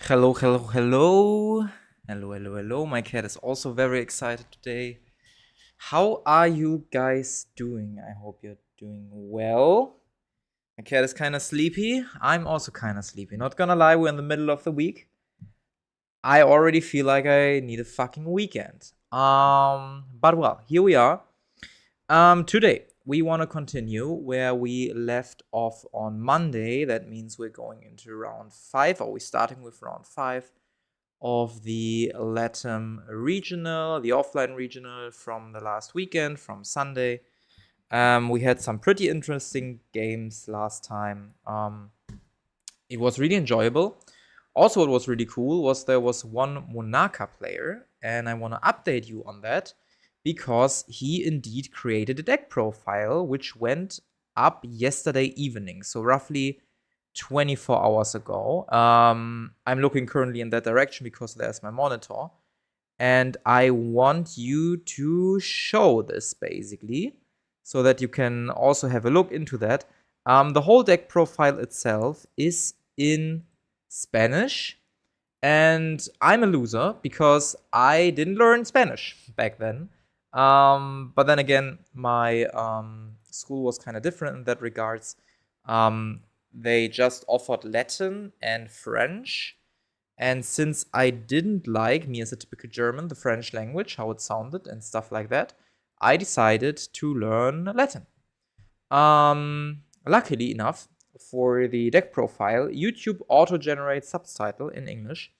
Hello, hello, hello. Hello, hello, hello. My cat is also very excited today. How are you guys doing? I hope you're doing well. My cat is kind of sleepy. I'm also kind of sleepy. Not gonna lie, we're in the middle of the week. I already feel like I need a fucking weekend. But well, here we are. Today we want to continue where we left off on Monday. That means we're going into round 5, or we're starting with round 5 of the Latam regional, the offline regional from the last weekend, from Sunday. We had some pretty interesting games last time. It was really enjoyable. Also, what was really cool was there was one Monaka player, and I want to update you on that because he indeed created a deck profile which went up yesterday evening, so roughly 24 hours ago. I'm looking currently in that direction because there's my monitor. And I want you to show this basically so that you can also have a look into that. The whole deck profile itself is in Spanish. And I'm a loser because I didn't learn Spanish back then. But then again, my school was kind of different in that regards. They just offered Latin and French. And since I didn't like, me as a typical German, the French language, how it sounded and stuff like that, I decided to learn Latin. Luckily enough, for the deck profile, YouTube auto-generates subtitle in English.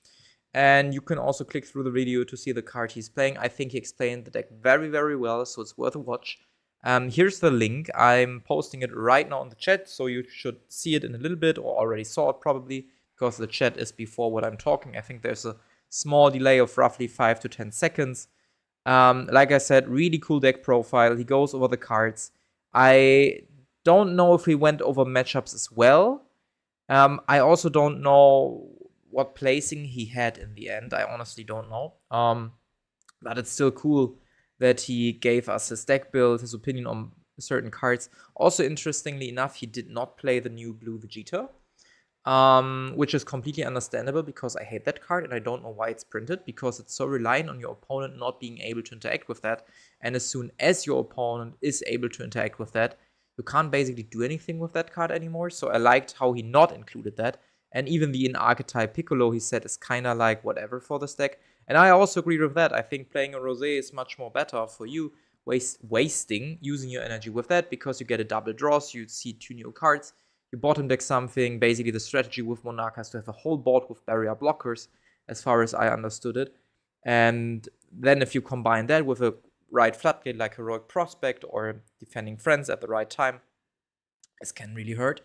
And you can also click through the video to see the card he's playing. I think he explained the deck very, very well, so it's worth a watch. Here's the link. I'm posting it right now in the chat, so you should see it in a little bit, or already saw it probably, because the chat is before what I'm talking. I think there's a small delay of roughly 5 to 10 seconds. Like I said, really cool deck profile. He goes over the cards. I don't know if he went over matchups as well. I also don't know what placing he had in the end. I honestly don't know. But it's still cool that he gave us his deck build, his opinion on certain cards. Also, interestingly enough, he did not play the new blue Vegeta, which is completely understandable because I hate that card and I don't know why it's printed, because it's so reliant on your opponent not being able to interact with that. And as soon as your opponent is able to interact with that, you can't basically do anything with that card anymore. So I liked how he not included that. And even the in-archetype Piccolo, he said, is kind of like whatever for this deck. And I also agree with that. I think playing a Rosé is much more better for you, wasting, using your energy with that, because you get a double draw, so you see 2 new cards. You bottom deck something. Basically, the strategy with Monarch is to have a whole board with barrier blockers, as far as I understood it. And then if you combine that with a right floodgate like Heroic Prospect or Defending Friends at the right time, this can really hurt.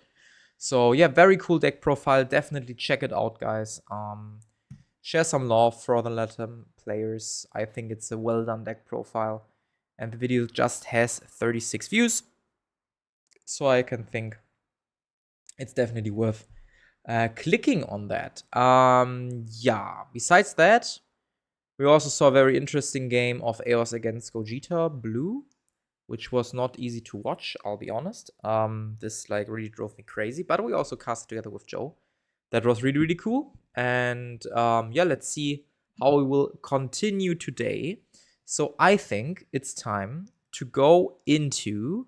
So yeah, very cool deck profile. Definitely check it out, guys. Share some love for the Latam players. I think it's a well done deck profile. And the video just has 36 views. So I can think it's definitely worth clicking on that. Yeah, besides that, we also saw a very interesting game of EOS against Gogeta Blue, which was not easy to watch, I'll be honest. This like really drove me crazy, but we also casted together with Joe. That was really, really cool. And yeah, let's see how we will continue today. So I think it's time to go into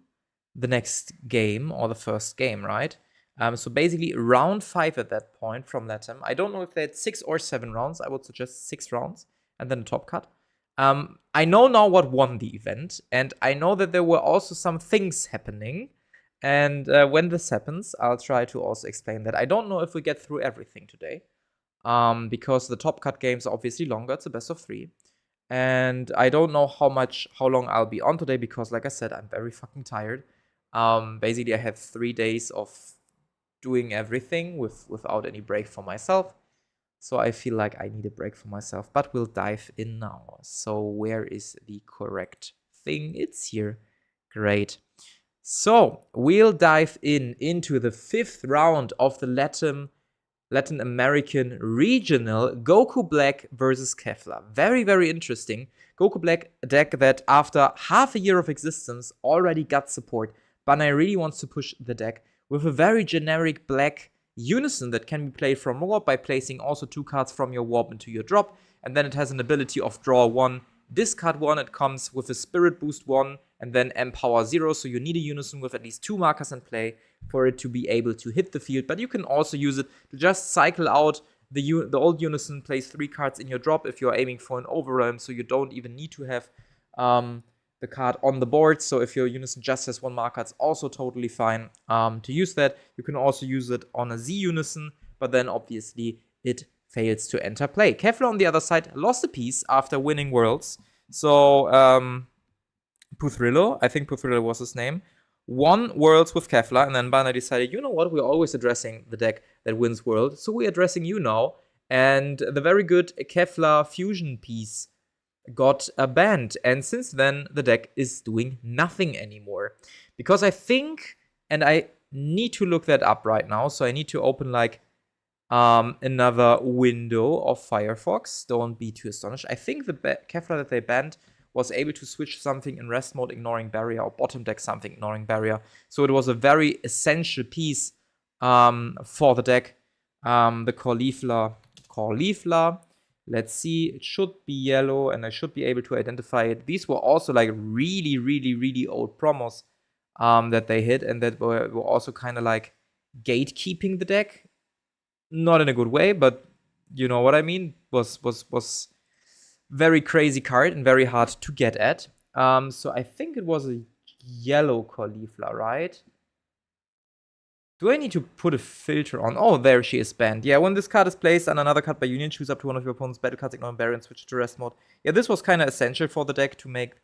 the next game, or the first game, right? So basically round 5 at that point from Latam. I don't know if they had 6 or 7 rounds. I would suggest 6 rounds and then a top cut. I know now what won the event, and I know that there were also some things happening. And when this happens, I'll try to also explain that. I don't know if we get through everything today, because the top cut games are obviously longer. It's a best of 3. And I don't know how long I'll be on today, because like I said, I'm very fucking tired. Basically, I have 3 days of doing everything without any break for myself. So I feel like I need a break for myself, but we'll dive in now. So where is the correct thing? It's here. Great. So we'll dive into the 5th round of the Latin American Regional, Goku Black versus Kefla. Very, very interesting. Goku Black, a deck that after half a year of existence already got support. Banai really wants to push the deck with a very generic black Unison that can be played from warp by placing also 2 cards from your warp into your drop. And then it has an ability of draw 1, discard 1. It comes with a Spirit Boost 1 and then Empower 0. So you need a Unison with at least 2 markers in play for it to be able to hit the field. But you can also use it to just cycle out the old Unison, place 3 cards in your drop if you're aiming for an Overwhelm. So you don't even need to have the card on the board. So if your Unison just has 1 marker, it's also totally fine to use that. You can also use it on a Z Unison, but then obviously it fails to enter play. Kefla, on the other side, lost a piece after winning Worlds. So Puthrillo, I think Puthrillo was his name, won Worlds with Kefla, and then Bana decided, you know what, we're always addressing the deck that wins Worlds, so we're addressing you now. And the very good Kefla fusion piece got banned, and since then the deck is doing nothing anymore. Because I think, and I need to look that up right now, so I need to open like another window of Firefox. Don't be too astonished. I think the Kefla that they banned was able to switch something in rest mode ignoring barrier, or bottom deck something ignoring barrier. So it was a very essential piece for the deck. The Caulifla. Let's see, it should be yellow, and I should be able to identify it. These were also like really old promos that they hit, and that were also kind of like gatekeeping the deck. Not in a good way, but you know what I mean. Was very crazy card and very hard to get at. So I think it was a yellow Caulifla, right? Do I need to put a filter on? Oh, there she is banned. Yeah, when this card is placed on another card by Union, choose up to one of your opponent's battle cards, ignore barrier, and switch to rest mode. Yeah, this was kind of essential for the deck to make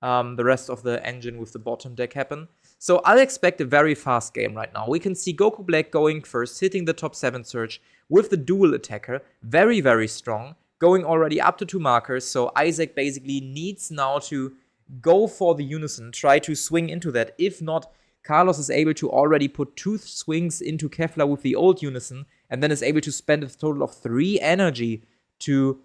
the rest of the engine with the bottom deck happen. So I'll expect a very fast game right now. We can see Goku Black going first, hitting the top 7 search with the dual attacker. Very strong. Going already up to 2 markers. So Isaac basically needs now to go for the Unison, try to swing into that. If not, Carlos is able to already put 2 swings into Kefla with the old Unison, and then is able to spend a total of 3 energy to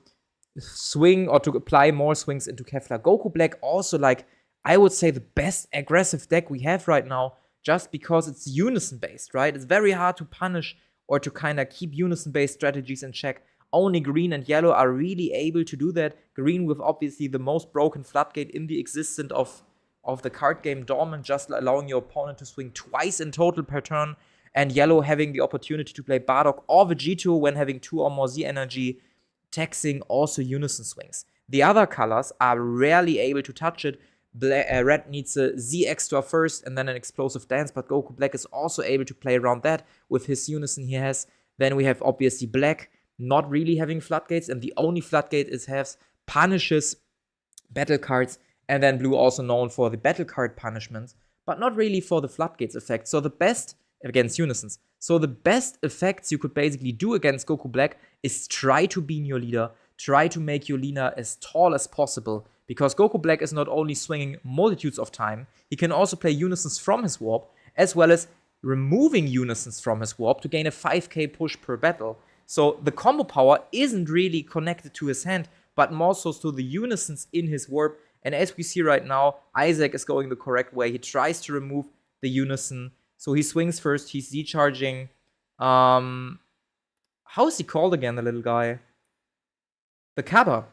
swing or to apply more swings into Kefla. Goku Black also, like, I would say the best aggressive deck we have right now, just because it's Unison based, right? It's very hard to punish or to kind of keep Unison based strategies in check. Only green and yellow are really able to do that. Green with obviously the most broken floodgate in the existence of the card game Dormant, just allowing your opponent to swing twice in total per turn, and yellow having the opportunity to play Bardock or Vegito when having 2 or more Z energy, taxing also Unison swings. The other colors are rarely able to touch it. Red needs a Z extra first and then an explosive dance, but Goku Black is also able to play around that with his Unison he has. Then we have obviously Black not really having floodgates, and the only floodgate it has punishes battle cards, and then Blue also known for the battle card punishments, but not really for the floodgates effect. So the best against Unisons. So the best effects you could basically do against Goku Black is try to bean your leader, try to make your leader as tall as possible, because Goku Black is not only swinging multitudes of time, he can also play Unisons from his warp, as well as removing Unisons from his warp to gain a 5k push per battle. So the combo power isn't really connected to his hand, but more so to the Unisons in his warp. And as we see right now, Isaac is going the correct way. He tries to remove the Unison. So he swings first, he's decharging. How is he called again, the little guy? The Cabba.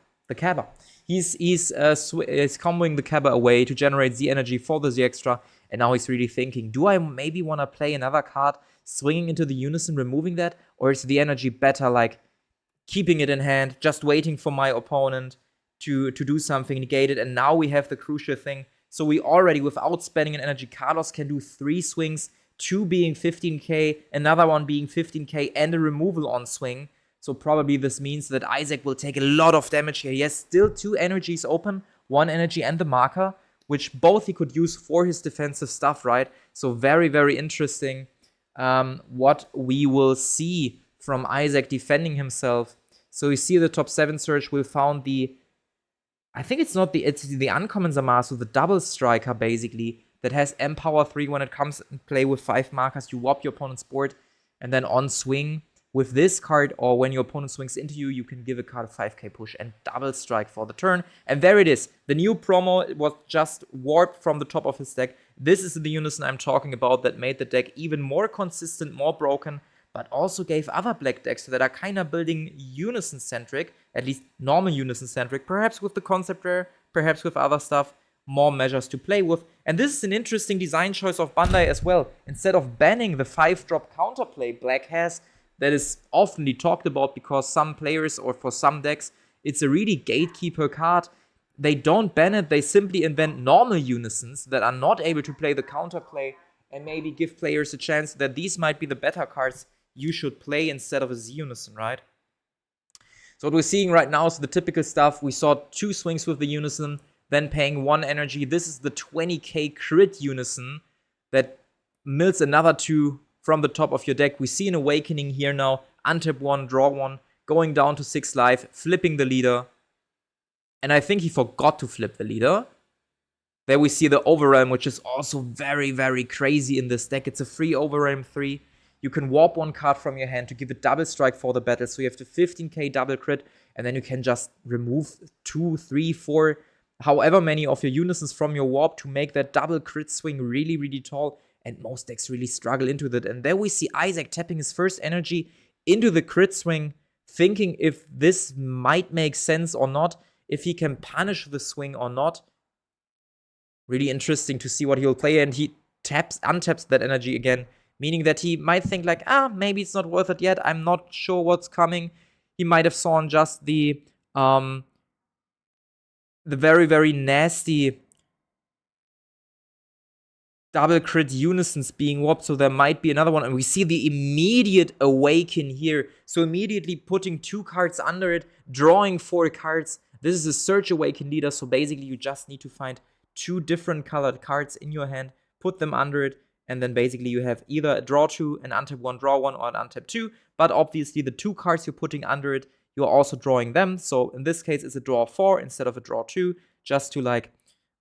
He's comboing the Cabba away to generate Z energy for the Z extra. And now he's really thinking, do I maybe want to play another card, swinging into the Unison, removing that? Or is the energy better, like, keeping it in hand, just waiting for my opponent to do something, negate it? And now we have the crucial thing. So we already, without spending an energy, Carlos can do 3 swings, 2 being 15k, another one being 15k, and a removal on swing. So probably this means that Isaac will take a lot of damage here. He has still 2 energies open, 1 energy and the marker, which both he could use for his defensive stuff, right? So very interesting what we will see from Isaac defending himself. So you see the top 7 search, we found the, I think it's the uncommon Zamasu, the double striker basically, that has Empower 3 when it comes in play with 5 markers. You warp your opponent's board, and then on swing with this card, or when your opponent swings into you, you can give a card a 5k push and double strike for the turn. And there it is. The new promo was just warped from the top of his deck. This is the Unison I'm talking about that made the deck even more consistent, more broken, but also gave other black decks that are kind of building unison-centric, at least normal unison-centric, perhaps with the concept rare, perhaps with other stuff, more measures to play with. And this is an interesting design choice of Bandai as well. Instead of banning the 5-drop counterplay Black has, that is often talked about because some players or for some decks, it's a really gatekeeper card. They don't ban it, they simply invent normal unisons that are not able to play the counterplay and maybe give players a chance that these might be the better cards you should play instead of a Z unison, right? So what we're seeing right now is the typical stuff. We saw 2 swings with the unison, then paying 1 energy. This is the 20k crit unison that mills another 2 from the top of your deck. We see an awakening here now. Untap 1, draw 1, going down to 6 life, flipping the leader. And I think he forgot to flip the leader. There we see the Overwhelm, which is also very, very crazy in this deck. It's a free Overwhelm 3. You can warp 1 card from your hand to give a double strike for the battle. So you have the 15k double crit, and then you can just remove 2, 3, 4, however many of your unisons from your warp to make that double crit swing really, really tall. And most decks really struggle into that. And there we see Isaac tapping his first energy into the crit swing, thinking if this might make sense or not, if he can punish the swing or not. Really interesting to see what he'll play, and he untaps that energy again, meaning that he might think like, maybe it's not worth it yet, I'm not sure what's coming. He might have saw just the very, very nasty double crit unisons being warped, so there might be another one, and we see the immediate awaken here. So immediately putting 2 cards under it, drawing 4 cards. This is a Search Awaken leader, so basically you just need to find 2 different colored cards in your hand, put them under it, and then basically you have either a draw 2, an untap 1, draw 1, or an untap 2. But obviously the 2 cards you're putting under it, you're also drawing them. So in this case, it's a draw 4 instead of a draw 2, just to like,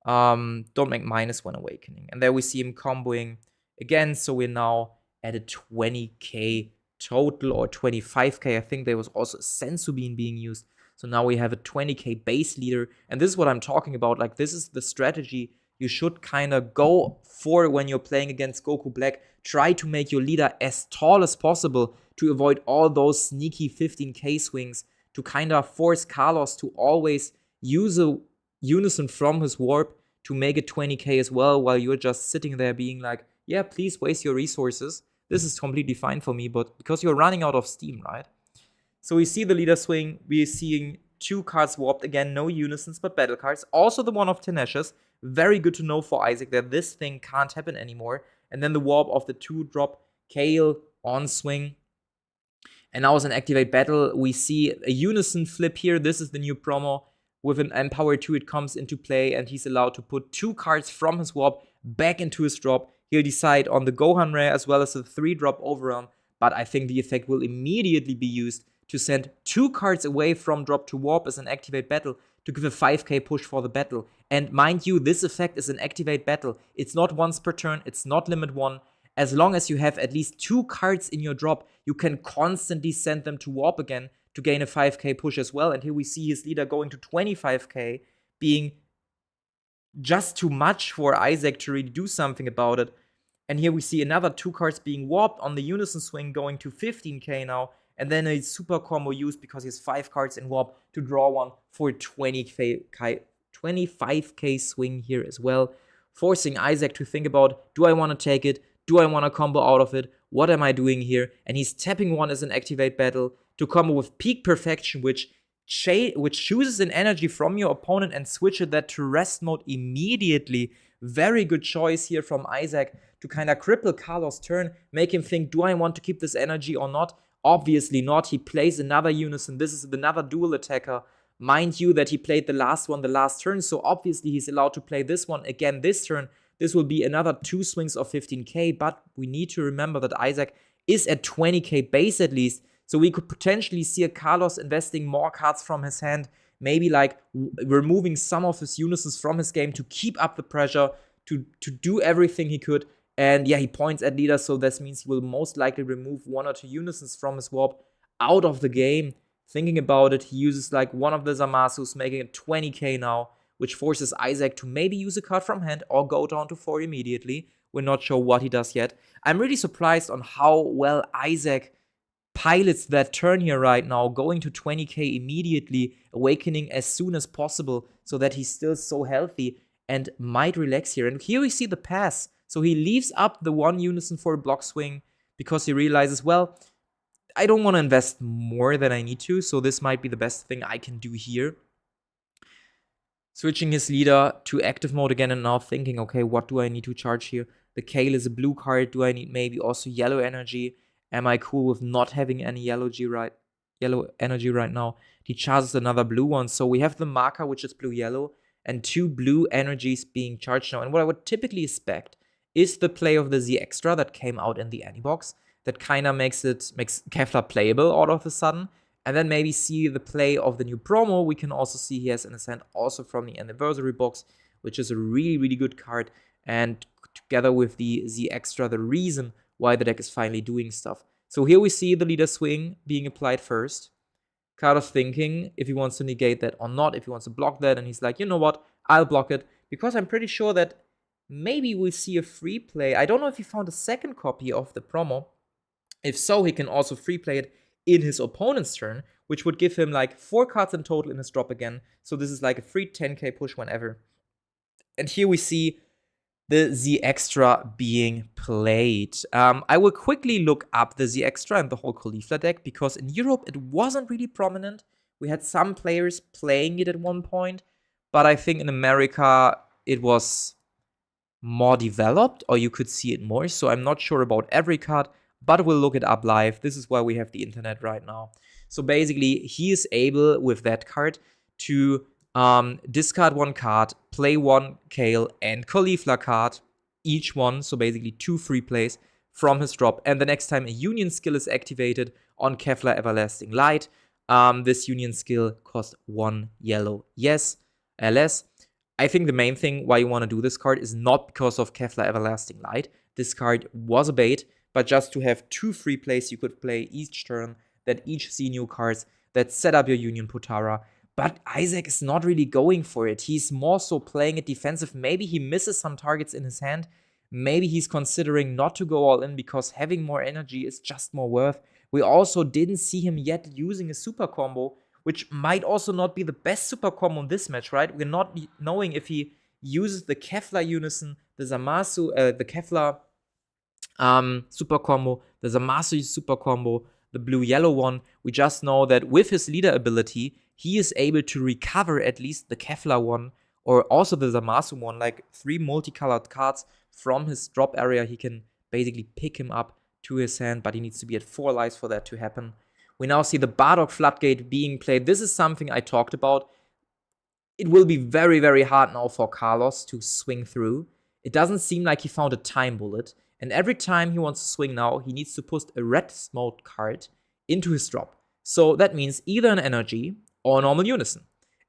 don't make -1 awakening. And there we see him comboing again. So we're now at a 20k total, or 25k. I think there was also a Sensu Bean being used. So now we have a 20k base leader. And this is what I'm talking about. Like, this is the strategy you should kind of go for when you're playing against Goku Black. Try to make your leader as tall as possible to avoid all those sneaky 15k swings, to kind of force Carlos to always use a unison from his warp to make it 20k as well, while you're just sitting there being like, yeah, please waste your resources. This is completely fine for me, but because you're running out of steam, right? So we see the leader swing. We're seeing 2 cards warped. Again, no unisons, but battle cards. Also the one of Tenacious. Very good to know for Isaac that this thing can't happen anymore. And then the warp of the 2-drop Kale on swing. And now as an activate battle, we see a unison flip here. This is the new promo. With an Empower 2, it comes into play, and he's allowed to put 2 cards from his warp back into his drop. He'll decide on the Gohan Rare as well as the 3-drop Overwhelm. But I think the effect will immediately be used to send 2 cards away from drop to warp as an activate battle to give a 5k push for the battle. And mind you, this effect is an activate battle. It's not once per turn, it's not limit 1. As long as you have at least 2 cards in your drop, you can constantly send them to warp again to gain a 5k push as well. And here we see his leader going to 25k, being just too much for Isaac to really do something about it. And here we see another 2 cards being warped on the unison swing, going to 15k now. And then a super combo used because he has 5 cards in warp to draw 1 for a 25k swing here as well. Forcing Isaac to think about, do I want to take it? Do I want to combo out of it? What am I doing here? And he's tapping 1 as an activate battle to combo with Peak Perfection, which chooses an energy from your opponent and switches that to rest mode immediately. Very good choice here from Isaac to kind of cripple Carlos' turn, make him think, do I want to keep this energy or not? Obviously not. He plays another unison. This is another dual attacker. Mind you that he played the last one the last turn, so obviously he's allowed to play this one again this turn. This will be another 2 swings of 15k, but we need to remember that Isaac is at 20k base at least, so we could potentially see a Carlos investing more cards from his hand, maybe like removing some of his unisons from his game to keep up the pressure, to do everything he could. And yeah, he points at leader, so this means he will most likely remove 1 or 2 unisons from his warp out of the game. Thinking about it, he uses like one of the Zamasus, making it 20k now, which forces Isaac to maybe use a card from hand or go down to 4 immediately. We're not sure what he does yet. I'm really surprised on how well Isaac pilots that turn here right now, going to 20k immediately, awakening as soon as possible so that he's still so healthy and might relax here. And here we see the pass. So he leaves up the 1 unison for a block swing because he realizes, well, I don't want to invest more than I need to, so this might be the best thing I can do here. Switching his leader to active mode again and now thinking, okay, what do I need to charge here? The Kale is a blue card. Do I need maybe also yellow energy? Am I cool with not having any yellow energy right now? He charges another blue one. So we have the marker, which is blue-yellow, and 2 blue energies being charged now. And what I would typically expect is the play of the Z Extra that came out in the Anybox. That kind of makes Kefla playable all of a sudden. And then maybe see the play of the new promo. We can also see he has an ascent also from the anniversary box, which is a really, really good card. And together with the Z Extra, the reason why the deck is finally doing stuff. So here we see the leader swing being applied first. Carlos thinking if he wants to negate that or not, if he wants to block that. And he's like, you know what, I'll block it. Because I'm pretty sure that maybe we'll see a free play. I don't know if he found a second copy of the promo. If so, he can also free play it in his opponent's turn, which would give him like 4 cards in total in his drop again. So this is like a free 10k push whenever. And here we see the Z Extra being played. I will quickly look up the Z Extra and the whole Caulifla deck, because in Europe it wasn't really prominent. We had some players playing it at one point, but I think in America it was more developed, or you could see it more. So I'm not sure about every card, but we'll look it up live. This is why we have the internet right now. So basically, he is able, with that card, to discard 1 card, play 1 Kale and Caulifla card, each one, so basically 2 free plays from his drop. And the next time a Union skill is activated on Kefla Everlasting Light, this Union skill costs 1 yellow. Yes, LS. I think the main thing why you want to do this card is not because of Kefla Everlasting Light. This card was a bait, but just to have 2 free plays you could play each turn that each see new cards that set up your Union Potara. But Isaac is not really going for it. He's more so playing it defensive. Maybe he misses some targets in his hand. Maybe he's considering not to go all in because having more energy is just more worth. We also didn't see him yet using a super combo, which might also not be the best super combo in this match, right? We're not knowing if he uses the Kefla Unison, the Zamasu, the Kefla super combo, the Zamasu super combo, the blue-yellow one. We just know that with his leader ability, he is able to recover at least the Kefla one, or also the Zamasu one, like 3 multicolored cards from his drop area. He can basically pick him up to his hand, but he needs to be at 4 lives for that to happen. We now see the Bardock Floodgate being played. This is something I talked about. It will be very, very hard now for Carlos to swing through. It doesn't seem like he found a time bullet. And every time he wants to swing now, he needs to put a red mode card into his drop. So that means either an energy or a normal unison.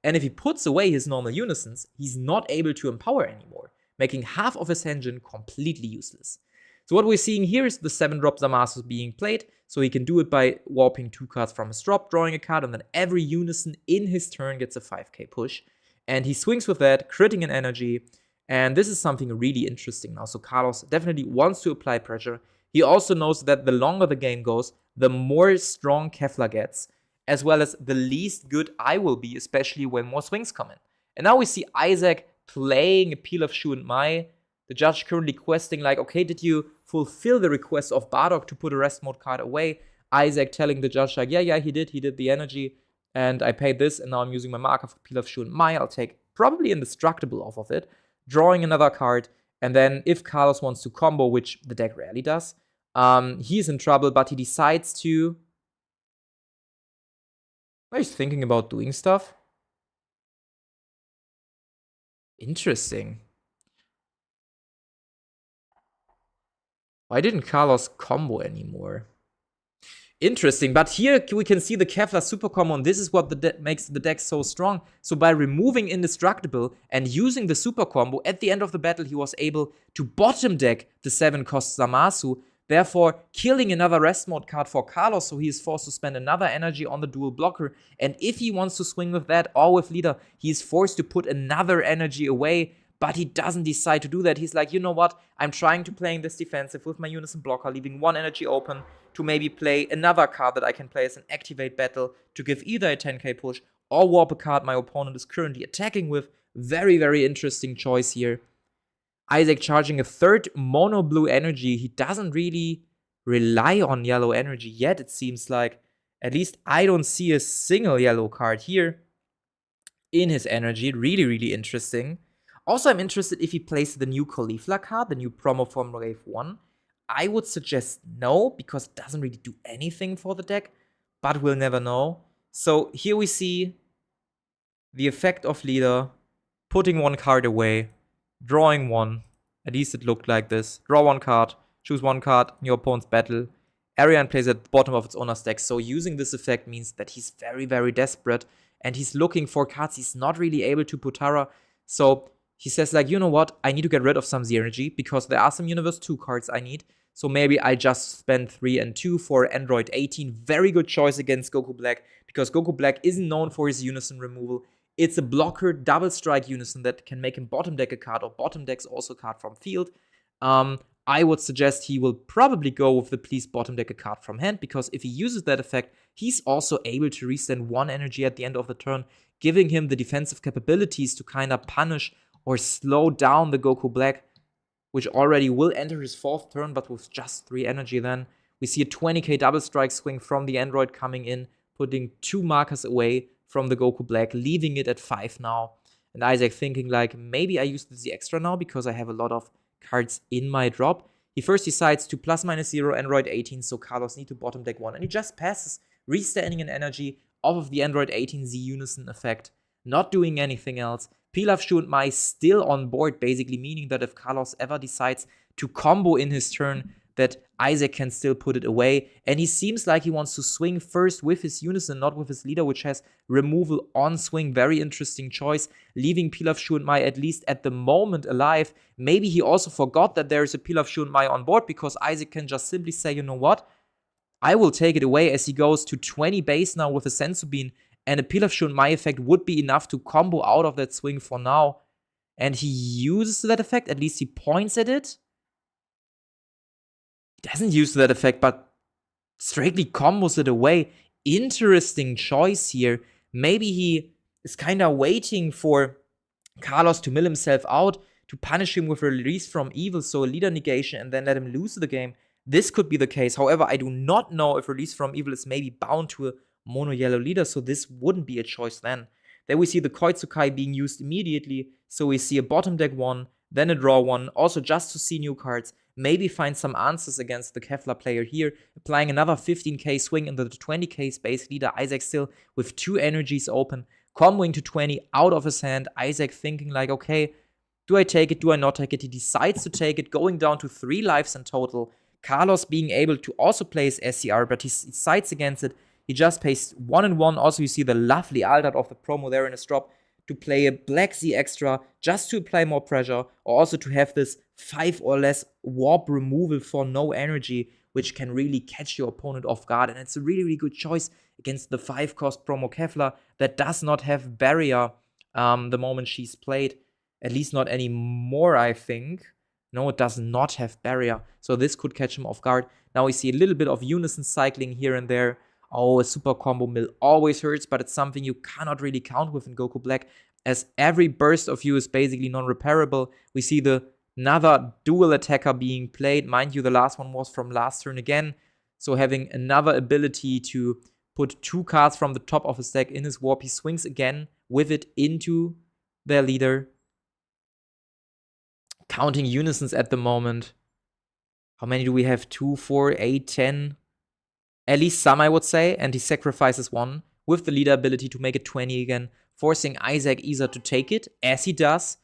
And if he puts away his normal unisons, he's not able to empower anymore, making half of his engine completely useless. So what we're seeing here is the 7-drop Zamasu being played. So he can do it by warping 2 cards from his drop, drawing a card, and then every unison in his turn gets a 5k push. And he swings with that, critting an energy. And this is something really interesting now. So Carlos definitely wants to apply pressure. He also knows that the longer the game goes, the more strong Kefla gets, as well as the least good I will be, especially when more swings come in. And now we see Isaac playing a Peel of Shu and Mai. The judge currently questing, like, okay, did you fulfill the request of Bardock to put a rest mode card away? Isaac telling the judge, like, yeah, he did the energy, and I paid this, and now I'm using my marker for Peel of Shu and Mai. I'll take probably Indestructible off of it, drawing another card, and then if Carlos wants to combo, which the deck rarely does, he's in trouble, but he decides to... He's thinking about doing stuff. Interesting. Why didn't Carlos combo anymore? Interesting, but here we can see the Kefla super combo, and this is what makes the deck so strong. So by removing Indestructible and using the super combo, at the end of the battle he was able to bottom deck the 7-cost Zamasu, therefore killing another rest mode card for Carlos, so he is forced to spend another energy on the dual blocker. And if he wants to swing with that or with leader, he is forced to put another energy away. but he doesn't decide to do that. He's like, you know what? I'm trying to play this defensive with my Unison blocker, leaving one energy open to maybe play another card that I can play as an activate battle to give either a 10k push or warp a card my opponent is currently attacking with. Very, very interesting choice here. Isaac charging a third mono blue energy. He doesn't really rely on yellow energy yet, it seems like. At least I don't see a single yellow card here in his energy. Really, really interesting. Also, I'm interested if he plays the new Caulifla card, the new promo from Wave 1. I would suggest no, because it doesn't really do anything for the deck, but we'll never know. So here we see the effect of leader, putting one card away, drawing one. At least it looked like this. Draw one card, choose one card in your opponent's battle. Ariane plays at the bottom of its owner's deck, so using this effect means that he's very, very desperate, and he's looking for cards he's not really able to Putara. So he says, like, you know what, I need to get rid of some Z energy, because there are some Universe 2 cards I need. So maybe I just spend 3 and 2 for Android 18. Very good choice against Goku Black, because Goku Black isn't known for his Unison removal. It's a blocker double strike Unison that can make him bottom deck a card, or bottom decks also a card from field. I would suggest he will probably go with the please bottom deck a card from hand, because if he uses that effect, he's also able to restand one energy at the end of the turn, giving him the defensive capabilities to kind of punish or slow down the Goku Black, which already will enter his 4th turn, but with just 3 energy then. We see a 20k double strike swing from the Android coming in, putting 2 markers away from the Goku Black, leaving it at 5 now. And Isaac thinking like, maybe I use the extra now because I have a lot of cards in my drop. He first decides to ±0 Android 18, so Carlos need to bottom deck 1, and he just passes, restanding an energy off of the Android 18 Z Unison effect, not doing anything else. Pilaf, Shu, and Mai still on board, basically meaning that if Carlos ever decides to combo in his turn, that Isaac can still put it away. And he seems like he wants to swing first with his Unison, not with his leader, which has removal on swing. Very interesting choice, leaving Pilaf, Shu, and Mai at least at the moment alive. Maybe he also forgot that there is a Pilaf, Shu, and Mai on board, because Isaac can just simply say, you know what, I will take it away, as he goes to 20 base now with a Senzu Bean, and a Pilaf, Shu, and Mai effect would be enough to combo out of that swing for now. And he uses that effect, at least he points at it. Doesn't use that effect, but straightly combos it away. Interesting choice here. Maybe he is kind of waiting for Carlos to mill himself out, to punish him with a release from evil, so a leader negation, and then let him lose the game. This could be the case. However, I do not know if release from evil is maybe bound to a mono yellow leader, so this wouldn't be a choice then. Then we see the Koitsukai being used immediately, so we see a bottom deck 1, then a draw 1, also just to see new cards. Maybe find some answers against the Kefla player here, applying another 15k swing into the 20k space. Leader Isaac still with 2 energies open, comboing to 20 out of his hand. Isaac thinking like, okay, do I take it, do I not take it? He decides to take it, going down to 3 lives in total. Carlos being able to also play his SCR, but he decides against it. He just pays 1 and 1. Also, you see the lovely Aldart of the promo there in his drop, to play a Black Z extra just to apply more pressure, or also to have this 5 or less warp removal for no energy, which can really catch your opponent off guard. And it's a really, really good choice against the 5-cost promo Kefla that does not have barrier the moment she's played. At least not anymore, I think. No, it does not have barrier. So this could catch him off guard. Now we see a little bit of Unison cycling here and there. Oh, a super combo mill always hurts, but it's something you cannot really count with in Goku Black, as every burst of you is basically non-repairable. We see another dual attacker being played. Mind you, the last one was from last turn again. So having another ability to put 2 cards from the top of his deck in his warp. He swings again with it into their leader. Counting Unisons at the moment. How many do we have? 2, 4, 8, 10... At least some, I would say, and he sacrifices 1 with the leader ability to make it 20 again, forcing Isaac either to take it, as he does,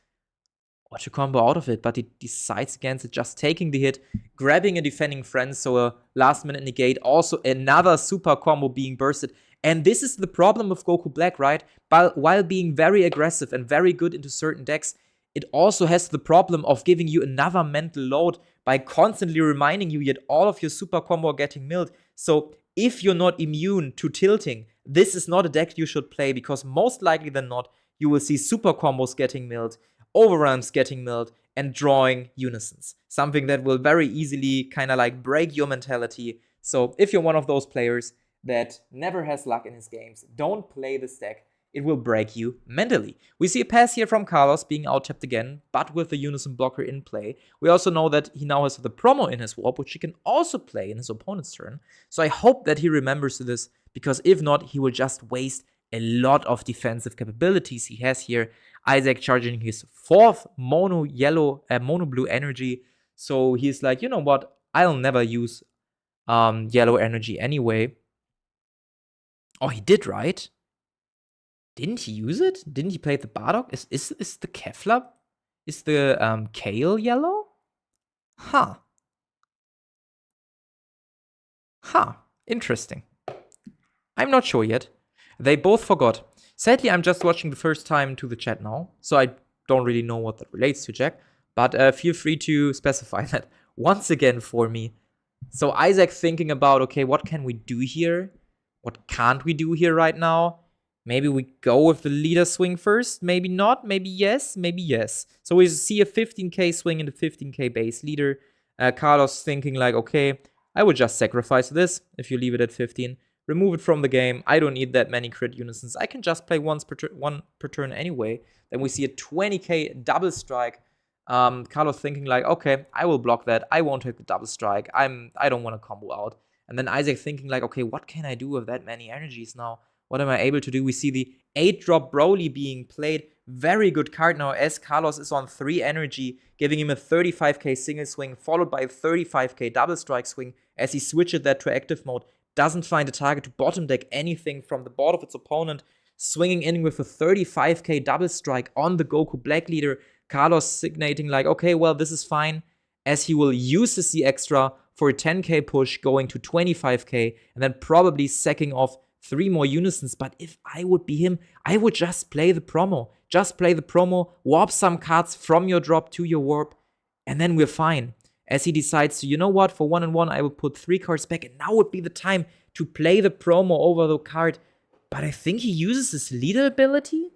or to combo out of it, but he decides against it, just taking the hit, grabbing a defending friend, so a last-minute negate, also another super combo being bursted. And this is the problem with Goku Black, right? While being very aggressive and very good into certain decks, it also has the problem of giving you another mental load by constantly reminding you that all of your super combo are getting milled. So if you're not immune to tilting, this is not a deck you should play, because most likely than not, you will see super combos getting milled. overwhelms getting milled, and drawing unisons. Something that will very easily kind of like break your mentality. So if you're one of those players that never has luck in his games, don't play this deck. It will break you mentally. We see a pass here from Carlos being out-tapped again, but with the Unison blocker in play. We also know that he now has the promo in his warp, which he can also play in his opponent's turn. So I hope that he remembers this, because if not, he will just waste a lot of defensive capabilities he has here. Isaac charging his 4th mono blue energy. So he's like, you know what? I'll never use yellow energy anyway. Oh, he did, right? Didn't he use it? Didn't he play the Bardock? Is the Kefla? Is the Kale yellow? Huh. Interesting. I'm not sure yet. They both forgot. Sadly, I'm just watching the first time to the chat now, so I don't really know what that relates to, Jack. But feel free to specify that once again for me. So Isaac thinking about, okay, what can we do here? What can't we do here right now? Maybe we go with the leader swing first. Maybe not. Maybe yes. Maybe yes. So we see a 15k swing into 15k base leader. Carlos thinking like, okay, I would just sacrifice this if you leave it at 15. Remove it from the game. I don't need that many crit unisons. I can just play one per turn anyway. Then we see a 20k double strike. Carlos thinking like, okay, I will block that. I won't take the double strike. I don't want to combo out. And then Isaac thinking like, okay, what can I do with that many energies now? What am I able to do? We see the 8-drop Broly being played. Very good card now as Carlos is on 3 energy, giving him a 35k single swing, followed by a 35k double strike swing as he switches that to active mode. Doesn't find a target to bottom deck anything from the board of its opponent. Swinging in with a 35k double strike on the Goku Black leader. Carlos signating like, okay, well, this is fine, as he will use the C extra for a 10k push going to 25k, and then probably sacking off 3 more unisons. But if I would be him, I would just play the promo. Just play the promo, warp some cards from your drop to your warp, and then we're fine. As he decides to, you know what, for 1-1, I will put 3 cards back, and now would be the time to play the promo over the card. But I think he uses his leader ability?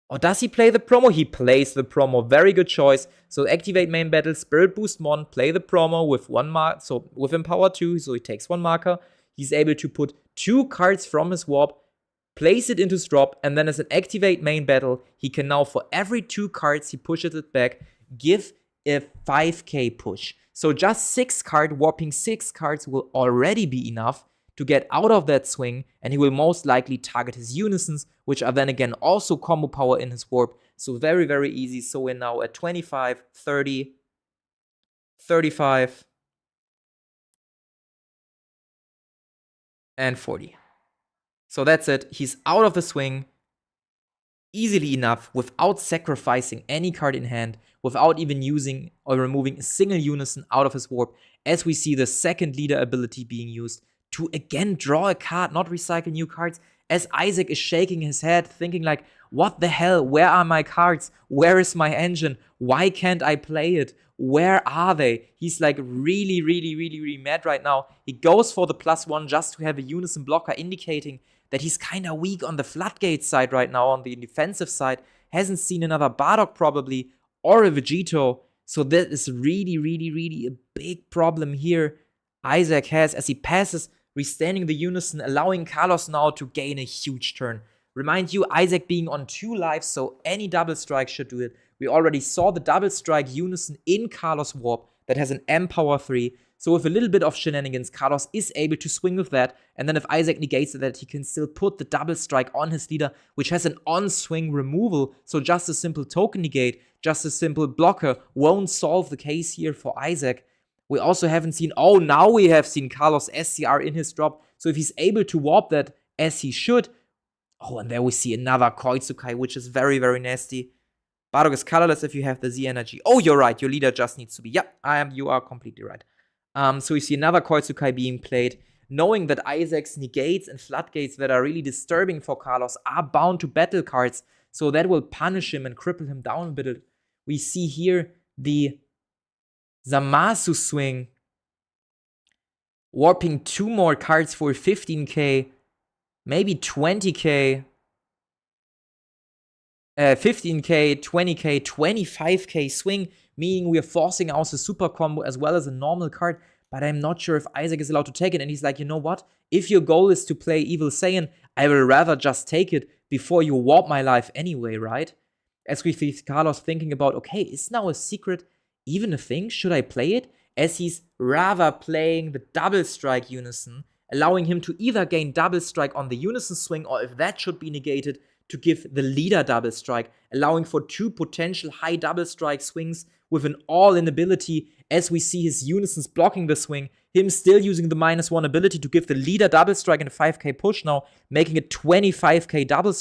Or does he play the promo? He plays the promo. Very good choice. So activate main battle, Spirit Boost Mon, play the promo with 1 mark, so with Empower 2, so he takes 1 marker. He's able to put 2 cards from his warp, place it into his drop, and then as an activate main battle, he can now, for every 2 cards he pushes it back, give a 5k push. So just 6 card, warping 6 cards will already be enough to get out of that swing, and he will most likely target his unisons, which are then again also combo power in his warp. So very, very easy. So we're now at 25, 30, 35, and 40. So that's it. He's out of the swing easily enough without sacrificing any card in hand, without even using or removing a single unison out of his warp, as we see the second leader ability being used to again draw a card, not recycle new cards, as Isaac is shaking his head, thinking like, what the hell, where are my cards? Where is my engine? Why can't I play it? Where are they? He's like really, really, really, really mad right now. He goes for the +1 just to have a unison blocker, indicating that he's kind of weak on the floodgate side right now, on the defensive side. Hasn't seen another Bardock probably, or a Vegito. So that is really, really, really a big problem here Isaac has as he passes, restanding the unison, allowing Carlos now to gain a huge turn. Remind you, Isaac being on 2 lives, so any double strike should do it. We already saw the double strike unison in Carlos Warp that has an M power 3. So with a little bit of shenanigans, Carlos is able to swing with that. And then if Isaac negates that, he can still put the double strike on his leader, which has an on-swing removal. So just a simple token negate, just a simple blocker won't solve the case here for Isaac. We also haven't seen, oh, now we have seen Carlos SCR in his drop. So if he's able to warp that as he should, oh, and there we see another Koitsukai, which is very, very nasty. Bardock is colorless if you have the Z energy. Oh, you're right. Your leader just needs to be. Yep, you are completely right. So we see another Koitsukai being played, knowing that Isaac's negates and floodgates that are really disturbing for Carlos are bound to battle cards. So that will punish him and cripple him down a bit. We see here the Zamasu swing, warping 2 more cards for 15k, maybe 20k. 15k, 20k, 25k swing, meaning we are forcing out a super combo as well as a normal card. But I'm not sure if Isaac is allowed to take it. And he's like, you know what? If your goal is to play Evil Saiyan, I will rather just take it before you warp my life anyway, right? As we see Carlos thinking about, okay, is now a secret even a thing? Should I play it? As he's rather playing the double strike unison, allowing him to either gain double strike on the unison swing, or if that should be negated, to give the leader double strike, allowing for 2 potential high double strike swings with an all-in ability, as we see his unisons blocking the swing, him still using the -1 ability to give the leader double strike and a 5k push now, making it 25k double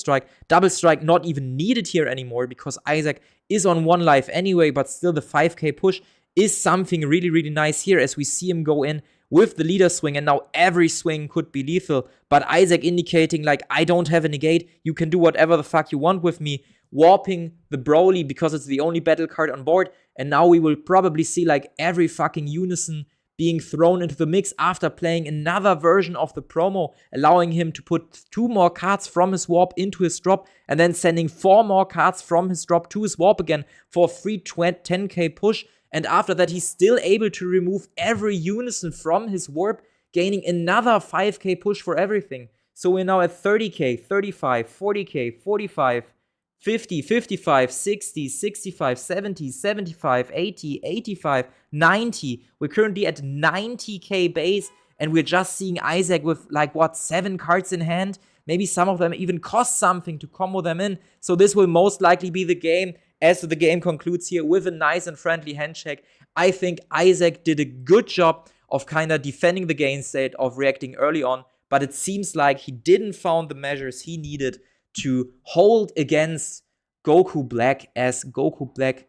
strike not even needed here anymore because Isaac is on 1 life anyway, but still the 5k push is something really, really nice here as we see him go in with the leader swing, and now every swing could be lethal. But Isaac indicating, like, I don't have a negate, you can do whatever the fuck you want with me, warping the Broly because it's the only battle card on board, and now we will probably see, like, every fucking unison being thrown into the mix after playing another version of the promo, allowing him to put 2 more cards from his warp into his drop, and then sending 4 more cards from his drop to his warp again for a free 10k push. And after that, he's still able to remove every unison from his warp, gaining another 5k push for everything. So we're now at 30k, 35, 40k, 45, 50, 55, 60, 65, 70, 75, 80, 85, 90. We're currently at 90k base, and we're just seeing Isaac with, like, what, 7 cards in hand? Maybe some of them even cost something to combo them in. So this will most likely be the game as the game concludes here with a nice and friendly handshake. I think Isaac did a good job of kind of defending the game state, of reacting early on, but it seems like he didn't found the measures he needed to hold against Goku Black, as Goku Black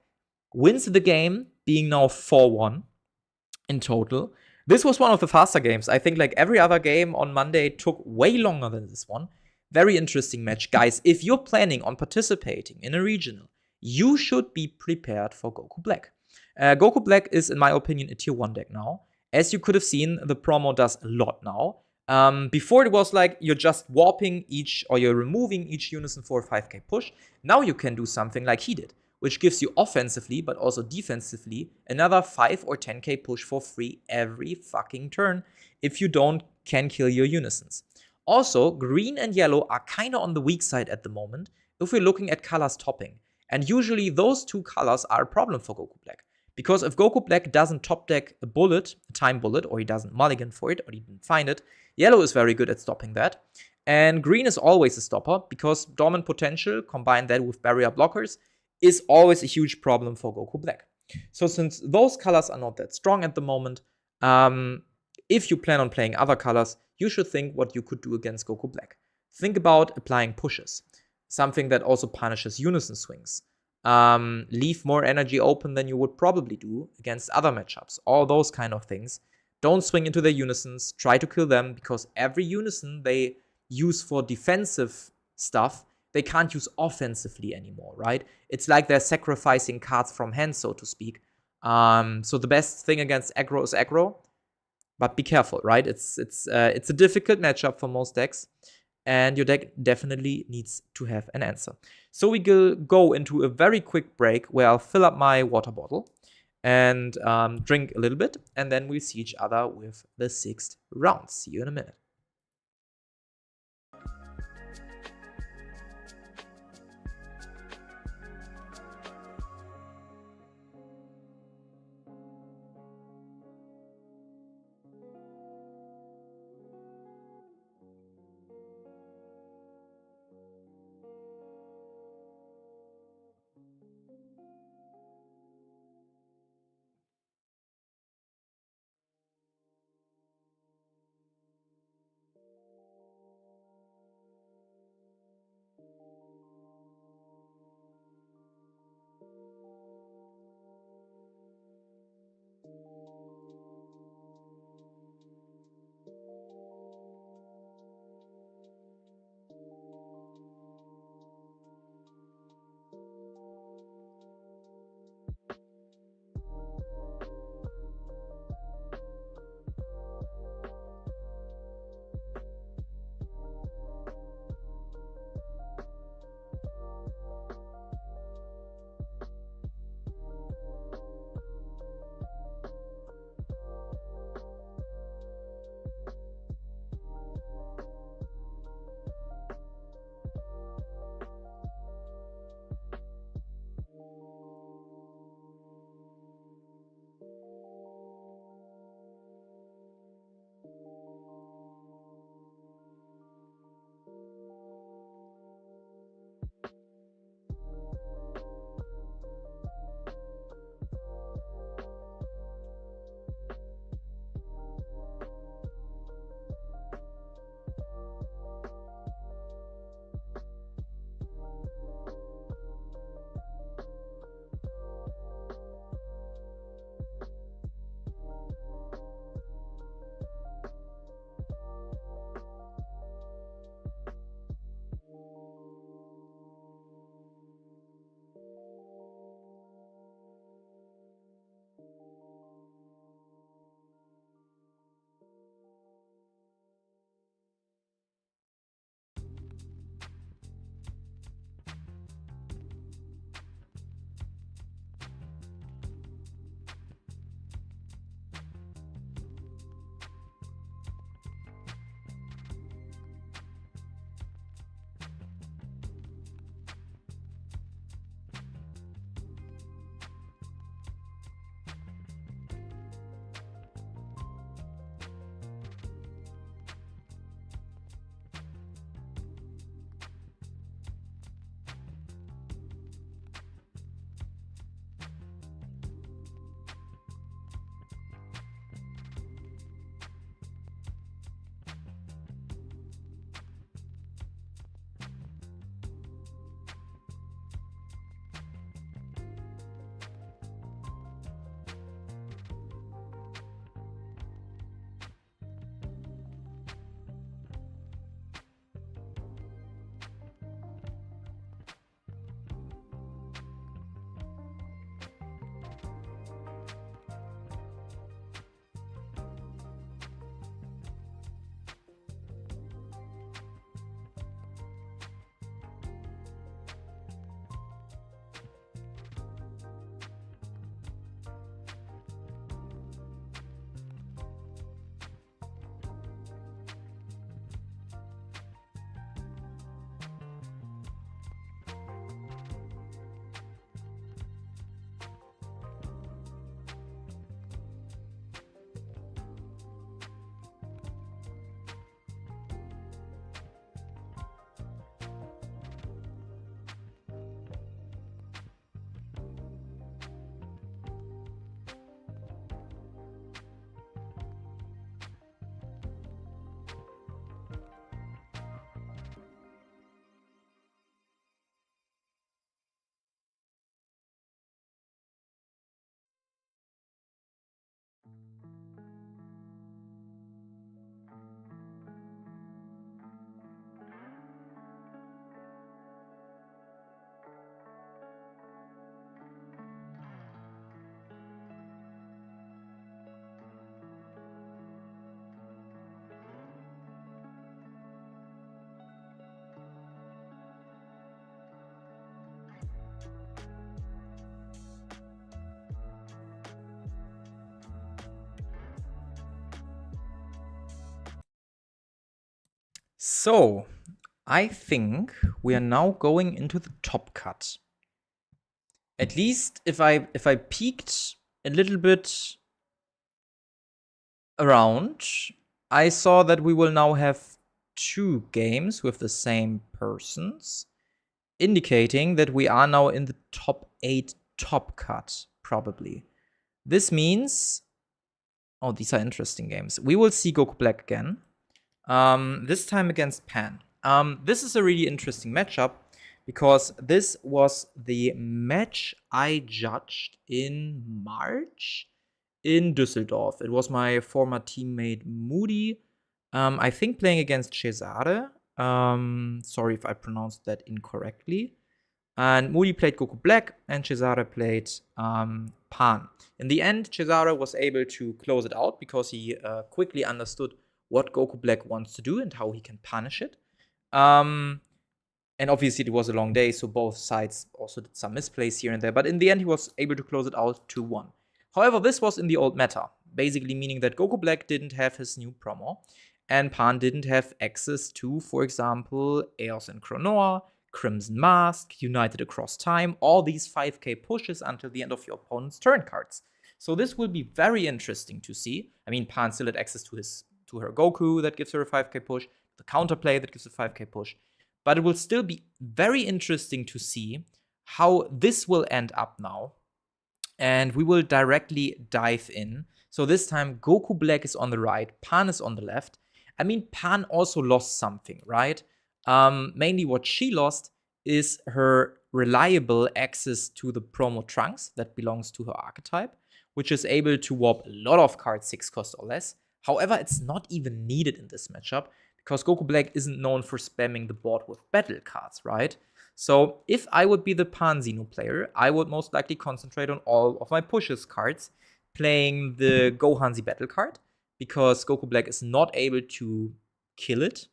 wins the game, being now 4-1 in total. This was one of the faster games. I think like every other game on Monday took way longer than this one. Very interesting match. Guys, if you're planning on participating in a regional, you should be prepared for Goku Black. Goku Black is, in my opinion, a tier 1 deck now. As you could have seen, the promo does a lot now. Before it was like you're just warping each, or you're removing each unison for a 5k push. Now you can do something like he did, which gives you offensively, but also defensively, another 5 or 10k push for free every fucking turn if you can kill your unisons. Also, green and yellow are kind of on the weak side at the moment if we're looking at colors topping. And usually those 2 colors are a problem for Goku Black. Because if Goku Black doesn't top deck a bullet, a time bullet, or he doesn't mulligan for it, or he didn't find it, yellow is very good at stopping that. And green is always a stopper, because dormant potential, combine that with barrier blockers, is always a huge problem for Goku Black. So since those colors are not that strong at the moment, if you plan on playing other colors, you should think what you could do against Goku Black. Think about applying pushes, something that also punishes unison swings. Leave more energy open than you would probably do against other matchups. All those kind of things. Don't swing into their unisons. Try to kill them, because every unison they use for defensive stuff, they can't use offensively anymore, right? It's like they're sacrificing cards from hand, so to speak. So the best thing against aggro is aggro, but be careful, right? It's a difficult matchup for most decks, and your deck definitely needs to have an answer. So we go into a very quick break where I'll fill up my water bottle and drink a little bit, and then we'll see each other with the 6th round. See you in a minute. So, I think we are now going into the top cut. At least if I peeked a little bit around, I saw that we will now have 2 games with the same persons, indicating that we are now in the top 8 top cut, probably. This means, oh, these are interesting games. We will see Goku Black again, this time against Pan. This is a really interesting matchup because this was the match I judged in March in Düsseldorf. It was my former teammate Moody, I think playing against Cesare. Sorry if I pronounced that incorrectly. And Moody played Goku Black, and Cesare played Pan. In the end, Cesare was able to close it out because he quickly understood what Goku Black wants to do and how he can punish it. And obviously, it was a long day, so both sides also did some misplays here and there. But in the end, he was able to close it out 2-1. However, this was in the old meta, basically meaning that Goku Black didn't have his new promo, and Pan didn't have access to, for example, Eos and Chronoa, Crimson Mask, United Across Time, all these 5k pushes until the end of your opponent's turn cards. So this will be very interesting to see. I mean, Pan still had access to her Goku that gives her a 5k push, the counterplay that gives a 5k push. But it will still be very interesting to see how this will end up now. And we will directly dive in. So this time, Goku Black is on the right, Pan is on the left. I mean, Pan also lost something, right? Mainly what she lost is her reliable access to the promo Trunks that belongs to her archetype, which is able to warp a lot of cards 6 cost or less. However, it's not even needed in this matchup because Goku Black isn't known for spamming the board with battle cards, right? So if I would be the Pan Xeno player, I would most likely concentrate on all of my pushes cards, playing the Gohanzi battle card, because Goku Black is not able to kill it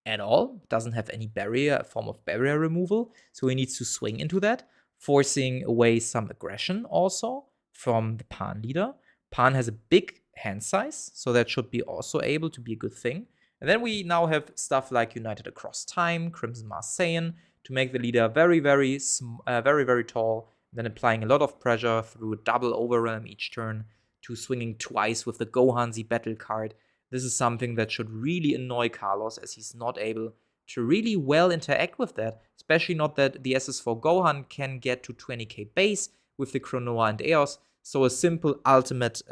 at all, doesn't have any barrier, a form of barrier removal, so he needs to swing into that, forcing away some aggression also from the Pan leader. Pan has a big hand size, so that should be also able to be a good thing. And then we now have stuff like United Across Time, Crimson Mars Saiyan, to make the leader very, very tall, then applying a lot of pressure through a double overwhelm each turn to swinging twice with the Gohanzi battle card. This is something that should really annoy Carlos, as he's not able to really well interact with that, especially not that the SS4 Gohan can get to 20k base with the Chronoa and Eos, so a simple ultimate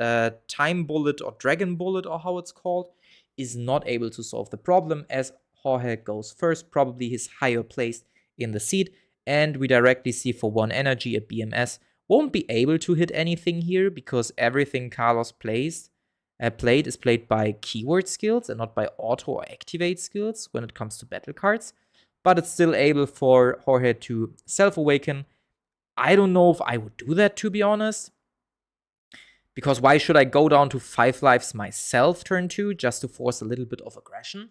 time bullet or dragon bullet, or how it's called, is not able to solve the problem, as Jorge goes first, probably his higher placed in the seed, and we directly see for 1 energy a BMS won't be able to hit anything here because everything Carlos played is played by keyword skills and not by auto or activate skills when it comes to battle cards, but it's still able for Jorge to self-awaken. I don't know if I would do that, to be honest, because why should I go down to 5 lives myself turn 2 just to force a little bit of aggression?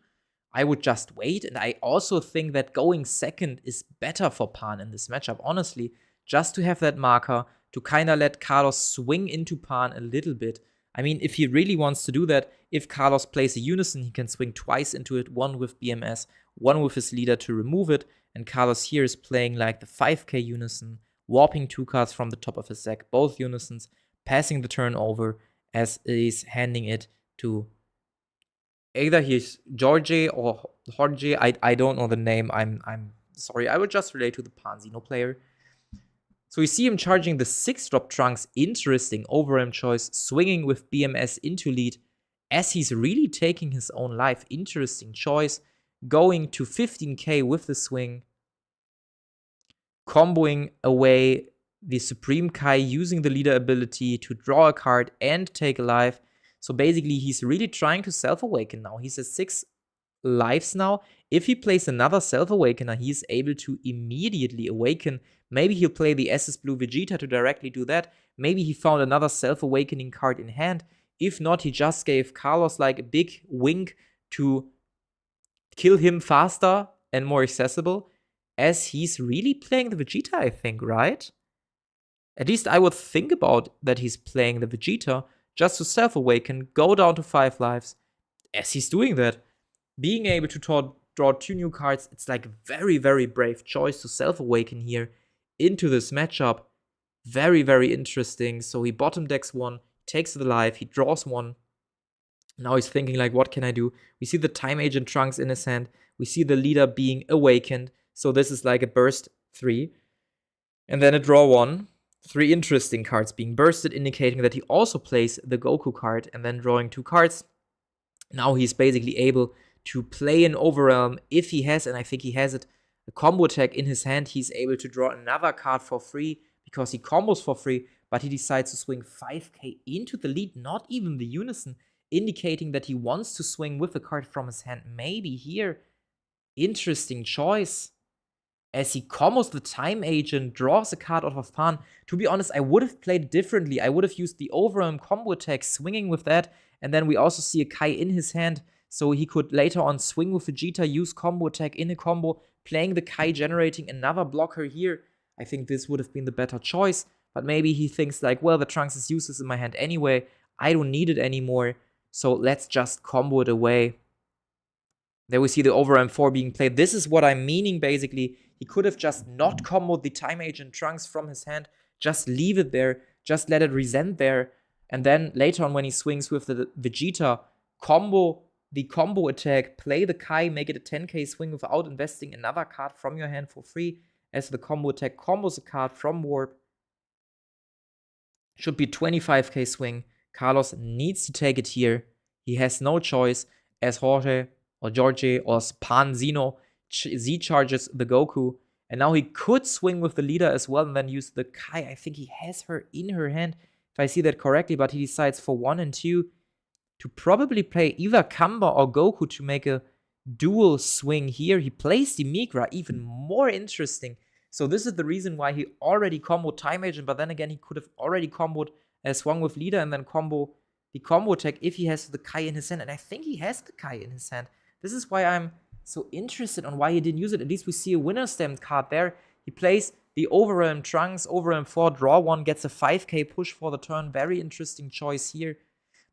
I would just wait, and I also think that going second is better for Pan in this matchup, honestly, just to have that marker to kind of let Carlos swing into Pan a little bit. I mean, if he really wants to do that, if Carlos plays a Unison, he can swing twice into it, one with BMS, one with his leader to remove it, and Carlos here is playing like the 5k Unison, warping 2 cards from the top of his deck, both Unisons, passing the turn over as he's handing it to either he's Jorge or Jorge. I don't know the name. I'm sorry. I would just relate to the Pan Xeno player. So we see him charging the 6-drop Trunks. Interesting overwhelm choice. Swinging with BMS into lead as he's really taking his own life. Interesting choice. Going to 15k with the swing. Comboing away the Supreme Kai using the leader ability to draw a card and take a life. So basically, he's really trying to self-awaken now. He's at 6 lives now. If he plays another self-awakener, he's able to immediately awaken. Maybe he'll play the SS Blue Vegeta to directly do that. Maybe he found another self-awakening card in hand. If not, he just gave Carlos like a big wink to kill him faster and more accessible, as he's really playing the Vegeta, I think, right? At least I would think about that he's playing the Vegeta just to self-awaken, go down to 5 lives. As he's doing that, being able to draw 2 new cards. It's like very, very brave choice to self-awaken here into this matchup. Very, very interesting. So he bottom decks 1, takes the life, he draws 1. Now he's thinking like, what can I do? We see the Time Agent Trunks in his hand. We see the leader being awakened. So this is like a burst 3. And then a draw 1. 3 interesting cards being bursted, indicating that he also plays the Goku card and then drawing 2 cards. Now he's basically able to play an Overwhelm if he has, and I think he has it, a combo attack in his hand. He's able to draw another card for free because he combos for free, but he decides to swing 5k into the lead, not even the Unison, indicating that he wants to swing with the card from his hand. Maybe here, interesting choice. As he combos the Time Agent, draws a card out of pan. To be honest, I would have played it differently. I would have used the Overwhelm combo attack, swinging with that, and then we also see a Kai in his hand, so he could later on swing with Vegeta, use combo attack in a combo, playing the Kai, generating another blocker here. I think this would have been the better choice, but maybe he thinks like, well, the Trunks is useless in my hand anyway, I don't need it anymore, so let's just combo it away. There we see the Overwhelm 4 being played. This is what I'm meaning, basically. He could have just not comboed the Time Agent Trunks from his hand, just leave it there, just let it resent there, and then later on when he swings with the Vegeta, combo the combo attack, play the Kai, make it a 10k swing without investing another card from your hand for free, as the combo attack combos a card from Warp. Should be 25k swing. Carlos needs to take it here. He has no choice, as Jorge or Pan Zeno Z-charges the Goku, and now he could swing with the leader as well and then use the Kai. I think he has her in her hand, if I see that correctly, but he decides for 1 and 2 to probably play either Kamba or Goku to make a dual swing here. He plays the Migra, even more interesting. So this is the reason why he already comboed Time Agent, but then again, he could have already comboed swung with leader and then combo the combo attack if he has the Kai in his hand, and I think he has the Kai in his hand. This is why I'm so interested on why he didn't use it. At least we see a winner stamped card there. He plays the Overwhelm Trunks, Overwhelm 4, draw 1, gets a 5k push for the turn. Very interesting choice here.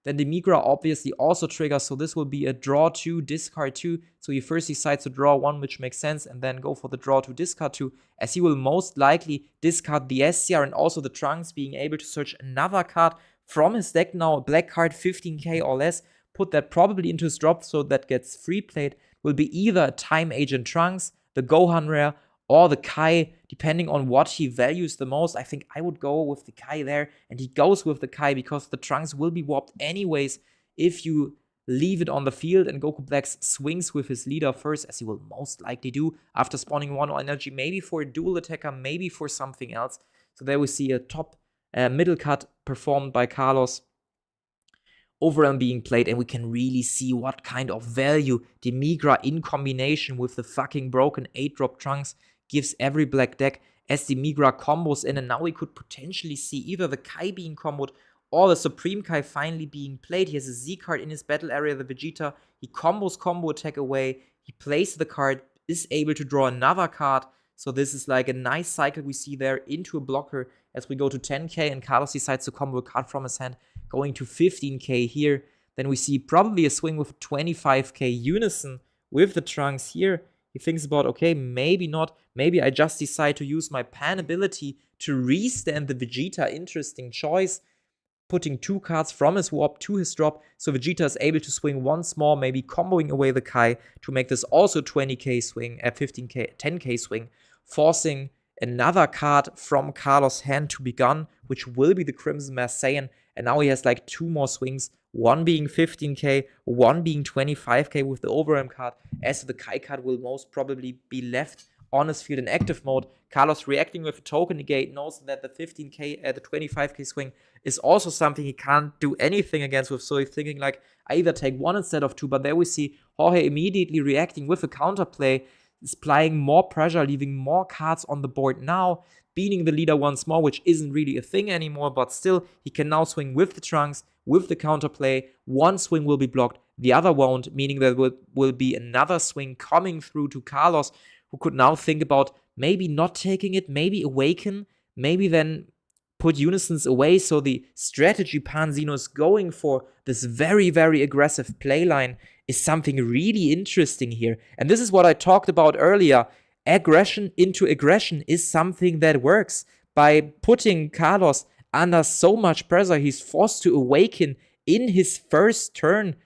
Then the Migra obviously also triggers, so this will be a draw 2, discard 2. So he first decides to draw 1, which makes sense, and then go for the draw 2, discard 2, as he will most likely discard the SCR and also the Trunks, being able to search another card from his deck now, a black card, 15k or less, put that probably into his drop, so that gets free played. Will be either a Time Agent Trunks, the Gohan rare, or the Kai, depending on what he values the most. I think I would go with the Kai there, and he goes with the Kai because the Trunks will be warped anyways if you leave it on the field, and Goku Black swings with his leader first, as he will most likely do after spawning 1 energy, maybe for a dual attacker, maybe for something else. So there we see a top middle cut performed by Carlos. Overwhelm being played, and we can really see what kind of value the Migra in combination with the fucking broken 8-drop Trunks gives every black deck, as the Migra combos in, and now we could potentially see either the Kai being comboed or the Supreme Kai finally being played. He has a Z card in his battle area, the Vegeta. He combos combo attack away, he plays the card, is able to draw another card. So this is like a nice cycle we see there into a blocker as we go to 10k, and Carlos decides to combo a card from his hand, going to 15k here. Then we see probably a swing with 25k Unison with the Trunks here. He thinks about, okay, maybe not. Maybe I just decide to use my Pan ability to restand the Vegeta. Interesting choice. Putting 2 cards from his warp to his drop, so Vegeta is able to swing once more, maybe comboing away the Kai to make this also 20k swing, 15k, 10k swing, forcing another card from Carlos' hand to be gone, which will be the Crimson Mass Saiyan. And now he has like 2 more swings, one being 15k, one being 25k with the Overwhelm card, as the Kai card will most probably be left on his field in active mode. Carlos reacting with a token negate, knows that the 15k, the 25k swing is also something he can't do anything against with, so he's thinking like, I either take 1 instead of 2, but there we see Jorge immediately reacting with a counterplay, applying more pressure, leaving more cards on the board now, beating the leader once more, which isn't really a thing anymore, but still, he can now swing with the Trunks, with the counterplay. One swing will be blocked, the other won't, meaning there will be another swing coming through to Carlos, who could now think about maybe not taking it, maybe awaken, maybe then put Unisons away. So the strategy Pan Zeno is going for this very, very aggressive playline is something really interesting here. And this is what I talked about earlier. Aggression into aggression is something that works. By putting Carlos under so much pressure, he's forced to awaken in his first turn,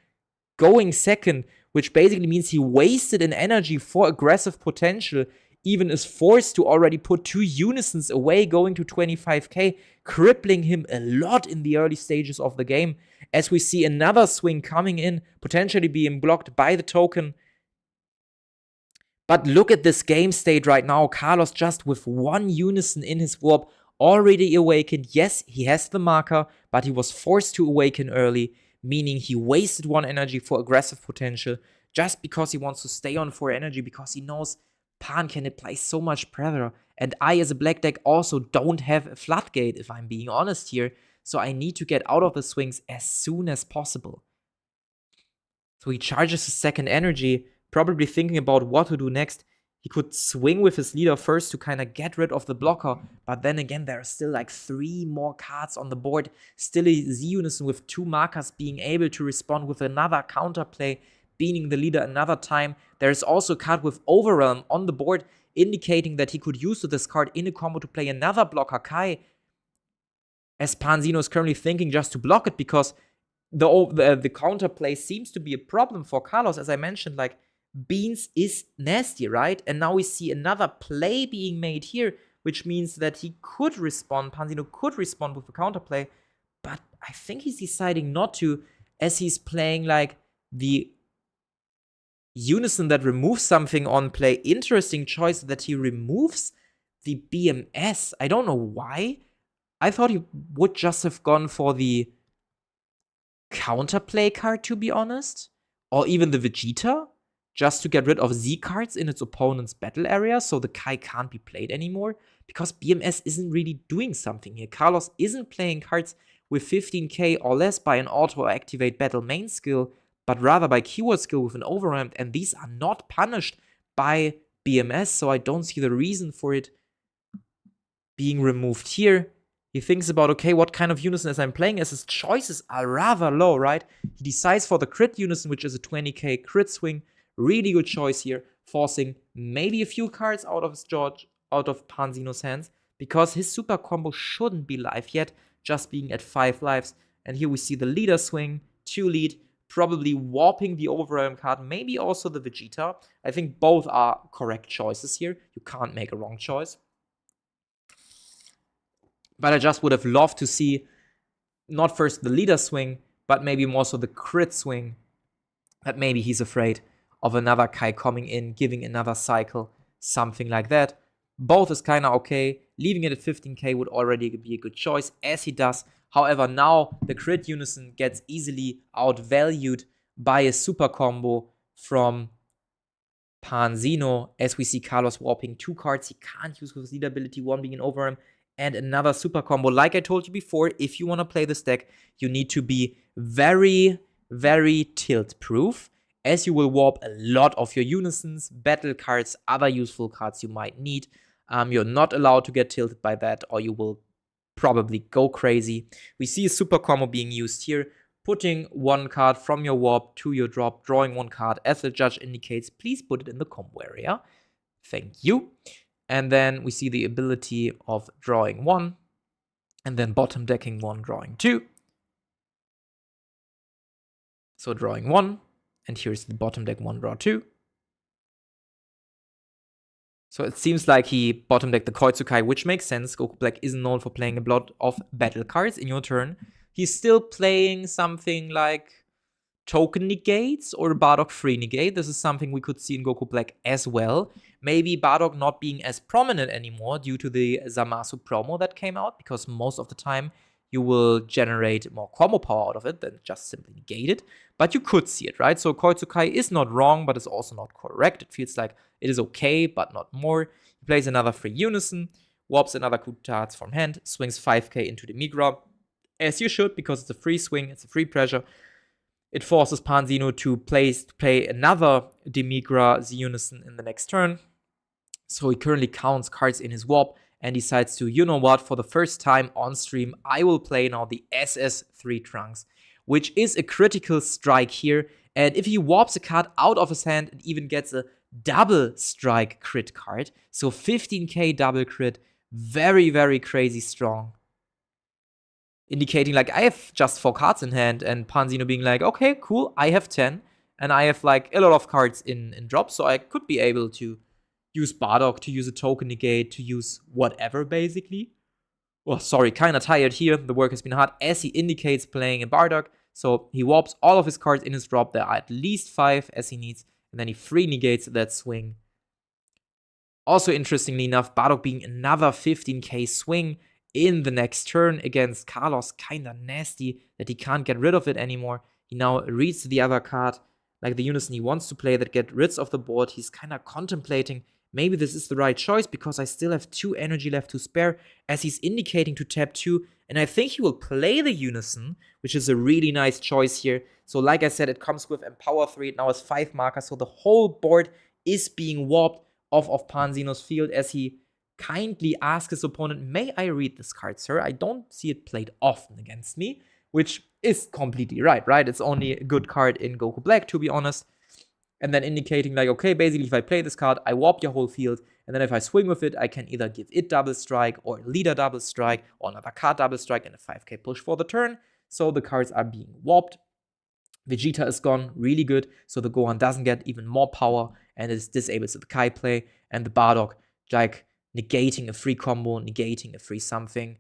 going second, which basically means he wasted an energy for aggressive potential, even is forced to already put 2 unisons away, going to 25k, crippling him a lot in the early stages of the game, as we see another swing coming in, potentially being blocked by the token. But look at this game state right now. Carlos just with 1 unison in his warp, already awakened. Yes, he has the marker, but he was forced to awaken early, meaning he wasted 1 energy for aggressive potential just because he wants to stay on 4 energy, because he knows Pan can apply so much pressure. And I, as a black deck, also don't have a floodgate, if I'm being honest here. So I need to get out of the swings as soon as possible. So he charges his second energy, probably thinking about what to do next. He could swing with his leader first to kind of get rid of the blocker, but then again, there are still like 3 more cards on the board. Still a Z-Unison with 2 markers being able to respond with another counterplay, beating the leader another time. There is also a card with Overwhelm on the board, indicating that he could use this card in a combo to play another blocker Kai, as Panzino is currently thinking just to block it, because the counterplay seems to be a problem for Carlos. As I mentioned, like, Beans is nasty, right? And now we see another play being made here, which means that he could respond, Panzino could respond with a counterplay, but I think he's deciding not to, as he's playing like the unison that removes something on play. Interesting choice that he removes the BMS. I don't know why. I thought he would just have gone for the counterplay card, to be honest, or even the Vegeta, just to get rid of Z cards in its opponent's battle area, so the Kai can't be played anymore, because BMS isn't really doing something here. Carlos isn't playing cards with 15k or less by an auto-activate battle main skill, but rather by keyword skill with an overramp, and these are not punished by BMS, so I don't see the reason for it being removed here. He thinks about, okay, what kind of unison as I'm playing, as his choices are rather low, right? He decides for the crit unison, which is a 20k crit swing. Really good choice here, forcing maybe a few cards out of Panzino's hands, because his super combo shouldn't be live yet, just being at 5 lives. And here we see the leader swing, 2 lead, probably warping the Overwhelm card, maybe also the Vegeta. I think both are correct choices here. You can't make a wrong choice. But I just would have loved to see not first the leader swing, but maybe more so the crit swing. But maybe he's afraid of another Kai coming in, giving another cycle, something like that. Both is kind of okay. Leaving it at 15k would already be a good choice, as he does. However, now the crit unison gets easily outvalued by a super combo from Panzino, as we see Carlos warping 2 cards he can't use with his leader ability, one being an overarm, and another super combo. Like I told you before, if you want to play this deck, you need to be very, very tilt-proof, as you will warp a lot of your unisons, battle cards, other useful cards you might need. You're not allowed to get tilted by that, or you will probably go crazy. We see a super combo being used here, putting 1 card from your warp to your drop, drawing 1 card. As the judge indicates, please put it in the combo area. Thank you. And then we see the ability of drawing 1, and then bottom decking 1, drawing 2. So drawing 1, and here's the bottom deck 1, draw 2. So it seems like he bottom decked the Koitsukai, which makes sense. Goku Black isn't known for playing a lot of battle cards in your turn. He's still playing something like token negates or Bardock free negate. This is something we could see in Goku Black as well. Maybe Bardock not being as prominent anymore due to the Zamasu promo that came out, because most of the time you will generate more combo power out of it than just simply negate it. But you could see it, right? So Koitsukai is not wrong, but it's also not correct. It feels like it is okay, but not more. He plays another free unison, warps another cards from hand, swings 5k into the Migra, as you should, because it's a free swing, it's a free pressure. It forces Panzino to play another Demigra Z-Unison in the next turn. So he currently counts cards in his warp and decides to, you know what, for the first time on stream, I will play now the SS3 Trunks, which is a critical strike here, And if he warps a card out of his hand, it even gets a double strike crit card. So 15k double crit, very, very crazy strong. Indicating like I have just 4 cards in hand, and Panzino being like, okay, cool, I have 10. And I have like a lot of cards in drop, so I could be able to use Bardock, to use a token negate, to use whatever basically. Oh, sorry, kind of tired here. The work has been hard, as he indicates playing a Bardock. So he warps all of his cards in his drop. There are at least 5 as he needs, and then he free negates that swing. Also, interestingly enough, Bardock being another 15k swing in the next turn against Carlos. Kinda nasty that he can't get rid of it anymore. He now reads the other card, like the unison he wants to play that get rid of the board. He's kind of contemplating, maybe this is the right choice because I still have 2 energy left to spare, as he's indicating to tap 2. And I think he will play the unison, which is a really nice choice here. So like I said, it comes with Empower 3. It now has 5 markers. So the whole board is being warped off of Panzino's field, as he kindly asks his opponent, may I read this card, sir? I don't see it played often against me, which is completely right? It's only a good card in Goku Black, to be honest. And then indicating like, okay, basically if I play this card, I warp your whole field, and then if I swing with it, I can either give it double strike, or leader double strike, or another card double strike, and a 5k push for the turn. So the cards are being warped. Vegeta is gone, really good, so the Gohan doesn't get even more power, and it disables the Kai play, and the Bardock, like, negating a free combo, negating a free something.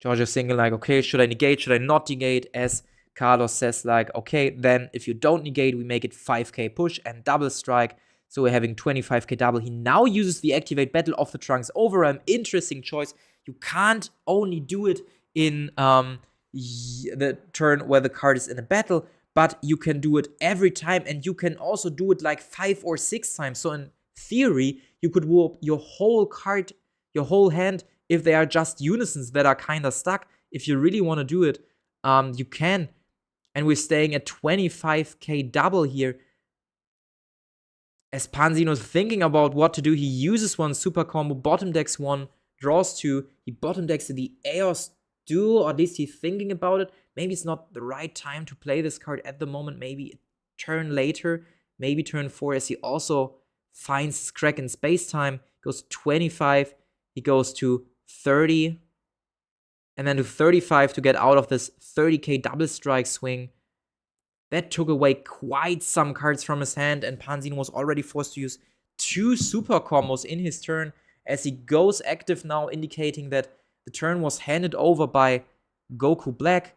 George is thinking like, okay, should I negate, should I not negate, as Carlos says like, okay, then if you don't negate, we make it 5k push and double strike, so we're having 25k double. He now uses the activate Battle of the Trunks overrun. Interesting choice. You can't only do it in the turn where the card is in a battle, but you can do it every time, and you can also do it like 5 or 6 times. So in theory, you could warp your whole card, your whole hand, if they are just unisons that are kind of stuck. If you really want to do it, you can. And we're staying at 25k double here. As Panzino's thinking about what to do, he uses one super combo, bottom decks 1, draws 2, he bottom decks the Eos Duel, or at least he's thinking about it. Maybe it's not the right time to play this card at the moment, maybe a turn later, maybe turn 4, as he also finds his crack in space-time, goes 25, he goes to 30, and then to 35 to get out of this 30k double strike swing. That took away quite some cards from his hand, and Panzino was already forced to use 2 super combos in his turn, as he goes active now, indicating that the turn was handed over by Goku Black,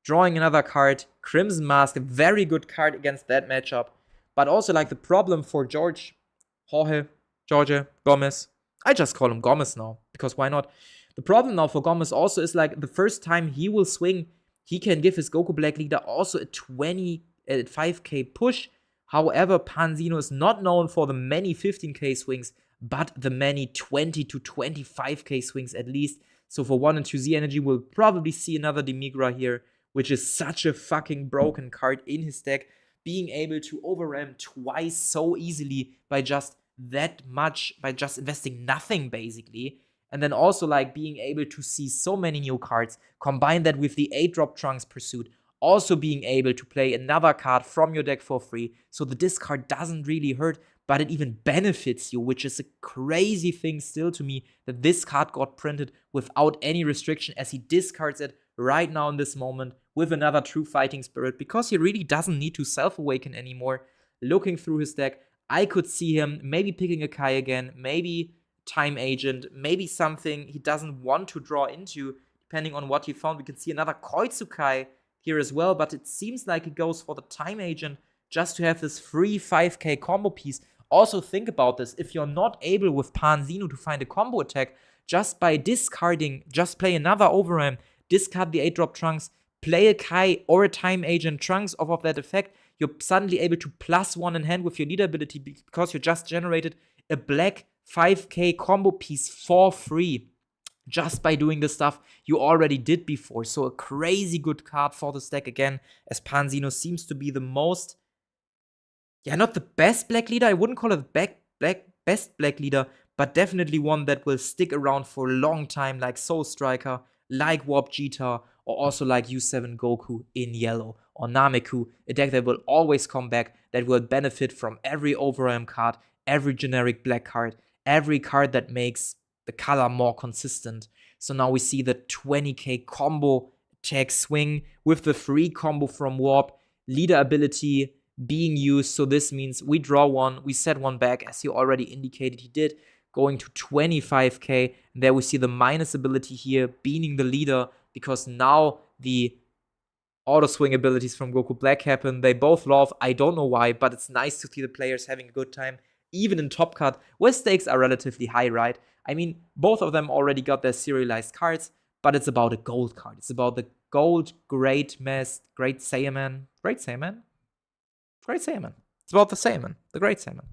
drawing another card, Crimson Mask, a very good card against that matchup. But also like the problem for Jorge Gomez, I just call him Gomez now, because why not? The problem now for Gomez also is like the first time he will swing, he can give his Goku Black leader also a 5k push. However, Panzino is not known for the many 15k swings, but the many 20 to 25k swings at least. So for 1 and 2Z energy, we'll probably see another Demigra here, which is such a fucking broken card in his deck. Being able to overram twice so easily by just that much, by just investing nothing basically. And then also like being able to see so many new cards, combine that with the 8-drop Trunks Pursuit, also being able to play another card from your deck for free, so the discard doesn't really hurt, but it even benefits you, which is a crazy thing still to me, that this card got printed without any restriction, as he discards it right now in this moment with another True Fighting Spirit, because he really doesn't need to self-awaken anymore. Looking through his deck, I could see him maybe picking a Kai again, maybe Time Agent, maybe something he doesn't want to draw into, depending on what he found. We can see another Koitsukai here as well, but it seems like he goes for the Time Agent just to have this free 5k combo piece. Also think about this, if you're not able with Panzino to find a combo attack, just by discarding, just play another Overram, discard the 8-drop Trunks, play a Kai or a Time Agent Trunks off of that effect, you're suddenly able to +1 in hand with your leader ability, because you just generated a black 5k combo piece for free just by doing the stuff you already did before. So a crazy good card for this deck again, as Panzino seems to be the most, not the best black leader, I wouldn't call it best black leader, but definitely one that will stick around for a long time, like Soul Striker, like Warp Jita, or also like U7 Goku in yellow. or Nameku, a deck that will always come back, that will benefit from every overwhelm card, every generic black card, every card that makes the color more consistent. So now we see the 20k combo attack swing with the free combo from Warp, leader ability being used. So this means we draw one, we set one back, as he already indicated he did, going to 25k. And there we see the minus ability here, beaning the leader, because now the auto swing abilities from Goku Black happen. They both love, I don't know why, but it's nice to see the players having a good time, even in Top Cut, where stakes are relatively high, right? I mean, both of them already got their serialized cards, but it's about a gold card. It's about the gold Great MESZ, Great Saiyaman. Great Saiyaman? Great Saiyaman. It's about the Saiyaman, the Great Saiyaman.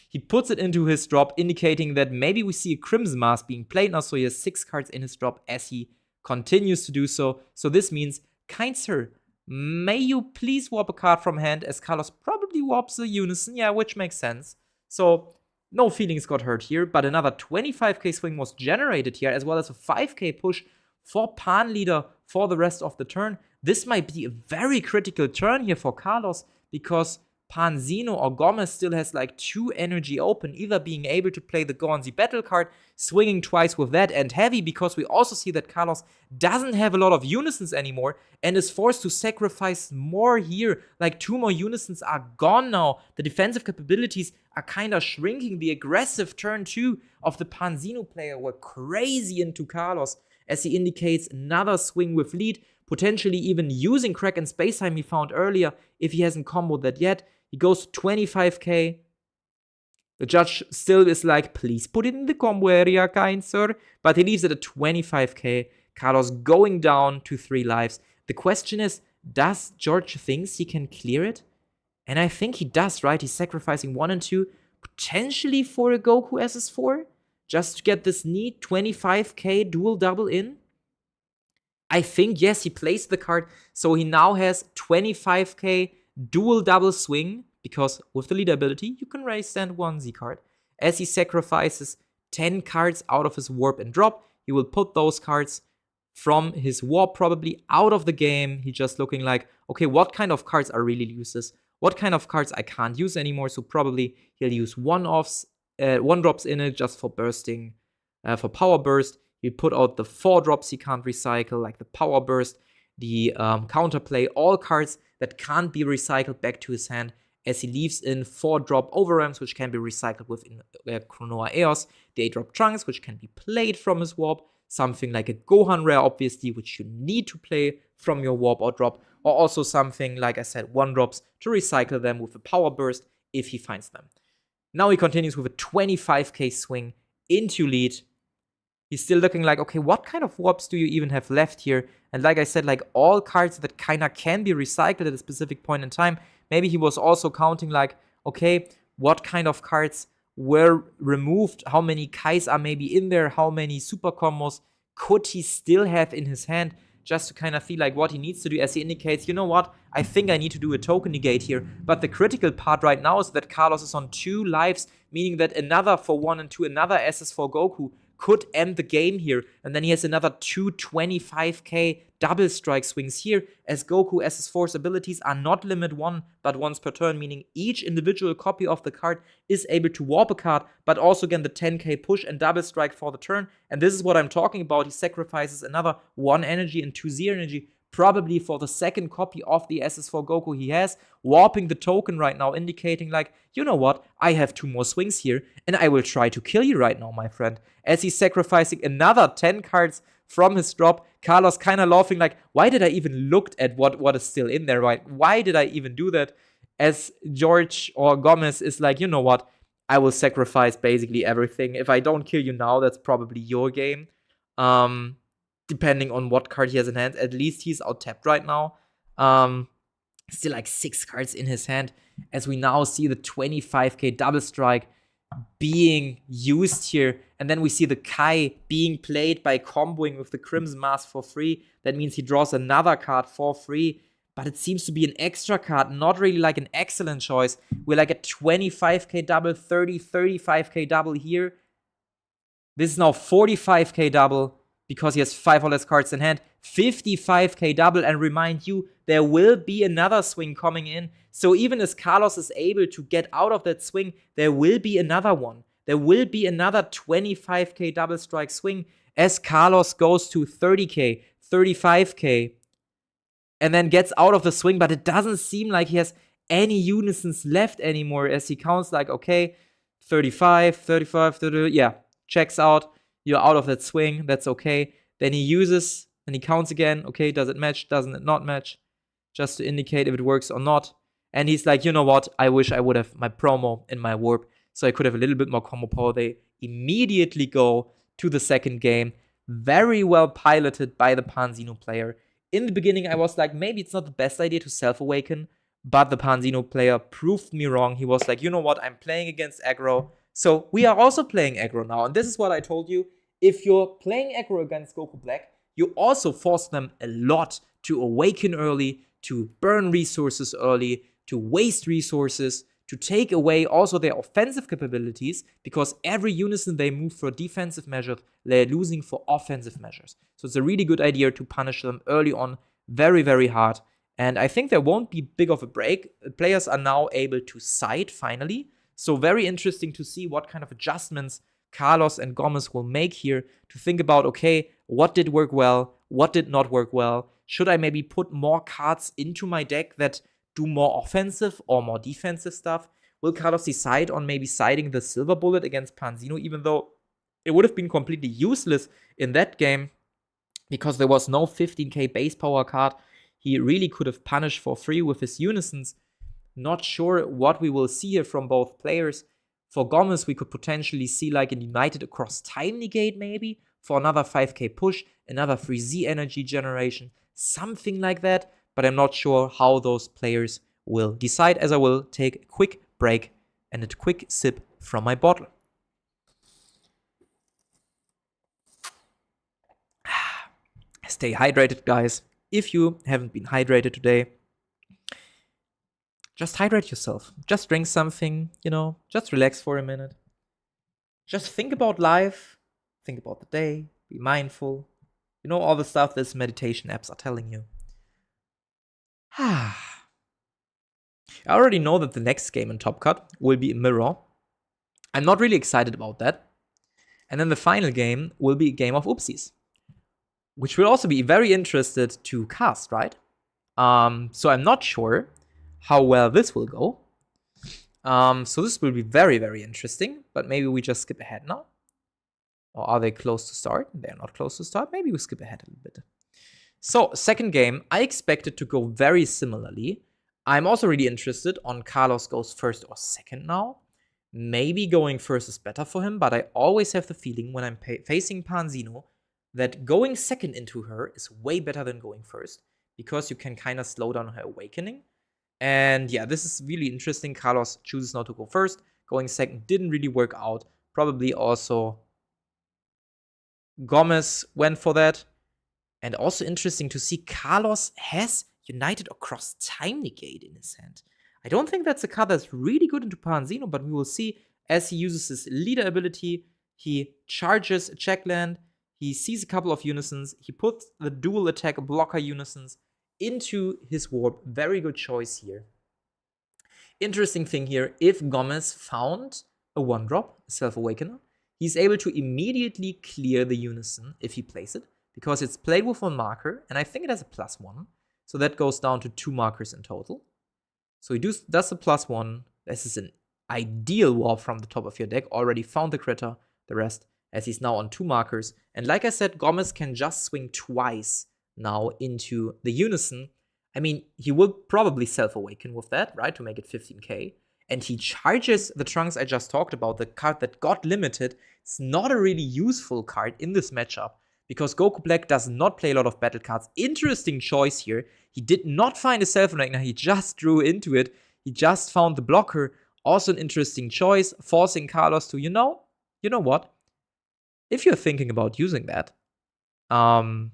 He puts it into his drop, indicating that maybe we see a Crimson Mask being played now, so he has 6 cards in his drop as he continues to do so. So this means, kind sir, may you please warp a card from hand, as Carlos probably warps a Unison, yeah, which makes sense. So no feelings got hurt here, but another 25k swing was generated here, as well as a 5k push for Pan Leader for the rest of the turn. This might be a very critical turn here for Carlos, because Pan Zeno or Gomez still has like 2 energy open, either being able to play the Gonzi battle card, swinging twice with that, and heavy, because we also see that Carlos doesn't have a lot of Unisons anymore and is forced to sacrifice more here. Like 2 more Unisons are gone now. The defensive capabilities are kind of shrinking. The aggressive turn 2 of the Pan Zeno player were crazy into Carlos, as he indicates another swing with lead, potentially even using Kraken Space Time he found earlier if he hasn't comboed that yet. He goes to 25k. The judge still is like, please put it in the combo area, kind sir. But he leaves it at 25k. Carlos going down to 3 lives. The question is, does George thinks he can clear it? And I think he does, right? He's sacrificing 1 and 2, potentially for a Goku SS4, just to get this neat 25k dual double in. I think, yes, he plays the card, so he now has 25k dual double swing, because with the leader ability, you can raise stand 1 Z card. As he sacrifices 10 cards out of his warp and drop, he will put those cards from his warp probably out of the game. He's just looking like, okay, what kind of cards are really useless? What kind of cards I can't use anymore? So probably he'll use one-offs, 1-drops in it just for bursting, for power burst. He'll put out the 4-drops he can't recycle, like the power burst, the counterplay, all cards that can't be recycled back to his hand, as he leaves in 4-drop overwhelms, which can be recycled within Chronoa Eos, the 8-drop Trunks, which can be played from his warp, something like a Gohan Rare, obviously, which you need to play from your warp or drop, or also something, like I said, 1-drops to recycle them with a power burst if he finds them. Now he continues with a 25k swing into lead. He's still looking like, okay, what kind of warps do you even have left here? And like I said, like all cards that kinda can be recycled at a specific point in time. Maybe he was also counting like, okay, what kind of cards were removed? How many Kais are maybe in there? How many super combos could he still have in his hand? Just to kind of feel like what he needs to do, as he indicates, you know what, I think I need to do a token negate here. But the critical part right now is that Carlos is on 2 lives, meaning that another for 1 and 2, another SS for Goku could end the game here. And then he has another 2 25k double strike swings here, as Goku SS4's abilities are not limit 1, but once per turn, meaning each individual copy of the card is able to warp a card, but also again the 10k push and double strike for the turn. And this is what I'm talking about. He sacrifices another 1 energy and 2 0 energy, probably for the second copy of the SS4 Goku he has, warping the token right now, indicating like, you know what, I have 2 more swings here, and I will try to kill you right now, my friend. As he's sacrificing another 10 cards from his drop, Carlos kind of laughing like, why did I even look at what is still in there, right? Why did I even do that? As George or Gomez is like, you know what, I will sacrifice basically everything. If I don't kill you now, that's probably your game. Depending on what card he has in hand. At least he's out tapped right now. Still like 6 cards in his hand, as we now see the 25k double strike being used here. And then we see the Kai being played by comboing with the Crimson Mask for free. That means he draws another card for free, but it seems to be an extra card, not really like an excellent choice. We're like a 25k double, 35k double here. This is now 45k double, because he has 5 or less cards in hand. 55k double, and remind you, there will be another swing coming in. So even as Carlos is able to get out of that swing, there will be another one. There will be another 25k double strike swing as Carlos goes to 30k, 35k, and then gets out of the swing, but it doesn't seem like he has any unisons left anymore as he counts like, okay, 35, 35, 30, yeah, checks out, you're out of that swing, that's okay. Then he uses, and he counts again, okay, does it match, doesn't it not match, just to indicate if it works or not. And he's like, you know what, I wish I would have my promo in my warp, so I could have a little bit more combo power. They immediately go to the second game, very well piloted by the Panzino player. In the beginning, I was like, maybe it's not the best idea to self-awaken, but the Panzino player proved me wrong. He was like, you know what, I'm playing against aggro, so we are also playing aggro now. And this is what I told you. If you're playing aggro against Goku Black, you also force them a lot to awaken early, to burn resources early, to waste resources, to take away also their offensive capabilities, because every unison they move for defensive measures, they're losing for offensive measures. So it's a really good idea to punish them early on very, very hard. And I think there won't be big of a break. Players are now able to side finally. So very interesting to see what kind of adjustments Carlos and Gomez will make here to think about, okay, what did work well, what did not work well? Should I maybe put more cards into my deck that do more offensive or more defensive stuff? Will Carlos decide on maybe siding the Silver Bullet against Panzino, even though it would have been completely useless in that game because there was no 15k base power card he really could have punished for free with his unisons? Not sure what we will see here from both players. For Gomez, we could potentially see like an United Across Time negate maybe for another 5k push, another 3Z energy generation, something like that. But I'm not sure how those players will decide, as I will take a quick break and a quick sip from my bottle. Stay hydrated, guys. If you haven't been hydrated today, just hydrate yourself. Just drink something, you know, just relax for a minute. Just think about life, think about the day, be mindful. You know, all the stuff these meditation apps are telling you. I already know that the next game in Top Cut will be a mirror. I'm not really excited about that. And then the final game will be a game of oopsies, which will also be very interested to cast, right? So I'm not sure how well this will go. So this will be very, very interesting, but maybe we just skip ahead now. Or are they close to start? They're not close to start. Maybe we skip ahead a little bit. So, second game, I expect it to go very similarly. I'm also really interested on Carlos goes first or second now. Maybe going first is better for him, but I always have the feeling when I'm facing Panzino that going second into her is way better than going first, because you can kind of slow down her awakening. And yeah, this is really interesting. Carlos chooses not to go first. Going second didn't really work out. Probably also Gomez went for that. And also interesting to see Carlos has United Across Time negate in his hand. I don't think that's a card that's really good into Panzino, but we will see as he uses his leader ability. He charges a check land, he sees a couple of unisons, he puts the dual attack blocker unisons into his warp. Very good choice here. Interesting thing here, if Gomez found a 1-drop, a Self-Awakener, he's able to immediately clear the unison if he plays it, because it's played with 1 marker, and I think it has a +1, so that goes down to 2 markers in total. So he does the +1. This is an ideal warp from the top of your deck. Already found the critter, the rest, as he's now on 2 markers. And like I said, Gomez can just swing twice now into the unison. I mean, he will probably self-awaken with that, right, to make it 15k. And he charges the Trunks I just talked about, the card that got limited. It's not a really useful card in this matchup, because Goku Black does not play a lot of battle cards. Interesting choice here. He did not find a Self-Awakener, he just drew into it. He just found the blocker. Also an interesting choice, forcing Carlos to, you know what? If you're thinking about using that, oh,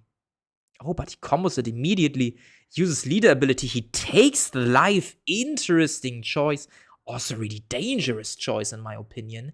but he combos it immediately, uses leader ability, he takes the life. Interesting choice. Also really dangerous choice in my opinion.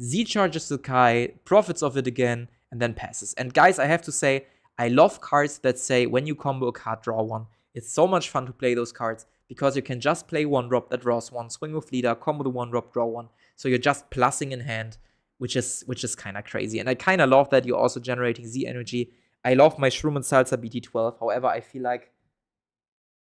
Z charges the Kai, profits of it again, and then passes. And guys, I have to say, I love cards that say when you combo a card, draw one. It's so much fun to play those cards because you can just play one drop that draws one, swing with leader, combo the one drop, draw one. So you're just plussing in hand, which is kind of crazy. And I kind of love that you're also generating Z energy. I love my Shroom and Salsa BT12. However, I feel like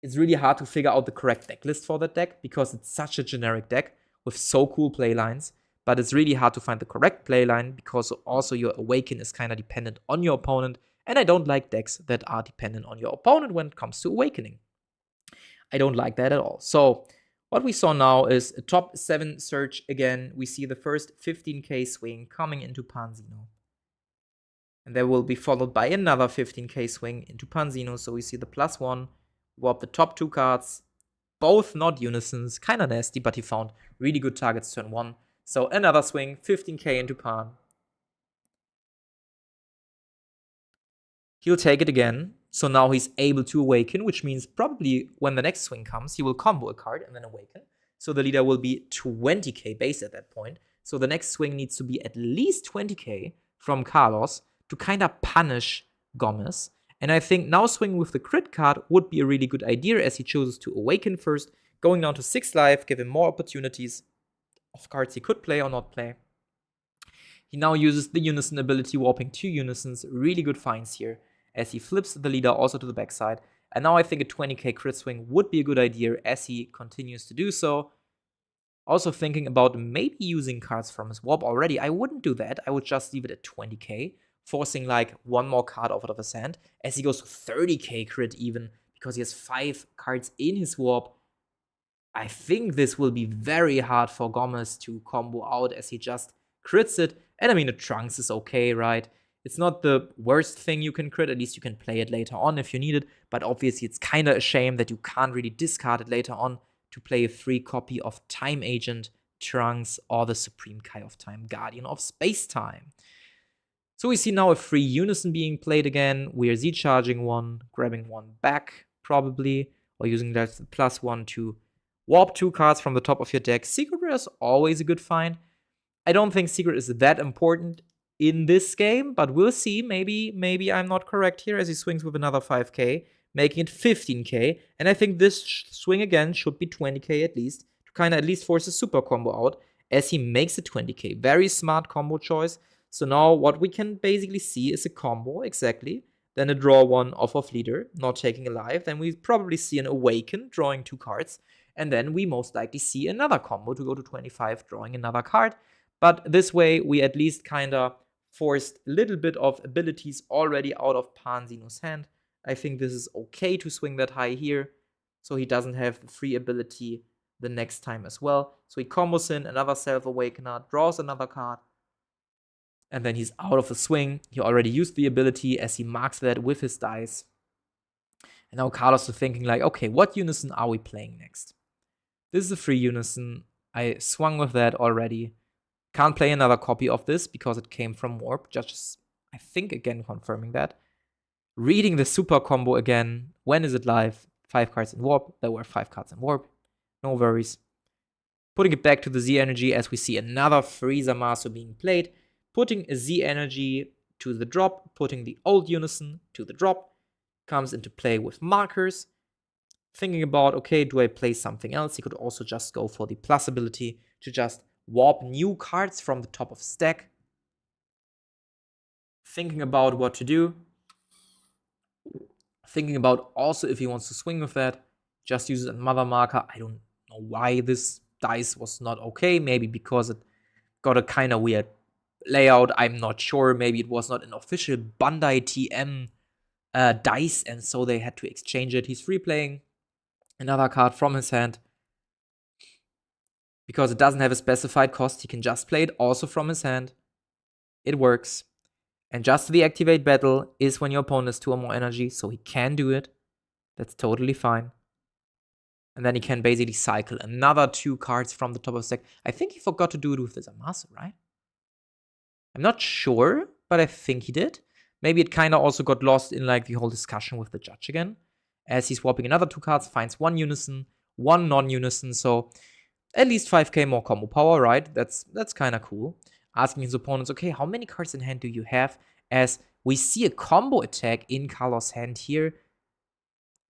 it's really hard to figure out the correct deck list for that deck because it's such a generic deck with so cool playlines. But it's really hard to find the correct playline because also your Awaken is kind of dependent on your opponent. And I don't like decks that are dependent on your opponent when it comes to Awakening. I don't like that at all. So what we saw now is a top 7 search again. We see the first 15k swing coming into Panzino. And there will be followed by another 15k swing into Panzino. So we see the +1, warp the top 2 cards, both not unisons, kind of nasty, but he found really good targets turn 1. So another swing, 15k into Pan. He'll take it again. So now he's able to Awaken, which means probably when the next swing comes, he will combo a card and then Awaken. So the leader will be 20k base at that point. So the next swing needs to be at least 20k from Carlos to kind of punish Gomez. And I think now swinging with the crit card would be a really good idea as he chooses to Awaken first, going down to 6 life, give him more opportunities of cards he could play or not play. He now uses the Unison ability, warping 2 Unisons, really good finds here, as he flips the leader also to the backside. And now I think a 20k crit swing would be a good idea as he continues to do so. Also thinking about maybe using cards from his warp already. I wouldn't do that. I would just leave it at 20k, forcing like one more card out of his hand as he goes to 30k crit even because he has 5 cards in his warp. I think this will be very hard for Gomez to combo out as he just crits it. And I mean, the Trunks is okay, right? It's not the worst thing you can crit. At least you can play it later on if you need it. But obviously, it's kind of a shame that you can't really discard it later on to play a free copy of Time Agent, Trunks, or the Supreme Kai of Time, Guardian of Space-Time. So we see now a free Unison being played again. We are Z-charging one, grabbing one back, probably, or using that +1 to warp 2 cards from the top of your deck. Secret Rare is always a good find. I don't think Secret is that important in this game, but we'll see. Maybe I'm not correct here as he swings with another 5k, making it 15k. And I think this swing again should be 20k at least, to kind of at least force a super combo out as he makes it 20k. Very smart combo choice. So now what we can basically see is a combo, exactly. Then a draw 1 off of leader, not taking a life. Then we probably see an Awaken, drawing 2 cards. And then we most likely see another combo to go to 25, drawing another card. But this way, we at least kind of forced a little bit of abilities already out of Panzino's hand. I think this is okay to swing that high here, so he doesn't have the free ability the next time as well. So he combos in another Self-Awakener, draws another card, and then he's out of the swing. He already used the ability as he marks that with his dice. And now Carlos is thinking like, okay, what Unison are we playing next? This is a free Unison. I swung with that already. Can't play another copy of this because it came from Warp. Just, I think, again confirming that. Reading the super combo again. When is it live? 5 cards in Warp. There were 5 cards in Warp. No worries. Putting it back to the Z energy as we see another Freezer Master being played. Putting a Z energy to the drop. Putting the old Unison to the drop. Comes into play with markers. Thinking about, okay, do I play something else? He could also just go for the plus ability to just warp new cards from the top of stack. Thinking about what to do. Thinking about also if he wants to swing with that. Just use another marker. I don't know why this dice was not okay. Maybe because it got a kind of weird layout. I'm not sure. Maybe it was not an official Bandai TM dice, and so they had to exchange it. He's free playing another card from his hand. Because it doesn't have a specified cost, he can just play it also from his hand. It works. And just the activate battle is when your opponent has 2 or more energy, so he can do it. That's totally fine. And then he can basically cycle another 2 cards from the top of the stack. I think he forgot to do it with the Zamasu, right? I'm not sure, but I think he did. Maybe it kind of also got lost in like the whole discussion with the judge again. As he's swapping another 2 cards, finds 1 Unison, 1 non-Unison, so at least 5k more combo power, right? That's kind of cool. Asking his opponents, okay, how many cards in hand do you have? As We see a combo attack in Carlos' hand here.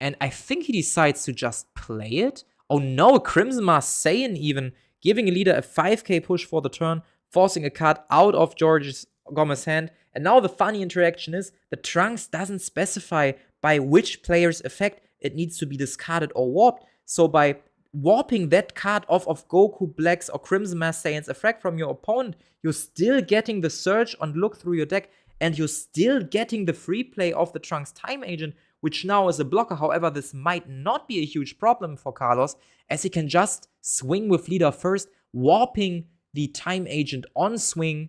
And I think he decides to just play it. Oh no, Crimson Mask Saiyan even giving a leader a 5k push for the turn, forcing a card out of Gomez's hand. And now the funny interaction is the Trunks doesn't specify by which player's effect it needs to be discarded or warped. So by warping that card off of Goku, Black's, or Crimson Mask Saiyan's effect from your opponent, you're still getting the search and look through your deck, and you're still getting the free play of the Trunks Time Agent, which now is a blocker. However, this might not be a huge problem for Carlos, as he can just swing with leader first, warping the Time Agent on swing,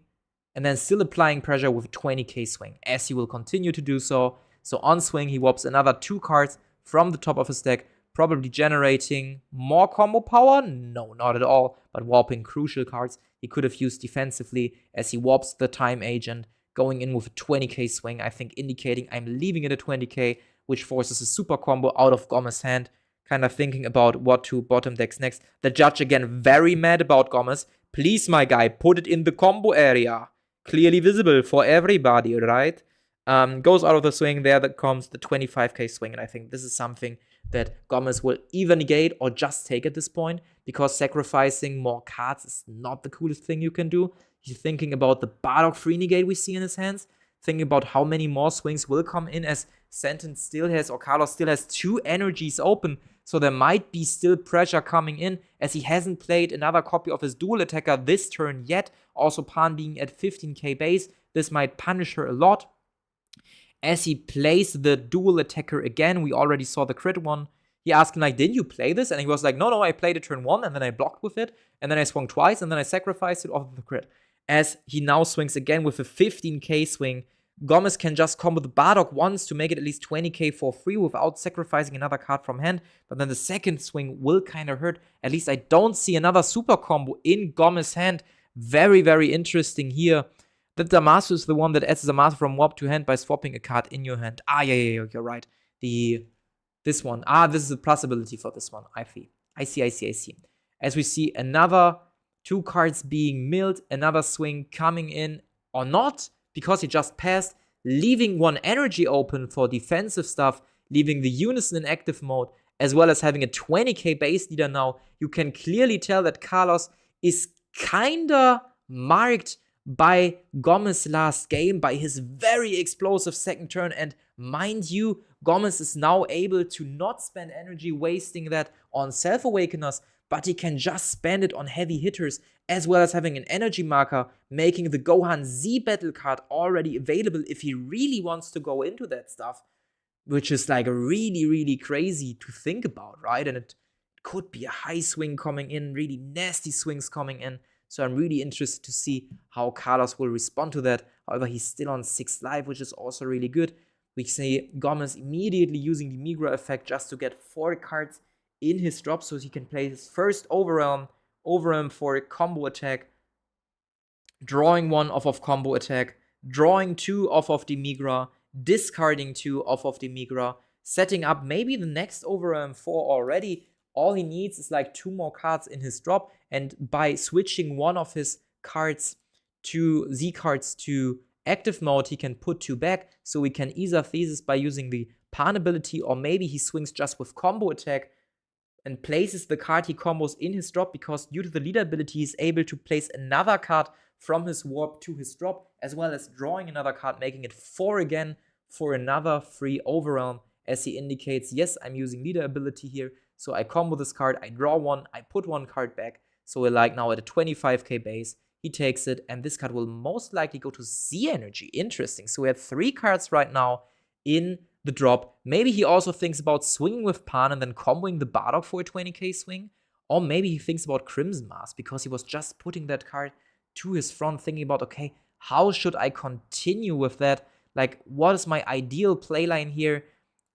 and then still applying pressure with 20k swing, as he will continue to do so. So on swing, he warps another 2 cards from the top of his deck, probably generating more combo power? No, not at all, but warping crucial cards he could have used defensively, as he warps the Time Agent, going in with a 20k swing, I think indicating I'm leaving it at 20k, which forces a super combo out of Gomez's hand. Kind of thinking about what to bottom decks next. The judge again very mad about Gomez. Please, my guy, put it in the combo area. Clearly visible for everybody, right? Goes out of the swing. There that comes the 25k swing. And I think this is something that Gomez will either negate or just take at this point, because sacrificing more cards is not the coolest thing you can do. He's thinking about the Bardock free negate we see in his hands, thinking about how many more swings will come in, as Sentence still has, or Carlos still has 2 energies open, so there might be still pressure coming in, as he hasn't played another copy of his dual attacker this turn yet. Also Pan being at 15k base, this might punish her a lot. As he plays the dual attacker again, we already saw the crit one. He asked him, like, didn't you play this? And he was like, no, I played it turn 1, and then I blocked with it, and then I swung twice, and then I sacrificed it off of the crit. As he now swings again with a 15k swing, Gomez can just combo the Bardock once to make it at least 20k for free without sacrificing another card from hand, but then the second swing will kind of hurt. At least I don't see another super combo in Gomez's hand. Very, very interesting here. The Damaso is the one that adds Damaso from warp to hand by swapping a card in your hand. Yeah, you're right. This one. This is a possibility for this one. I see. As we see another 2 cards being milled, another swing coming in or not, because he just passed, leaving 1 energy open for defensive stuff, leaving the Unison in active mode, as well as having a 20k base leader now. You can clearly tell that Carlos is kinda marked by Gomez's last game, by his very explosive second turn, and mind you, Gomez is now able to not spend energy wasting that on Self-Awakeners, but he can just spend it on heavy hitters, as well as having an energy marker, making the Gohan Z battle card already available if he really wants to go into that stuff, which is like really, really crazy to think about, right? And it could be a high swing coming in, really nasty swings coming in. So I'm really interested to see how Carlos will respond to that. However, he's still on 6 life, which is also really good. We see Gomez immediately using the Migra effect just to get 4 cards in his drop, so he can play his first Overwhelm for a combo attack, drawing 1 off of combo attack, drawing 2 off of the Migra, discarding 2 off of the Migra, setting up maybe the next Overwhelm 4 already. All he needs is like 2 more cards in his drop, and by switching 1 of his cards to Z cards to active mode, he can put 2 back, so we can either thesis by using the Pan ability, or maybe he swings just with combo attack and places the card he combos in his drop, because due to the leader ability, he's able to place another card from his warp to his drop, as well as drawing another card, making it 4 again for another free Overwhelm, as he indicates, yes, I'm using leader ability here, so I combo this card, I draw 1, I put 1 card back, so we're like now at a 25k base. He takes it, and this card will most likely go to Z energy. Interesting. So we have 3 cards right now in the drop. Maybe he also thinks about swinging with Pan and then comboing the Bardock for a 20k swing. Or maybe he thinks about Crimson Mask, because he was just putting that card to his front, thinking about, okay, how should I continue with that? Like, what is my ideal playline here?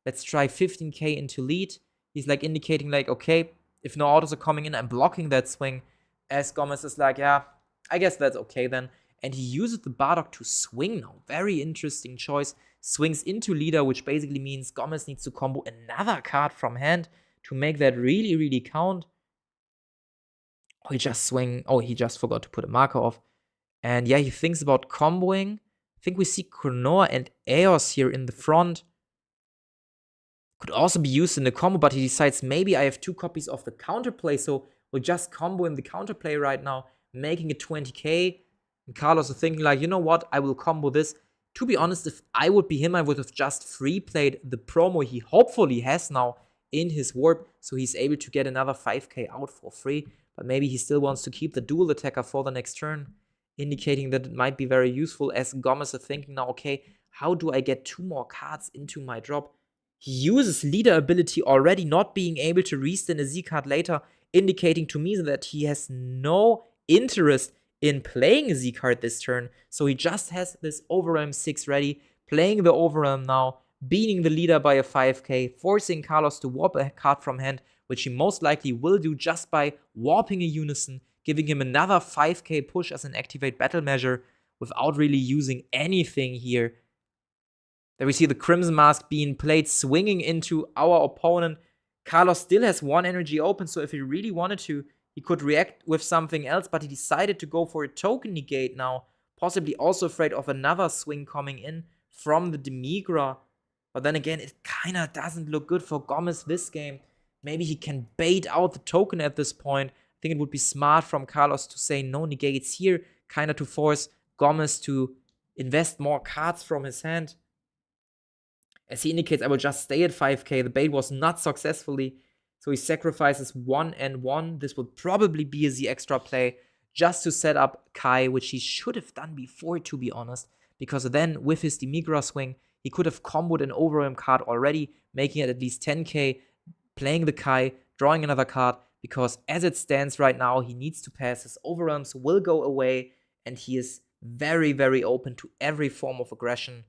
Let's try 15k into lead. He's like indicating like, okay, if no autos are coming in, I'm blocking that swing. As Gomez is like, yeah, I guess that's okay then. And he uses the Bardock to swing now. Very interesting choice. Swings into leader, which basically means Gomez needs to combo another card from hand to make that really, really count. Oh, he just forgot to put a marker off. And yeah, he thinks about comboing think we see Kronoa and Eos here in the front. Could also be used in the combo, but he decides maybe I have 2 copies of the counterplay, so we'll just combo in the counterplay right now, making it 20k. And Carlos is thinking like, you know what, I will combo this. To be honest, if I would be him, I would have just free played the promo he hopefully has now in his warp, so he's able to get another 5k out for free. But maybe he still wants to keep the dual attacker for the next turn, indicating that it might be very useful, as Gomez is thinking now, okay, how do I get 2 more cards into my drop? He uses leader ability already, not being able to restand a Z card later, indicating to me that he has no interest in playing a Z card this turn. So he just has this Overwhelm 6 ready, playing the Overwhelm now, beating the leader by a 5k, forcing Carlos to warp a card from hand, which he most likely will do just by warping a Unison, giving him another 5k push as an activate battle measure without really using anything here. There we see the Crimson Mask being played, swinging into our opponent. Carlos still has 1 energy open, so if he really wanted to, he could react with something else, but he decided to go for a token negate now, possibly also afraid of another swing coming in from the Demigra. But then again, it kind of doesn't look good for Gomez this game. Maybe he can bait out the token at this point. I think it would be smart from Carlos to say no negates here, kind of to force Gomez to invest more cards from his hand. As he indicates, I will just stay at 5k. The bait was not successfully, so he sacrifices 1 and 1. This will probably be the extra play just to set up Kai, which he should have done before, to be honest, because then with his Demigra swing, he could have comboed an Overwhelm card already, making it at least 10k, playing the Kai, drawing another card, because as it stands right now, he needs to pass. His Overwhelms will go away, and he is very, very open to every form of aggression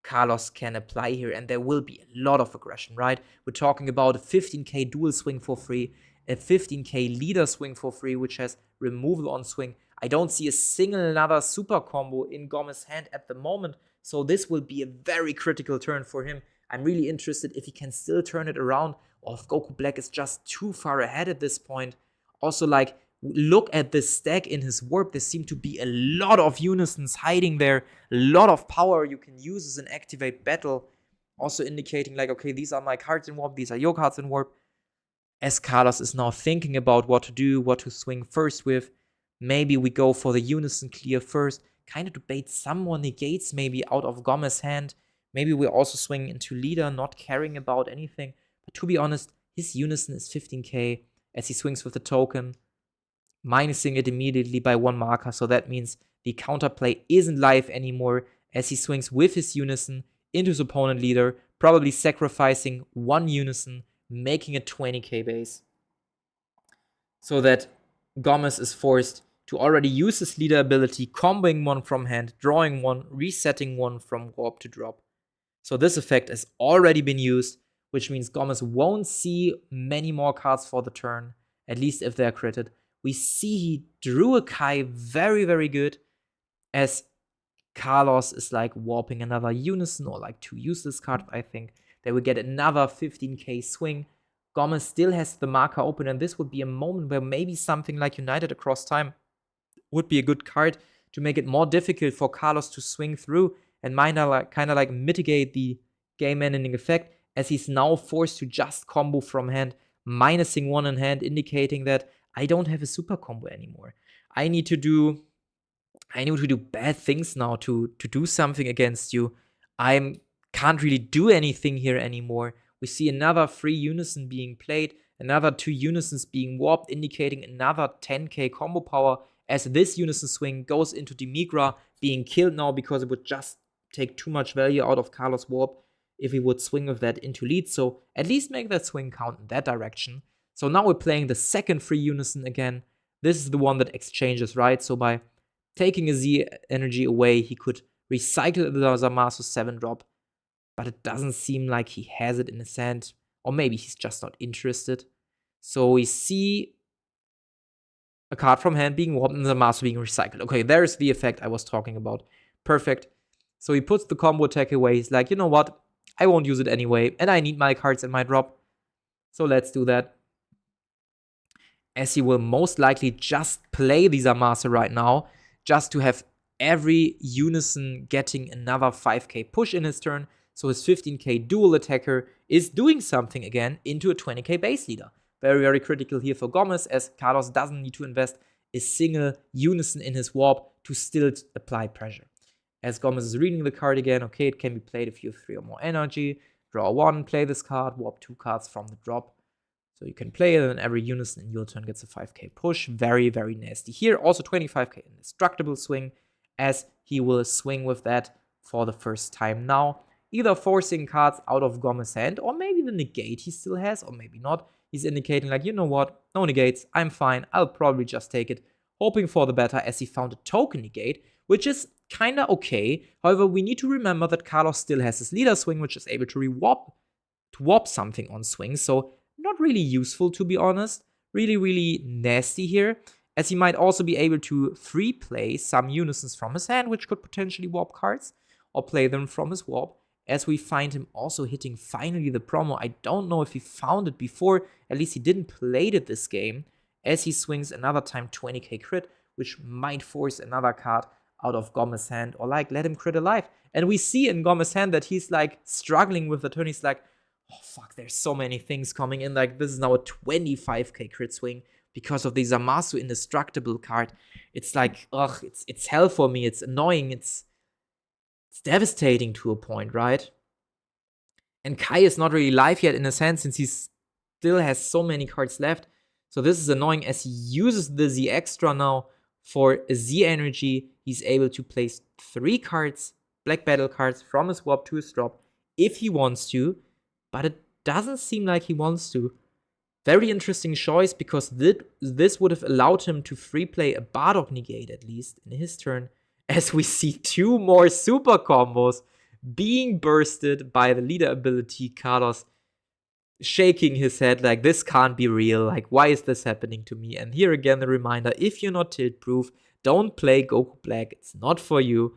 Carlos can apply here, and there will be a lot of aggression, right? We're talking about a 15k dual swing for free, a 15k leader swing for free, which has removal on swing. I don't see a single another super combo in Gomez's hand at the moment, so this will be a very critical turn for him. I'm really interested if he can still turn it around, or if Goku Black is just too far ahead at this point. Also, like, look at this stack in his warp. There seem to be a lot of Unisons hiding there, a lot of power you can use as an activate battle, also indicating like, okay, these are my cards in warp, these are your cards in warp. As Carlos is now thinking about what to do, what to swing first with, maybe we go for the Unison clear first, kind of to bait some more negates maybe out of Gomez's hand. Maybe we also swing into leader, not caring about anything. But to be honest, his Unison is 15k as he swings with the token, minusing it immediately by 1 marker, so that means the counterplay isn't live anymore as he swings with his Unison into his opponent leader, probably sacrificing 1 Unison, making a 20k base. So that Gomez is forced to already use his leader ability, comboing 1 from hand, drawing 1, resetting 1 from warp to drop. So this effect has already been used, which means Gomez won't see many more cards for the turn, at least if they're critted. We see he drew a Kai very, very good, as Carlos is like warping another Unison or like 2 useless cards, I think. They will get another 15k swing. Gomez still has the marker open, and this would be a moment where maybe something like United Across Time would be a good card to make it more difficult for Carlos to swing through and kind of like mitigate the game-ending effect, as he's now forced to just combo from hand, minusing 1 in hand, indicating that I don't have a super combo anymore. I need to do bad things now to do something against you. I can't really do anything here anymore. We see another 3 Unison being played, another 2 Unisons being warped, indicating another 10k combo power, as this Unison swing goes into Demigra, being killed now because it would just take too much value out of Carlos' warp if he would swing with that into lead. So at least make that swing count in that direction. So now we're playing the second 3 Unison again. This is the one that exchanges, right? So by taking a Z energy away, he could recycle the Zamasu 7 drop, but it doesn't seem like he has it in his hand, or maybe he's just not interested. So we see a card from hand being warped and the Zamasu being recycled. Okay, there's the effect I was talking about. Perfect. So he puts the combo attack away. He's like, you know what? I won't use it anyway, and I need my cards in my drop. So let's do that. As he will most likely just play the Zamasu right now, just to have every unison getting another 5k push in his turn. So his 15k dual attacker is doing something again into a 20k base leader. Very, very critical here for Gomez, as Carlos doesn't need to invest a single unison in his warp to still apply pressure. As Gomez is reading the card again, okay, it can be played if you have 3 or more energy. Draw 1, play this card, warp 2 cards from the drop. So you can play it, and every unison in your turn gets a 5k push. Very, very nasty here. Also 25k indestructible swing, as he will swing with that for the first time now. Either forcing cards out of Gomez's hand, or maybe the negate he still has, or maybe not. He's indicating like, you know what, no negates, I'm fine, I'll probably just take it. Hoping for the better, as he found a token negate, which is kinda okay. However, we need to remember that Carlos still has his leader swing, which is able to warp something on swing, so not really useful, to be honest. Really, really nasty here, as he might also be able to free play some unisons from his hand, which could potentially warp cards, or play them from his warp, as we find him also hitting finally the promo. I don't know if he found it before, at least he didn't play it this game, as he swings another time 20k crit, which might force another card out of Gomez's hand, or like let him crit alive. And we see in Gomez's hand that he's like struggling with the turn. He's like, oh fuck, there's so many things coming in. Like, this is now a 25k crit swing because of the Zamasu indestructible card. It's like, ugh, it's hell for me. It's annoying. It's devastating to a point, right? And Kai is not really live yet in a sense, since he still has so many cards left. So this is annoying, as he uses the Z extra now for a Z energy. He's able to place 3 cards, black battle cards, from his warp to his drop if he wants to, but it doesn't seem like he wants to. Very interesting choice, because this would have allowed him to free play a Bardock negate at least in his turn, as we see 2 more super combos being bursted by the leader ability. Carlos shaking his head like, this can't be real, like, why is this happening to me? And here again the reminder, if you're not tilt proof, don't play Goku Black. It's not for you,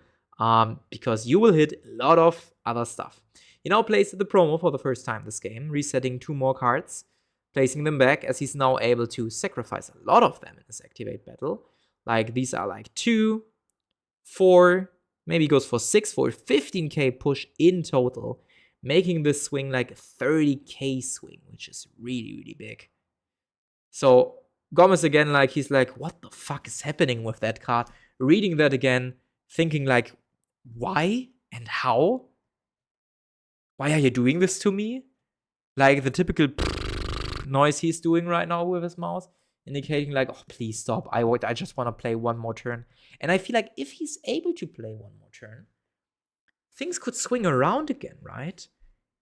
because you will hit a lot of other stuff. He now plays the promo for the first time this game, resetting 2 more cards, placing them back, as he's now able to sacrifice a lot of them in his activate battle. Like, these are like 2, 4, maybe goes for 6 for a 15k push in total, making this swing like a 30k swing, which is really, really big. So Gomez again, like, he's like, what the fuck is happening with that card? Reading that again, thinking like, why and how? Why are you doing this to me? Like the typical noise he's doing right now with his mouse, indicating like, oh, please stop. I just want to play one more turn. And I feel like if he's able to play one more turn, things could swing around again, right?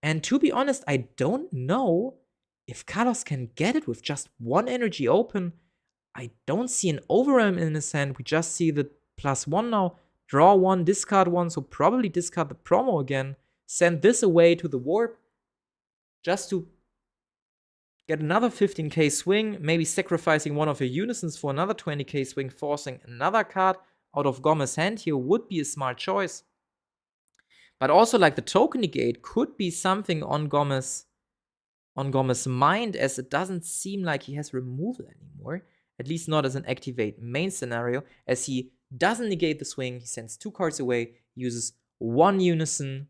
And to be honest, I don't know if Carlos can get it with just 1 energy open. I don't see an overwhelm in his hand. We just see the +1 now. Draw 1, discard 1, so probably discard the promo again. Send this away to the warp, just to get another 15k swing, maybe sacrificing one of your unisons for another 20k swing, forcing another card out of Gomez's hand here would be a smart choice. But also, like, the token negate could be something on Gomez's mind, as it doesn't seem like he has removal anymore, at least not as an activate main scenario, as he doesn't negate the swing. He sends 2 cards away, uses 1 unison.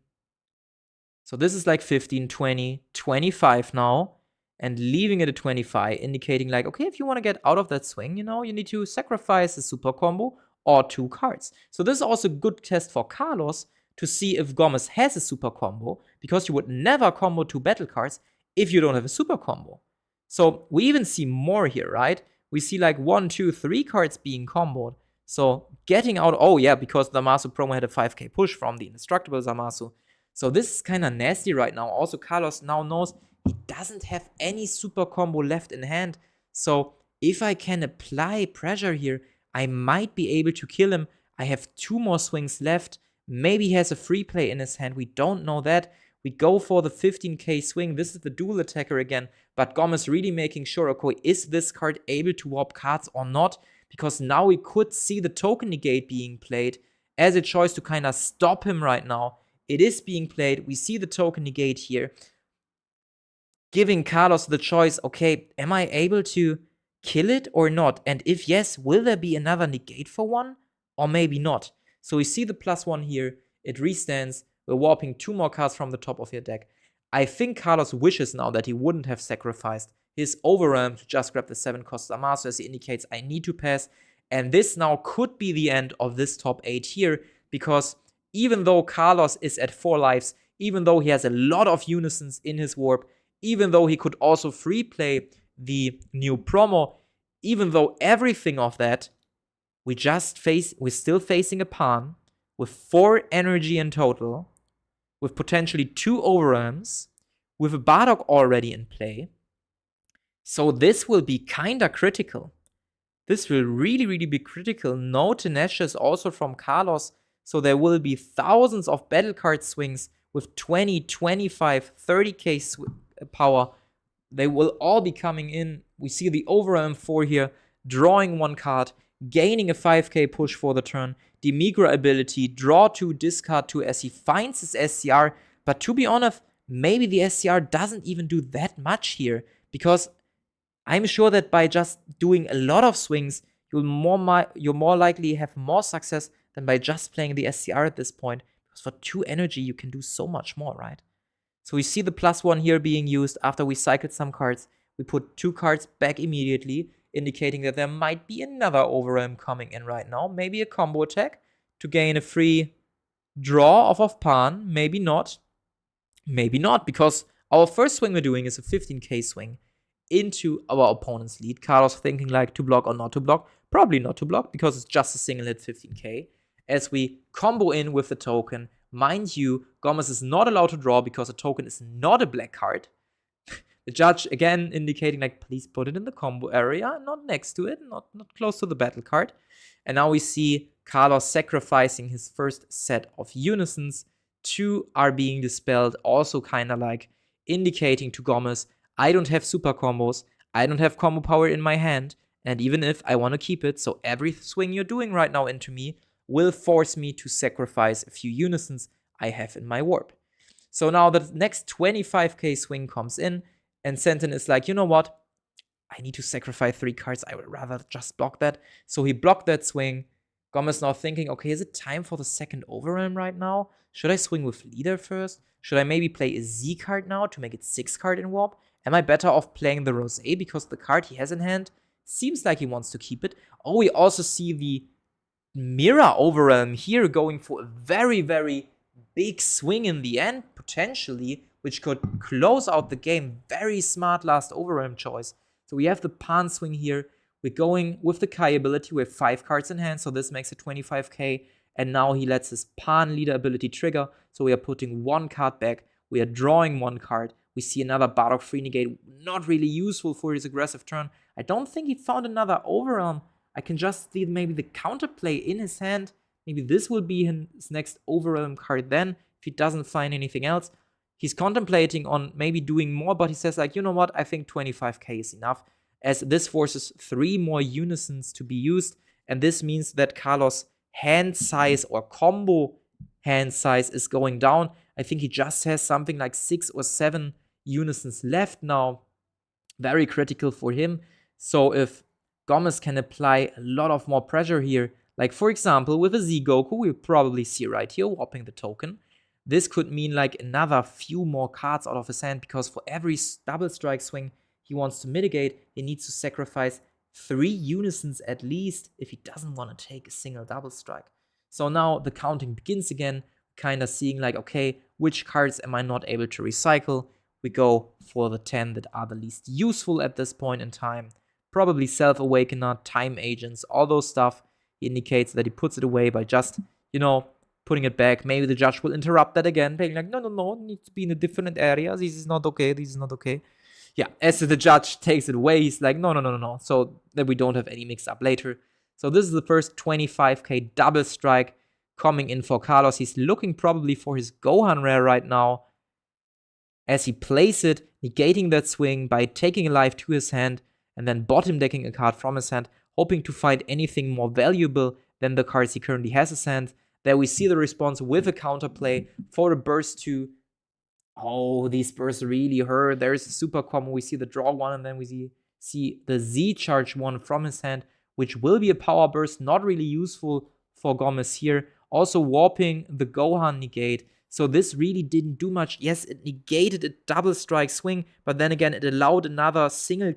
So this is like 15, 20, 25 now, and leaving it at 25, indicating like, okay, if you want to get out of that swing, you know, you need to sacrifice a super combo or 2 cards. So this is also a good test for Carlos to see if Gomez has a super combo, because you would never combo 2 battle cards if you don't have a super combo. So we even see more here, right? We see like 1, 2, 3 cards being comboed. So getting out, oh yeah, because the Zamasu promo had a 5k push from the indestructible Zamasu. So this is kind of nasty right now. Also, Carlos now knows he doesn't have any super combo left in hand. So if I can apply pressure here, I might be able to kill him. I have 2 more swings left. Maybe he has a free play in his hand. We don't know that. We go for the 15k swing. This is the dual attacker again. But Gomez really making sure, okay, is this card able to warp cards or not? Because now we could see the token negate being played as a choice to kind of stop him right now. It is being played. We see the token negate here, giving Carlos the choice, okay, am I able to kill it or not? And if yes, will there be another negate for 1? Or maybe not. So we see the +1 here. It restands. We're warping 2 more cards from the top of your deck. I think Carlos wishes now that he wouldn't have sacrificed his Overwhelm to just grab the 7-cost Zamasu, as he indicates I need to pass. And this now could be the end of this top 8 here, because even though Carlos is at 4 lives, even though he has a lot of unisons in his warp, even though he could also free play the new promo, even though everything of that, we're still facing a Pan with 4 energy in total, with potentially 2 Overwhelms, with a Bardock already in play. So this will be kinda critical. This will really, really be critical. No Tenacious also from Carlos, so there will be thousands of battle card swings with 20, 25, 30k power. They will all be coming in. We see the Overwhelm 4 here, drawing 1 card, gaining a 5k push for the turn, the Migra ability, draw 2, discard 2 as he finds his SCR. But to be honest, maybe the SCR doesn't even do that much here, because I'm sure that by just doing a lot of swings, you'll more likely have more success than by just playing the SCR at this point. Because for 2 energy, you can do so much more, right? So we see the +1 here being used after we cycled some cards. We put 2 cards back immediately, indicating that there might be another Overwhelm coming in right now. Maybe a combo attack to gain a free draw off of Pan. Maybe not. Maybe not, because our first swing we're doing is a 15k swing into our opponent's lead. Carlos thinking like to block or not to block. Probably not to block, because it's just a single hit 15k. As we combo in with the token, mind you, Gomez is not allowed to draw because a token is not a black card. The judge again indicating like, please put it in the combo area, not next to it, not close to the battle card. And now we see Carlos sacrificing his first set of unisons. 2 are being dispelled, also kind of like indicating to Gomez, I don't have super combos, I don't have combo power in my hand, and even if I want to keep it, so every swing you're doing right now into me will force me to sacrifice a few unisons I have in my warp. So now the next 25k swing comes in, and Sentin is like, you know what? I need to sacrifice 3 cards. I would rather just block that. So he blocked that swing. Gomez now thinking, okay, is it time for the second Overwhelm right now? Should I swing with Leader first? Should I maybe play a Z card now to make it 6 card in warp? Am I better off playing the Rosé because the card he has in hand seems like he wants to keep it? Oh, we also see the Mira Overwhelm here going for a very, very big swing in the end, potentially, which could close out the game. Very smart last Overwhelm choice. So we have the Pan swing here. We're going with the Kai ability. We have 5 cards in hand, so this makes it 25k. And now he lets his Pan leader ability trigger. So we are putting 1 card back. We are drawing 1 card. We see another Bardock free negate. Not really useful for his aggressive turn. I don't think he found another Overwhelm. I can just see maybe the counterplay in his hand. Maybe this will be his next Overwhelm card then, if he doesn't find anything else. He's contemplating on maybe doing more, but he says like, you know what, I think 25k is enough, as this forces 3 more unisons to be used, and this means that Carlos' hand size or combo hand size is going down. I think he just has something like 6 or 7 unisons left now. Very critical for him. So if Gomez can apply a lot of more pressure here, like for example with a Z Goku, we'll probably see right here, warping the token. This could mean like another few more cards out of his hand, because for every double strike swing he wants to mitigate, he needs to sacrifice 3 unisons at least if he doesn't want to take a single double strike. So now the counting begins again, kind of seeing like, okay, which cards am I not able to recycle? We go for the 10 that are the least useful at this point in time. Probably Self-Awakener, Time Agents, all those stuff. He indicates that he puts it away by just, you know, putting it back. Maybe the judge will interrupt that again, being like, no, it needs to be in a different area. This is not okay, this is not okay. Yeah, as the judge takes it away, he's like, no. So that we don't have any mix-up later. So this is the first 25k double strike coming in for Carlos. He's looking probably for his Gohan rare right now, as he plays it, negating that swing by taking a life to his hand, and then bottom decking a card from his hand, hoping to find anything more valuable than the cards he currently has in his hand. There we see the response with a counterplay for a burst 2. Oh, these bursts really hurt. There's a super combo. We see the draw 1, and then we see the Z charge 1 from his hand, which will be a power burst. Not really useful for Gomez here. Also warping the Gohan negate. So this really didn't do much. Yes, it negated a double strike swing, but then again, it allowed another single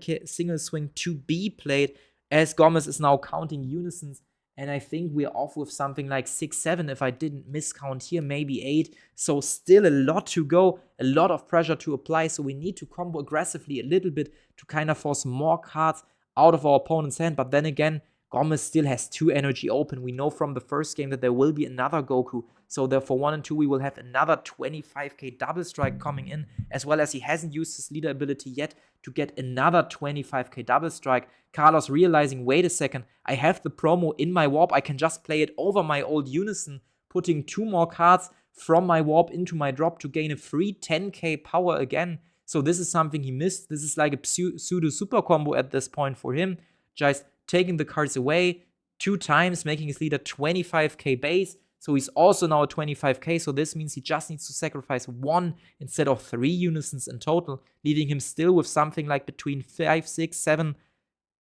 swing to be played, as Gomez is now counting unisons. And I think we're off with something like 6-7 if I didn't miscount here, maybe 8. So still a lot to go, a lot of pressure to apply. So we need to combo aggressively a little bit to kind of force more cards out of our opponent's hand. But then again, Gomez still has 2 energy open. We know from the first game that there will be another Goku. So therefore 1 and 2 we will have another 25k double strike coming in, as well as he hasn't used his leader ability yet to get another 25k double strike. Carlos realizing, wait a second, I have the promo in my warp. I can just play it over my old unison, putting 2 more cards from my warp into my drop to gain a free 10k power again. So this is something he missed. This is like a pseudo super combo at this point for him. Just taking the cards away 2 times, making his leader 25k base. So he's also now at 25k. So this means he just needs to sacrifice 1 instead of 3 unisons in total, leaving him still with something like between 5, 6, 7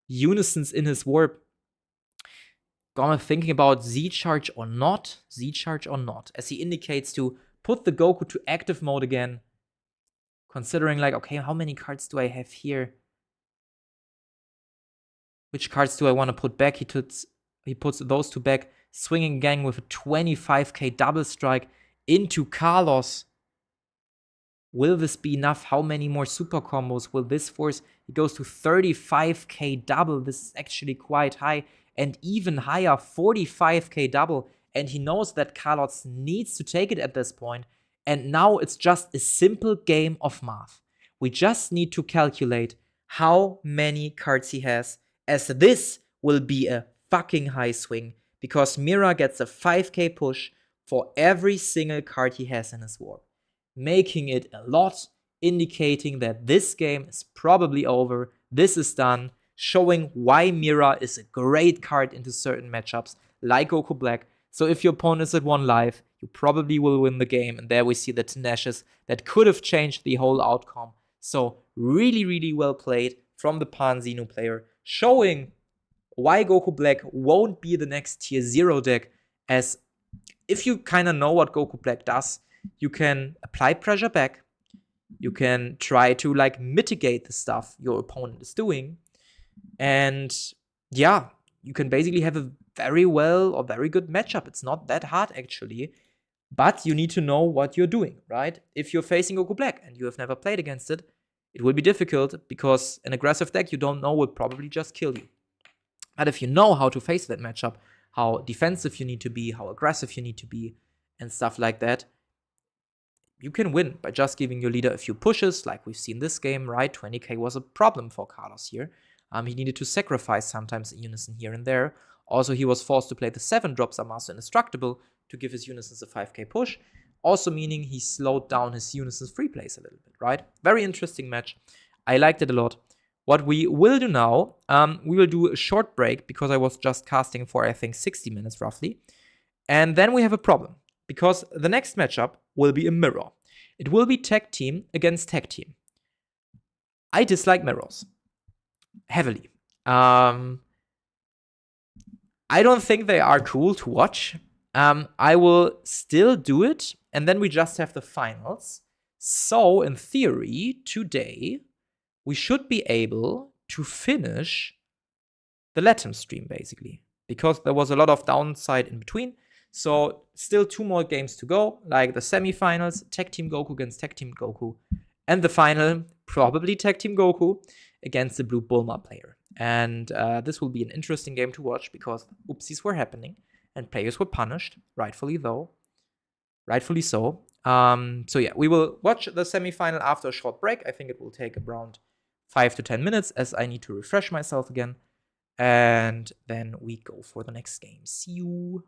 unisons in his warp. Gonna thinking about Z-Charge or not, Z-Charge or not, as he indicates to put the Goku to active mode again, considering like, okay, how many cards do I have here? Which cards do I want to put back? He puts those 2 back, swinging again with a 25k double strike into Carlos. Will this be enough? How many more super combos will this force? He goes to 35k double. This is actually quite high. And even higher, 45k double. And he knows that Carlos needs to take it at this point. And now it's just a simple game of math. We just need to calculate how many cards he has, as this will be a fucking high swing, because Mira gets a 5k push for every single card he has in his warp, making it a lot, indicating that this game is probably over. This is done, showing why Mira is a great card into certain matchups like Goku Black. So if your opponent is at 1 life, you probably will win the game. And there we see the tenacious that could have changed the whole outcome. So really, really well played from the Pan Xenu player, showing why Goku Black won't be the next tier 0 deck, as if you kind of know what Goku Black does, you can apply pressure back, you can try to like mitigate the stuff your opponent is doing, and yeah, you can basically have a very well or very good matchup. It's not that hard actually, but you need to know what you're doing, right? If you're facing Goku Black and you have never played against it, it will be difficult, because an aggressive deck you don't know will probably just kill you. But if you know how to face that matchup, how defensive you need to be, how aggressive you need to be, and stuff like that, you can win by just giving your leader a few pushes, like we've seen this game, right? 20k was a problem for Carlos here. He needed to sacrifice sometimes a unison here and there. Also, he was forced to play the 7-drop Zamasu Indestructible to give his unisons a 5k push. Also meaning he slowed down his unisons free plays a little bit, right? Very interesting match. I liked it a lot. What we will do now, we will do a short break, because I was just casting for, I think, 60 minutes roughly. And then we have a problem, because the next matchup will be a mirror. It will be tag team against tag team. I dislike mirrors heavily. I don't think they are cool to watch. I will still do it, and then we just have the finals. So, in theory, today, we should be able to finish the Latam stream, basically, because there was a lot of downside in between. So, still 2 more games to go, like the semifinals, Tag Team Goku against Tag Team Goku, and the final, probably Tag Team Goku against the Blue Bulma player. And this will be an interesting game to watch, because oopsies were happening and players were punished, rightfully so. So yeah, we will watch the semifinal after a short break. I think it will take around 5 to 10 minutes, as I need to refresh myself again. And then we go for the next game. See you.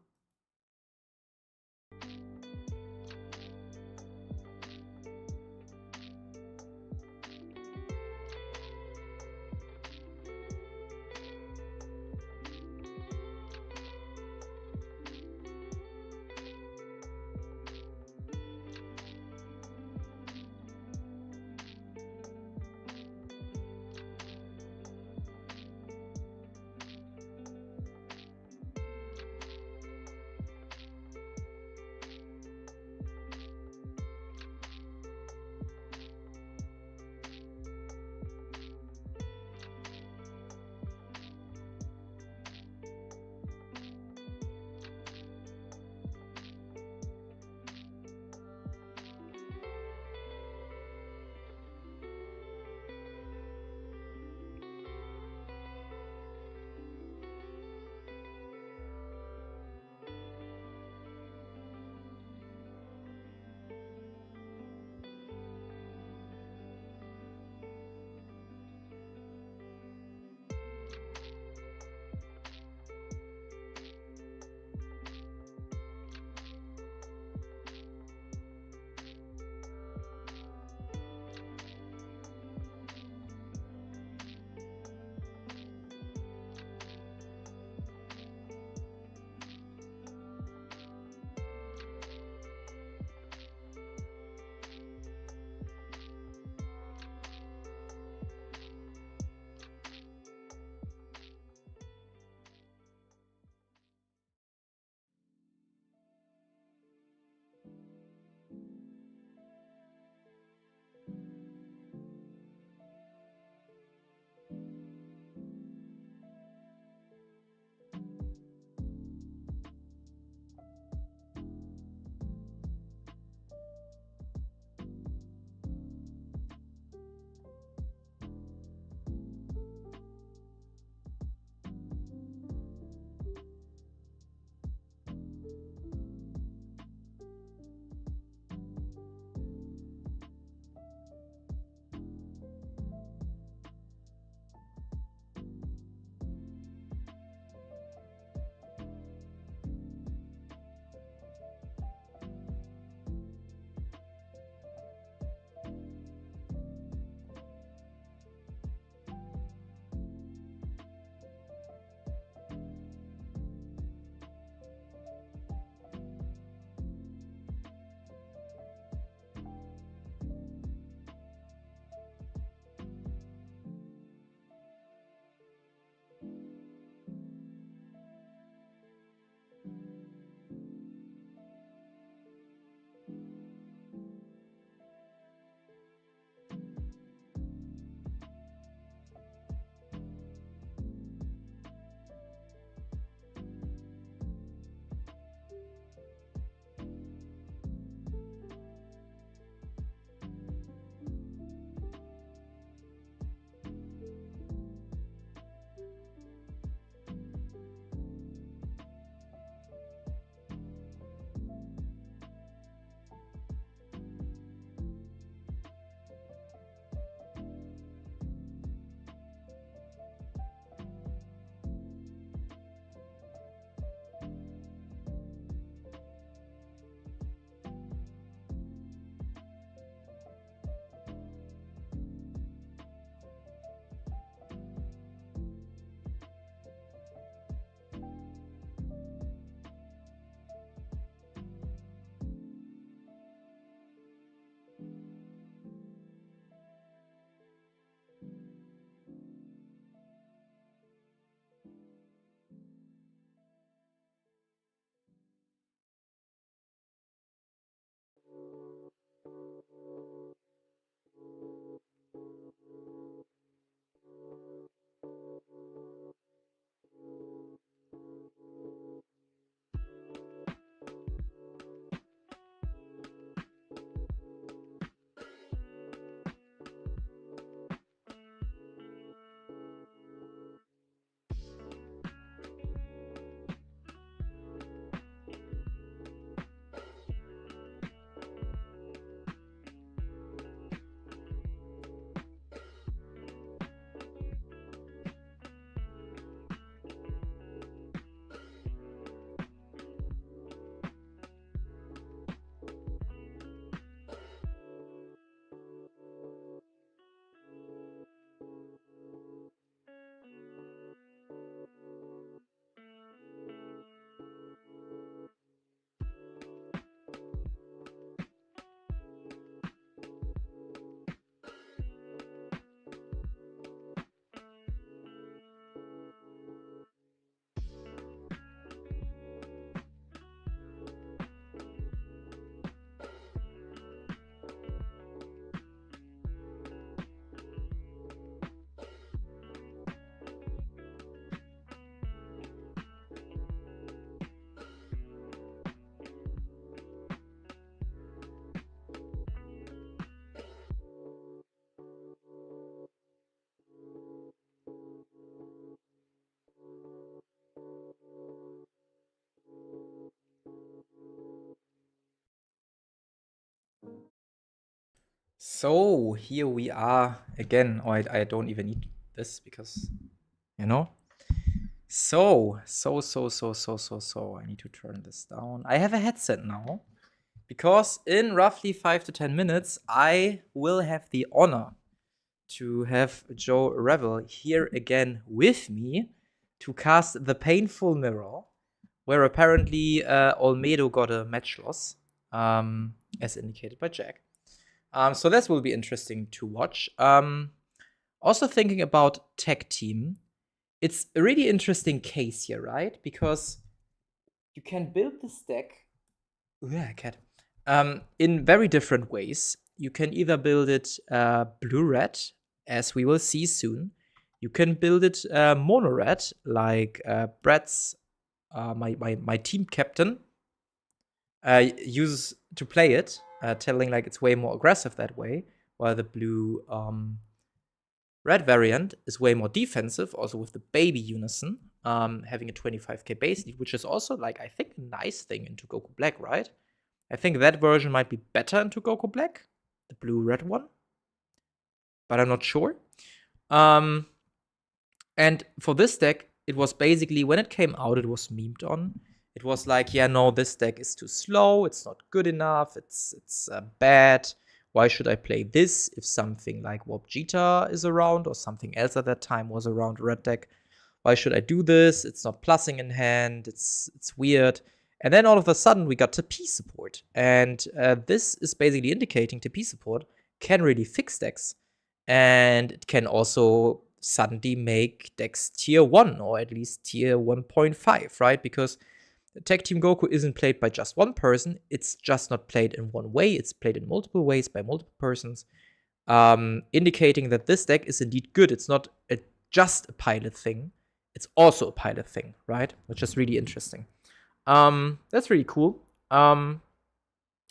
So here we are again. Oh, I don't even need this because, you know. So. I need to turn this down. I have a headset now because in roughly 5 to 10 minutes, I will have the honor to have Joe Revel here again with me to cast The Painful Mirror, where apparently Olmedo got a match loss, as indicated by Jack. So this will be interesting to watch. Also thinking about tag team, it's a really interesting case here, right? Because you can build this deck, cat, in very different ways. You can either build it blue-red, as we will see soon. You can build it mono-red, like Brett's, my team captain, uses to play it, telling like it's way more aggressive that way, while the blue red variant is way more defensive, also with the baby unison, having a 25k base lead, which is also like I think a nice thing into Goku Black, right? I think that version might be better into Goku Black, the blue red one, but I'm not sure. And for this deck, it was basically when it came out, it was memed on. It was like, yeah, no, this deck is too slow. It's not good enough. It's bad. Why should I play this if something like Warp Jita is around or something else at that time was around red deck? Why should I do this? It's not plussing in hand. It's weird. And then all of a sudden we got TP support, and this is basically indicating TP support can really fix decks, and it can also suddenly make decks tier 1 or at least tier 1.5, right? Because Tag Team Goku isn't played by just one person. It's just not played in one way. It's played in multiple ways by multiple persons, indicating that this deck is indeed good. It's not just a pilot thing. It's also a pilot thing, right? Which is really interesting. That's really cool. I'm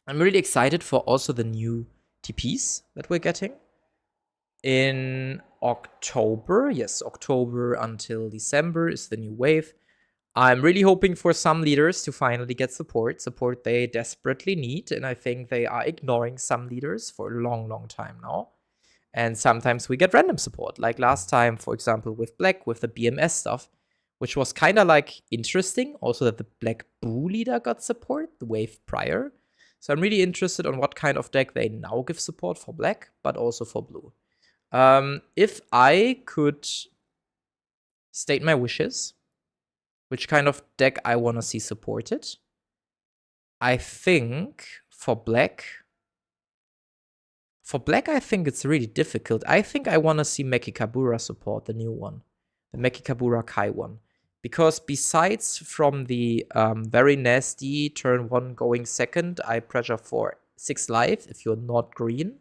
really excited for also the new TPs that we're getting in October. Yes, October until December is the new wave. I'm really hoping for some leaders to finally get support they desperately need, and I think they are ignoring some leaders for a long time now. And sometimes we get random support, like last time, for example, with Black, with the BMS stuff, which was kind of like interesting. Also that the Black Boo leader got support the wave prior. So I'm really interested on what kind of deck they now give support for Black, but also for Blue. If I could state my wishes, which kind of deck I want to see supported, I think for Black, I think it's really difficult. I think I want to see Mekikabura support, the new one. The Mekikabura Kai one. Because besides from the very nasty turn 1 going second, I pressure for 6 life if you're not green.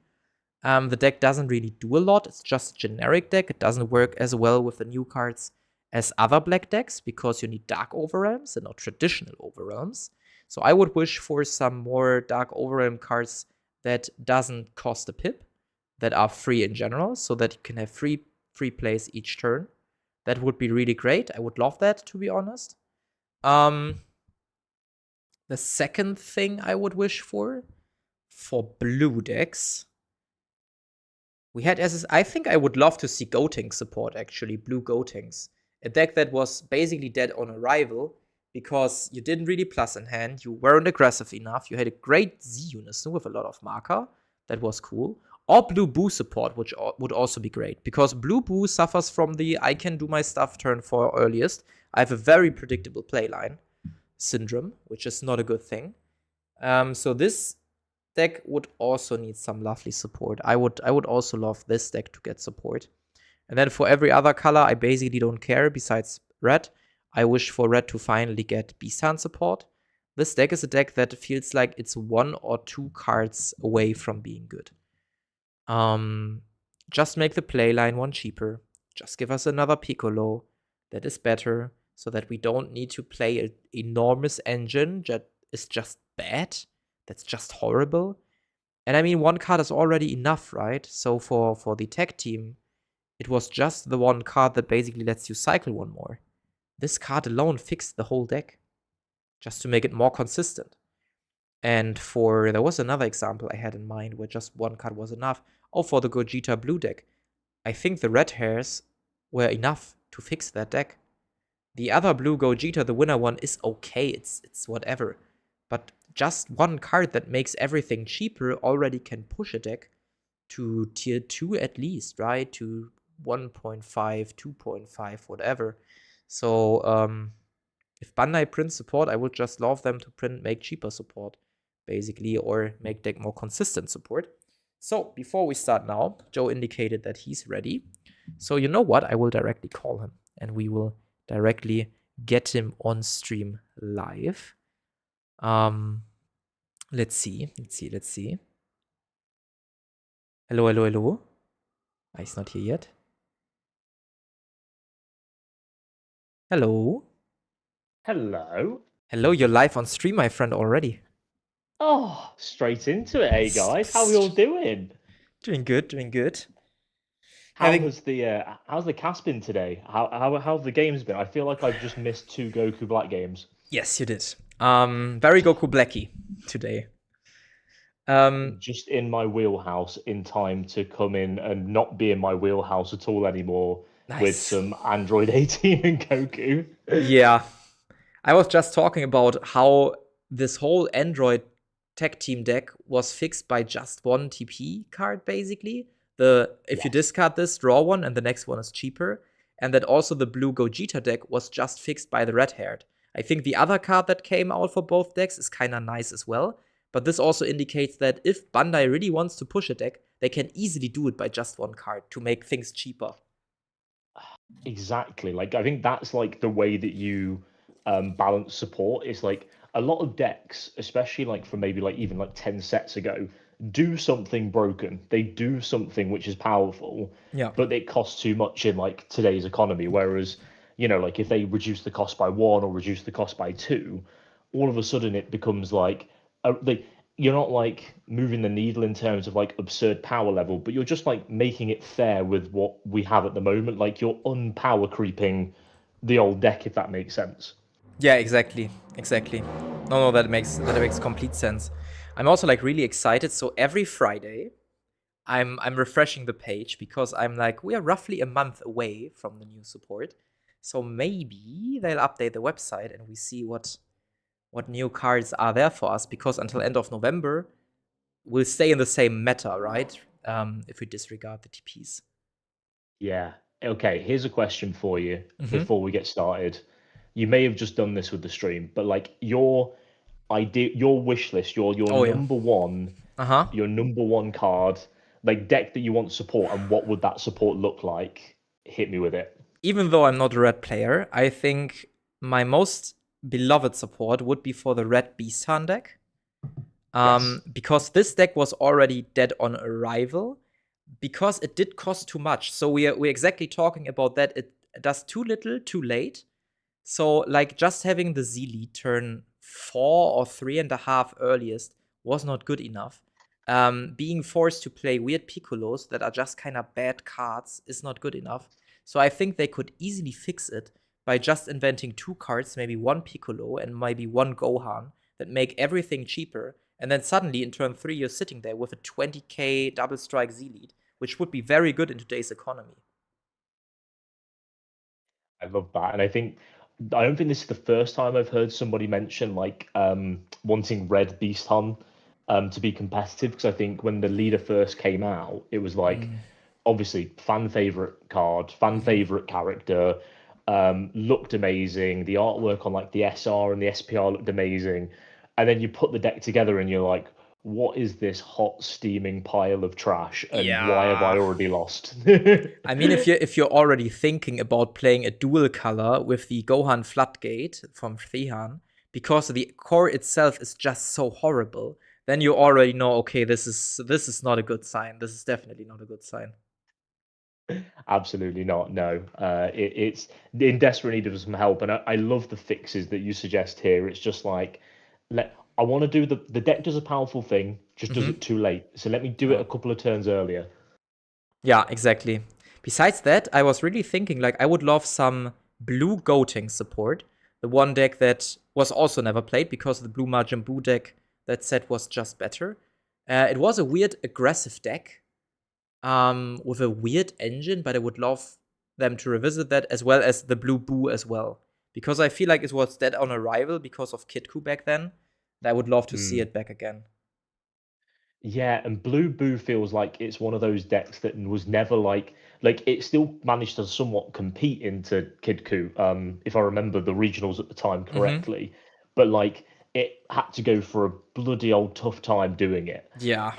The deck doesn't really do a lot. It's just a generic deck. It doesn't work as well with the new cards as other black decks because you need Dark Overrealms and not traditional Overrealms. So I would wish for some more Dark Overrealm cards that doesn't cost a pip, that are free in general, so that you can have free plays each turn. That would be really great. I would love that, to be honest. The second thing I would wish for blue decks, we had I think I would love to see Gotenks support, actually, blue Gotenks. A deck that was basically dead on arrival because you didn't really plus in hand, you weren't aggressive enough, you had a great Z unison with a lot of marker, that was cool. Or Blue Boo support, which would also be great, because Blue Boo suffers from the I can do my stuff turn 4 earliest. I have a very predictable playline syndrome, which is not a good thing. So this deck would also need some lovely support. I would also love this deck to get support. And then for every other color, I basically don't care besides red. I wish for red to finally get B-San support. This deck is a deck that feels like it's 1 or 2 cards away from being good. Just make the playline 1 cheaper. Just give us another Piccolo that is better, so that we don't need to play an enormous engine that is just bad, that's just horrible. And I mean, 1 card is already enough, right? So for the tag team, it was just the 1 card that basically lets you cycle 1 more. This card alone fixed the whole deck, just to make it more consistent. And there was another example I had in mind where just one card was enough. Oh, for the Gogeta blue deck. I think the red hairs were enough to fix that deck. The other blue Gogeta, the winner one, is okay. It's whatever. But just one card that makes everything cheaper already can push a deck to tier 2 at least, right? To 1.5, 2.5, whatever. So, if Bandai prints support, I would just love them to make cheaper support, basically, or make deck more consistent support. So, before we start now, Joe indicated that he's ready. So, you know what? I will directly call him, and we will directly get him on stream live. Let's see. Hello. He's not here yet. Hello, you're live on stream, my friend, already. Oh, straight into it, hey guys. How are we all doing? Doing good. How's the cast been today? How have the games been? I feel like I've just missed 2 Goku Black games. Yes, you did. Very Goku Blacky today. Just in my wheelhouse in time to come in and not be in my wheelhouse at all anymore with some Android 18 and Goku. Yeah. I was just talking about how this whole Android tech team deck was fixed by just one TP card, basically. If you discard this, draw one, and the next one is cheaper. And that also the blue Gogeta deck was just fixed by the red haired. I think the other card that came out for both decks is kind of nice as well. But this also indicates that if Bandai really wants to push a deck, they can easily do it by just one card to make things cheaper. Exactly. Like, I think that's like the way that you balance support. Is like a lot of decks, especially like from maybe like even like 10 sets ago, do something broken. They do something which is powerful, but it costs too much in like today's economy. Whereas, like if they reduce the cost by 1 or reduce the cost by 2, all of a sudden it becomes like you're not like moving the needle in terms of like absurd power level, but you're just like making it fair with what we have at the moment. Like you're unpower creeping the old deck, if that makes sense. Yeah, exactly. No, that makes complete sense. I'm also like really excited. So every Friday, I'm refreshing the page because I'm like, we are roughly a month away from the new support. So maybe they'll update the website and we see what new cards are there for us, because until end of November, we'll stay in the same meta, right? If we disregard the TPs. Yeah. Okay, here's a question for you before we get started. You may have just done this with the stream, but like your idea, your wish list, your number one, your number one card, like deck that you want support, and what would that support look like? Hit me with it. Even though I'm not a red player, I think my most beloved support would be for the red Beastan deck. Because this deck was already dead on arrival, because it did cost too much. So we're exactly talking about that. It does too little, too late. So like just having the Z lead turn 4 or 3.5 earliest was not good enough. Being forced to play weird Piccolos that are just kind of bad cards is not good enough. So I think they could easily fix it by just inventing 2 cards, maybe 1 Piccolo and maybe 1 Gohan, that make everything cheaper. And then suddenly in turn 3, you're sitting there with a 20k double strike Z lead, which would be very good in today's economy. I love that. And I don't think this is the first time I've heard somebody mention like wanting red Beast Hun to be competitive, because I think when the leader first came out, it was like obviously fan favorite card, fan favorite character, looked amazing. The artwork on like the SR and the SPR looked amazing. And then you put the deck together and you're like, what is this hot steaming pile of trash, and why have I already lost? I mean, if you're already thinking about playing a dual color with the Gohan Floodgate from Freehan, because the core itself is just so horrible, then you already know, okay, this is not a good sign. This is definitely not a good sign. Absolutely not. No, it's in desperate need of some help, and I love the fixes that you suggest here. It's just like, I want to do the deck does a powerful thing, just does it too late. So let me do it a couple of turns earlier. Yeah, exactly. Besides that, I was really thinking like I would love some blue goating support. The one deck that was also never played because the blue Majin Buu deck that set was just better. It was a weird aggressive deck with a weird engine, but I would love them to revisit that as well as the Blue Boo as well. Because I feel like it was dead on arrival because of Kid Coup back then. And I would love to see Mm. it back again. Yeah, and Blue Boo feels like it's one of those decks that was never like it still managed to somewhat compete into Kid Coup, if I remember the regionals at the time Mm-hmm. correctly. But like it had to go for a bloody old tough time doing it. Yeah.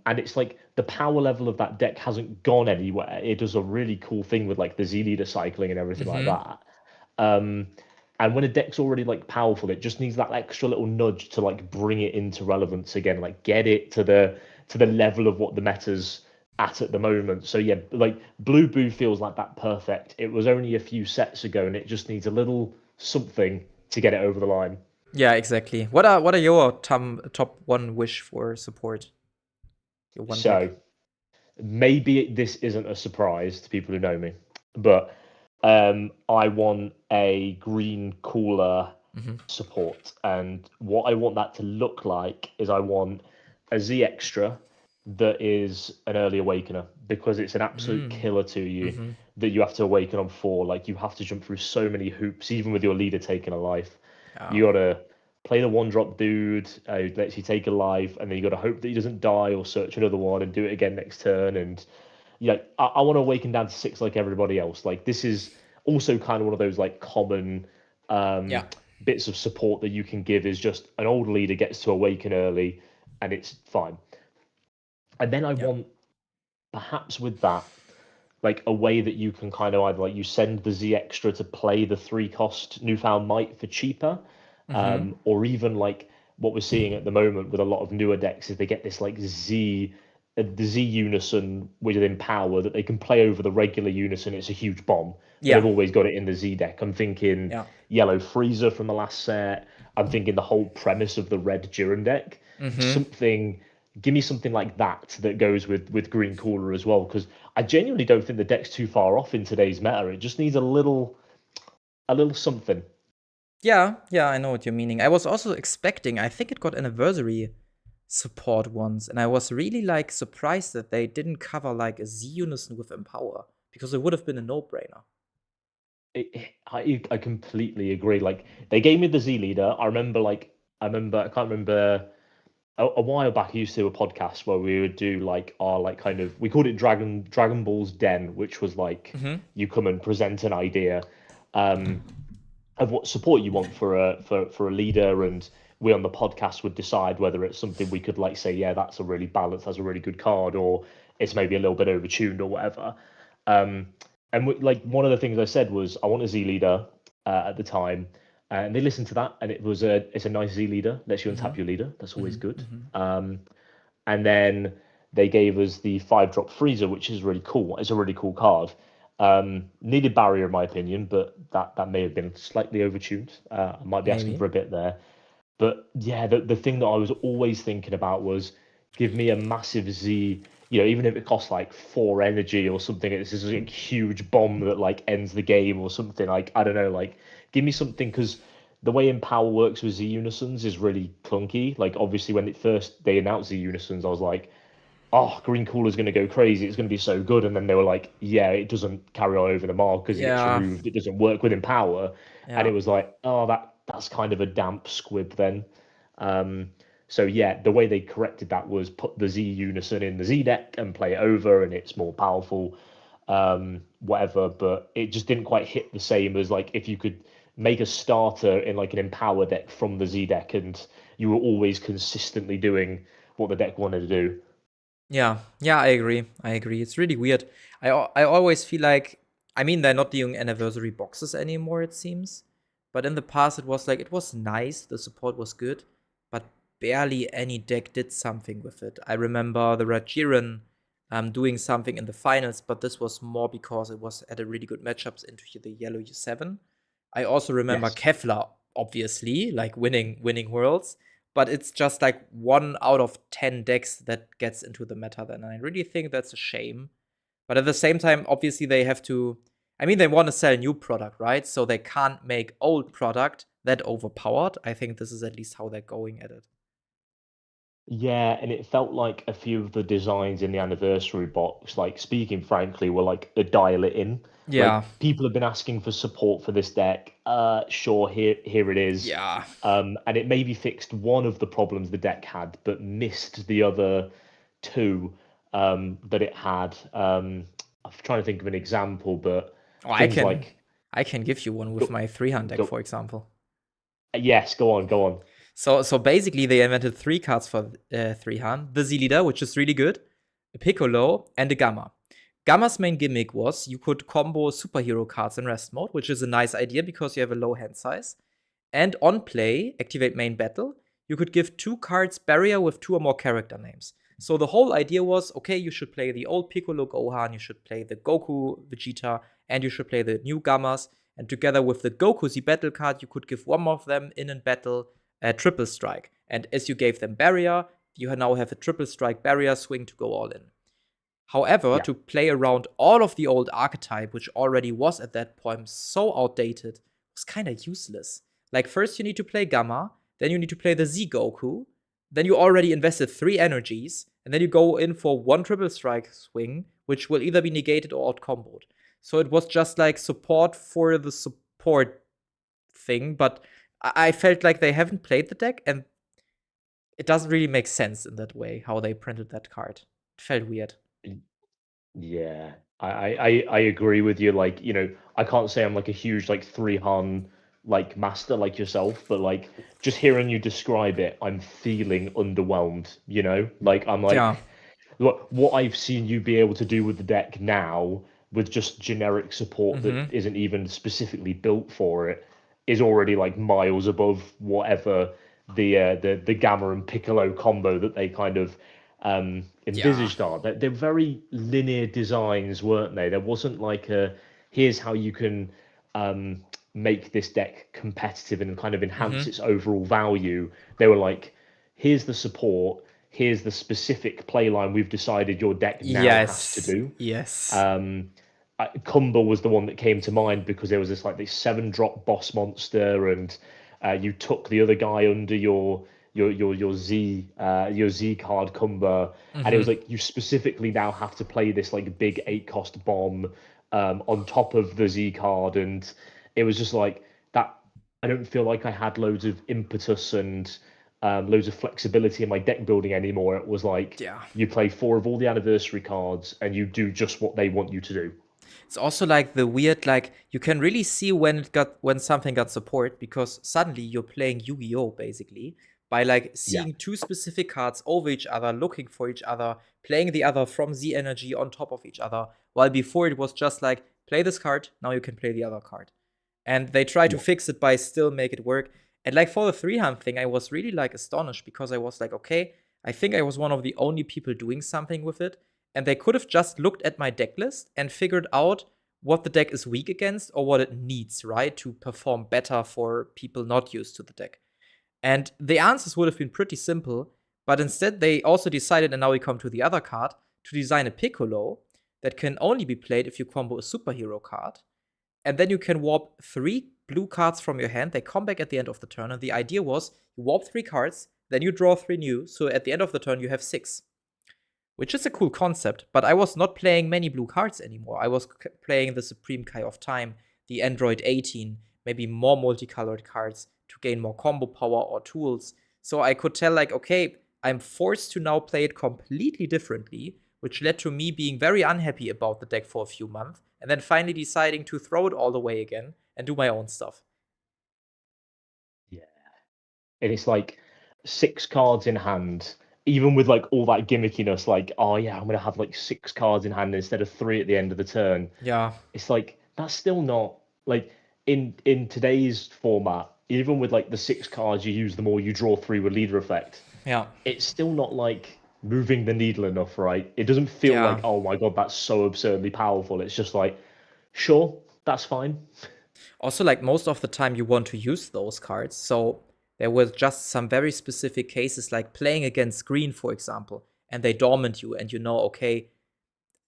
And it's like the power level of that deck hasn't gone anywhere. It does a really cool thing with like the Z leader cycling and everything like Mm-hmm. that. Um, and when a deck's already like powerful, it just needs that extra little nudge to like bring it into relevance again, like get it to the level of what the meta's at the moment. So yeah, like Blue Boo feels like that perfect. It was only a few sets ago, and it just needs a little something to get it over the line. Yeah, exactly. What are your top one wish for support? Your one deck. So maybe this isn't a surprise to people who know me, but I want a green cooler Mm-hmm. support, and what I want that to look like is I want a Z extra that is an early awakener because it's an absolute killer to you Mm-hmm. that you have to awaken on 4. Like you have to jump through so many hoops, even with your leader taking a life. Yeah. You gotta play the one drop dude, who lets you take a life, and then you gotta hope that he doesn't die or search another one and do it again next turn. And yeah, I want to awaken down to 6 like everybody else. Like this is also kind of one of those like common Yeah. bits of support that you can give is just an old leader gets to awaken early and it's fine. And then I Yeah. want perhaps with that like a way that you can kind of either like you send the Z extra to play the 3 cost Newfound Might for cheaper, Mm-hmm. or even like what we're seeing at the moment with a lot of newer decks is they get this like the Z unison within power that they can play over the regular unison. It's a huge bomb, but they've Yeah. always got it in the Z deck. I'm thinking Yeah. Yellow Freezer from the last set. I'm thinking the whole premise of the red Jiren deck. Mm-hmm. Something, give me something like that that goes with Green Cooler as well, because I genuinely don't think the deck's too far off in today's meta. It just needs a little something. Yeah, yeah, I know what you're meaning. I was also expecting, I think it got anniversary support once, and I was really like surprised that they didn't cover like a Z Unison with Empower because it would have been a no-brainer. I completely agree. Like they gave me the Z leader. I can't remember a while back. I used to do a podcast where we would do like our like kind of we called it Dragon Ball's Den, which was like Mm-hmm. you come and present an idea um, of what support you want for a leader, and we on the podcast would decide whether it's something we could like say, yeah, that's a really balanced, that's a really good card, or it's maybe a little bit overtuned or whatever. Um, and like one of the things I said was I want a Z leader at the time, and they listened to that, and it's a nice Z leader. Lets you Mm-hmm. untap your leader. That's always Mm-hmm. good. Mm-hmm. And then they gave us the 5 drop freezer, which is really cool. It's a really cool card. Needed barrier in my opinion, but that may have been slightly overtuned. I might be asking Maybe. for a bit there. But yeah, the thing that I was always thinking about was give me a massive Z, even if it costs like 4 energy or something, it's this like huge bomb that like ends the game or something. Like, I don't know, like give me something because the way Empower works with Z Unisons is really clunky. Like obviously when it first they announced Z Unisons, I was like, oh, Green Cooler's going to go crazy. It's going to be so good. And then they were like, yeah, it doesn't carry on over the mark because it gets Yeah. removed. It doesn't work within power. And Yeah. it was like, oh, that's kind of a damp squib then. Um, so yeah, the way they corrected that was put the Z Unison in the Z deck and play it over, and it's more powerful, whatever. But it just didn't quite hit the same as like if you could make a starter in like an Empower deck from the Z deck, and you were always consistently doing what the deck wanted to do. Yeah. Yeah, I agree. I agree. It's really weird. I always feel like I mean they're not doing anniversary boxes anymore, it seems. But in the past it was like it was nice, the support was good, but barely any deck did something with it. I remember the Red Jiren doing something in the finals, but this was more because it was at a really good matchups into the yellow U7. I also remember Yes. Kefla, obviously, like winning worlds, but it's just like 1 out of 10 decks that gets into the meta then. And I really think that's a shame. But at the same time, obviously they have to I mean they want to sell new product, right? So they can't make old product that overpowered. I think this is at least how they're going at it. Yeah, and it felt like a few of the designs in the anniversary box, like speaking frankly, were like a dial it in. Yeah, Like people have been asking for support for this deck. Sure, here it is. yeah, And it maybe fixed one of the problems the deck had, but missed the other two that it had. I'm trying to think of an example, but oh, things like I can give you one with go my 3-hand deck, go. for example. Yes, go on. So basically, they invented 3 cards for 3-hand: the Z Leader, which is really good, a Piccolo, and a Gamma. Gamma's main gimmick was you could combo superhero cards in rest mode, which is a nice idea because you have a low hand size. And on play, activate main battle, you could give 2 cards barrier with 2 or more character names. So the whole idea was, okay, you should play the old Piccolo Gohan, you should play the Goku Vegeta, and you should play the new Gammas. And together with the Goku Z battle card, you could give one of them in battle a triple strike. And as you gave them barrier, you now have a triple strike barrier swing to go all in. However, Yeah. to play around all of the old archetype, which already was at that point so outdated, was kind of useless. Like, first you need to play Gamma, then you need to play the Z Goku, then you already invested 3 energies, and then you go in for 1 triple strike swing, which will either be negated or out comboed. So it was just like support for the support thing, but I felt like they haven't played the deck, and it doesn't really make sense in that way how they printed that card. It felt weird. Yeah, I agree with you. Like, I can't say I'm like a huge like three Han like master like yourself, but like just hearing you describe it, I'm feeling underwhelmed, Like I'm Yeah. like what I've seen you be able to do with the deck now with just generic support that Mm-hmm. isn't even specifically built for it is already like miles above whatever the Gamma and Piccolo combo that they kind of Yeah. envisaged are. They're very linear designs, weren't they? There wasn't like a here's how you can make this deck competitive and kind of Mm-hmm. enhance its overall value. They were like, here's the support, here's the specific playline we've decided your deck now has to Yes. do. Yes. Um, Cumber was the one that came to mind because there was this like this 7-drop boss monster, and you took the other guy under your Z card Cumber, and it Mm-hmm. was like you specifically now have to play this like big 8-cost bomb on top of the Z card, and it was just like that. I don't feel like I had loads of impetus and loads of flexibility in my deck building anymore. It was like Yeah. you play 4 of all the anniversary cards and you do just what they want you to do. It's also like the weird, like you can really see when something got support because suddenly you're playing Yu-Gi-Oh! Basically by like Yeah, seeing 2 specific cards over each other, looking for each other, playing the other from Z energy on top of each other. While before it was just like play this card, now you can play the other card. And they try to yeah, fix it by still make it work. And like for the 3-hand thing, I was really like astonished because I was like, okay, I think I was one of the only people doing something with it. And they could have just looked at my deck list and figured out what the deck is weak against or what it needs, right, to perform better for people not used to the deck. And the answers would have been pretty simple, but instead they also decided, and now we come to the other card, to design a Piccolo that can only be played if you combo a superhero card, and then you can warp 3 blue cards from your hand. They come back at the end of the turn. And the idea was you warp 3 cards, then you draw 3 new. So at the end of the turn, you have 6, which is a cool concept. But I was not playing many blue cards anymore. I was playing the Supreme Kai of Time, the Android 18, maybe more multicolored cards to gain more combo power or tools. So I could tell, like, okay, I'm forced to now play it completely differently, which led to me being very unhappy about the deck for a few months, and then finally deciding to throw it all away again and do my own stuff. yeah. And it's like 6 cards in hand, even with like all that gimmickiness, like, oh yeah, I'm gonna have like 6 cards in hand instead of 3 at the end of the turn. Yeah. It's like that's still not like in today's format, even with like the 6 cards you use them all, you draw 3 with leader effect. Yeah. It's still not like moving the needle enough, right? It doesn't feel like, Yeah. oh my god, that's so absurdly powerful. It's just like, sure, that's fine. Also, like most of the time, you want to use those cards. So there were just some very specific cases, like playing against green, for example, and they dormant you, and you know, okay,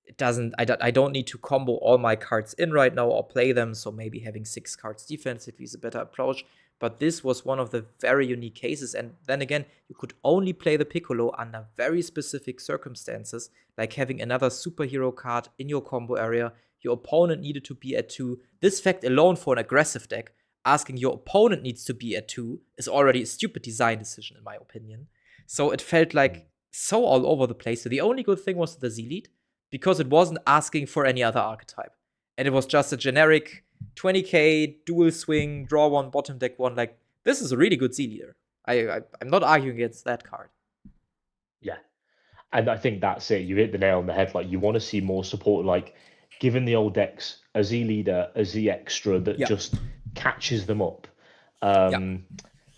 it doesn't. I don't need to combo all my cards in right now or play them. So maybe having 6 cards defensively is a better approach. but this was one of the very unique cases. And then again, you could only play the Piccolo under very specific circumstances, like having another superhero card in your combo area. Your opponent needed to be at 2. This fact alone for an aggressive deck, asking your opponent needs to be at 2, is already a stupid design decision, in my opinion. So it felt like so all over the place. So the only good thing was the Z-Lead, because it wasn't asking for any other archetype. And it was just a generic 20k, dual swing, draw 1, bottom deck 1. Like, this is a really good Z-Leader. I'm not arguing against that card. Yeah. And I think that's it. You hit the nail on the head. Like, you want to see more support. Like, giving the old decks a Z leader, a Z extra that just catches them up.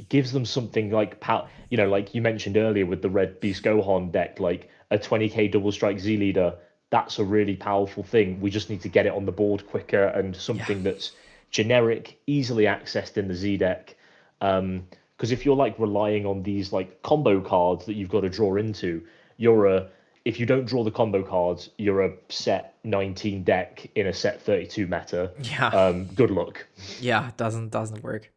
Gives them something like, like you mentioned earlier with the Red Beast Gohan deck, like a 20k double strike Z leader. That's a really powerful thing. We just need to get it on the board quicker, and something that's generic, easily accessed in the Z deck. Because if you're like relying on these like combo cards that you've got to draw into, if you don't draw the combo cards, you're a set 19 deck in a set 32 meta. Good luck. Yeah, doesn't work.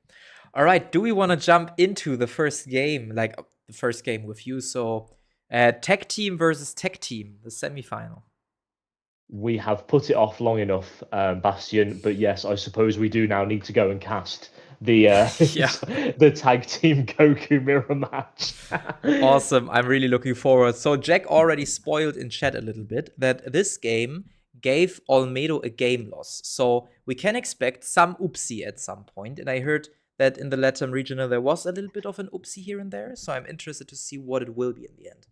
All right, do we want to jump into the first game, like the first game with you? So, tech team versus tech team, the semifinal. We have put it off long enough, Bastion, but yes, I suppose we do now need to go and cast the the tag team Goku mirror match. Awesome. I'm really looking forward. So Jack already spoiled in chat a little bit that this game gave Olmedo a game loss. So we can expect some oopsie at some point. And I heard that in the Latam regional there was a little bit of an oopsie here and there. So I'm interested to see what it will be in the end.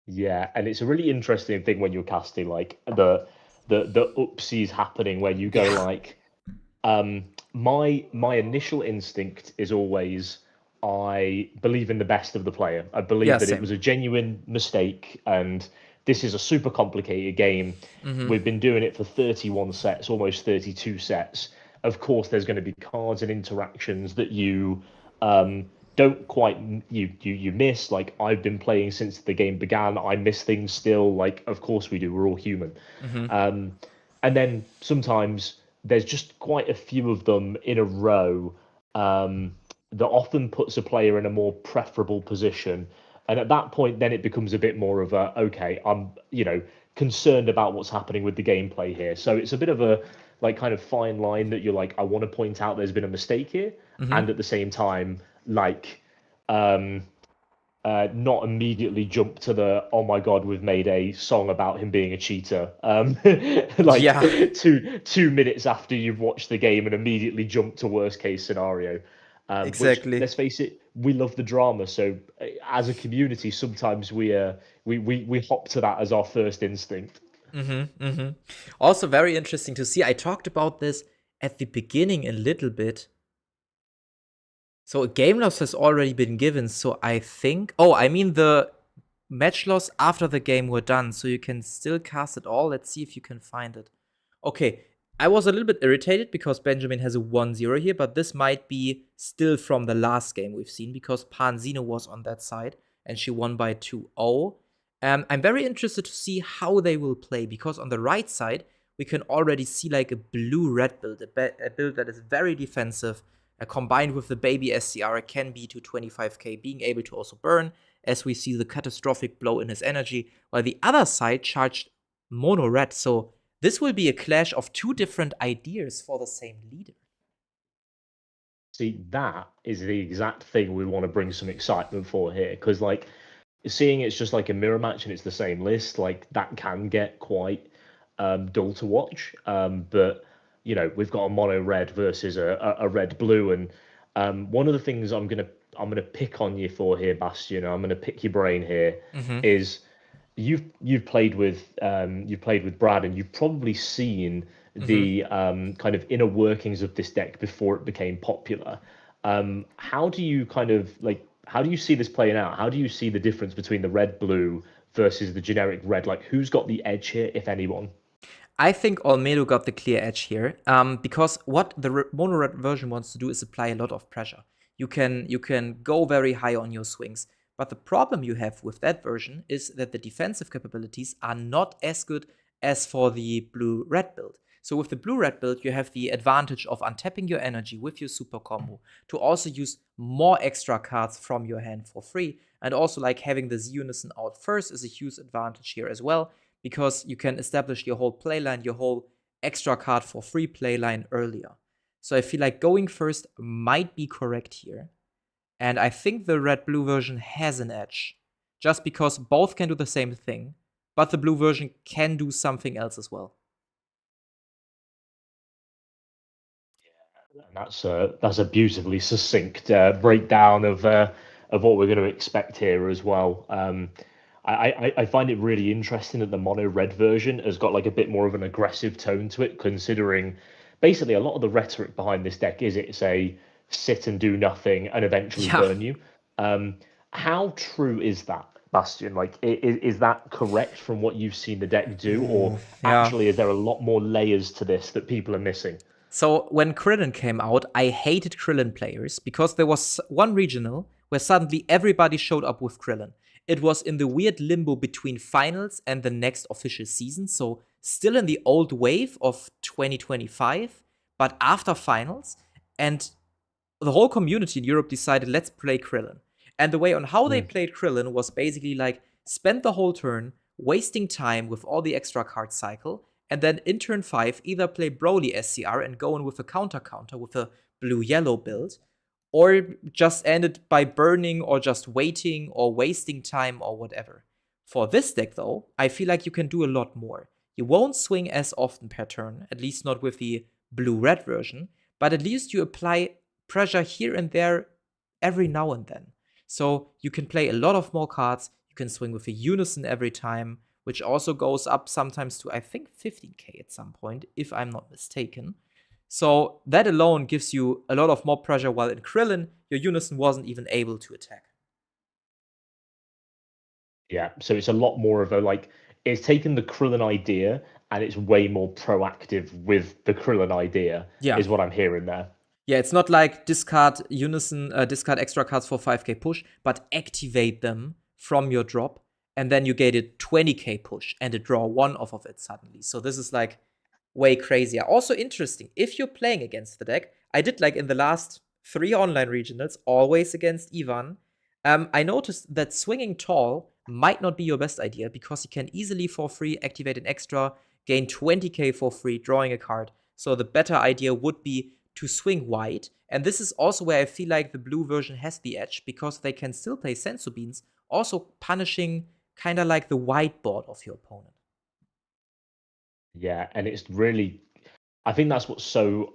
Yeah, and it's a really interesting thing when you're casting, like the oopsies happening where you go like, my initial instinct is always, I believe in the best of the player. I believe that it was a genuine mistake, and this is a super complicated game. We've been doing it for 31 sets, almost 32 sets. Of course, there's going to be cards and interactions that you don't quite you miss. Like, I've been playing since the game began. I miss things still. Like, of course we do. We're all human. And then sometimes there's just quite a few of them in a row that often puts a player in a more preferable position. And at that point, then it becomes a bit more of a, okay, I'm, concerned about what's happening with the gameplay here. So it's a bit of a like kind of fine line that you're like, I want to point out there's been a mistake here, and at the same time, like, not immediately jump to the, oh my god, we've made a song about him being a cheater. Like 2 minutes after you've watched the game, and immediately jump to worst case scenario. Exactly. Which, let's face it, we love the drama. So as a community, sometimes we hop to that as our first instinct. Also very interesting to see. I talked about this at the beginning a little bit. So a game loss has already been given, so I think... Oh, I mean the match loss after the game were done, so you can still cast it all. Let's see if you can find it. Okay, I was a little bit irritated because Benjamin has a 1-0 here, but this might be still from the last game we've seen, because Panzino was on that side, and she won by 2-0. I'm very interested to see how they will play, because on the right side, we can already see like a blue-red build, a build that is very defensive, combined with the baby SCR, can be to 25k, being able to also burn, as we see the catastrophic blow in his energy, while the other side charged mono red. So this will be a clash of two different ideas for the same leader. See, that is the exact thing we want to bring some excitement for here, because like seeing it's just like a mirror match and it's the same list, like that can get quite dull to watch. But we've got a mono red versus a red blue, and one of the things I'm gonna pick on you for here, Bastion. I'm gonna pick your brain here. Is you've played with Brad, and you've probably seen the kind of inner workings of this deck before it became popular. How do you see this playing out? How do you see the difference between the red blue versus the generic red? Like, who's got the edge here, if anyone? I think Olmedo got the clear edge here, because what the mono red version wants to do is apply a lot of pressure. You can go very high on your swings, but the problem you have with that version is that the defensive capabilities are not as good as for the blue red build. So with the blue-red build, you have the advantage of untapping your energy with your super combo to also use more extra cards from your hand for free. And also like having the Z Unison out first is a huge advantage here as well, because you can establish your whole playline, your whole extra card for free playline earlier. So I feel like going first might be correct here. And I think the red-blue version has an edge, just because both can do the same thing, but the blue version can do something else as well. And that's a beautifully succinct breakdown of what we're going to expect here as well. I find it really interesting that the mono red version has got like a bit more of an aggressive tone to it, considering basically a lot of the rhetoric behind this deck is it's a sit and do nothing and eventually Yeah. burn you. How true is that, Bastion? Like, is that correct from what you've seen the deck do, or Yeah. actually is there a lot more layers to this that people are missing? So when Krillin came out, I hated Krillin players because there was one regional where suddenly everybody showed up with Krillin. It was in the weird limbo between finals and the next official season, so still in the old wave of 2025, but after finals. And the whole community in Europe decided, let's play Krillin. And the way on how they played Krillin was basically like spend the whole turn wasting time with all the extra card cycle, and then in turn 5 either play Broly SCR and go in with a counter with a blue-yellow build, or just end it by burning or just waiting or wasting time or whatever. For this deck though, I feel like you can do a lot more. You won't swing as often per turn, at least not with the blue-red version, but at least you apply pressure here and there every now and then. So you can play a lot of more cards, you can swing with a unison every time, which also goes up sometimes to, I think, 15k at some point, if I'm not mistaken. So that alone gives you a lot of more pressure, while in Krillin, your unison wasn't even able to attack. Yeah, so it's a lot more of a like it's taken the Krillin idea and it's way more proactive with the Krillin idea, Yeah. is what I'm hearing there. Yeah, it's not like discard unison, discard extra cards for 5k push, but activate them from your drop, and then you get a 20k push and a draw one off of it suddenly. So this is like way crazier. Also interesting, if you're playing against the deck, I did like in the last 3 online regionals, always against Ivan. I noticed that swinging tall might not be your best idea because you can easily for free activate an extra, gain 20k for free, drawing a card. So the better idea would be to swing wide. And this is also where I feel like the blue version has the edge, because they can still play Sensu Beans, also punishing kind of like the whiteboard of your opponent. Yeah, and it's really I think that's what's so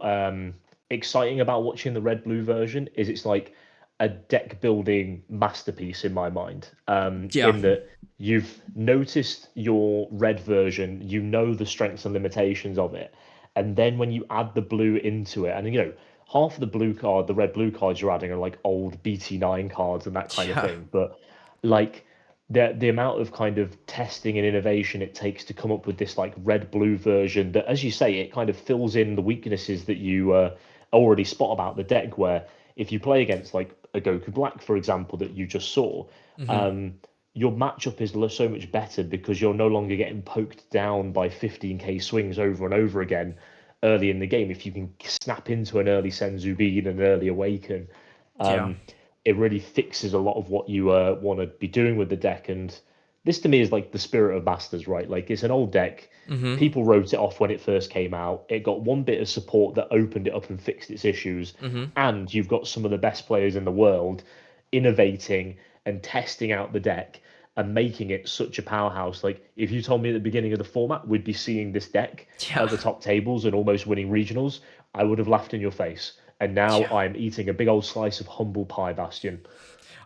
exciting about watching the red blue version is it's like a deck building masterpiece in my mind. Yeah. In that you've noticed your red version, you know the strengths and limitations of it, and then when you add the blue into it, and you know half of the red blue cards you're adding are like old BT9 cards and that kind of Yeah. thing, but like the amount of kind of testing and innovation it takes to come up with this like red blue version that, as you say, it kind of fills in the weaknesses that you already spot about the deck. Where if you play against like a Goku Black, for example, that you just saw, your matchup is so much better because you're no longer getting poked down by 15k swings over and over again early in the game. If you can snap into an early Senzu Bean and an early Awaken, Yeah. it really fixes a lot of what you want to be doing with the deck. And this to me is like the spirit of Masters, right? Like it's an old deck. People wrote it off when it first came out. It got one bit of support that opened it up and fixed its issues. And you've got some of the best players in the world innovating and testing out the deck and making it such a powerhouse. Like if you told me at the beginning of the format we'd be seeing this deck Yeah. at the top tables and almost winning regionals, I would have laughed in your face. And now Yeah. I'm eating a big old slice of humble pie, Bastion.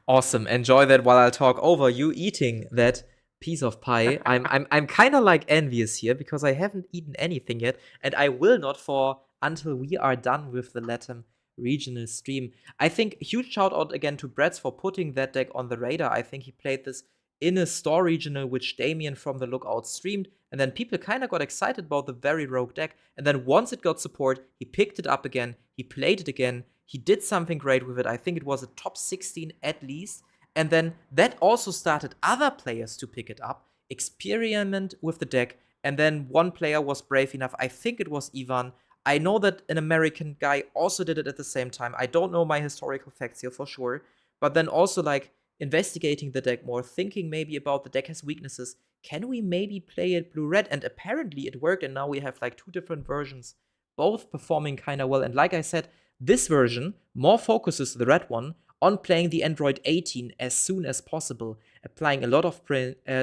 Awesome. Enjoy that while I talk over you eating that piece of pie. I'm kind of like envious here because I haven't eaten anything yet, and I will not for until we are done with the Latam regional stream. I think huge shout out again to Bretz for putting that deck on the radar. I think he played this in a store regional which Damien from the Lookout streamed, and then people kind of got excited about the very rogue deck. And then once it got support, he picked it up again, he played it again, he did something great with it. I think it was a top 16 at least. And then that also started other players to pick it up, experiment with the deck, and then one player was brave enough, I think it was Ivan. I know that an American guy also did it at the same time. I don't know my historical facts here for sure, but then also like investigating the deck more, thinking maybe about the deck has weaknesses. Can we maybe play it blue-red? And apparently it worked, and now we have like two different versions, both performing kind of well. And like I said, this version more focuses the red one on playing the Android 18 as soon as possible, applying a lot of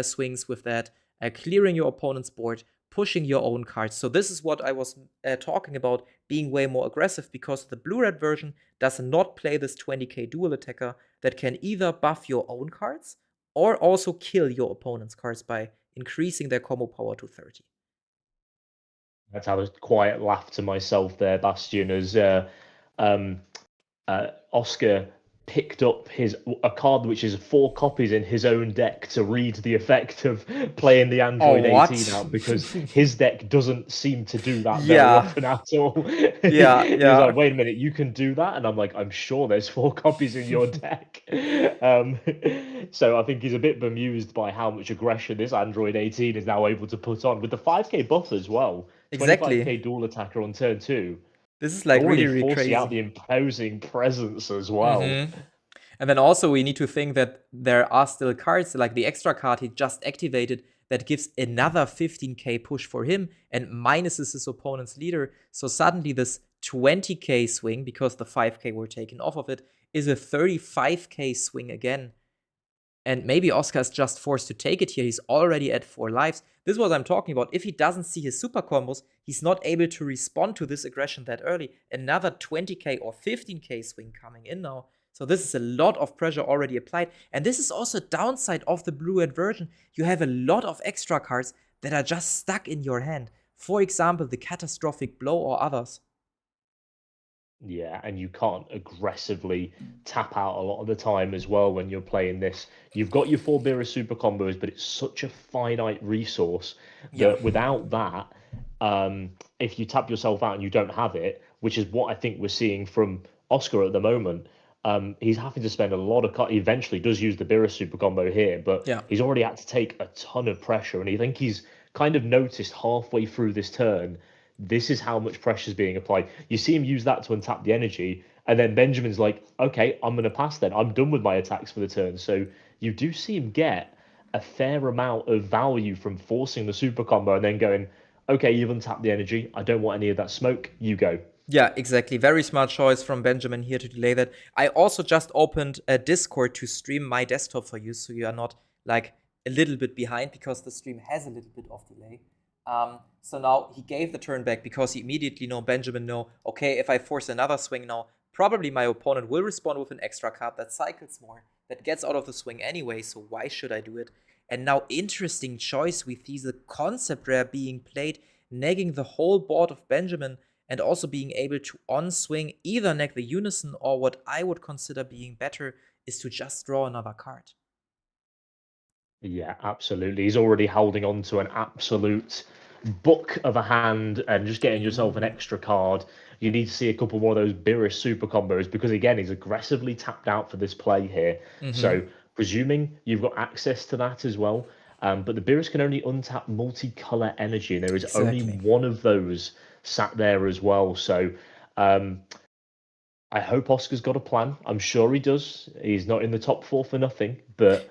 swings with that, clearing your opponent's board, pushing your own cards. So this is what I was talking about, being way more aggressive, because the blue-red version does not play this 20k dual attacker that can either buff your own cards or also kill your opponent's cards by increasing their combo power to 30. That's how I quiet laugh to myself there, Bastion, as um, Oscar picked up a card which is 4 copies in his own deck to read the effect of playing the Android 18 out, because his deck doesn't seem to do that very often at all. Yeah, He was like, wait a minute, you can do that? And I'm like, I'm sure there's 4 copies in your deck. So I think he's a bit bemused by how much aggression this Android 18 is now able to put on with the 5k buff as well. Exactly. 25k dual attacker on turn 2. This is like already really forcing crazy. out the imposing presence as well. And then also we need to think that there are still cards, like the extra card he just activated, that gives another 15k push for him and minuses his opponent's leader. So suddenly this 20k swing, because the 5k were taken off of it, is a 35k swing again. And maybe Oscar's just forced to take it here. He's already at 4 lives. This is what I'm talking about. If he doesn't see his super combos, he's not able to respond to this aggression that early. Another 20k or 15k swing coming in now. So this is a lot of pressure already applied. And this is also a downside of the blue-red version. You have a lot of extra cards that are just stuck in your hand. For example, the catastrophic blow or others. Yeah, and you can't aggressively tap out a lot of the time as well when you're playing this. You've got your 4 Bira super combos, but it's such a finite resource that without that, if you tap yourself out and you don't have it, which is what I think we're seeing from Oscar at the moment, he's having to spend a lot of he eventually does use the Bira super combo here, but he's already had to take a ton of pressure, and I think he's kind of noticed halfway through this turn, this is how much pressure is being applied. You see him use that to untap the energy, and then Benjamin's like, okay, I'm going to pass then. I'm done with my attacks for the turn. So you do see him get a fair amount of value from forcing the super combo and then going, okay, you've untapped the energy. I don't want any of that smoke. You go. Yeah, exactly. Very smart choice from Benjamin here to delay that. I also just opened a Discord to stream my desktop for you, so you are not like a little bit behind, because the stream has a little bit of delay. So now he gave the turn back because he immediately Benjamin okay, if I force another swing now, probably my opponent will respond with an extra card that cycles more, that gets out of the swing anyway, so why should I do it? And now, interesting choice, we see the concept rare being played, negging the whole board of Benjamin, and also being able to on-swing either neg the unison, or what I would consider being better is to just draw another card. Yeah, absolutely. He's already holding on to an absolute book of a hand and just getting yourself an extra card. You need to see a couple more of those Beerus super combos, because again, he's aggressively tapped out for this play here. So presuming you've got access to that as well. But the Beerus can only untap multicolor energy, and there is only one of those sat there as well. So I hope Oscar's got a plan. I'm sure he does. He's not in the top 4 for nothing, but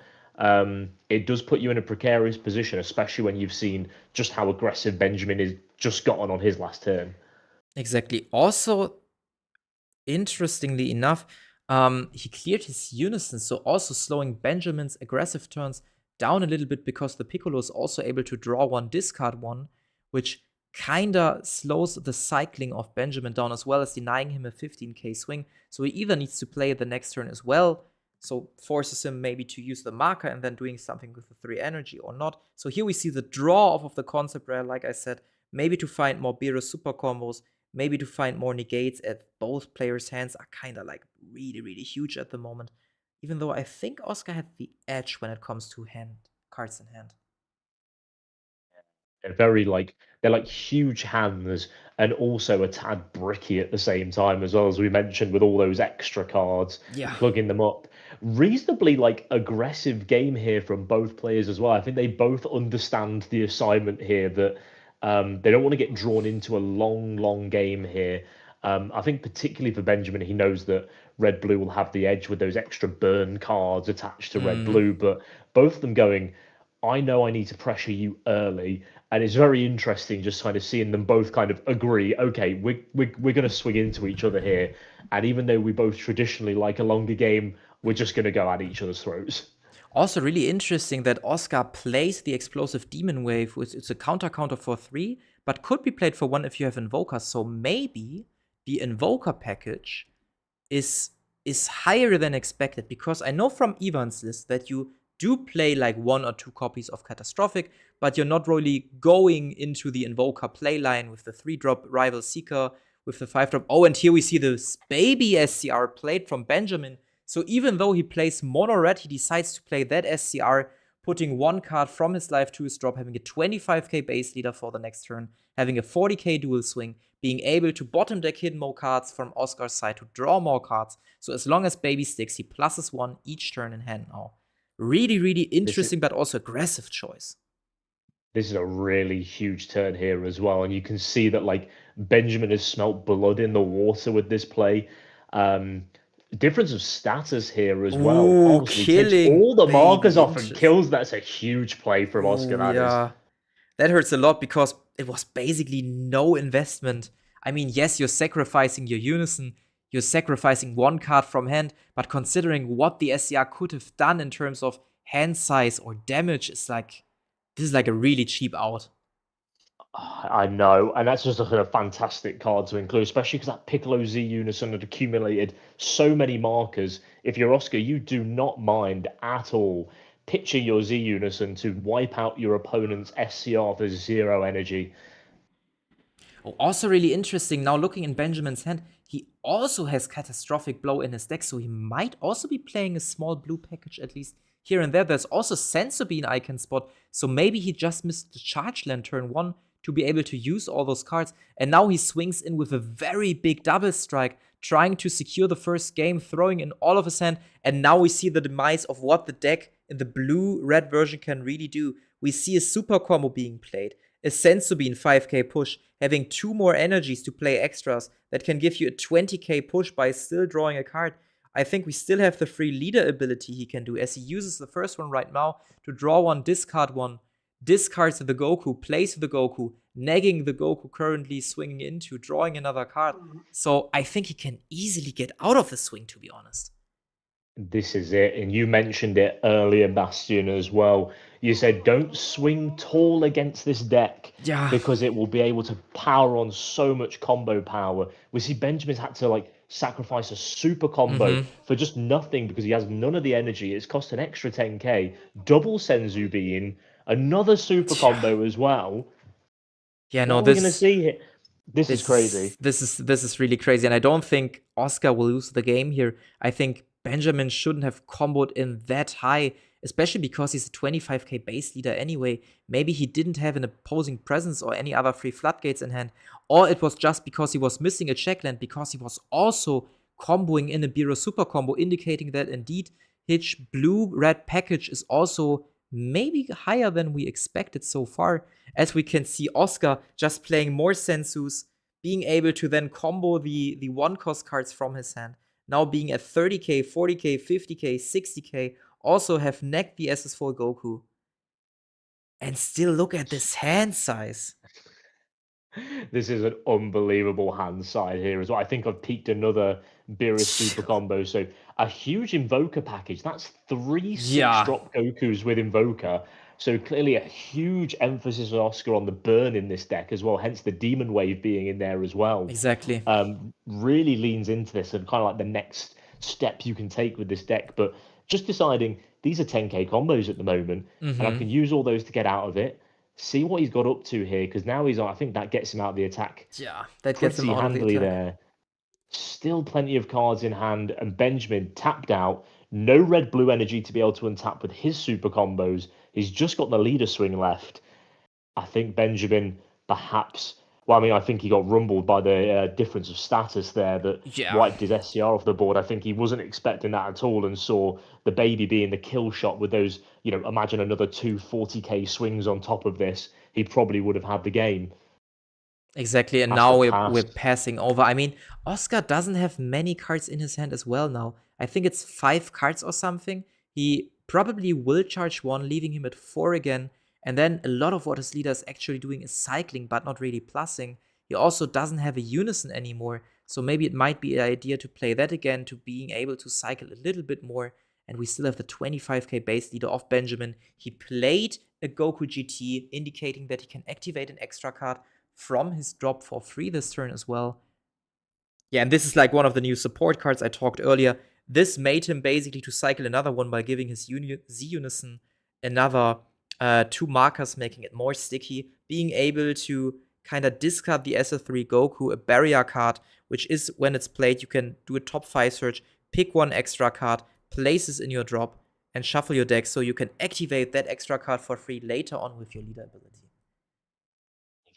it does put you in a precarious position, especially when you've seen just how aggressive Benjamin is just got on his last turn. Exactly. Also, interestingly enough, he cleared his unison, so also slowing Benjamin's aggressive turns down a little bit, because the Piccolo is also able to draw 1, discard 1, which kinda slows the cycling of Benjamin down, as well as denying him a 15k swing. So he either needs to play the next turn as well, so forces him maybe to use the marker and then doing something with the 3 energy or not. So here we see the draw off of the concept rare, like I said, maybe to find more Beerus super combos, maybe to find more negates, at both players' hands are kind of like really, really huge at the moment. Even though I think Oscar had the edge when it comes to cards in hand. They're they're like huge hands, and also a tad bricky at the same time, as well, as we mentioned, with all those extra cards, plugging them up. reasonably like aggressive game here from both players as well. I think they both understand the assignment here that they don't want to get drawn into a long game here. I think particularly for Benjamin, he knows that Red Blue will have the edge with those extra burn cards attached to Red Mm. Blue, but both of them going, I know I need to pressure you early. And it's very interesting just kind of seeing them both kind of agree, okay, we're going to swing into each other here. And even though we both traditionally like a longer game, we're just going to go at each other's throats. Also, really interesting that Oscar plays the explosive demon wave, which it's a counter for 3, but could be played for 1 if you have Invoker. So maybe the Invoker package is higher than expected, because I know from Ivan's list that you do play like 1 or 2 copies of Catastrophic, but you're not really going into the Invoker playline with the 3-drop Rival Seeker, with the 5-drop. Oh, and here we see this baby SCR played from Benjamin. So even though he plays mono red, he decides to play that SCR, putting 1 card from his life to his drop, having a 25k base leader for the next turn, having a 40k dual swing, being able to bottom deck hidden more cards from Oscar's side to draw more cards. So as long as baby sticks, he pluses 1 each turn in hand now. Really, really interesting, but also aggressive choice. This is a really huge turn here as well, and you can see that like Benjamin has smelt blood in the water with this play. Difference of status here as well. Ooh, Honestly, takes killing all the markers baby off and inches. kills. That's a huge play from Oscar. Ooh, That is. yeah. That hurts a lot because it was basically no investment. I mean, yes, you're sacrificing your Unison, you're sacrificing 1 card from hand, but considering what the SCR could have done in terms of hand size or damage, it's like, this is like a really cheap out. I know, and that's just a kind of fantastic card to include, especially because that Piccolo Z Unison had accumulated so many markers. If you're Oscar, you do not mind at all pitching your Z Unison to wipe out your opponent's SCR for 0 energy. Oh, also really interesting, now looking in Benjamin's hand, he also has Catastrophic Blow in his deck, so he might also be playing a small blue package, at least here and there. There's also Sensobean icon spot, so maybe he just missed the charge land turn 1 to be able to use all those cards, and now he swings in with a very big double strike, trying to secure the first game, throwing in all of his hand, and now we see the demise of what the deck in the blue-red version can really do. We see a super combo being played, a Sensobean 5k push, having 2 more energies to play extras that can give you a 20k push by still drawing a card. I think we still have the free leader ability he can do, as he uses the first one right now to draw 1, discard 1, discards the Goku, plays the Goku, nagging the Goku currently swinging into, drawing another card. So I think he can easily get out of the swing, to be honest. This is it, and you mentioned it earlier, Bastion, as well. You said don't swing tall against this deck Yeah. because it will be able to power on so much combo power. We see Benjamin's had to like sacrifice a super combo for just nothing because he has none of the energy. It's cost an extra 10k, double Senzu being another super combo as well. Yeah, What no, are we gonna see here? This is crazy. this is really crazy, and I don't think Oscar will lose the game here. I think Benjamin shouldn't have comboed in that high, especially because he's a 25k base leader anyway. Maybe he didn't have an opposing presence or any other free floodgates in hand, or it was just because he was missing a checkland, because he was also comboing in a Biro super combo, indicating that indeed his blue-red package is also maybe higher than we expected so far, as we can see Oscar just playing more Sensus, being able to then combo the 1-cost cards from his hand, now being at 30k, 40k, 50k, 60k, also have necked the SS4 Goku. And still look at this hand size. This is an unbelievable hand side here as well. I think I've peaked another Beerus super combo. So a huge Invoker package. That's 3 Yeah. 6-drop Gokus with Invoker. So clearly a huge emphasis on Oscar on the burn in this deck as well. Hence the Demon Wave being in there as well. Exactly. Really leans into this and kind of like the next step you can take with this deck. But just deciding these are 10k combos at the moment, and I can use all those to get out of it. See what he's got up to here, because now he's on. I think that gets him out of the attack. Yeah, that gets him Pretty out of the handily attack. there. Still plenty of cards in hand, and Benjamin tapped out. No red blue energy to be able to untap with his super combos. He's just got the leader swing left. I think Benjamin perhaps Well, I mean, I think he got rumbled by the difference of status there that Yeah. wiped his SCR off the board. I think he wasn't expecting that at all and saw the baby being the kill shot with those, imagine another two 40k swings on top of this. He probably would have had the game. Exactly, and Has to now we're pass. passing over. I mean, Oscar doesn't have many cards in his hand as well now. I think it's 5 cards or something. He probably will charge one, leaving him at 4 again. And then a lot of what his leader is actually doing is cycling, but not really plussing. He also doesn't have a unison anymore, so maybe it might be an idea to play that again, to being able to cycle a little bit more. And we still have the 25k base leader of Benjamin. He played a Goku GT, indicating that he can activate an extra card from his drop for free this turn as well. Yeah, and this is like one of the new support cards I talked earlier. This made him basically to cycle another one by giving his Z Unison another 2 markers, making it more sticky, being able to kind of discard the SF3 Goku, a barrier card, which is when it's played, you can do a top 5 search, pick one extra card, place this in your drop, and shuffle your deck so you can activate that extra card for free later on with your leader ability.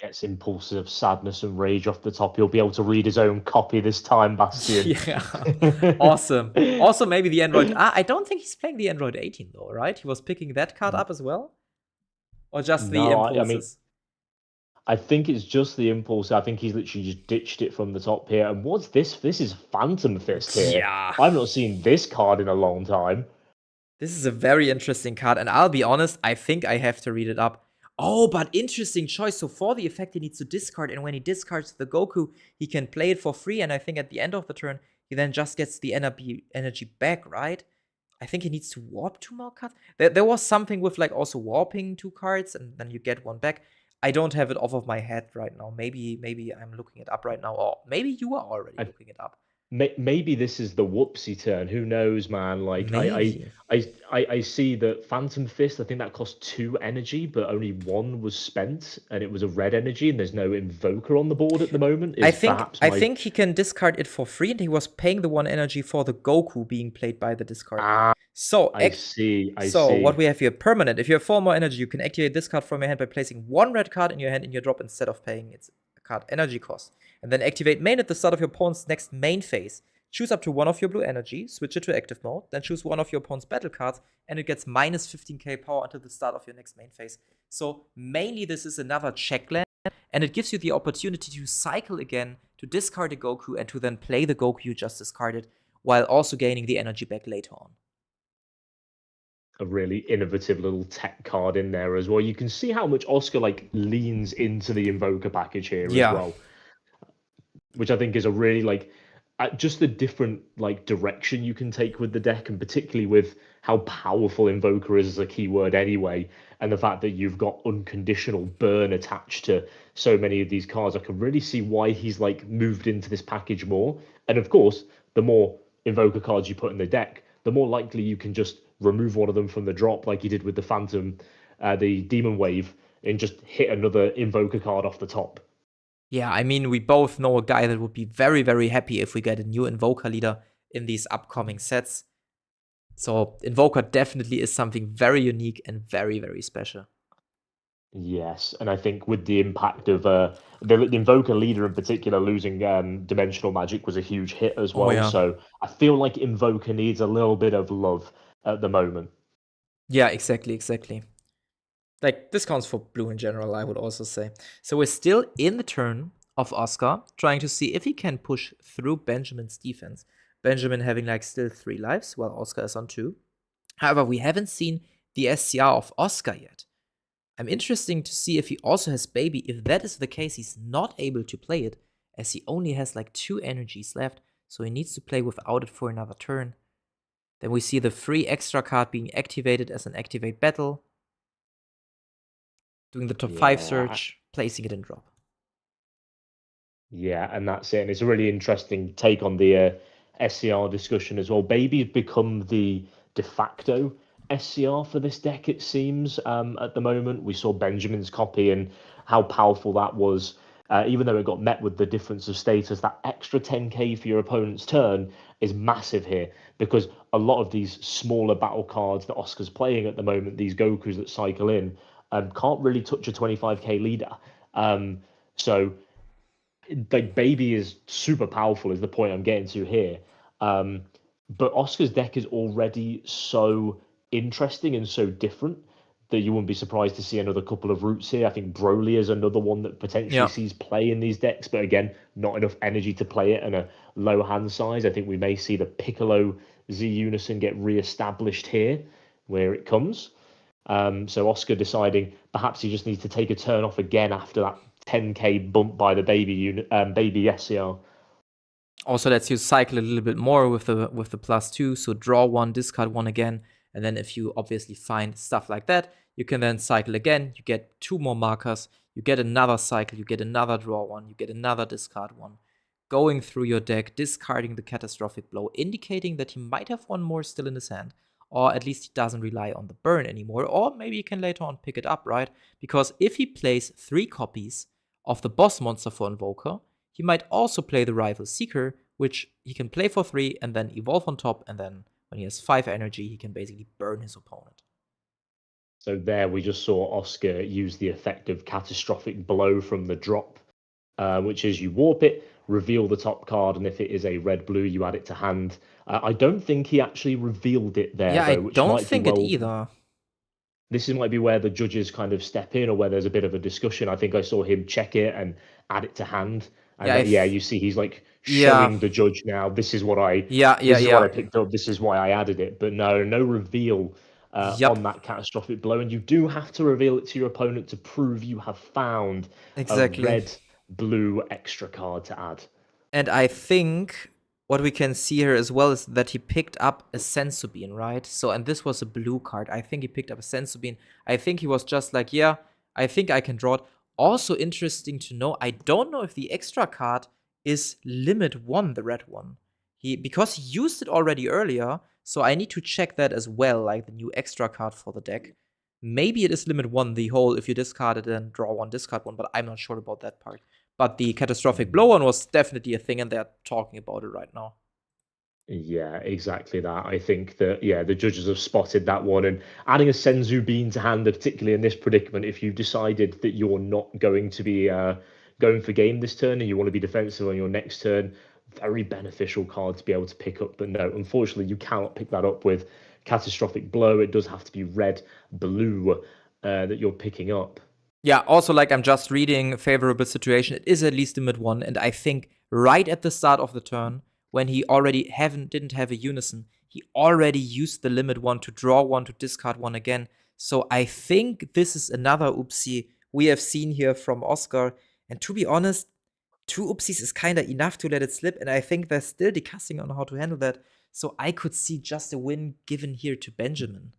Gets impulses of sadness and rage off the top. He'll be able to read his own copy this time, Bastian. Yeah, awesome. Also, maybe the Android. I don't think he's playing the Android 18 though, right? He was picking that card up as well, or just the No, I mean, impulses. I think it's just the impulse. I think he's literally just ditched it from the top here. And what's this? This is Phantom Fist here. Yeah, I've not seen this card in a long time. this is a very interesting card, and I'll be honest, I think I have to read it up. Oh, but interesting choice. So for the effect, he needs to discard, and when he discards the Goku, he can play it for free. And I think at the end of the turn, he then just gets the energy back, right? I think he needs to warp 2 more cards. There was something with like also warping 2 cards, and then you get one back. I don't have it off of my head right now. Maybe I'm looking it up right now, or maybe you are already looking it up. Maybe this is the whoopsie turn. Who knows, man? Like Maybe. I see that Phantom Fist. I think that cost 2 energy, but only 1 was spent, and it was a red energy. And there's no Invoker on the board at the moment. I Is think perhaps I my think he can discard it for free, and he was paying the 1 energy for the Goku being played by the discard. So I see. I so see. what we have here, permanent. If you have 4 more energy, you can activate this card from your hand by placing 1 red card in your hand in your drop instead of paying its card energy cost. And then activate main at the start of your opponent's next main phase. Choose up to 1 of your blue energy, switch it to active mode, then choose 1 of your opponent's battle cards, and it gets minus 15k power until the start of your next main phase. So mainly this is another check land, and it gives you the opportunity to cycle again, to discard a Goku, and to then play the Goku you just discarded, while also gaining the energy back later on. A really innovative little tech card in there as well. You can see how much Oscar like leans into the Invoker package here as well, which I think is a really like just the different like direction you can take with the deck, and particularly with how powerful Invoker is as a keyword anyway, and the fact that you've got unconditional burn attached to so many of these cards. I can really see why he's like moved into this package more. And of course, the more Invoker cards you put in the deck, the more likely you can just remove one of them from the drop, like you did with the Phantom, the Demon Wave, and just hit another Invoker card off the top. Yeah, I mean, we both know a guy that would be very, very happy if we get a new Invoker leader in these upcoming sets. So, Invoker definitely is something very unique and very, very special. Yes, and I think with the impact of the Invoker leader in particular losing Dimensional Magic was a huge hit as well. Yeah. So I feel like Invoker needs a little bit of love at the moment. Yeah, exactly. Like, this counts for blue in general, I would also say. So we're still in the turn of Oscar, trying to see if he can push through Benjamin's defense. Benjamin having, like, still 3 lives, while Oscar is on 2. However, we haven't seen the SCR of Oscar yet. I'm interested to see if he also has Baby. If that is the case, he's not able to play it, as he only has, like, 2 energies left, so he needs to play without it for another turn. Then we see the free extra card being activated as an activate battle. Doing the top 5 search, placing it in drop. Yeah, and that's it. And it's a really interesting take on the SCR discussion as well. Baby's become the de facto SCR for this deck, it seems, at the moment. We saw Benjamin's copy and how powerful that was. Even though it got met with the difference of status, that extra 10k for your opponent's turn is massive here, because a lot of these smaller battle cards that Oscar's playing at the moment, these Gokus that cycle in, can't really touch a 25k leader. So like Baby is super powerful is the point I'm getting to here. Um, but Oscar's deck is already so interesting and so different that you wouldn't be surprised to see another couple of routes here. I think Broly is another one that potentially Yeah. sees play in these decks, but again, not enough energy to play it and a low hand size. I think we may see the Piccolo Z Unison get re-established here where it comes. So Oscar deciding perhaps he just needs to take a turn off again after that 10k bump by the baby SCR. Also lets you cycle a little bit more with the +2. So draw one, discard one again, and then if you obviously find stuff like that, you can then cycle again. You get 2 more markers. You get another cycle. You get another draw one. You get another discard one. Going through your deck, discarding the catastrophic blow, indicating that he might have one more still in his hand, or at least he doesn't rely on the burn anymore, or maybe he can later on pick it up, right? Because if he plays 3 copies of the boss monster for Invoker, he might also play the Rival Seeker, which he can play for 3 and then evolve on top, and then when he has 5 energy, he can basically burn his opponent. So there we just saw Oscar use the effective catastrophic blow from the drop, which is you warp it, reveal the top card, and if it is a red-blue, you add it to hand. I don't think he actually revealed it there, Yeah, I though, which don't might be think it well. either. This might be where the judges kind of step in or where there's a bit of a discussion. I think I saw him check it and add it to hand. And Yeah, yeah, you see he's like yeah, showing the judge now, this is what I yeah, yeah, this is what yeah. I picked up, this is why I added it. But no reveal Yup, on that catastrophic blow. And you do have to reveal it to your opponent to prove you have found a exactly. red blue extra card to add. And I think what we can see here as well is that he picked up a Sensu Bean, right? So, and this was a blue card. I think he picked up a Sensu Bean. I think he was just like, yeah, I think I can draw it. Also interesting to know, I don't know if the extra card is limit 1, the red one. Because he used it already earlier, so I need to check that as well, like the new extra card for the deck. Maybe it is limit 1, the whole if you discard it and draw one, discard one, but I'm not sure about that part. But the catastrophic blow on was definitely a thing, and they're talking about it right now. Yeah, exactly that. I think that, yeah, the judges have spotted that one. And adding a Senzu Bean to hand, particularly in this predicament, if you've decided that you're not going to be going for game this turn and you want to be defensive on your next turn, very beneficial card to be able to pick up. But no, unfortunately, you cannot pick that up with Catastrophic Blow. It does have to be red, blue that you're picking up. Yeah, also, like, I'm just reading favorable situation. It is at least a mid 1, and I think right at the start of the turn, when he already didn't have a unison, he already used the limit 1 to draw 1 to discard 1 again. So I think this is another oopsie we have seen here from Oscar. And to be honest, 2 oopsies is kind of enough to let it slip, and I think they're still discussing on how to handle that. So I could see just a win given here to Benjamin.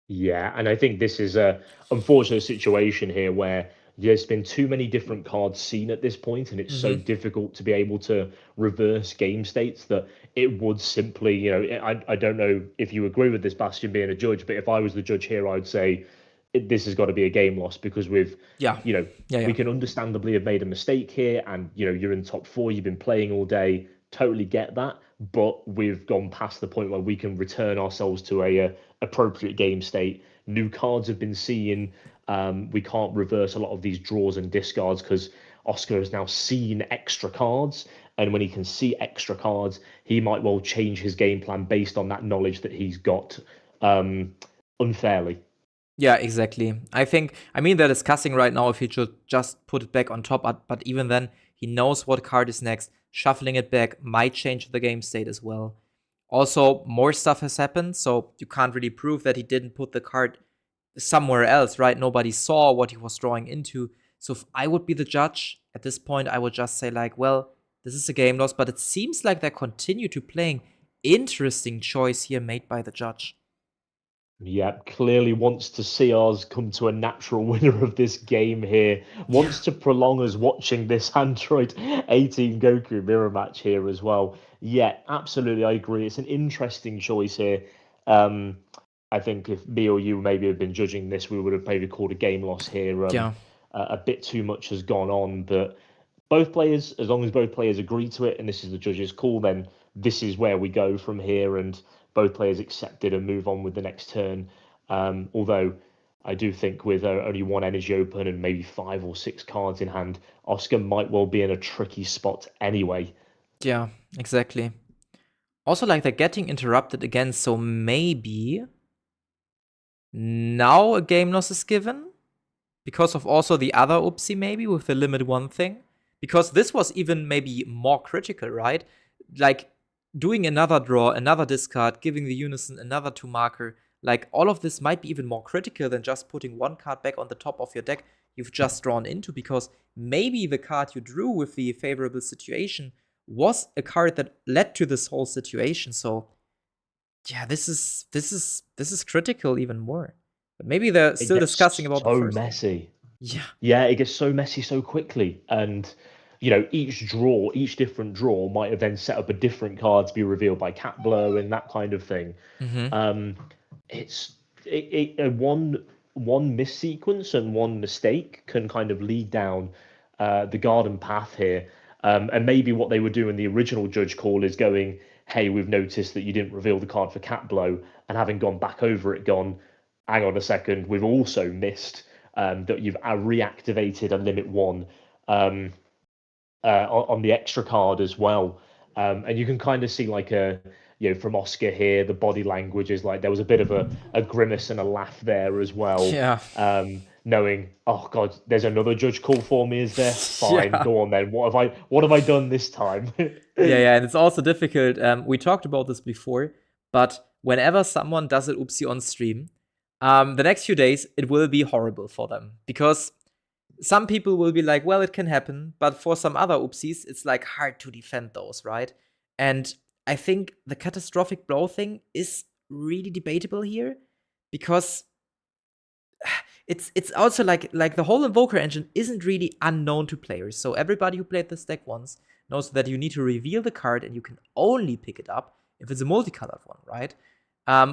Yeah, and I think this is a unfortunate situation here where there's been too many different cards seen at this point, and it's so Mm-hmm. difficult to be able to reverse game states that it would simply, I don't know if you agree with this, Bastion, being a judge, but if I was the judge here, I would say this has got to be a game loss because Yeah. we Yeah. can understandably have made a mistake here, and you're in top 4, you've been playing all day, totally get that, but we've gone past the point where we can return ourselves to a appropriate game state. New cards have been seen. We can't reverse a lot of these draws and discards because Oscar has now seen extra cards, and when he can see extra cards, he might well change his game plan based on that knowledge that he's got unfairly. Yeah, exactly. I mean, they're discussing right now if he should just put it back on top, but even then, he knows what card is next. Shuffling it back might change the game state as well. Also, more stuff has happened, so you can't really prove that he didn't put the card somewhere else, right? Nobody saw what he was drawing into. So if I would be the judge at this point, I would just say, like, well, this is a game loss, but it seems like they continue to playing. Interesting choice here made by the judge. Yeah, clearly wants to see us come to a natural winner of this game here. Yeah. Wants to prolong us watching this Android 18 Goku mirror match here as well. Yeah, absolutely, I agree. It's an interesting choice here. Um, I think if me or you maybe had been judging this, we would have maybe called a game loss here. Yeah. A bit too much has gone on, but both players, as long as both players agree to it, and this is the judge's call, then this is where we go from here, and both players accept it and move on with the next turn. Although I do think with only one energy open and maybe 5 or 6 cards in hand, Oscar might well be in a tricky spot anyway. Yeah, exactly. Also, like they're getting interrupted again, so maybe now a game loss is given because of also the other oopsie, maybe with the limit one thing. Because this was even maybe more critical, right? Like doing another draw, another discard, giving the unison another 2 marker. Like all of this might be even more critical than just putting one card back on the top of your deck you've just drawn into, because maybe the card you drew with the favorable situation was a card that led to this whole situation. So yeah, this is critical even more. But maybe they're It still discussing gets about the so first game. messy. Yeah. Yeah, it gets so messy so quickly. And, each different draw might have then set up a different card to be revealed by Cat Blow and that kind of thing. Mm-hmm. Um, it's one missequence and one mistake can kind of lead down the garden path here. And maybe what they were doing in the original judge call is going, "Hey, we've noticed that you didn't reveal the card for Cat Blow," and having gone back over it, gone, "Hang on a second, we've also missed that you've reactivated a limit one um, on the extra card as well." And you can kind of see like from Oscar here, the body language is like there was a bit of a grimace and a laugh there as well. Yeah. Knowing, oh God, there's another judge call for me, is there? Fine, Yeah. go on then. What have I done this time? Yeah, and it's also difficult. We talked about this before, but whenever someone does an oopsie on stream, the next few days it will be horrible for them, because some people will be like, well, it can happen, but for some other oopsies, it's like hard to defend those, right? And I think the catastrophic blow thing is really debatable here, because it's also like the whole invoker engine isn't really unknown to players. So everybody who played this deck once knows that you need to reveal the card and you can only pick it up if it's a multicolored one, right?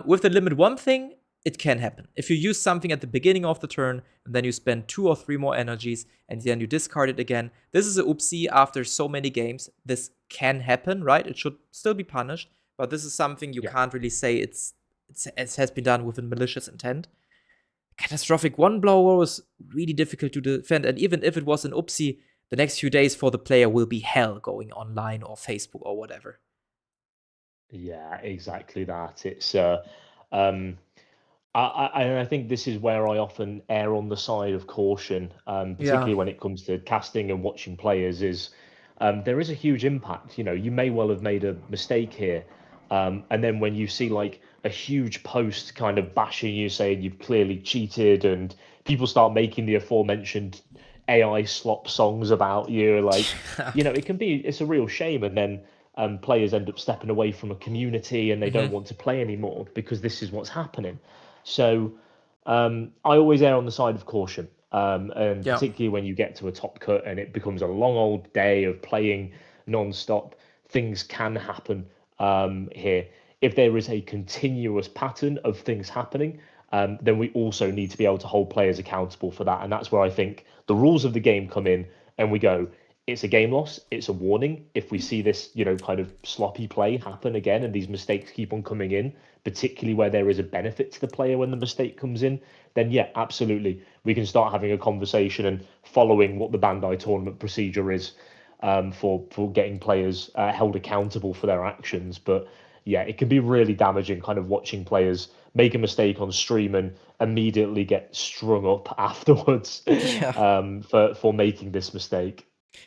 With the limit one thing, it can happen. If you use something at the beginning of the turn and then you spend 2 or 3 more energies and then you discard it again, this is a oopsie after so many games. This can happen, right? It should still be punished, but this is something you Yeah. can't really say it has been done with a malicious intent. Catastrophic one blower was really difficult to defend, and even if it was an oopsie, the next few days for the player will be hell going online or Facebook or whatever. Yeah, exactly that. It's um, I think this is where I often err on the side of caution, Yeah. particularly when it comes to casting and watching players. Is there is a huge impact. You may well have made a mistake here, and then when you see like a huge post kind of bashing you, saying you've clearly cheated, and people start making the aforementioned AI slop songs about you, like it's a real shame, and then players end up stepping away from a community and they don't Mm-hmm. want to play anymore because this is what's happening. So I always err on the side of caution, and Yeah. particularly when you get to a top cut and it becomes a long old day of playing non-stop, things can happen here. If there is a continuous pattern of things happening, then we also need to be able to hold players accountable for that. And that's where I think the rules of the game come in and we go, it's a game loss, it's a warning. If we see this, kind of sloppy play happen again and these mistakes keep on coming in, particularly where there is a benefit to the player when the mistake comes in, then yeah, absolutely. We can start having a conversation and following what the Bandai tournament procedure is for getting players held accountable for their actions. But yeah, it can be really damaging kind of watching players make a mistake on stream and immediately get strung up afterwards Yeah. for making this mistake.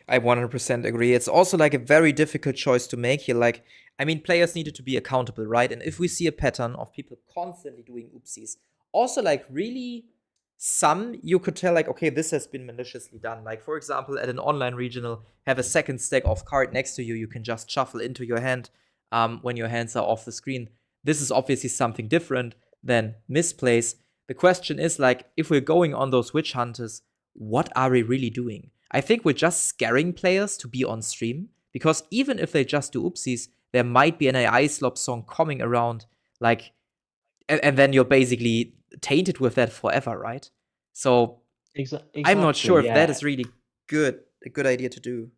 I 100% agree. It's also like a very difficult choice to make here. Like, I mean, players needed to be accountable, right? And if we see a pattern of people constantly doing oopsies, also like really some you could tell like, okay, this has been maliciously done. Like, for example, at an online regional, have a second stack of card next to you, you can just shuffle into your hand when your hands are off the screen. This is obviously something different than misplays. The question is like, if we're going on those witch hunters, what are we really doing? I think we're just scaring players to be on stream, because even if they just do oopsies, there might be an AI slop song coming around, like, and then you're basically tainted with that forever, right? So I'm not Exactly, sure if that yeah. is really a good idea to do.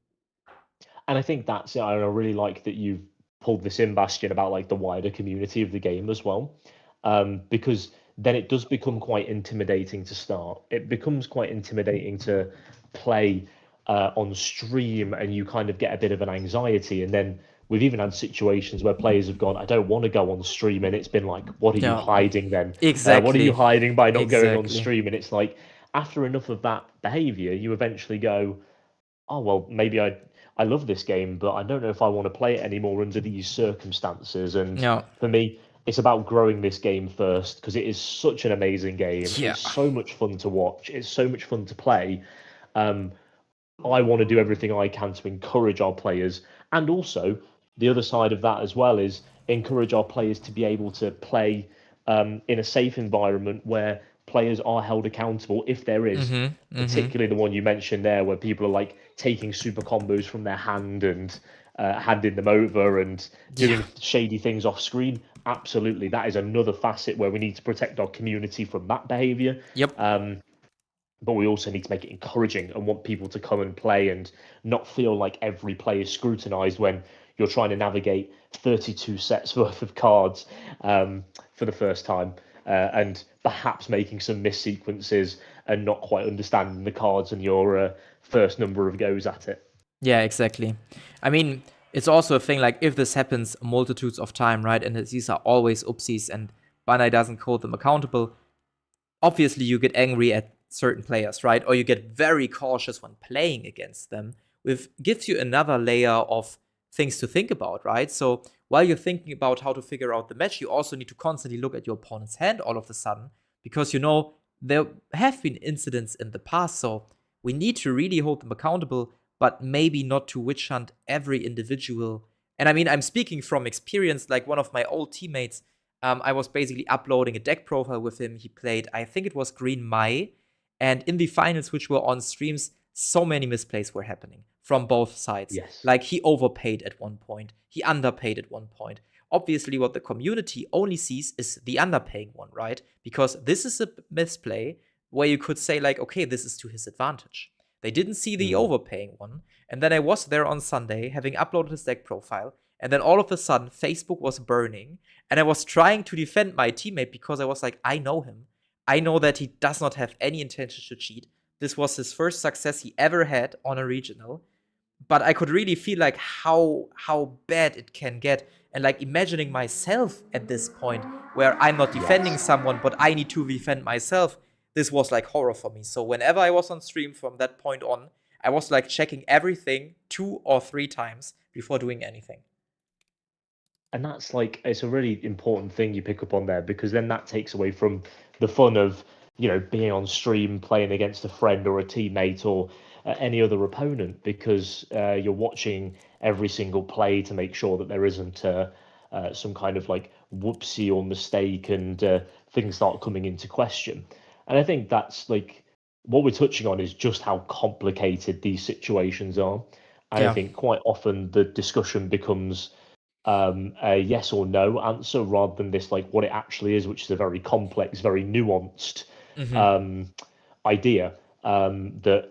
And I think that's it. I really like that you've pulled this in, Bastion, about like the wider community of the game as well, because then it does become quite intimidating to start. It becomes quite intimidating to play on stream, and you kind of get a bit of an anxiety. And then we've even had situations where players have gone, I don't want to go on stream, and it's been like, what are you Yeah, hiding then? What are you exactly. hiding by not going on Exactly. stream? And it's like, after enough of that behavior, you eventually go, oh well, maybe I love this game, but I don't know if I want to play it anymore under these circumstances. And Yeah. for me, it's about growing this game first because it is such an amazing game. Yeah. It's so much fun to watch. It's so much fun to play. Um, I want to do everything I can to encourage our players, and also the other side of that as well is encourage our players to be able to play in a safe environment where players are held accountable if there is, particularly the one you mentioned there, where people are like taking super combos from their hand and handing them over and Yeah. doing shady things off screen. Absolutely, that is another facet where we need to protect our community from that behavior. Yep. But we also need to make it encouraging and want people to come and play and not feel like every play is scrutinized when you're trying to navigate 32 sets worth of cards for the first time and perhaps making some miss sequences and not quite understanding the cards and your first number of goes at it. Yeah, exactly. I mean, it's also a thing like if this happens multitudes of time, right? And these are always oopsies and Bandai doesn't hold them accountable. Obviously, you get angry at certain players, right? Or you get very cautious when playing against them, which gives you another layer of things to think about, right? So while you're thinking about how to figure out the match, you also need to constantly look at your opponent's hand all of a sudden, because you know there have been incidents in the past, so we need to really hold them accountable, but maybe not to witch hunt every individual. And I mean, I'm speaking from experience, like one of my old teammates, I was basically uploading a deck profile with him. He played, I think it was Green Mai. And in the finals, which were on streams, so many misplays were happening from both sides. Yes. Like he overpaid at one point, he underpaid at one point. Obviously, what the community only sees is the underpaying one, right? Because this is a misplay where you could say, like, okay, this is to his advantage. They didn't see the overpaying one. And then I was there on Sunday, having uploaded his deck profile. And then all of a sudden, Facebook was burning. And I was trying to defend my teammate because I was like, I know him. I know that he does not have any intention to cheat. This was his first success he ever had on a regional. But I could really feel like how bad it can get. And like imagining myself at this point where I'm not defending Yes. someone, but I need to defend myself. This was like horror for me. So whenever I was on stream from that point on, I was like checking everything 2 or 3 times before doing anything. And that's like, it's a really important thing you pick up on there, because then that takes away from the fun of, being on stream playing against a friend or a teammate or any other opponent, because you're watching every single play to make sure that there isn't some kind of like whoopsie or mistake, and things start coming into question. And I think that's like what we're touching on is just how complicated these situations are. And I Yeah. think quite often the discussion becomes a yes or no answer rather than this like what it actually is, which is a very complex, very nuanced um, idea. That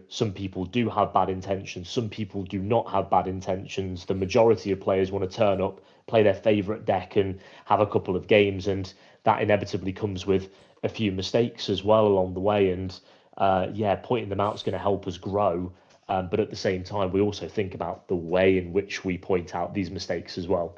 some people do have bad intentions, some people do not have bad intentions. The majority of players want to turn up, play their favorite deck, and have a couple of games, and that inevitably comes with a few mistakes as well along the way. And yeah, pointing them out is going to help us grow. But at the same time, we also think about the way in which we point out these mistakes as well.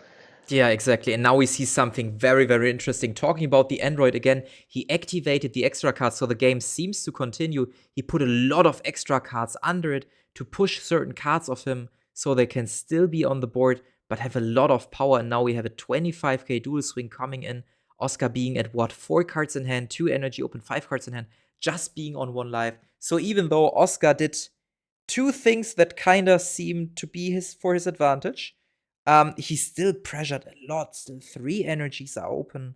Yeah, exactly. And now we see something very, very interesting. Talking about the Android again, he activated the extra cards, so the game seems to continue. He put a lot of extra cards under it to push certain cards of him so they can still be on the board, but have a lot of power. And now we have a 25k dual swing coming in. Oscar being at what? 4 cards in hand, 2 energy open, 5 cards in hand, just being on 1 life. So even though Oscar did 2 things that kind of seemed to be for his advantage, he's still pressured a lot. Still 3 energies are open.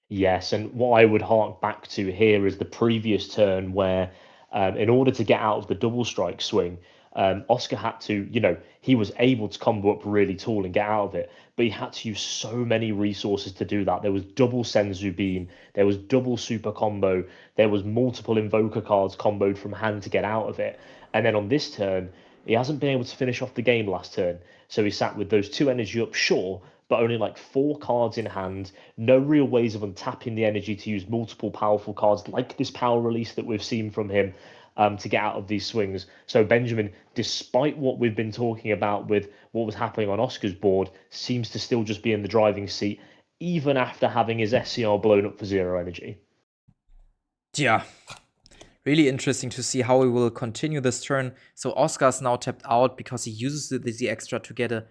Yes, and what I would hark back to here is the previous turn where, in order to get out of the double strike swing, Oscar had to, he was able to combo up really tall and get out of it, but he had to use so many resources to do that. There was double Senzu Bean, there was double super combo, there was multiple invoker cards comboed from hand to get out of it. And then on this turn, he hasn't been able to finish off the game last turn, so he sat with those 2 energy up, sure, but only like 4 cards in hand. No real ways of untapping the energy to use multiple powerful cards like this power release that we've seen from him to get out of these swings. So Benjamin, despite what we've been talking about with what was happening on Oscar's board, seems to still just be in the driving seat, even after having his SCR blown up for 0 energy. Yeah. Really interesting to see how he will continue this turn. So Oscar's now tapped out because he uses the extra to get a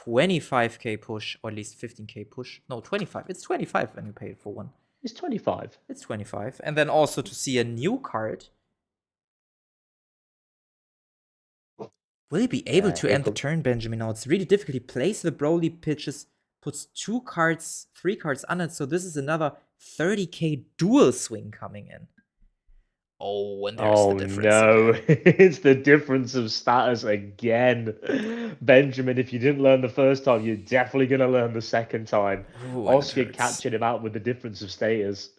25k push, or at least 15k push. No, 25. It's 25 when you pay it for one. It's 25. It's 25. And then also to see a new card. Will he be able to end the turn, Benjamin? Now it's really difficult. He plays the Broly pitches, puts 3 cards on it. So this is another 30k dual swing coming in. Oh, and there's the difference. Oh no, it's the difference of status again. Benjamin, if you didn't learn the first time, you're definitely going to learn the second time. Ooh, Oscar catching him out with the difference of status.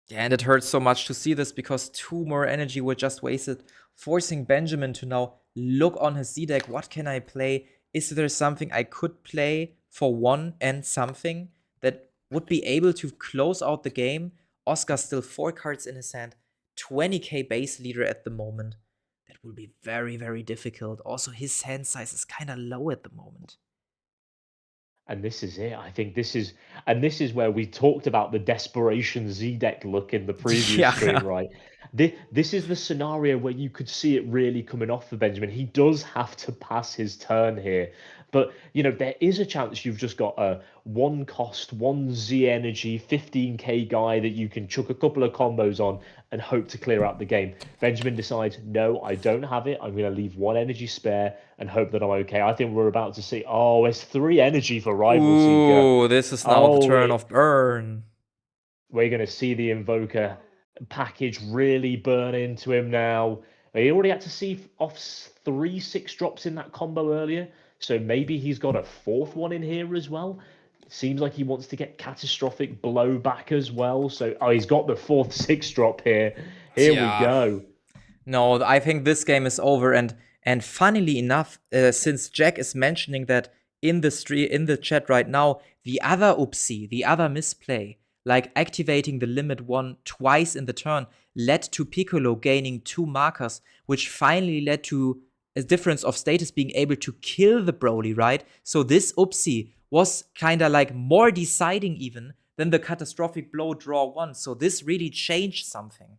Yeah, and it hurts so much to see this because 2 more energy were just wasted, forcing Benjamin to now look on his Z deck. What can I play? Is there something I could play for 1 and something that would be able to close out the game? Oscar still 4 cards in his hand, 20k base leader at the moment. That will be very, very difficult. Also, his hand size is kind of low at the moment. And this is it. I think this is where we talked about the desperation Z deck look in the previous stream, right? This is the scenario where you could see it really coming off for Benjamin. He does have to pass his turn here. But, there is a chance you've just got a 1 cost, 1 Z energy, 15k guy that you can chuck a couple of combos on and hope to clear out the game. Benjamin decides, no, I don't have it. I'm going to leave 1 energy spare and hope that I'm okay. I think we're about to see, it's 3 energy for Rival Seeker. Ooh, this is now the turn of burn. We're going to see the Invoker package really burn into him now. He already had to see off 3 6-drops in that combo earlier. So maybe he's got a 4th one in here as well. It seems like he wants to get catastrophic blowback as well. So, he's got the 4th 6-drop here. Here we go. No, I think this game is over. And funnily enough, since Jack is mentioning that in the chat right now, the other oopsie, the other misplay, like activating the limit 1 twice in the turn, led to Piccolo gaining 2 markers, which finally led to a difference of status being able to kill the Broly, right? So this oopsie was kind of like more deciding even than the catastrophic blow draw 1. So this really changed something.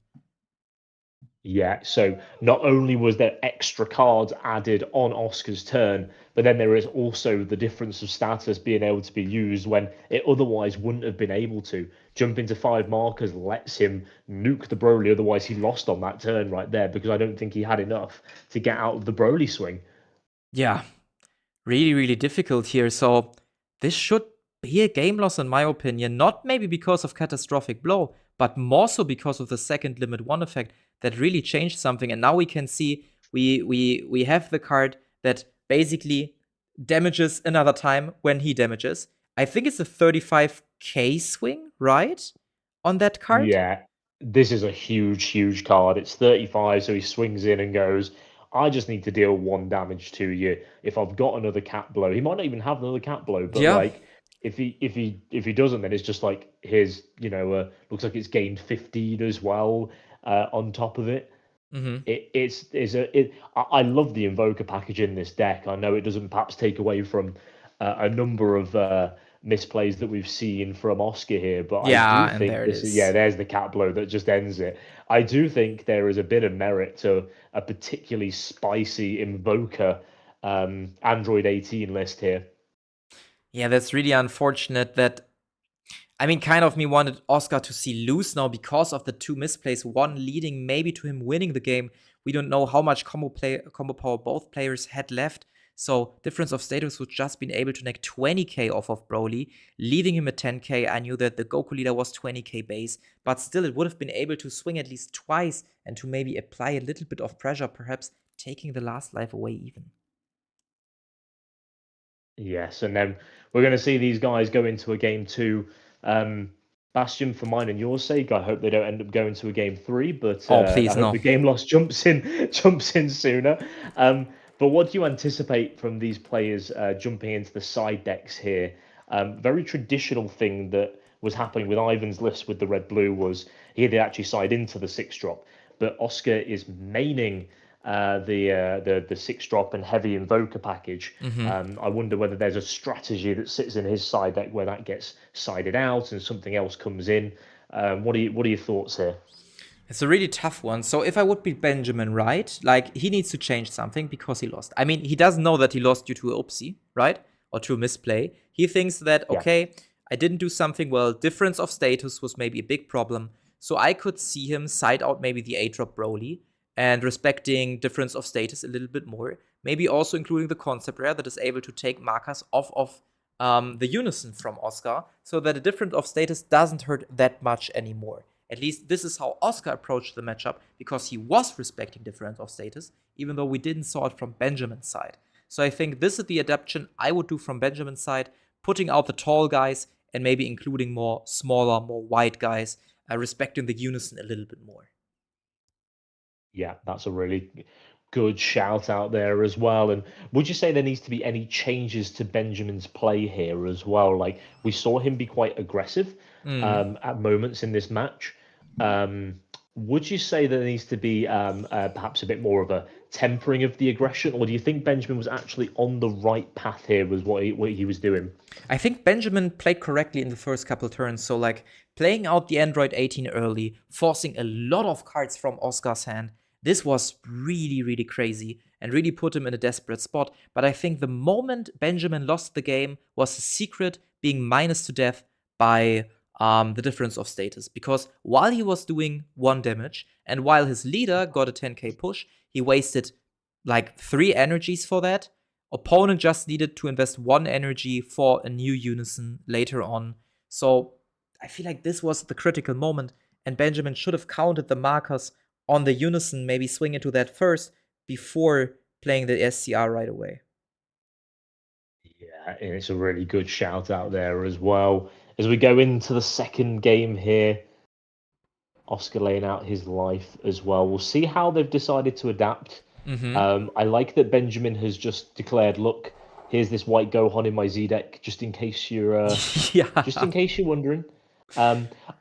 Yeah, so not only was there extra cards added on Oscar's turn, but then there is also the difference of status being able to be used when it otherwise wouldn't have been able to. Jump into 5 markers lets him nuke the Broly, otherwise he lost on that turn right there because I don't think he had enough to get out of the Broly swing. Yeah, really, really difficult here. So this should be a game loss in my opinion, not maybe because of catastrophic blow, but more so because of the second limit 1 effect that really changed something. And now we can see we have the card that basically damages another time when he damages. I think it's a 35k swing, right? On that card? Yeah, this is a huge, huge card. It's 35, so he swings in and goes, I just need to deal 1 damage to you. If I've got another cat blow, he might not even have another cat blow, but like if he doesn't, then it's just like his, looks like it's gained 15 as well on top of it. Mm-hmm. I love the Invoker package in this deck. I know it doesn't perhaps take away from a number of misplays that we've seen from Oscar here, but I do think there's the cat blow that just ends it. I do think there is a bit of merit to a particularly spicy Invoker Android 18 list here. Yeah, that's really unfortunate that, I mean, kind of me wanted Oscar to see lose now because of the 2 misplays, 1 leading maybe to him winning the game. We don't know how much combo power both players had left. So difference of status would just been able to make 20k off of Broly, leaving him at 10k. I knew that the Goku leader was 20k base, but still it would have been able to swing at least twice and to maybe apply a little bit of pressure, perhaps taking the last life away even. Yes, and then we're going to see these guys go into a game 2. Bastion, for mine and your sake, I hope they don't end up going to a game 3, but please, I hope the game loss jumps in sooner. But what do you anticipate from these players jumping into the side decks here? Very traditional thing that was happening with Ivan's list with the red blue was he had actually side into the 6-drop, but Oscar is maining the 6-drop and heavy invoker package. I wonder whether there's a strategy that sits in his side deck where that gets sided out and something else comes in. What are your thoughts here? It's a really tough one. So if I would be Benjamin Wright, like he needs to change something because he lost. I mean, he doesn't know that he lost due to a oopsie, right? Or to a misplay. He thinks that, Yeah. okay, I didn't do something well. Difference of status was maybe a big problem. So I could see him side out maybe the A-drop Broly and respecting difference of status a little bit more. Maybe also including the concept rare that is able to take markers off of the unison from Oscar so that a difference of status doesn't hurt that much anymore. At least this is how Oscar approached the matchup because he was respecting difference of status, even though we didn't saw it from Benjamin's side. So I think this is the adaptation I would do from Benjamin's side, putting out the tall guys and maybe including more smaller, more wide guys, respecting the unison a little bit more. Yeah, that's a really good shout out there as well. And would you say there needs to be any changes to Benjamin's play here as well? Like we saw him be quite aggressive at moments in this match. Would you say there needs to be perhaps a bit more of a tempering of the aggression, or do you think Benjamin was actually on the right path here? Was what he was doing? I think Benjamin played correctly in the first couple turns. So, like, playing out the Android 18 early, forcing a lot of cards from Oscar's hand, this was really, really crazy and really put him in a desperate spot. But I think the moment Benjamin lost the game was the secret being minus to death by the difference of status. Because while he was doing 1 damage and while his leader got a 10k push, he wasted like 3 energies for that. Opponent just needed to invest 1 energy for a new unison later on. So I feel like this was the critical moment, and Benjamin should have counted the markers on the unison, maybe swing into that first before playing the SCR right away. Yeah, and it's a really good shout out there as well. As we go into the second game here, Oscar laying out his life as well. We'll see how they've decided to adapt. I like that Benjamin has just declared, "Look, here's this white Gohan in my Z deck, just in case you're wondering."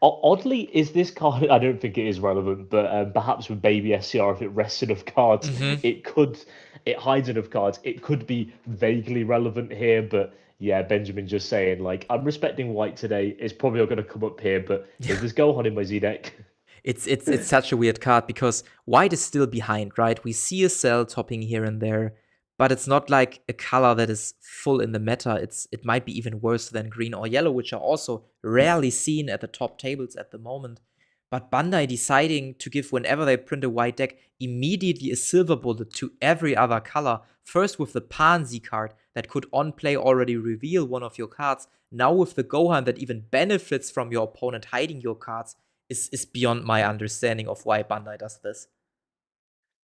Oddly, is this card? I don't think it is relevant, but perhaps with Baby SCR, if it rests enough cards, it could. It hides enough cards. It could be vaguely relevant here, but yeah, Benjamin just saying like, "I'm respecting white today. It's probably not going to come up here, but here's this Gohan in my Z deck." It's such a weird card because white is still behind, right? We see a cell topping here and there, but it's not like a color that is full in the meta. It might be even worse than green or yellow, which are also rarely seen at the top tables at the moment. But Bandai deciding to give, whenever they print a white deck, immediately a silver bullet to every other color. First with the Pansy card that could on play already reveal one of your cards. Now with the Gohan that even benefits from your opponent hiding your cards is beyond my understanding of why Bandai does this.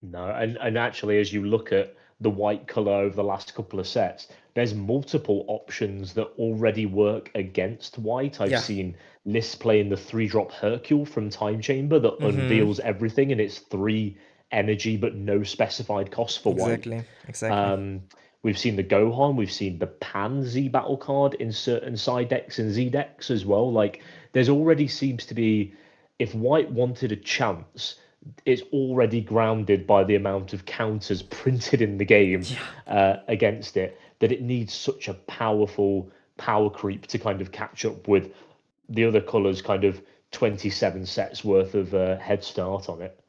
No, and actually, as you look at the white color over the last couple of sets, there's multiple options that already work against white. I've Yeah. seen lists playing the 3-drop Hercule from Time Chamber that unveils everything, and it's 3 energy but no specified cost for white. Exactly. We've seen the Gohan, we've seen the Pan Z battle card in certain side decks and Z decks as well. Like, there's already seems to be, if white wanted a chance, it's already grounded by the amount of counters printed in the game against it, that it needs such a powerful power creep to kind of catch up with the other colors kind of 27 sets worth of head start on it.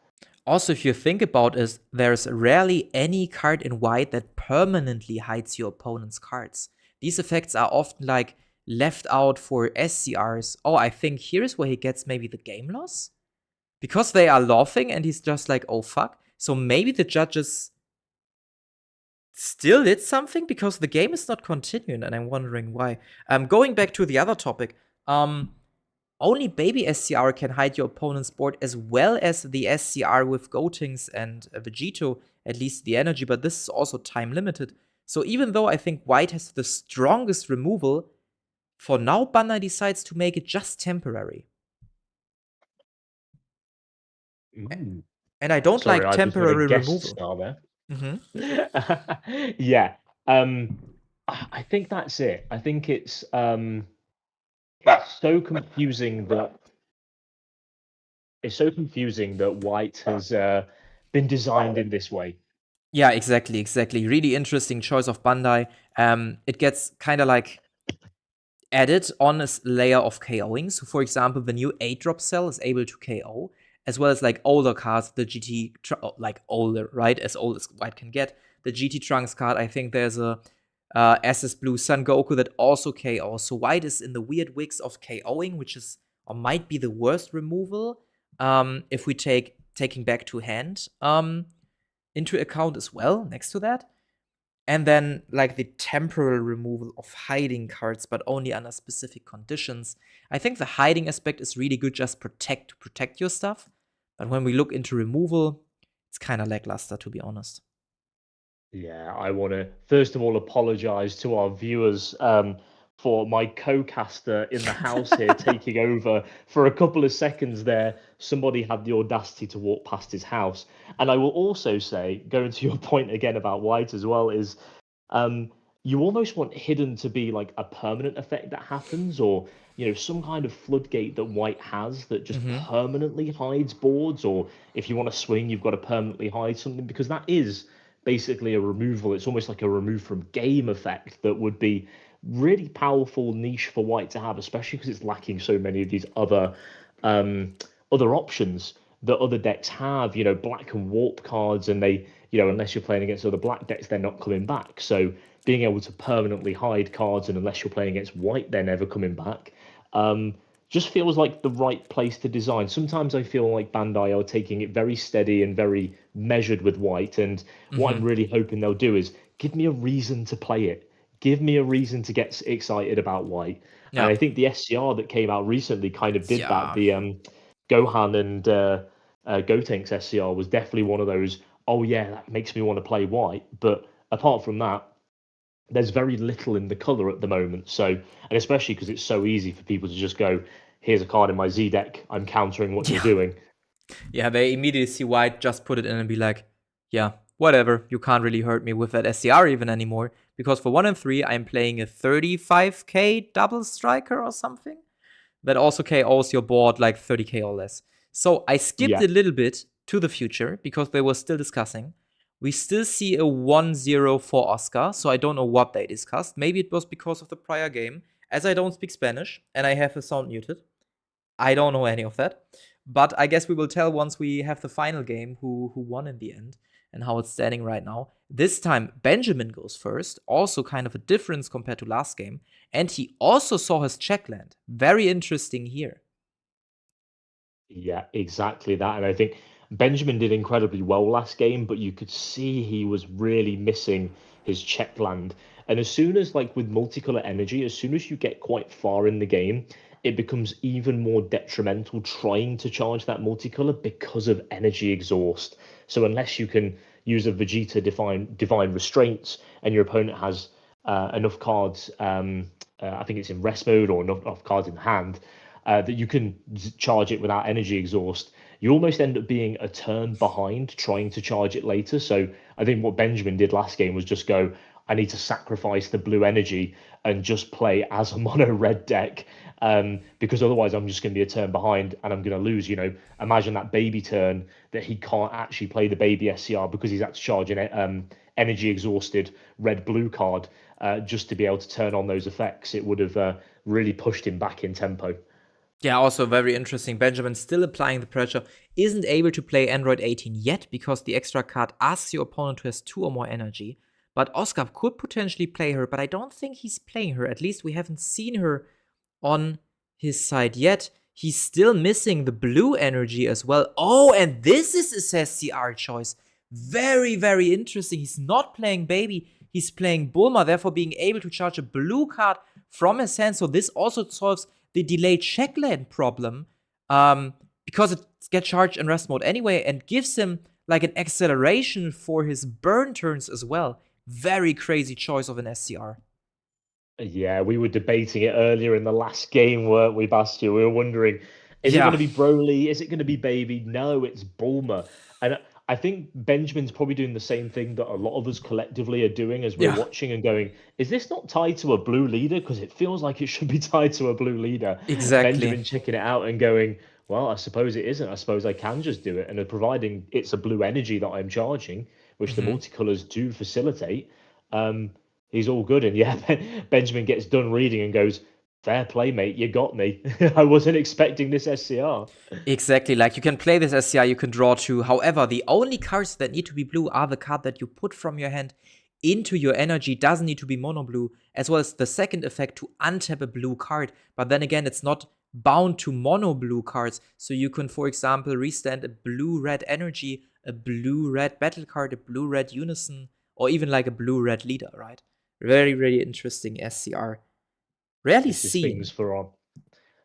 Also, if you think about it, there's rarely any card in white that permanently hides your opponent's cards. These effects are often like left out for SCRs. Oh, I think here's where he gets maybe the game loss? Because they are laughing and he's just like, oh fuck. So maybe the judges still did something because the game is not continuing, and I'm wondering why. Going back to the other topic, only baby SCR can hide your opponent's board as well as the SCR with Gotenks and Vegito, at least the energy, but this is also time limited. So even though I think white has the strongest removal, for now Bandai decides to make it just temporary. Ooh. And I don't Sorry, like I just heard a temporary guest removal. star there. Mm-hmm. Yeah. I think that's it. I think it's so confusing that white has been designed in this way. Yeah, exactly, exactly. Really interesting choice of Bandai. It gets kind of like added on a layer of KOing. So, for example, the new 8-drop cell is able to KO, as well as like older cards, the GT, like older, right? As old as White can get. The GT Trunks card, I think there's a SS Blue Sun Goku that also KO. So, White is in the weird wigs of KOing, which is or might be the worst removal if we taking back to hand into account as well, next to that. And then like the temporal removal of hiding cards, but only under specific conditions. I think the hiding aspect is really good, just to protect your stuff. But when we look into removal, it's kind of lackluster, to be honest. Yeah, I want to first of all apologize to our viewers for my co-caster in the house here taking over for a couple of seconds there. Somebody had the audacity to walk past his house. And I will also say, going to your point again about white as well, is um, you almost want hidden to be like a permanent effect that happens, or some kind of floodgate that white has that just Mm-hmm. permanently hides boards, or if you want to swing, you've got to permanently hide something, because that is basically a removal. It's almost like a remove from game effect that would be really powerful niche for white to have, especially because it's lacking so many of these um, other options that other decks have. Black and warp cards, and they, unless you're playing against other black decks, they're not coming back. So being able to permanently hide cards, and unless you're playing against white, they're never coming back. Um, just feels like the right place to design. Sometimes I feel like Bandai are taking it very steady and very measured with white, and what Mm-hmm. I'm really hoping they'll do is give me a reason to play it. Give me a reason to get excited about white. And Yeah. I think the SCR that came out recently kind of did that. Yeah. The Gohan and Gotenks SCR was definitely one of those. Oh yeah, that makes me want to play white. But apart from that, there's very little in the color at the moment. So, and especially because it's so easy for people to just go, "Here's a card in my Z deck. I'm countering what you're Yeah. doing." Yeah, they immediately see White, just put it in and be like, yeah, whatever. You can't really hurt me with that SCR even anymore. Because for 1 and 3, I'm playing a 35k double striker or something that also KOs your board like 30k or less. So I skipped Yeah, a little bit to the future because they were still discussing. We still see a 1-0 for Oscar, so I don't know what they discussed. Maybe it was because of the prior game, as I don't speak Spanish and I have the sound muted. I don't know any of that. But I guess we will tell once we have the final game who won in the end and how it's standing right now. This time Benjamin goes first, also kind of a difference compared to last game, and he also saw his checkland. Very interesting here. yeah, exactly that. And I think Benjamin did incredibly well last game, but you could see he was really missing his check land. And as soon as, like with multicolor energy, as soon as you get quite far in the game, it becomes even more detrimental trying to charge that multicolor because of energy exhaust. So unless you can use a Vegeta divine restraints, and your opponent has enough cards, I think it's in rest mode, or enough cards in hand, that you can charge it without energy exhaust, you almost end up being a turn behind trying to charge it later. So I think what Benjamin did last game was just go, I need to sacrifice the blue energy and just play as a mono red deck, because otherwise I'm just going to be a turn behind and I'm going to lose. Imagine that baby turn that he can't actually play the baby SCR because he's had to charge an energy exhausted red blue card just to be able to turn on those effects. It would have really pushed him back in tempo. Yeah, also very interesting. Benjamin still applying the pressure, isn't able to play Android 18 yet because the extra card asks your opponent to has 2 or more energy. But Oscar could potentially play her, but I don't think he's playing her. At least we haven't seen her on his side yet. He's still missing the blue energy as well. Oh, and this is his SCR choice. Very, very interesting. He's not playing Baby, he's playing Bulma, therefore being able to charge a blue card from his hand. So this also solves the delayed checkland problem because it gets charged in rest mode anyway and gives him like an acceleration for his burn turns as well. Very crazy choice of an SCR. Yeah, we were debating it earlier in the last game, weren't we, Bastia? We were wondering, is it going Yeah. to be Broly? Is it going to be Baby? No, it's Bulma. And I think Benjamin's probably doing the same thing that a lot of us collectively are doing as we're Yeah, watching and going, is this not tied to a blue leader? Because it feels like it should be tied to a blue leader. exactly. Benjamin checking it out and going, well, I suppose it isn't. I suppose I can just do it. And providing it's a blue energy that I'm charging, which the Hmm. multicolors do facilitate, um, he's all good. And yeah, Benjamin gets done reading and goes, fair play, mate. You got me. I wasn't expecting this SCR. Exactly, like you can play this SCR, you can draw two. However, the only cards that need to be blue are the card that you put from your hand into your energy, doesn't need to be mono blue, as well as the second effect to untap a blue card. But then again, it's not bound to mono blue cards. So you can, for example, restand a blue red energy, a blue red battle card, a blue red unison, or even like a blue red leader, right? Very, very interesting SCR. Rarely This is things seen. for our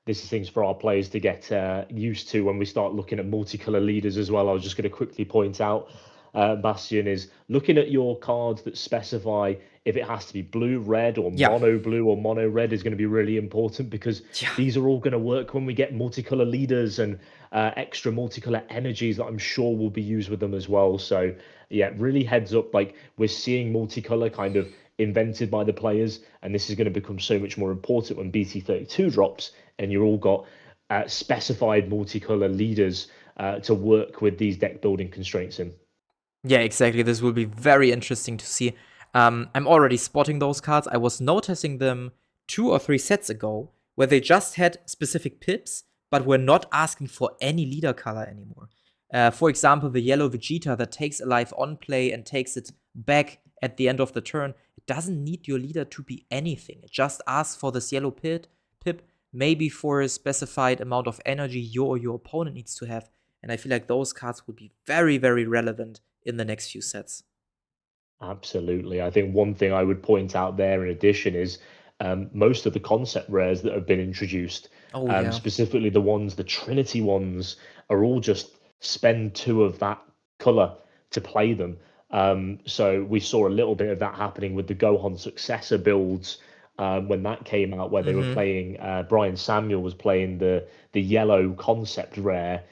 this is things for our players to get used to when we start looking at multicolor leaders as well. I was just going to quickly point out, Bastion, is looking at your cards that specify if it has to be blue, red, or Yeah. mono blue or mono red is going to be really important because Yeah. these are all going to work when we get multicolor leaders and extra multicolor energies that I'm sure will be used with them as well. So yeah, really heads up, like we're seeing multicolor kind of invented by the players, and this is going to become so much more important when BT32 drops and you're all got specified multicolor leaders to work with these deck building constraints in. Yeah, exactly. This will be very interesting to see. I'm already spotting those cards. I was noticing them 2 or 3 sets ago, where they just had specific pips, but were not asking for any leader color anymore. For example, the yellow Vegeta that takes a life on play and takes it back at the end of the turn. It doesn't need your leader to be anything. It just asks for this yellow pip, maybe for a specified amount of energy you or your opponent needs to have. And I feel like those cards would be very, very relevant in the next few sets. Absolutely. I think one thing I would point out there in addition is most of the concept rares that have been introduced, Oh yeah. specifically the Trinity ones, are all just spend two of that color to play them. So we saw a little bit of that happening with the Gohan successor builds when that came out, where they were Mm-hmm. playing. Brian Samuel was playing the yellow concept rare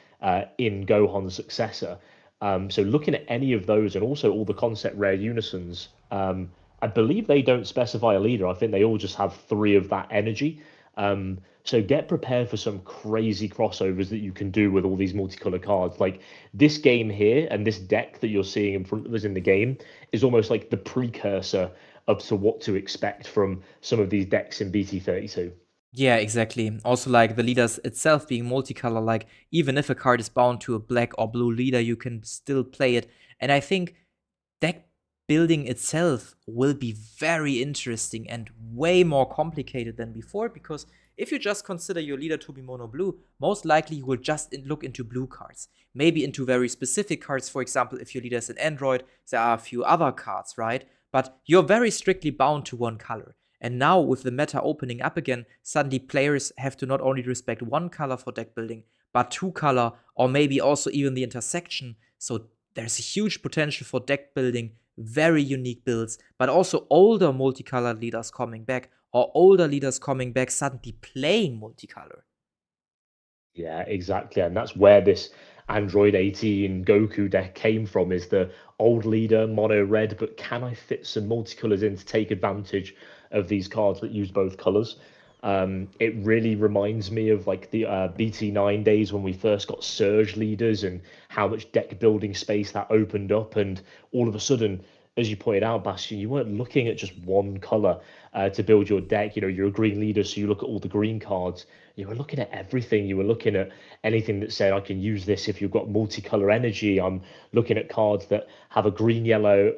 in Gohan's successor. So looking at any of those and also all the concept rare unisons, I believe they don't specify a leader. I think they all just have three of that energy. So get prepared for some crazy crossovers that you can do with all these multicolor cards. Like this game here and this deck that you're seeing in front of us in the game is almost like the precursor of to what to expect from some of these decks in BT32. Yeah, exactly. Also, like the leaders itself being multicolor, like even if a card is bound to a black or blue leader, you can still play it. And I think deck building itself will be very interesting and way more complicated than before, because if you just consider your leader to be mono blue, most likely you will just look into blue cards, maybe into very specific cards. For example, if your leader is an android, there are a few other cards, right? But you're very strictly bound to one color. And now, with the meta opening up again, suddenly players have to not only respect one color for deck building, but two color, or maybe also even the intersection. So there's a huge potential for deck building, very unique builds, but also older multicolored leaders coming back, or older leaders coming back suddenly playing multicolor. Yeah, exactly. And that's where this Android 18 Goku deck came from, is the old leader, mono red, but can I fit some multicolors in to take advantage of these cards that use both colors? It really reminds me of like the BT9 days when we first got Surge leaders and how much deck building space that opened up. And all of a sudden, as you pointed out, Bastion, you weren't looking at just one color to build your deck. You know, you're a green leader, so you look at all the green cards. You were looking at everything. You were looking at anything that said, I can use this if you've got multicolor energy. I'm looking at cards that have a green yellow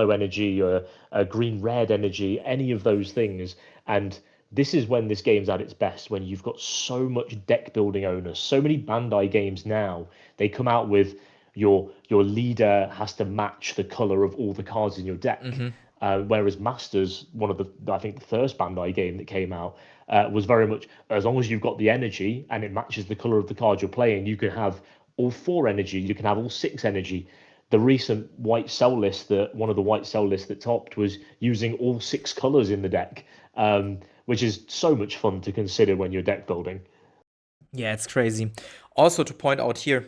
energy, or a green red energy, any of those things. And this is when this game's at its best, when you've got so much deck building owners, so many Bandai games now, they come out with your leader has to match the color of all the cards in your deck. Mm-hmm. Whereas Masters, one of I think the first Bandai game that came out, was very much as long as you've got the energy and it matches the color of the card you're playing, you can have all four energy, you can have all six energy. The recent white cell list, that one of the white cell lists that topped, was using all six colors in the deck, which is so much fun to consider when you're deck building. Yeah, it's crazy. Also, to point out here,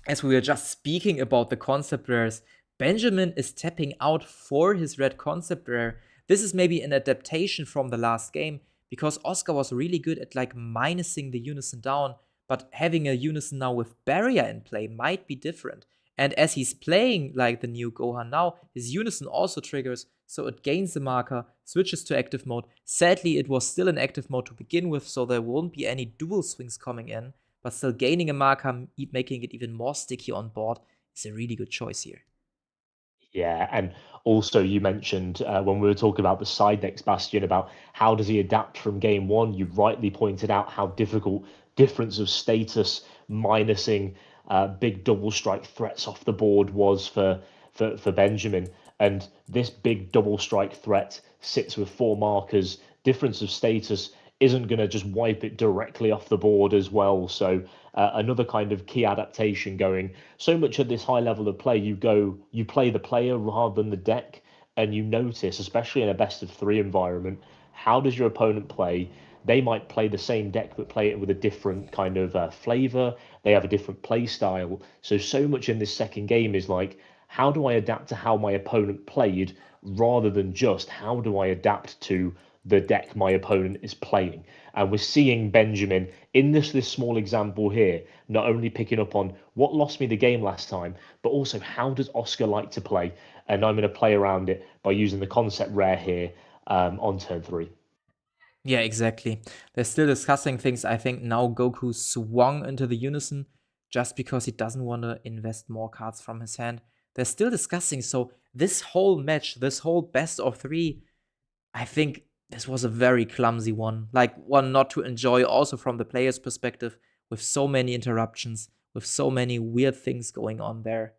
as we were just speaking about the concept rares, Benjamin is tapping out for his red concept rare. This is maybe an adaptation from the last game, because Oscar was really good at like minusing the unison down, but having a unison now with barrier in play might be different. And as he's playing like the new Gohan now, his unison also triggers, so it gains the marker, switches to active mode. Sadly, it was still in active mode to begin with, so there won't be any dual swings coming in, but still gaining a marker, making it even more sticky on board, is a really good choice here. Yeah, and also you mentioned when we were talking about the side decks, Bastion, about how does he adapt from game one. You rightly pointed out how difficult difference of status minusing big double strike threats off the board was for Benjamin. And this big double strike threat sits with 4 markers. Difference of status isn't going to just wipe it directly off the board as well. So another kind of key adaptation going. So much at this high level of play, you play the player rather than the deck, and you notice, especially in a best of 3 environment, how does your opponent play? They might play the same deck but play it with a different kind of flavor. They have a different play style. So much in this second game is like, how do I adapt to how my opponent played rather than just how do I adapt to the deck my opponent is playing? And we're seeing Benjamin in this small example here, not only picking up on what lost me the game last time, but also how does Oscar like to play? And I'm going to play around it by using the concept rare here on turn 3. Yeah, exactly. They're still discussing things. I think now Goku swung into the unison just because he doesn't want to invest more cards from his hand. They're still discussing. So this whole match, this whole best of 3, I think this was a very clumsy one. Like one not to enjoy also from the player's perspective, with so many interruptions, with so many weird things going on there.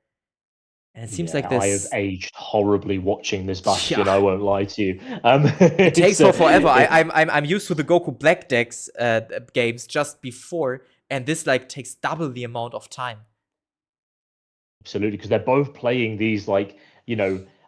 And it seems like Yeah, I have this, aged horribly watching this Bastion. yeah, I won't lie to you. it takes It's for forever. it, I'm used to the Goku Black decks games just before, and this like takes double the amount of time. Absolutely, because they're both playing these like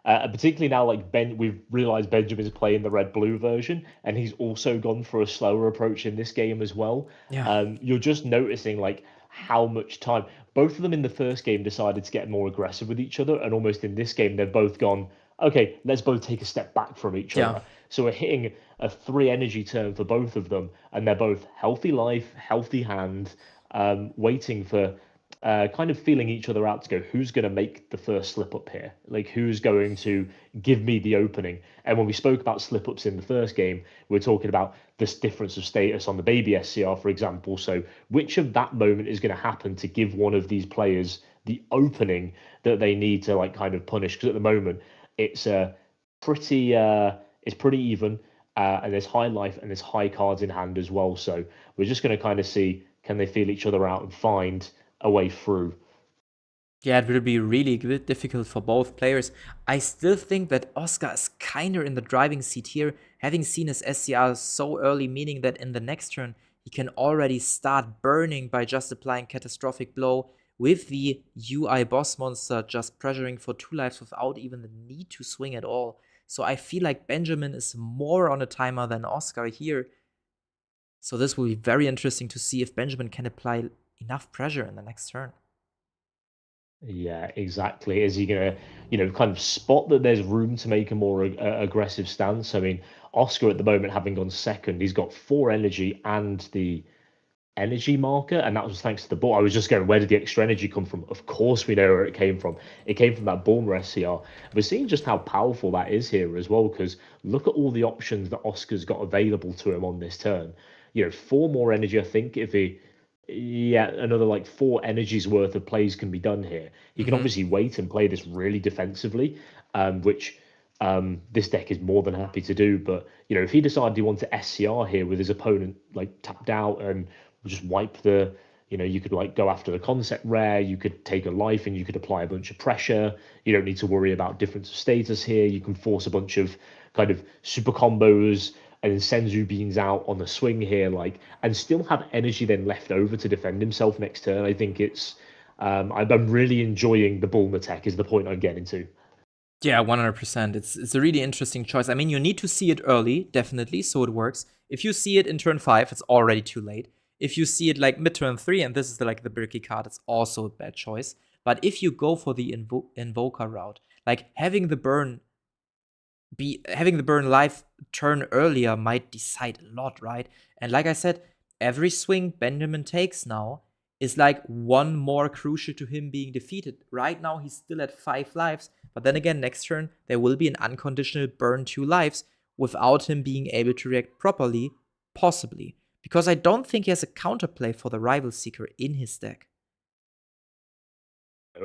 particularly now like we've realized Benjamin's playing the red blue version, and he's also gone for a slower approach in this game as well. Yeah, You're just noticing like how much time both of them in the first game decided to get more aggressive with each other, and almost in this game they've both gone, okay, let's both take a step back from each yeah. other. So we're hitting a 3 energy turn for both of them, and they're both healthy life, healthy hand, waiting for kind of feeling each other out to go, who's going to make the first slip up here? Like, who's going to give me the opening? And when we spoke about slip ups in the first game, we are talking about this difference of status on the baby SCR, for example. So, which of that moment is going to happen to give one of these players the opening that they need to like kind of punish? Because at the moment, it's pretty it's pretty even. And there's high life and there's high cards in hand as well. So we're just going to kind of see, can they feel each other out and find a way through? Yeah, it will be really difficult for both players. I still think that Oscar is kinda in the driving seat here, having seen his SCR so early, meaning that in the next turn he can already start burning by just applying Catastrophic Blow with the UI boss monster just pressuring for 2 lives without even the need to swing at all. So I feel like Benjamin is more on a timer than Oscar here. So this will be very interesting to see if Benjamin can apply enough pressure in the next turn. Yeah, exactly. Is he gonna, kind of spot that there's room to make a more aggressive stance? I mean, Oscar at the moment having gone second, he's got 4 energy and the energy marker, and that was thanks to the ball. I was just going, where did the extra energy come from? Of course, we know where it came from. It came from that Bulmer SCR. We're seeing just how powerful that is here as well, because look at all the options that Oscar's got available to him on this turn. 4 more energy, I think, if he. Yeah, another like 4 energies worth of plays can be done here. He can Mhm. obviously wait and play this really defensively, which this deck is more than happy to do. But if he decided he wanted SCR here with his opponent like tapped out and just wipe the, you could like go after the concept rare, you could take a life and you could apply a bunch of pressure. You don't need to worry about difference of status here. You can force a bunch of kind of super combos and then Senzu beans out on the swing here, like, and still have energy then left over to defend himself next turn. I think it's, I'm really enjoying the Bulma tech. Is the point I'm getting to. Yeah, 100%. It's a really interesting choice. I mean, you need to see it early, definitely, so it works. If you see it in turn 5, it's already too late. if you see it like mid-turn 3, and this is like the Bricky card, it's also a bad choice. But if you go for the Invoker route, like having the burn live turn earlier might decide a lot, right? And like I said, every swing Benjamin takes now is like one more crucial to him being defeated. Right now, he's still at 5 lives, but then again, next turn, there will be an unconditional burn 2 lives without him being able to react properly, possibly. Because I don't think he has a counterplay for the Rival Seeker in his deck.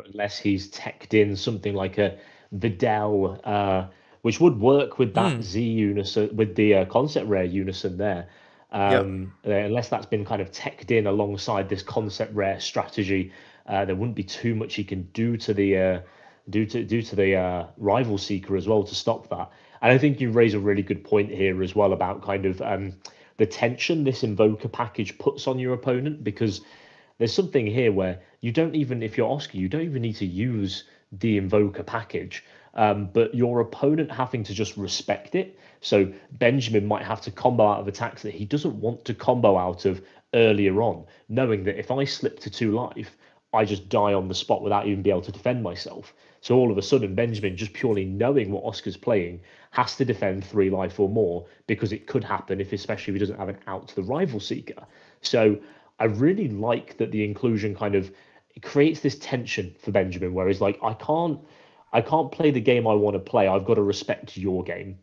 Unless he's teched in something like a Vidal, which would work with that Z unison, with the concept rare unison there. Unless that's been kind of teched in alongside this concept rare strategy, there wouldn't be too much he can do to the rival seeker as well to stop that. And I think you raise a really good point here as well about kind of the tension this invoker package puts on your opponent, because there's something here where you don't even, if you're Oscar, you don't even need to use the invoker package, but your opponent having to just respect it. So Benjamin might have to combo out of attacks that he doesn't want to combo out of earlier on, knowing that if I slip to 2 life, I just die on the spot without even being able to defend myself. So all of a sudden, Benjamin, just purely knowing what Oscar's playing, has to defend 3 life or more, because it could happen, especially if he doesn't have an out to the rival seeker. So I really like that the inclusion kind of creates this tension for Benjamin, where he's like, I can't play the game I want to play. I've got to respect your game.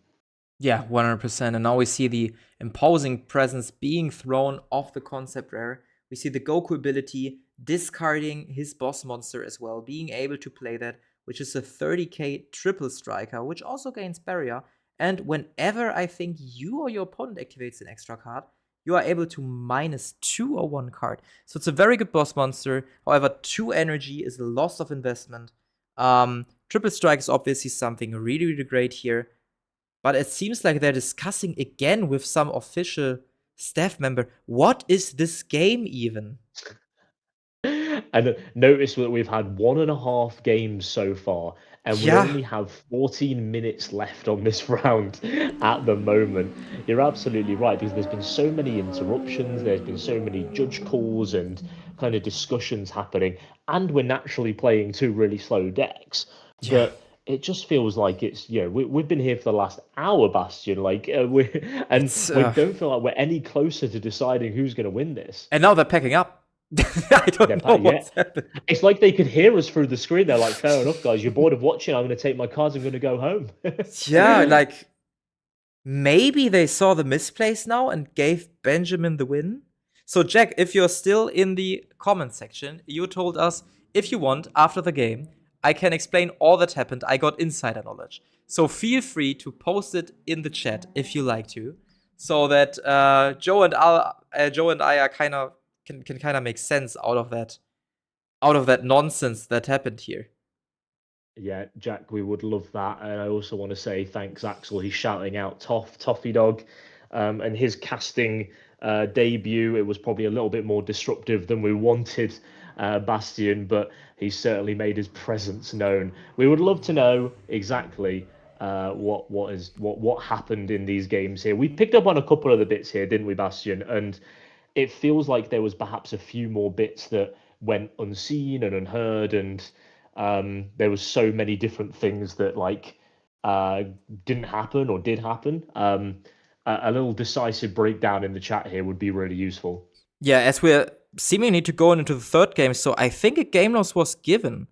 Yeah, 100%. And now we see the imposing presence being thrown off the concept rare. We see the Goku ability discarding his boss monster as well, being able to play that, which is a 30k triple striker, which also gains barrier. And whenever I think you or your opponent activates an extra card, you are able to -2 or 1 card. So it's a very good boss monster. However, 2 energy is a loss of investment. Triple strike is obviously something really, really great here. But it seems like they're discussing again with some official staff member, what is this game even? And notice that we've had 1.5 games so far, and we only have 14 minutes left on this round at the moment. You're absolutely right, because there's been so many interruptions, there's been so many judge calls and kind of discussions happening, and we're naturally playing 2 really slow decks that it just feels like it's, we've been here for the last hour, Bastion, like we don't feel like we're any closer to deciding who's going to win this. And now they're packing up. I don't know what's happening. It's like they could hear us through the screen. They're like, fair enough, guys, you're bored of watching, I'm going to take my cards, I'm going to go home. Yeah, like, maybe they saw the misplace now and gave Benjamin the win. So, Jack, if you're still in the comment section, you told us, if you want, after the game, I can explain all that happened. I got insider knowledge. So feel free to post it in the chat if you like to, so that Joe and I are kind of can kind of make sense out of that nonsense that happened here. Yeah, Jack, we would love that. And I also want to say thanks, Axel. He's shouting out Toffee Dog, and his casting debut. It was probably a little bit more disruptive than we wanted, Bastion, but he certainly made his presence known. We would love to know exactly what happened in these games here. We picked up on a couple of the bits here, didn't we, Bastion? And it feels like there was perhaps a few more bits that went unseen and unheard, and there was so many different things that didn't happen or did happen. A little decisive breakdown in the chat here would be really useful. Yeah, as we're seemingly to go into the third game, so I think a game loss was given.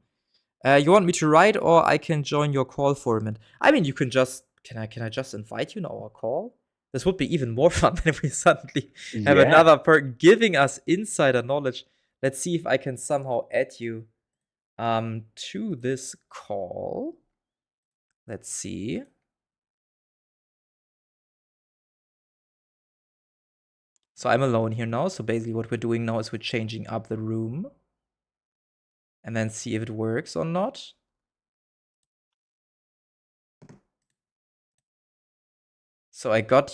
You want me to write, or I can join your call for a minute? I mean, you can just can I just invite you in our call? This would be even more fun than if we suddenly have another person giving us insider knowledge. Let's see if I can somehow add you to this call. Let's see. So I'm alone here now. So basically what we're doing now is we're changing up the room. And then see if it works or not. So I got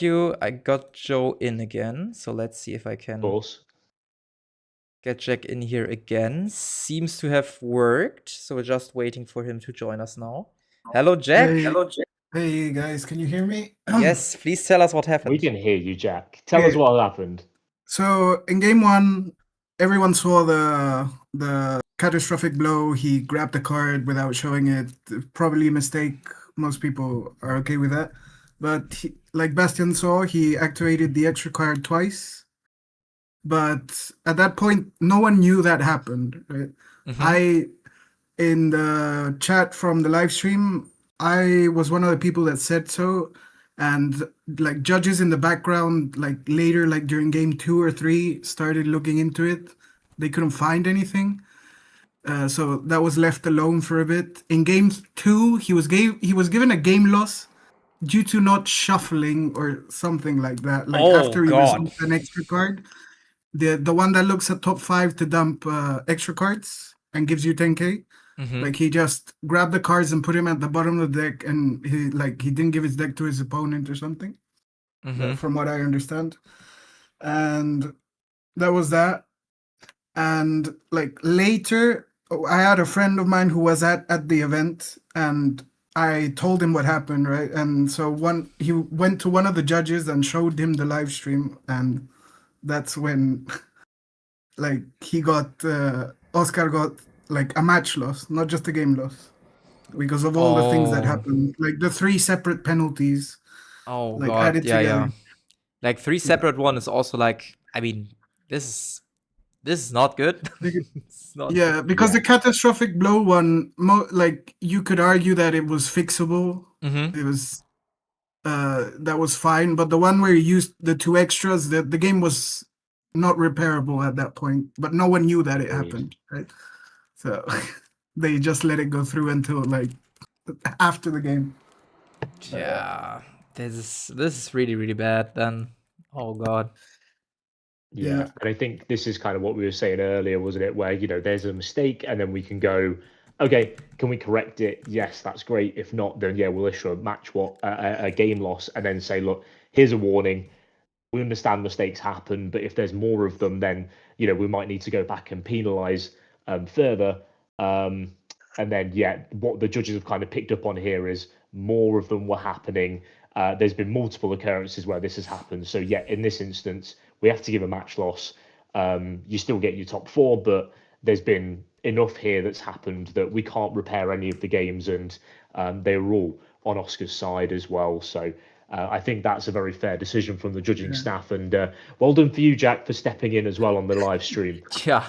Joe in again. So let's see if I can get Jack in here again. Seems to have worked. So we're just waiting for him to join us now. Hello, Jack. Hey, hello, Jack. Hey, guys, can you hear me? Yes, please tell us what happened. We can hear you, Jack. Tell us what happened. So in game one, everyone saw the catastrophic blow. He grabbed the card without showing it. Probably a mistake. Most people are okay with that. But like Bastian saw, he activated the extra card twice. But at that point, no one knew that happened. Right? Mm-hmm. I in the chat from the live stream, I was one of the people that said so. And like judges in the background, like later, like during game 2 or 3, started looking into it. They couldn't find anything. So that was left alone for a bit. In game 2, he was given a game loss due to not shuffling or something like that. Like Oh after he God. resolved an extra card, the one that looks at top 5 to dump extra cards and gives you 10k. Mm-hmm. Like he just grabbed the cards and put him at the bottom of the deck, and he didn't give his deck to his opponent or something. Mm-hmm. From what I understand, and that was that. And like later, I had a friend of mine who was at the event, and I told him what happened, right? And so he went to one of the judges and showed him the live stream, and that's when like he got Oscar got like a match loss, not just a game loss, because of all the things that Oh. happened, like the 3 separate penalties, Oh like God. added Yeah, yeah. together. Like 3 Yeah, separate one is also like, I mean, this is not good. Like, It's not good. yeah, because Yeah. the catastrophic blow one, like you could argue that it was fixable. Mm-hmm. It was that was fine, but the one where you used the 2 extras, the game was not repairable at that point, but no one knew that it Agreed. happened, right? So they just let it go through until like after the game. Yeah. Yeah. This is really, really bad then. Oh God. Yeah, Yeah. and I think this is kind of what we were saying earlier, wasn't it? Where, there's a mistake and then we can go, okay, can we correct it? Yes, that's great. If not, then yeah, we'll issue a game loss and then say, look, here's a warning. We understand mistakes happen, but if there's more of them, then we might need to go back and penalize further. Um, and then yeah, what the judges have kind of picked up on here is more of them were happening. There's been multiple occurrences where this has happened. So yeah, in this instance, we have to give a match loss. You still get your top 4, but there's been enough here that's happened that we can't repair any of the games, and they were all on Oscar's side as well. So I think that's a very fair decision from the judging Yeah. staff, and well done for you, Jack, for stepping in as well on the live stream. Yeah.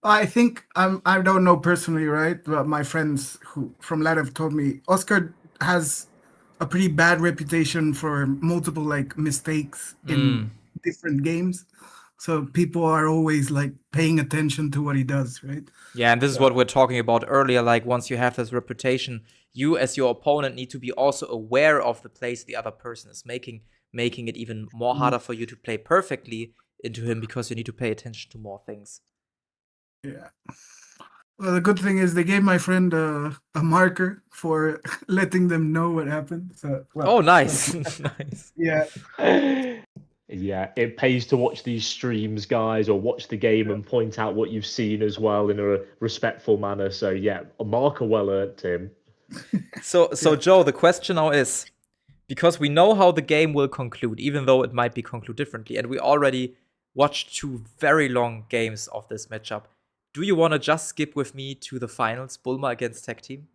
I think I don't know personally, right? But my friends who from Latam told me Oscar has a pretty bad reputation for multiple like mistakes in Mm. different games. So people are always like paying attention to what he does, right? Yeah, and this is So what we're talking about earlier. Like, once you have this reputation, you as your opponent need to be also aware of the plays the other person is making it even more harder for you to play perfectly into him because you need to pay attention to more things. yeah. Well, the good thing is they gave my friend a marker for letting them know what happened. So Oh, well, nice. Nice. yeah. Yeah, it pays to watch these streams, guys, or watch the game and point out what you've seen as well in a respectful manner. So yeah, a marker well earned, Tim. So Yeah. Joe, the question now is, because we know how the game will conclude, even though it might be conclude differently, and we already watched 2 very long games of this matchup. Do you want to just skip with me to the finals, Bulma against Tech Team?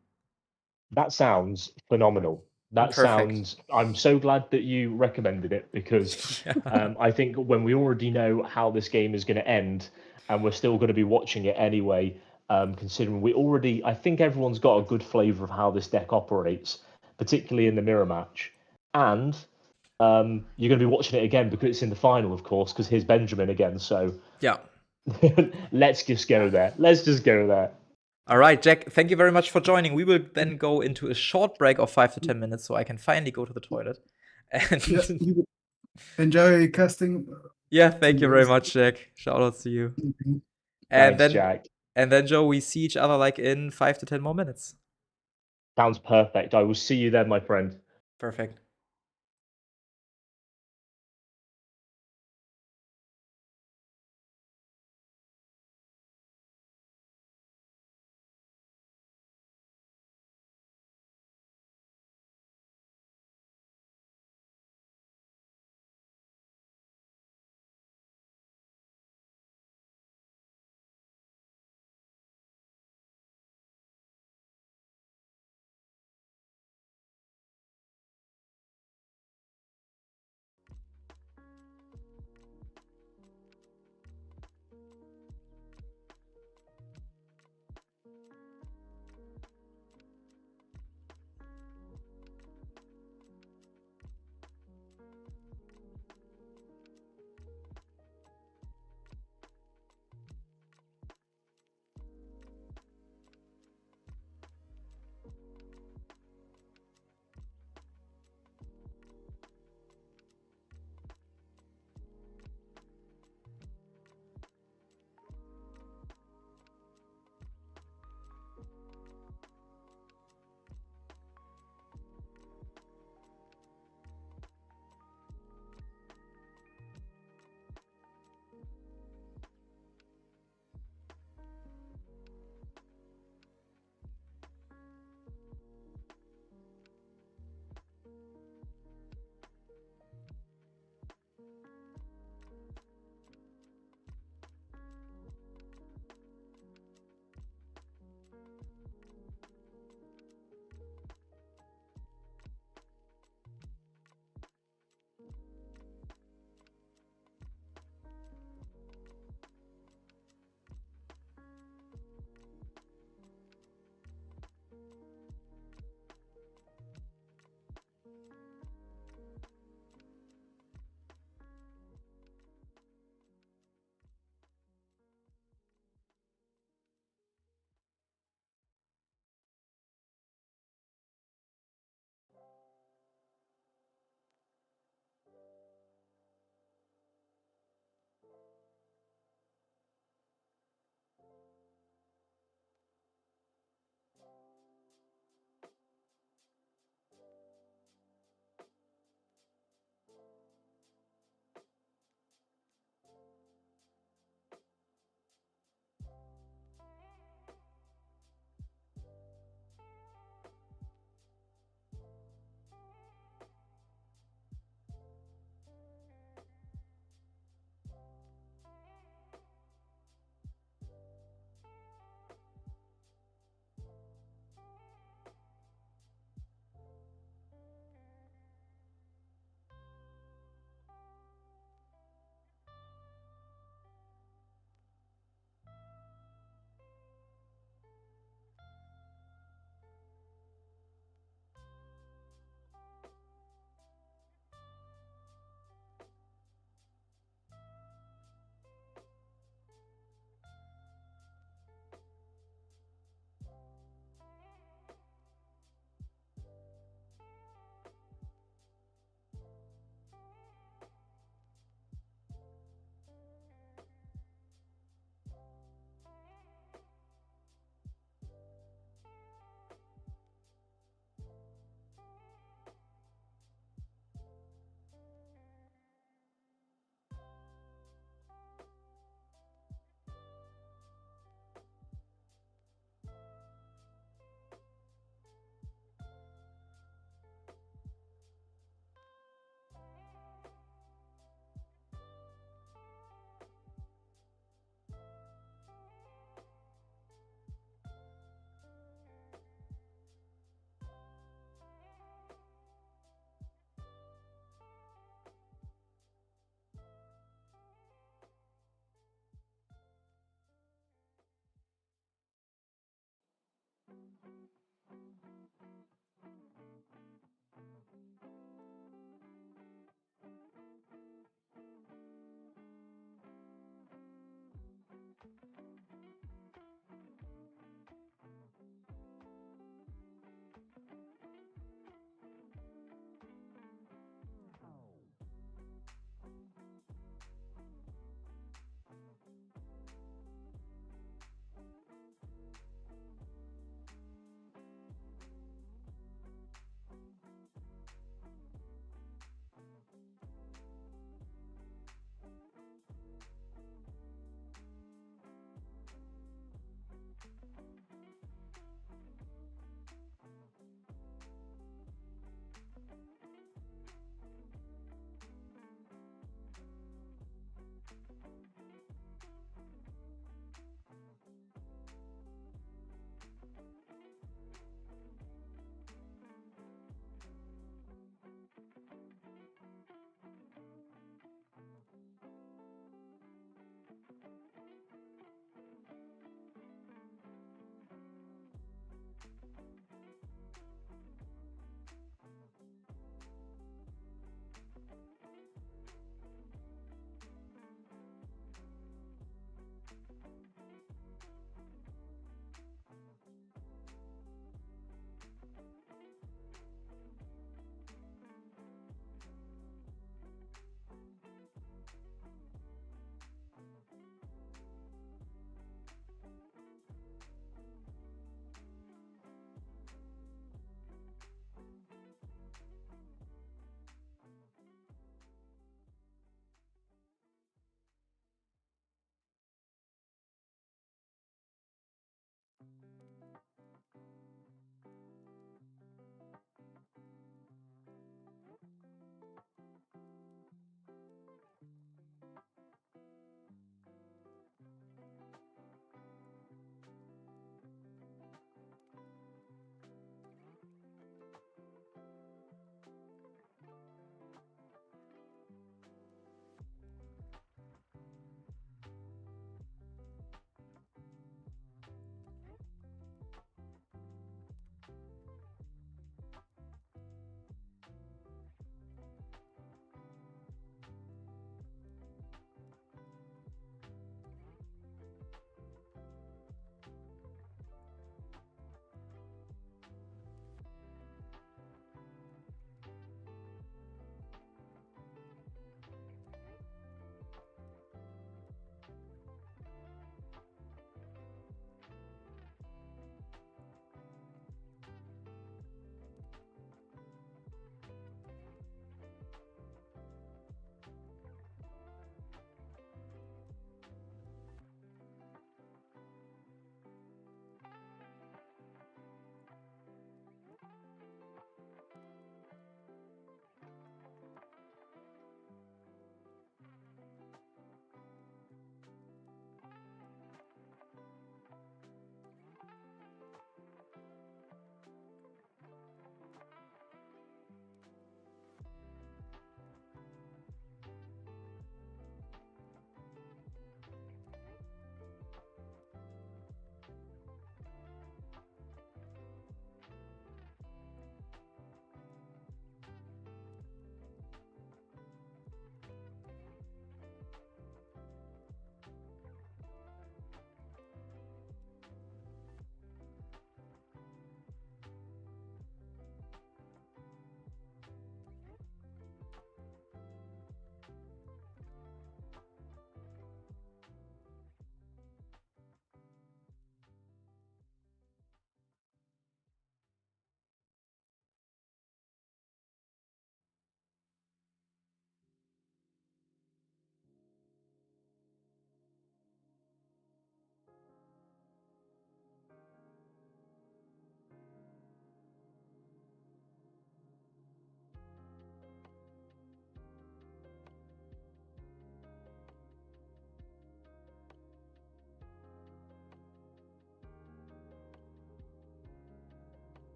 That sounds phenomenal. Perfect. I'm so glad that you recommended it, because Yeah. I think when we already know how this game is going to end and we're still going to be watching it anyway, considering I think everyone's got a good flavor of how this deck operates, particularly in the mirror match. And you're going to be watching it again because it's in the final, of course, because here's Benjamin again. So Yeah. let's just go there. Let's just go there. All right, Jack, thank you very much for joining. We will then go into a short break of 5 to 10 minutes so I can finally go to the toilet. Yeah. And You enjoy casting. yeah, thank you very To much, Jack. Shout outs to you. the And Thanks, then Jack. Joe, we see each other like in 5 to 10 more minutes. Sounds perfect. I will see you then, my friend. Perfect.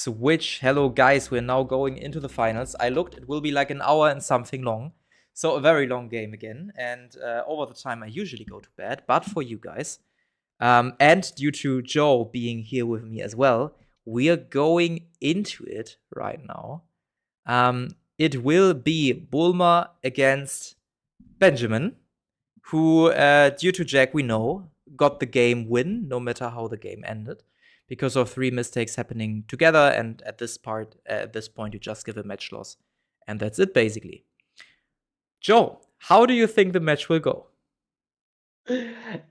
switch. Hello, guys. We're now going into the finals. I looked, it will be like an hour and something long. So, a very long game again. And over the time, I usually go to bed. But for you guys, and due to Joe being here with me as well, we are going into it right now. It will be Bulma against Benjamin, who, due to Jack, we know, got the game win, no matter how the game ended, because of 3 mistakes happening together. And at this point, you just give a match loss, and that's it basically. Joe, how do you think the match will go?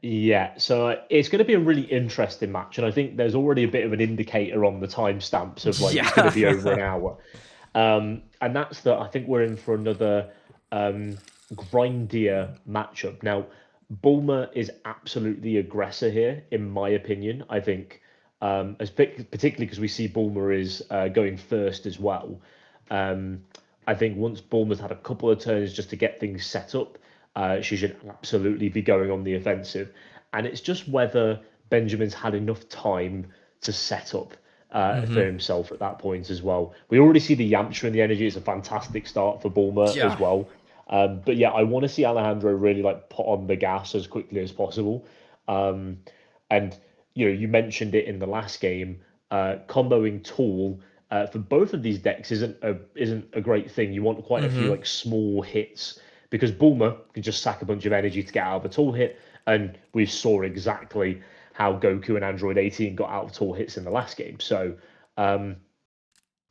Yeah, so it's going to be a really interesting match, and I think there's already a bit of an indicator on the timestamps of like it's going to be over an hour, and that's that. I think we're in for another grindier matchup. Now, Bulma is absolutely aggressor here, in my opinion. I think, particularly because we see Bulma is going first as well. I think once Bulma's had a couple of turns just to get things set up, she should absolutely be going on the offensive. And it's just whether Benjamin's had enough time to set up for himself at that point as well. We already see the Yamcha and the energy. It's a fantastic start for Bulma as well. But yeah, I want to see Alejandro really like put on the gas as quickly as possible. And you mentioned it in the last game, comboing Tool for both of these decks isn't a great thing. You want quite a few like small hits because Bulma can just sack a bunch of energy to get out of a Tool hit, and we saw exactly how Goku and Android 18 got out of Tool hits in the last game. So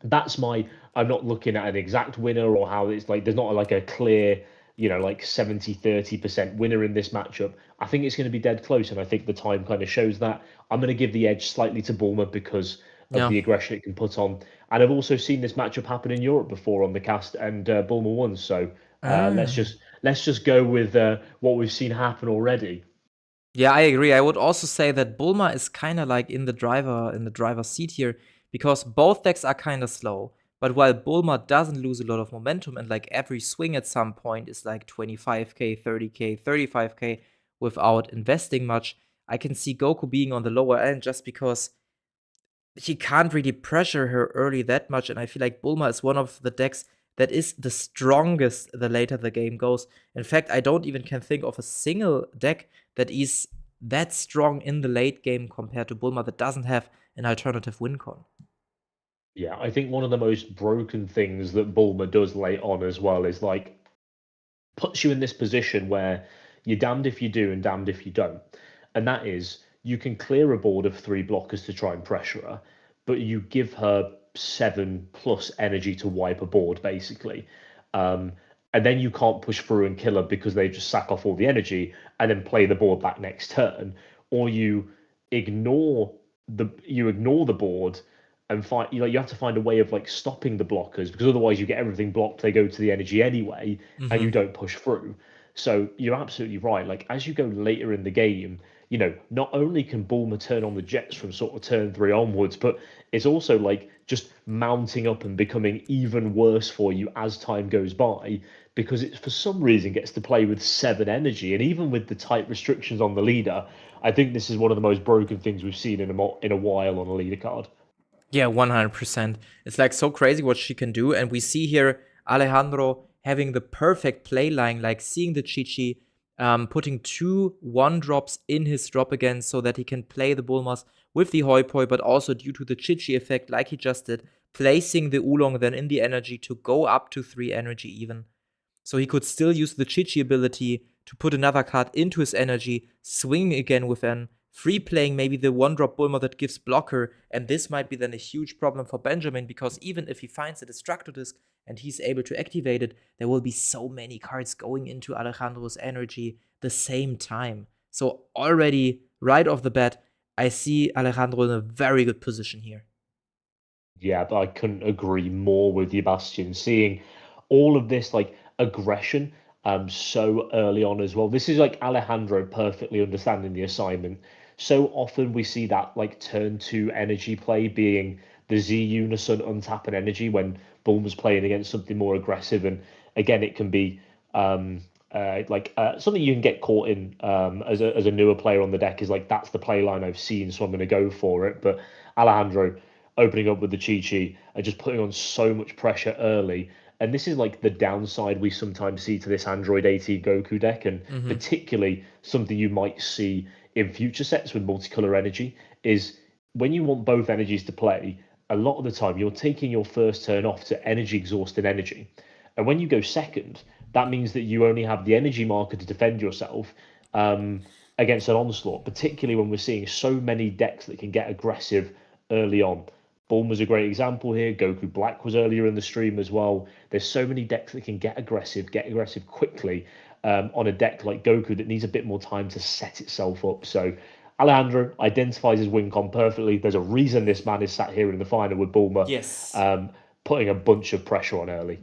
that's my. I'm not looking at an exact winner or how it's like. There's not like a clear, like 70-30% winner in this matchup. I think it's going to be dead close, and I think the time kind of shows that. I'm going to give the edge slightly to Bulma because of the aggression it can put on. And I've also seen this matchup happen in Europe before on the cast, and Bulma won. So let's just go with what we've seen happen already. Yeah, I agree. I would also say that Bulma is kind of like in the driver's seat here because both decks are kind of slow. But while Bulma doesn't lose a lot of momentum and like every swing at some point is like 25k, 30k, 35k without investing much, I can see Goku being on the lower end just because he can't really pressure her early that much. And I feel like Bulma is one of the decks that is the strongest the later the game goes. In fact, I don't even can think of a single deck that is that strong in the late game compared to Bulma that doesn't have an alternative win con. Yeah, I think one of the most broken things that Bulma does late on as well is like puts you in this position where you're damned if you do and damned if you don't. And that is you can clear a board of 3 blockers to try and pressure her, but you give her 7+ energy to wipe a board, basically. And then you can't push through and kill her because they just sack off all the energy and then play the board back next turn. Or you ignore the board and find you have to find a way of like stopping the blockers because otherwise you get everything blocked, they go to the energy anyway, and you don't push through. So you're absolutely right. Like as you go later in the game, not only can Bulma turn on the jets from sort of turn 3 onwards, but it's also like just mounting up and becoming even worse for you as time goes by because it for some reason gets to play with 7 energy. And even with the tight restrictions on the leader, I think this is one of the most broken things we've seen in a while on a leader card. Yeah, 100%. It's like so crazy what she can do. And we see here Alejandro having the perfect play line, like seeing the Chi-Chi, putting 2 1-drops in his drop again so that he can play the Bulmas with the Hoi Poi, but also due to the Chi-Chi effect, like he just did, placing the Oolong then in the energy to go up to 3 energy even. So he could still use the Chi-Chi ability to put another card into his energy, swing again with an free playing maybe the 1-drop Bulma that gives blocker, and this might be then a huge problem for Benjamin because even if he finds a Destructo Disc and he's able to activate it, there will be so many cards going into Alejandro's energy the same time. So already, right off the bat, I see Alejandro in a very good position here. Yeah, but I couldn't agree more with you, Bastian. Seeing all of this like aggression so early on as well. This is like Alejandro perfectly understanding the assignment. So often we see that like turn 2 energy play being the Z Unison untap an energy when Bulma's playing against something more aggressive. And again, it can be something you can get caught in as a newer player on the deck is like that's the play line I've seen, so I'm going to go for it. But Alejandro, opening up with the Chi-Chi and just putting on so much pressure early. And this is like the downside we sometimes see to this Android 80 Goku deck, and particularly something you might see in future sets with multicolor energy is when you want both energies to play, a lot of the time you're taking your first turn off to energy exhaust and energy. And when you go second, that means that you only have the energy marker to defend yourself against an onslaught, particularly when we're seeing so many decks that can get aggressive early on. Bulma's a great example here. Goku Black was earlier in the stream as well. There's so many decks that can get aggressive quickly on a deck like Goku that needs a bit more time to set itself up. So Alejandro identifies his win con perfectly. There's a reason this man is sat here in the final with Bulma, Yes. putting a bunch of pressure on early.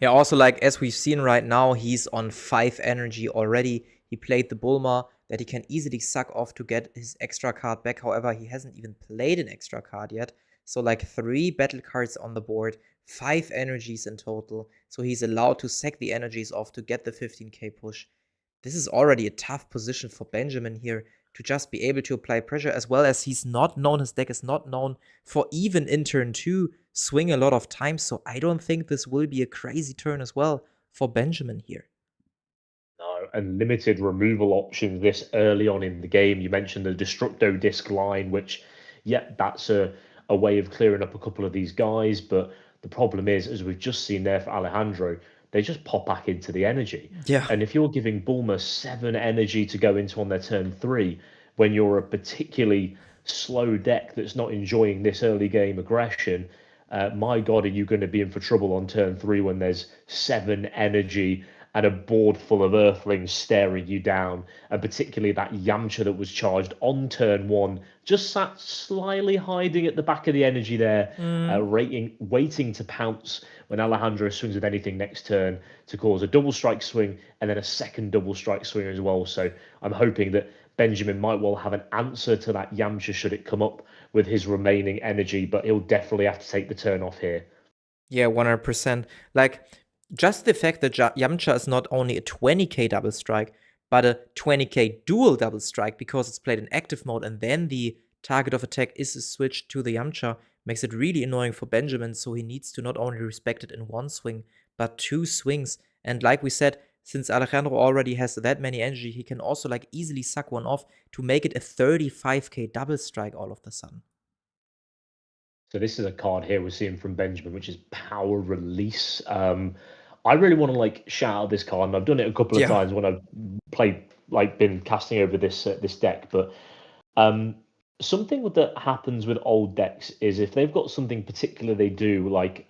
Yeah, also, like, as we've seen right now, he's on 5 energy already. He played the Bulma that he can easily suck off to get his extra card back. However, he hasn't even played an extra card yet. So, like, 3 battle cards on the board, 5 energies in total. So he's allowed to sack the energies off to get the 15k push. This is already a tough position for Benjamin here to just be able to apply pressure, as well as his deck is not known for even in turn 2 swing a lot of times. So I don't think this will be a crazy turn as well for Benjamin here. No, and limited removal options this early on in the game. You mentioned the Destructo disc line, which, yeah, that's a way of clearing up a couple of these guys. But the problem is, as we've just seen there for Alejandro, they just pop back into the energy. Yeah. And if you're giving Bulma 7 energy to go into on their turn 3, when you're a particularly slow deck that's not enjoying this early game aggression, my God, are you going to be in for trouble on turn 3 when there's 7 energy and a board full of Earthlings staring you down, and particularly that Yamcha that was charged on turn 1, just sat slyly hiding at the back of the energy there, waiting to pounce when Alejandro swings with anything next turn to cause a double strike swing and then a second double strike swing as well. So I'm hoping that Benjamin might well have an answer to that Yamcha should it come up with his remaining energy, but he'll definitely have to take the turn off here. Yeah, 100%. Like, just the fact that Yamcha is not only a 20k double strike, but a 20k dual double strike because it's played in active mode and then the target of attack is switched to the Yamcha makes it really annoying for Benjamin, so he needs to not only respect it in 1 swing, but 2 swings. And like we said, since Alejandro already has that many energy, he can also like easily suck one off to make it a 35k double strike all of the sudden. So this is a card here we're seeing from Benjamin, which is Power Release. I really want to like shout out this card, and I've done it a couple of times when I've played, like, been casting over this deck. But something that happens with old decks is if they've got something particular they do, like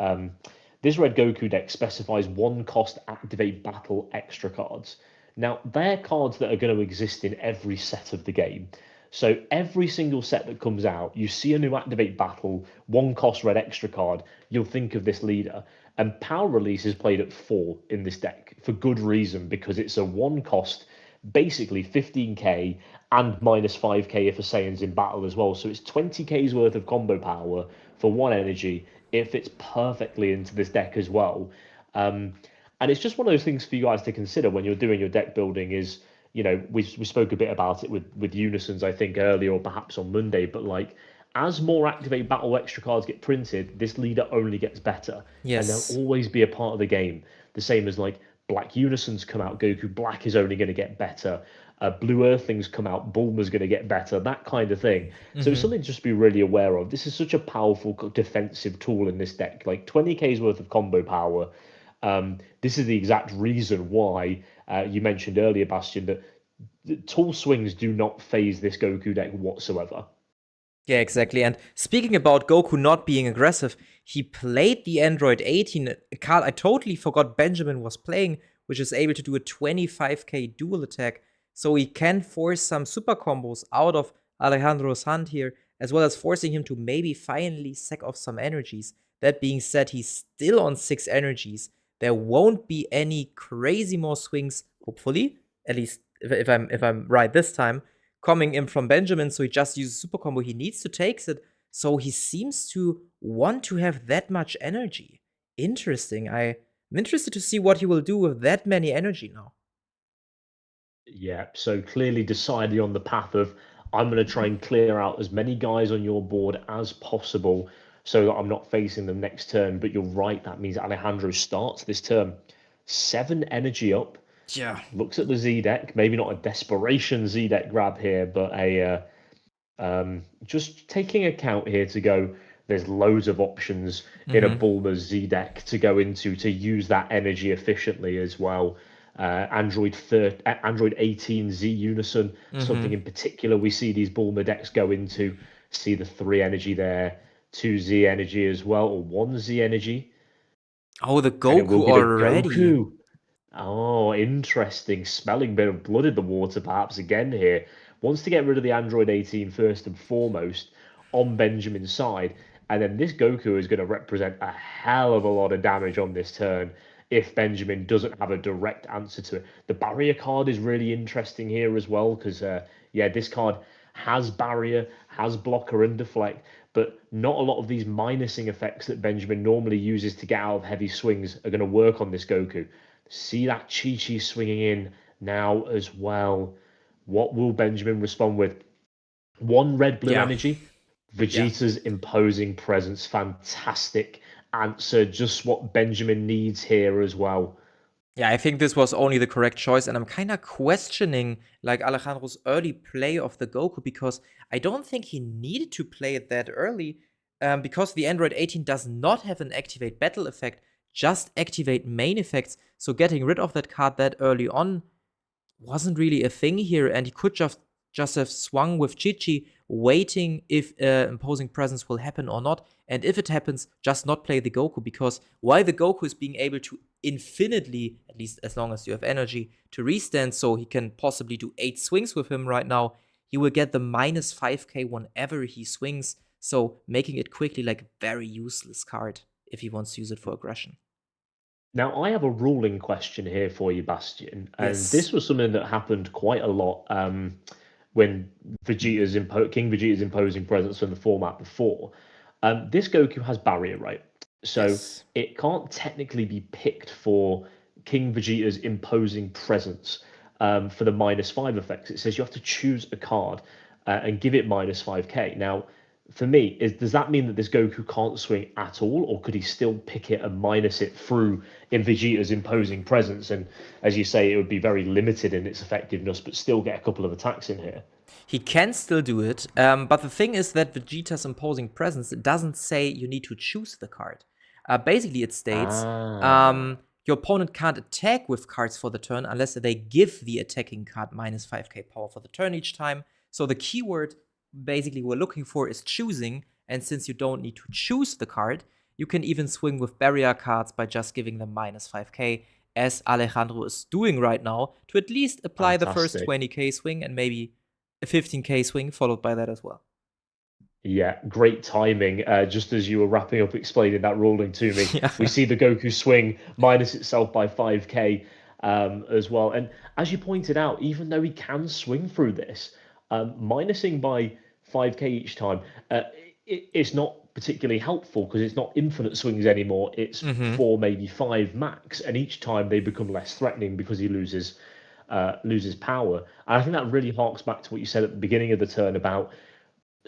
this Red Goku deck specifies 1 cost activate battle extra cards. Now they're cards that are going to exist in every set of the game. So every single set that comes out, you see a new activate battle, 1 cost red extra card, you'll think of this leader. And Power Release is played at 4 in this deck for good reason, because it's a 1 cost, basically 15k and minus 5k if a Saiyan's in battle as well. So it's 20k's worth of combo power for 1 energy. It fits perfectly into this deck as well. And it's just one of those things for you guys to consider when you're doing your deck building is, you know, we spoke a bit about it with Unisons, I think, earlier or perhaps on Monday, but like, as more activate battle extra cards get printed, this leader only gets better. Yes. And they'll always be a part of the game. The same as like Black Unisons come out, Goku Black is only going to get better. Blue Earthlings come out, Bulma's going to get better, that kind of thing. So it's something to just be really aware of. This is such a powerful defensive tool in this deck, like 20k's worth of combo power. This is the exact reason why you mentioned earlier, Bastian, that tall swings do not phase this Goku deck whatsoever. Yeah, exactly. And speaking about Goku not being aggressive, he played the Android 18, a card I totally forgot Benjamin was playing, which is able to do a 25k dual attack. So he can force some super combos out of Alejandro's hand here, as well as forcing him to maybe finally sack off some energies. That being said, he's still on 6 energies. There won't be any crazy more swings, hopefully, at least if I'm right this time, coming in from Benjamin, so he just uses super combo. He needs to take it, so he seems to want to have that much energy. Interesting. I'm interested to see what he will do with that many energy now. Yeah, so clearly deciding on the path of I'm going to try and clear out as many guys on your board as possible so that I'm not facing them next turn. But you're right, that means Alejandro starts this turn 7 energy up. Yeah. Looks at the Z deck, maybe not a desperation Z deck grab here, but a just taking account here to go. There's loads of options in a Bulmer's Z deck to go into to use that energy efficiently as well. Android 18 Z Unison, something in particular we see these Bulmer decks go into. See the 3 energy there, 2 Z energy as well, or 1 Z energy. Oh, the And it will Goku be the already. Goku. Oh, interesting. Smelling bit of blood in the water perhaps again here. Wants to get rid of the Android 18 first and foremost on Benjamin's side. And then this Goku is going to represent a hell of a lot of damage on this turn if Benjamin doesn't have a direct answer to it. The barrier card is really interesting here as well because, yeah, this card has barrier, has blocker and deflect, but not a lot of these minusing effects that Benjamin normally uses to get out of heavy swings are going to work on this Goku. See that Chi-Chi swinging in now as well. What will Benjamin respond with? 1 red-blue energy. Vegeta's imposing presence. Fantastic answer. Just what Benjamin needs here as well. Yeah, I think this was only the correct choice, and I'm kind of questioning like Alejandro's early play of the Goku because I don't think he needed to play it that early because the Android 18 does not have an activate battle effect, just activate main effects. So getting rid of that card that early on wasn't really a thing here, and he could just have swung with Chi-Chi, waiting if imposing presence will happen or not, and if it happens, just not play the Goku, because while the Goku is being able to infinitely, at least as long as you have energy, to restand, so he can possibly do 8 swings with him right now, he will get the minus 5k whenever he swings, so making it quickly like a very useless card if he wants to use it for aggression. Now, I have a ruling question here for you, Bastian. And Yes. this was something that happened quite a lot when King Vegeta's imposing presence in the format before. This Goku has barrier, right? So Yes. it can't technically be picked for King Vegeta's imposing presence for the -5 effects. It says you have to choose a card and give it -5k. Now, for me, does that mean that this Goku can't swing at all, or could he still pick it and minus it through in Vegeta's imposing presence? And as you say, it would be very limited in its effectiveness, but still get a couple of attacks in here. He can still do it, but the thing is that Vegeta's imposing presence doesn't say you need to choose the card. Basically, it states your opponent can't attack with cards for the turn unless they give the attacking card -5k power for the turn each time. So the keyword basically we're looking for is choosing, and since you don't need to choose the card, you can even swing with barrier cards by just giving them -5k, as Alejandro is doing right now, to at least apply the first Fantastic. 20k swing and maybe a 15k swing followed by that as well. Yeah, great timing. Just as you were wrapping up explaining that ruling to me, Yeah. we see the Goku swing minus itself by 5k as well. And as you pointed out, even though he can swing through this, minusing by 5k each time, it's not particularly helpful because it's not infinite swings anymore. It's 4, maybe 5 max, and each time they become less threatening because he loses power. And I think that really harks back to what you said at the beginning of the turn about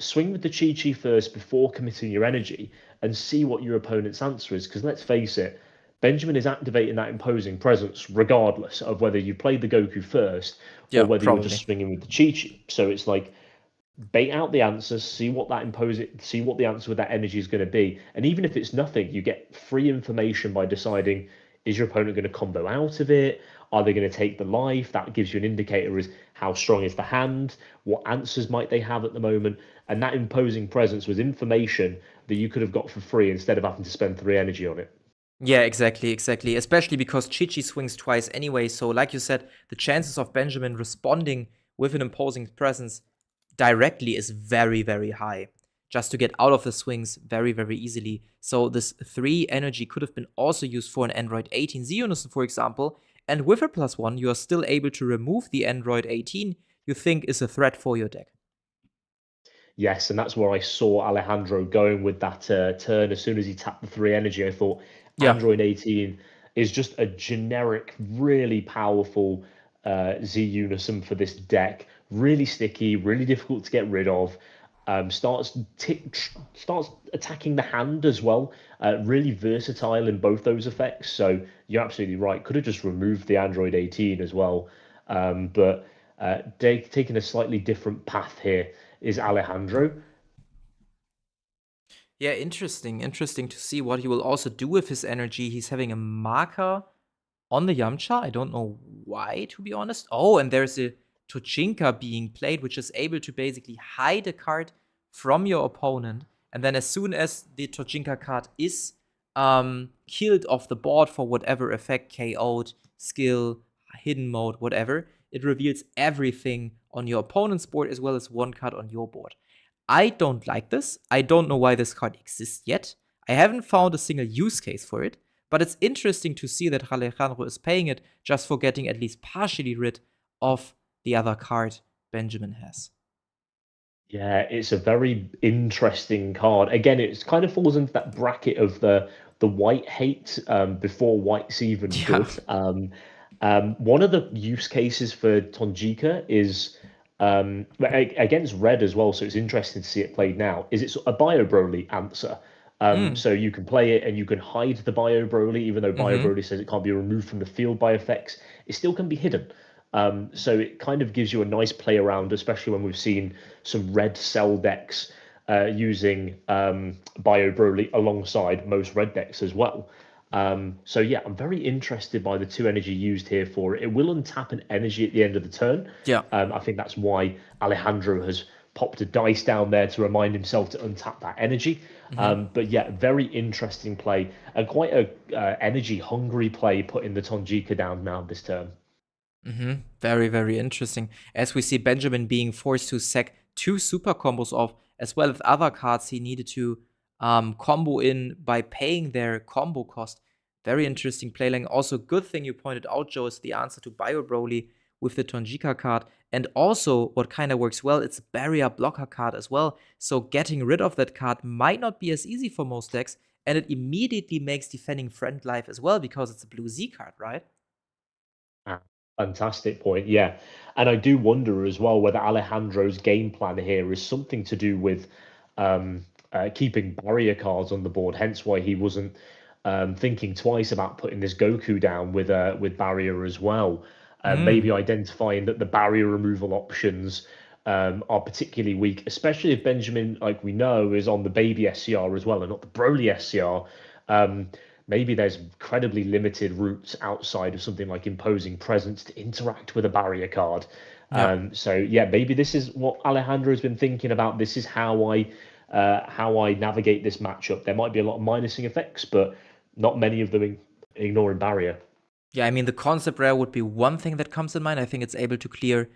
swing with the Chi-Chi first before committing your energy and see what your opponent's answer is. Because let's face it, Benjamin is activating that imposing presence regardless of whether you played the Goku first or whether you're just swinging with the Chi-Chi. So it's like bait out the answers, see what the answer with that energy is going to be. And even if it's nothing, you get free information by deciding, is your opponent going to combo out of it? Are they going to take the life? That gives you an indicator as how strong is the hand, what answers might they have at the moment. And that imposing presence was information that you could have got for free instead of having to spend 3 energy on it. Yeah, exactly. Especially because Chi-Chi swings twice anyway. So, like you said, the chances of Benjamin responding with an imposing presence directly is very, very high. Just to get out of the swings very, very easily. So, this 3 energy could have been also used for an Android 18 Z Unison, for example. And with a +1, you are still able to remove the Android 18 you think is a threat for your deck. Yes, and that's where I saw Alejandro going with that turn. As soon as he tapped the 3 energy, I thought Android 18 is just a generic, really powerful Z Unison for this deck. really sticky, really difficult to get rid of. Starts attacking the hand as well. Really versatile in both those effects. So you're absolutely right. Could have just removed the Android 18 as well, but taking a slightly different path here is Alejandro. Yeah, interesting. Interesting to see what he will also do with his energy. He's having a marker on the Yamcha. I don't know why, to be honest. Oh, and there's a Tochinka being played, which is able to basically hide a card from your opponent. And then as soon as the Tochinka card is killed off the board for whatever effect, KO'd, skill, hidden mode, whatever, it reveals everything on your opponent's board as well as one card on your board. I don't like this. I don't know why this card exists yet. I haven't found a single use case for it, but it's interesting to see that Alejandro is paying it just for getting at least partially rid of the other card Benjamin has. Yeah, it's a very interesting card. Again, it kind of falls into that bracket of the white hate before white's even Yeah. good. One of the use cases for Tonjika is against red as well, so it's interesting to see it played now. Is it's a Bio Broly answer. So you can play it and you can hide the Bio Broly, even though Bio Broly says it can't be removed from the field by effects, it still can be hidden. So it kind of gives you a nice play around, especially when we've seen some red cell decks using Bio Broly alongside most red decks as well. So yeah, I'm very interested by the 2 energy used here for it. It will untap an energy at the end of the turn. Yeah. I think that's why Alejandro has popped a dice down there to remind himself to untap that energy. But yeah, very interesting play and quite a energy hungry play putting the Tonjika down now this turn. Very, very interesting. As we see Benjamin being forced to sack 2 super combos off, as well as other cards he needed to combo in by paying their combo cost. Very interesting playline. Also, good thing you pointed out, Joe, is the answer to Bio Broly with the Tonjika card. And also, what kind of works well, it's a barrier blocker card as well. So getting rid of that card might not be as easy for most decks, and it immediately makes defending friend life as well because it's a blue Z card, right? Ah, fantastic point. Yeah. And I do wonder as well whether Alejandro's game plan here is something to do with keeping barrier cards on the board, hence why he wasn't thinking twice about putting this Goku down with barrier as well. Maybe identifying that the barrier removal options are particularly weak, especially if Benjamin, like we know, is on the baby SCR as well and not the Broly SCR. Maybe there's incredibly limited routes outside of something like imposing presence to interact with a barrier card. So yeah, maybe this is what Alejandro has been thinking about. This is how I navigate this matchup. There might be a lot of minusing effects, but not many of them ignoring barrier. Yeah, I mean, the concept rare would be one thing that comes in mind. I think it's able to clear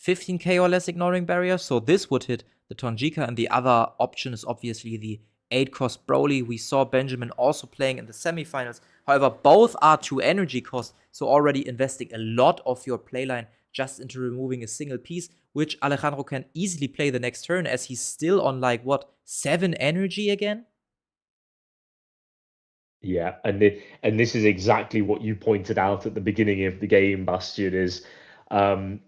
15k or less ignoring barrier. So this would hit the Tonjika, and the other option is obviously the 8-cost Broly. We saw Benjamin also playing in the semifinals. However, both are 2 energy costs, so already investing a lot of your playline just into removing a single piece, which Alejandro can easily play the next turn as he's still on, like, what, 7 energy again? Yeah, and this is exactly what you pointed out at the beginning of the game, Bastion, is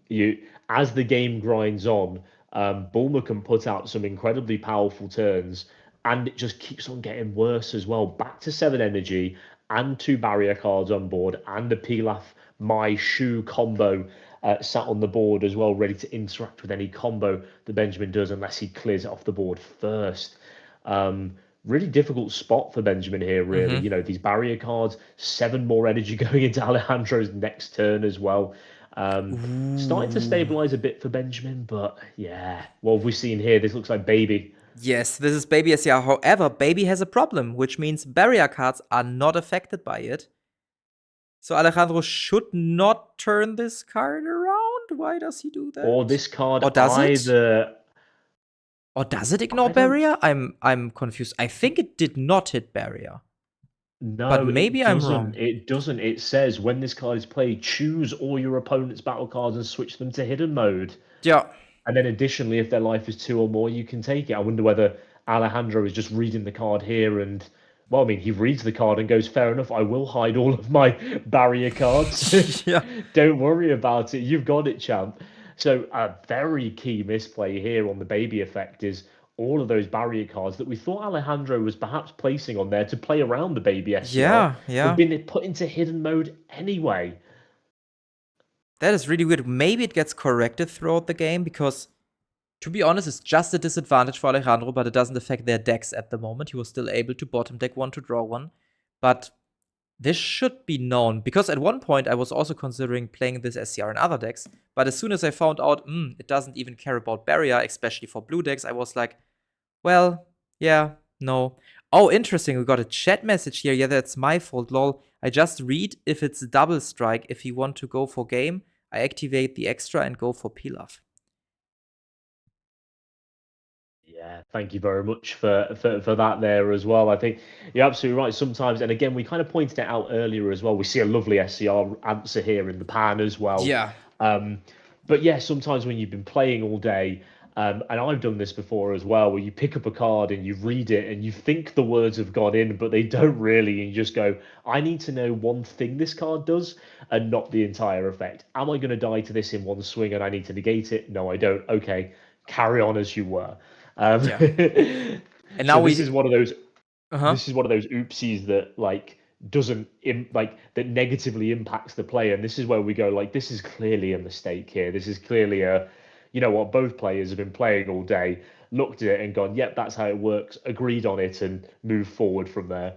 you as the game grinds on, Bulma can put out some incredibly powerful turns, and it just keeps on getting worse as well. Back to 7 energy and 2 barrier cards on board, and a Pilaf My Shu combo sat on the board as well, ready to interact with any combo that Benjamin does, unless he clears it off the board first. Really difficult spot for Benjamin here, really. You know, these barrier cards, 7 more energy going into Alejandro's next turn as well. Starting to stabilize a bit for Benjamin, but yeah, what have we seen here? This looks like baby. Yes, this is Baby SCR. However, Baby has a problem, which means barrier cards are not affected by it. So Alejandro should not turn this card around. Why does he do that? Or this card Or does it? either. Or does it ignore I don't- barrier? I'm confused. I think it did not hit barrier. No, But maybe it I'm doesn't. wrong. It doesn't. It says when this card is played, choose all your opponent's battle cards and switch them to hidden mode. Yeah. And then additionally, if their life is 2 or more, you can take it. I wonder whether Alejandro is just reading the card here and, well, I mean, he reads the card and goes, fair enough, I will hide all of my barrier cards. Yeah. Don't worry about it. You've got it, champ. So a very key misplay here on the baby effect is all of those barrier cards that we thought Alejandro was perhaps placing on there to play around the baby SCR Yeah, have yeah. been put into hidden mode anyway. That is really weird. Maybe it gets corrected throughout the game because, to be honest, it's just a disadvantage for Alejandro, but it doesn't affect their decks at the moment. He was still able to bottom deck one to draw one. But this should be known because at one point I was also considering playing this SCR in other decks. But as soon as I found out it doesn't even care about barrier, especially for blue decks, I was like, well, yeah, no. Oh, interesting. We got a chat message here. Yeah, that's my fault, lol. I just read if it's a double strike. If you want to go for game, I activate the extra and go for Pilaf. Yeah, thank you very much for that there as well. I think you're absolutely right. Sometimes, and again, we kind of pointed it out earlier as well. We see a lovely SCR answer here in the pan as well. Yeah. But yeah, sometimes when you've been playing all day, and I've done this before as well, where you pick up a card and you read it and you think the words have gone in, but they don't really, and you just go, I need to know one thing this card does and not the entire effect. Am I going to die to this in one swing and I need to negate it? No, I don't. Okay, carry on as you were. Yeah. And So now this is one of those Uh-huh. this is one of those oopsies that like doesn't that negatively impacts the player, and this is where we go like, this is clearly a mistake here. This is clearly a, you know what, both players have been playing all day, looked at it and gone, yep, that's how it works, agreed on it, and moved forward from there.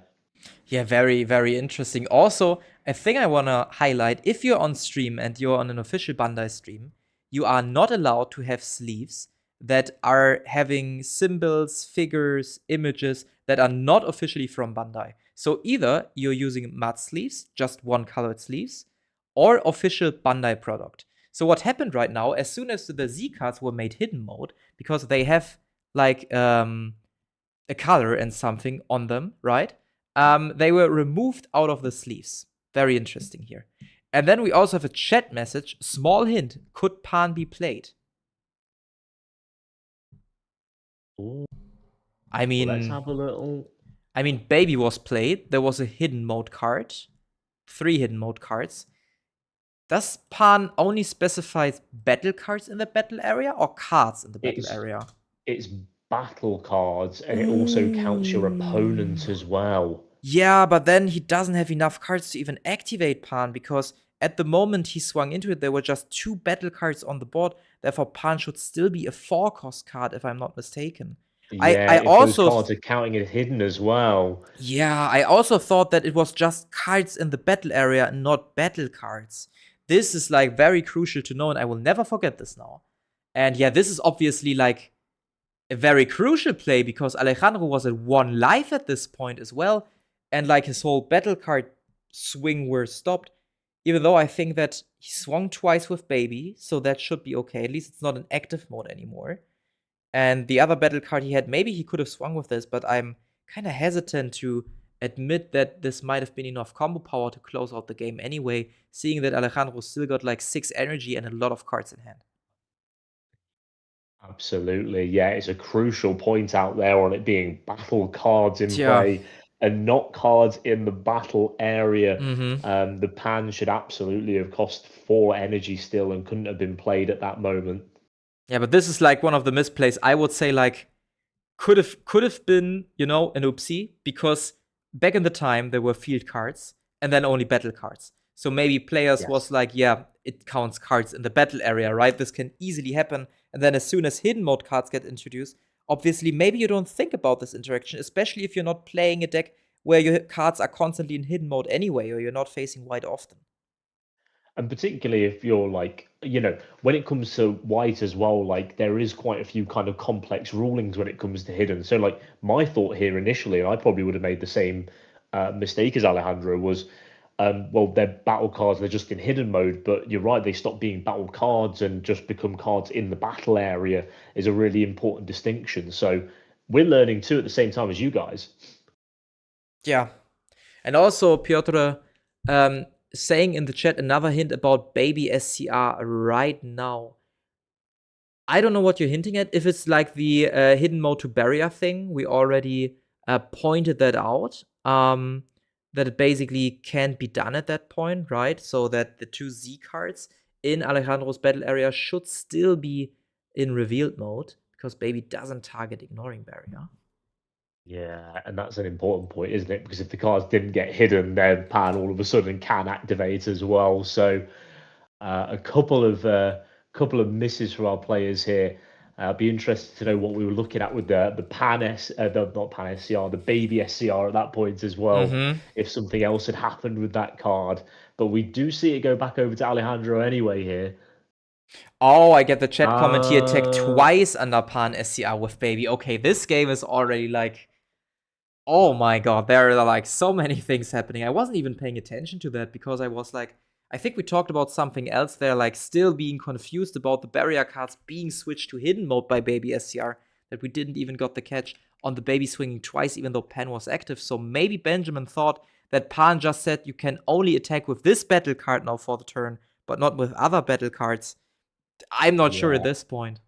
Yeah, very, very interesting. Also, a thing I want to highlight, if you're on stream and you're on an official Bandai stream, you are not allowed to have sleeves that are having symbols, figures, images that are not officially from Bandai. So either you're using matte sleeves, just one colored sleeves, or official Bandai product. So what happened right now, as soon as the Z cards were made hidden mode, because they have like a color and something on them, right? They were removed out of the sleeves. Very interesting here. And then we also have a chat message. Small hint: could Pan be played? Ooh, I let's mean, have a little. Baby was played. There was a hidden mode card, 3 hidden mode cards. Does Pan only specify battle cards in the battle area or cards in the battle area? It's battle cards, and it also counts your opponent as well. Yeah, but then he doesn't have enough cards to even activate Pan because at the moment he swung into it, there were just 2 battle cards on the board. Therefore, Pan should still be a 4-cost card, if I'm not mistaken. Yeah, I if those also cards are counting it hidden as well. yeah, I also thought that it was just cards in the battle area and not battle cards. This is like very crucial to know, and I will never forget this now. And yeah, this is obviously like a very crucial play because Alejandro was at 1 life at this point as well, and like his whole battle card swing were stopped. Even though I think that he swung twice with Baby, so that should be okay. At least it's not an active mode anymore. And the other battle card he had, maybe he could have swung with this, but I'm kind of hesitant to admit that this might have been enough combo power to close out the game anyway, seeing that Alejandro still got like 6 energy and a lot of cards in hand. Absolutely, yeah, it's a crucial point out there on it being battle cards in Yeah. play and not cards in the battle area. Mm-hmm. The pan should absolutely have cost 4 energy still and couldn't have been played at that moment. Yeah, but this is like one of the misplays. I would say like could have been, you know, an oopsie because back in the time there were field cards and then only battle cards. So maybe players Yes. was like, yeah, it counts cards in the battle area, right? This can easily happen. And then as soon as hidden mode cards get introduced, obviously maybe you don't think about this interaction, especially if you're not playing a deck where your cards are constantly in hidden mode anyway, or you're not facing white often. And particularly if you're like, you know, when it comes to white as well, like there is quite a few kind of complex rulings when it comes to hidden. So like my thought here initially, and I probably would have made the same mistake as Alejandro was, well, they're battle cards, they're just in hidden mode, but you're right, they stop being battle cards and just become cards in the battle area is a really important distinction. So we're learning too at the same time as you guys. Yeah. And also, Piotr, saying in the chat another hint about baby SCR right now. I don't know what you're hinting at. If it's like the hidden mode to barrier thing, we already pointed that out. That it basically can't be done at that point, right? So that the 2 Z cards in Alejandro's battle area should still be in revealed mode because Baby doesn't target ignoring barrier. Yeah, and that's an important point, isn't it? Because if the cards didn't get hidden, then Pan all of a sudden can activate as well. So a couple of misses for our players here. I'd be interested to know what we were looking at with the Pan not Pan SCR, the Baby SCR at that point as well. Mm-hmm. If something else had happened with that card, but we do see it go back over to Alejandro anyway here. Oh, I get the chat comment here. Attack Uh, twice under Pan SCR with Baby. Okay, this game is already like, oh my god, there are like so many things happening. I wasn't even paying attention to that because I was like, I think we talked about something else there, like still being confused about the barrier cards being switched to hidden mode by Baby SCR, that we didn't even got the catch on the Baby swinging twice, even though Pan was active. So maybe Benjamin thought that Pan just said you can only attack with this battle card now for the turn, but not with other battle cards. I'm not sure at yeah. this point.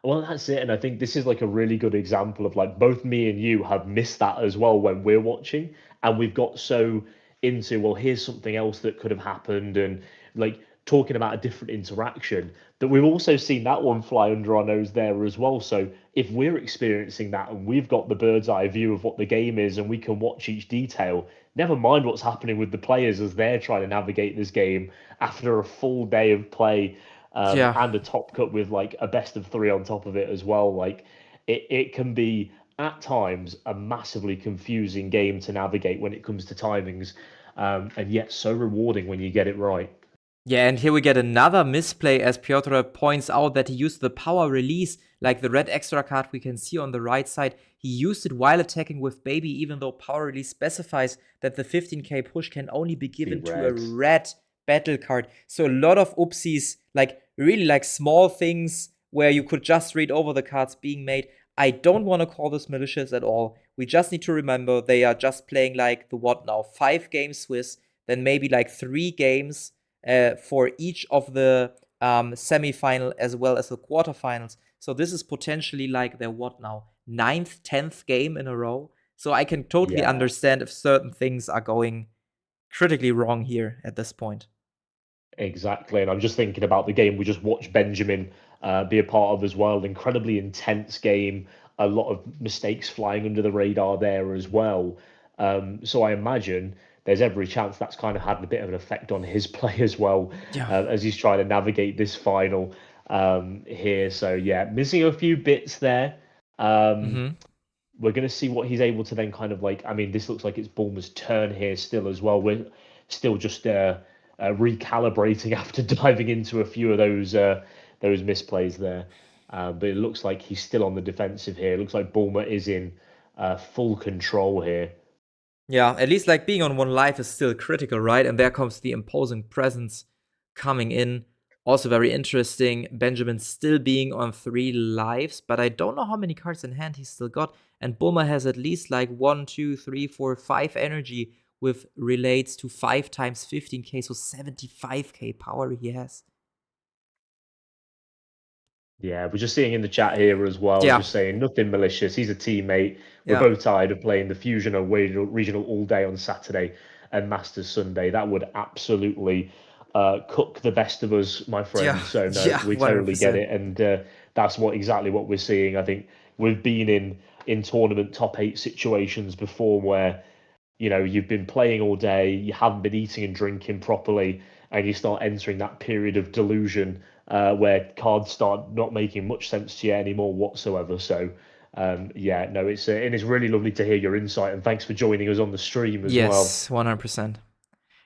Well, that's it. And I think this is like a really good example of like both me and you have missed that as well when we're watching. And we've got so into, well, here's something else that could have happened. And like talking about a different interaction that we've also seen that one fly under our nose there as well. So if we're experiencing that and we've got the bird's eye view of what the game is and we can watch each detail, never mind what's happening with the players as they're trying to navigate this game after a full day of play Yeah. and a top cut with like a best of three on top of it as well. Like it can be at times a massively confusing game to navigate when it comes to timings, and yet so rewarding when you get it right. Yeah, and here we get another misplay as Piotr points out that he used the power release, like the red extra card we can see on the right side. He used it while attacking with Baby, even though power release specifies that the 15k push can only be given to a red battle card. So a lot of oopsies, like really like small things where you could just read over the cards being made. I don't want to call this malicious at all. We just need to remember they are just playing like the what now? 5 games Swiss, then maybe like 3 games for each of the semi-final as well as the quarterfinals. So this is potentially like their what now? 9th, 10th game in a row. So I can totally understand if certain things are going critically wrong here at this point. Exactly, and I'm just thinking about the game we just watched Benjamin be a part of as well. Incredibly intense game, a lot of mistakes flying under the radar there as well. So I imagine there's every chance that's kind of had a bit of an effect on his play as well, as he's trying to navigate this final here. So yeah, missing a few bits there. We're going to see what he's able to then kind of like. I mean, this looks like it's Bulmer's turn here still as well. We're still just recalibrating after diving into a few of those misplays there. But it looks like he's still on the defensive here. It looks like Bulmer is in full control here. Yeah, at least like being on 1 life is still critical, right? And there comes the imposing presence coming in. Also very interesting, Benjamin still being on 3 lives, but I don't know how many cards in hand he's still got. And Bulmer has at least like 1, 2, 3, 4, 5 energy, with relates to 5 times 15k, so 75k power he has. Yeah, we're just seeing in the chat here as well, just saying nothing malicious. He's a teammate. We're both tired of playing the Fusion or regional all day on Saturday and Masters Sunday. That would absolutely cook the best of us, my friend. So no, we totally 100%. get it, and that's exactly what we're seeing. I think we've been in tournament top 8 situations before where you've been playing all day, you haven't been eating and drinking properly, and you start entering that period of delusion where cards start not making much sense to you anymore whatsoever. So, it's really lovely to hear your insight, and thanks for joining us on the stream as well. Yes, 100%.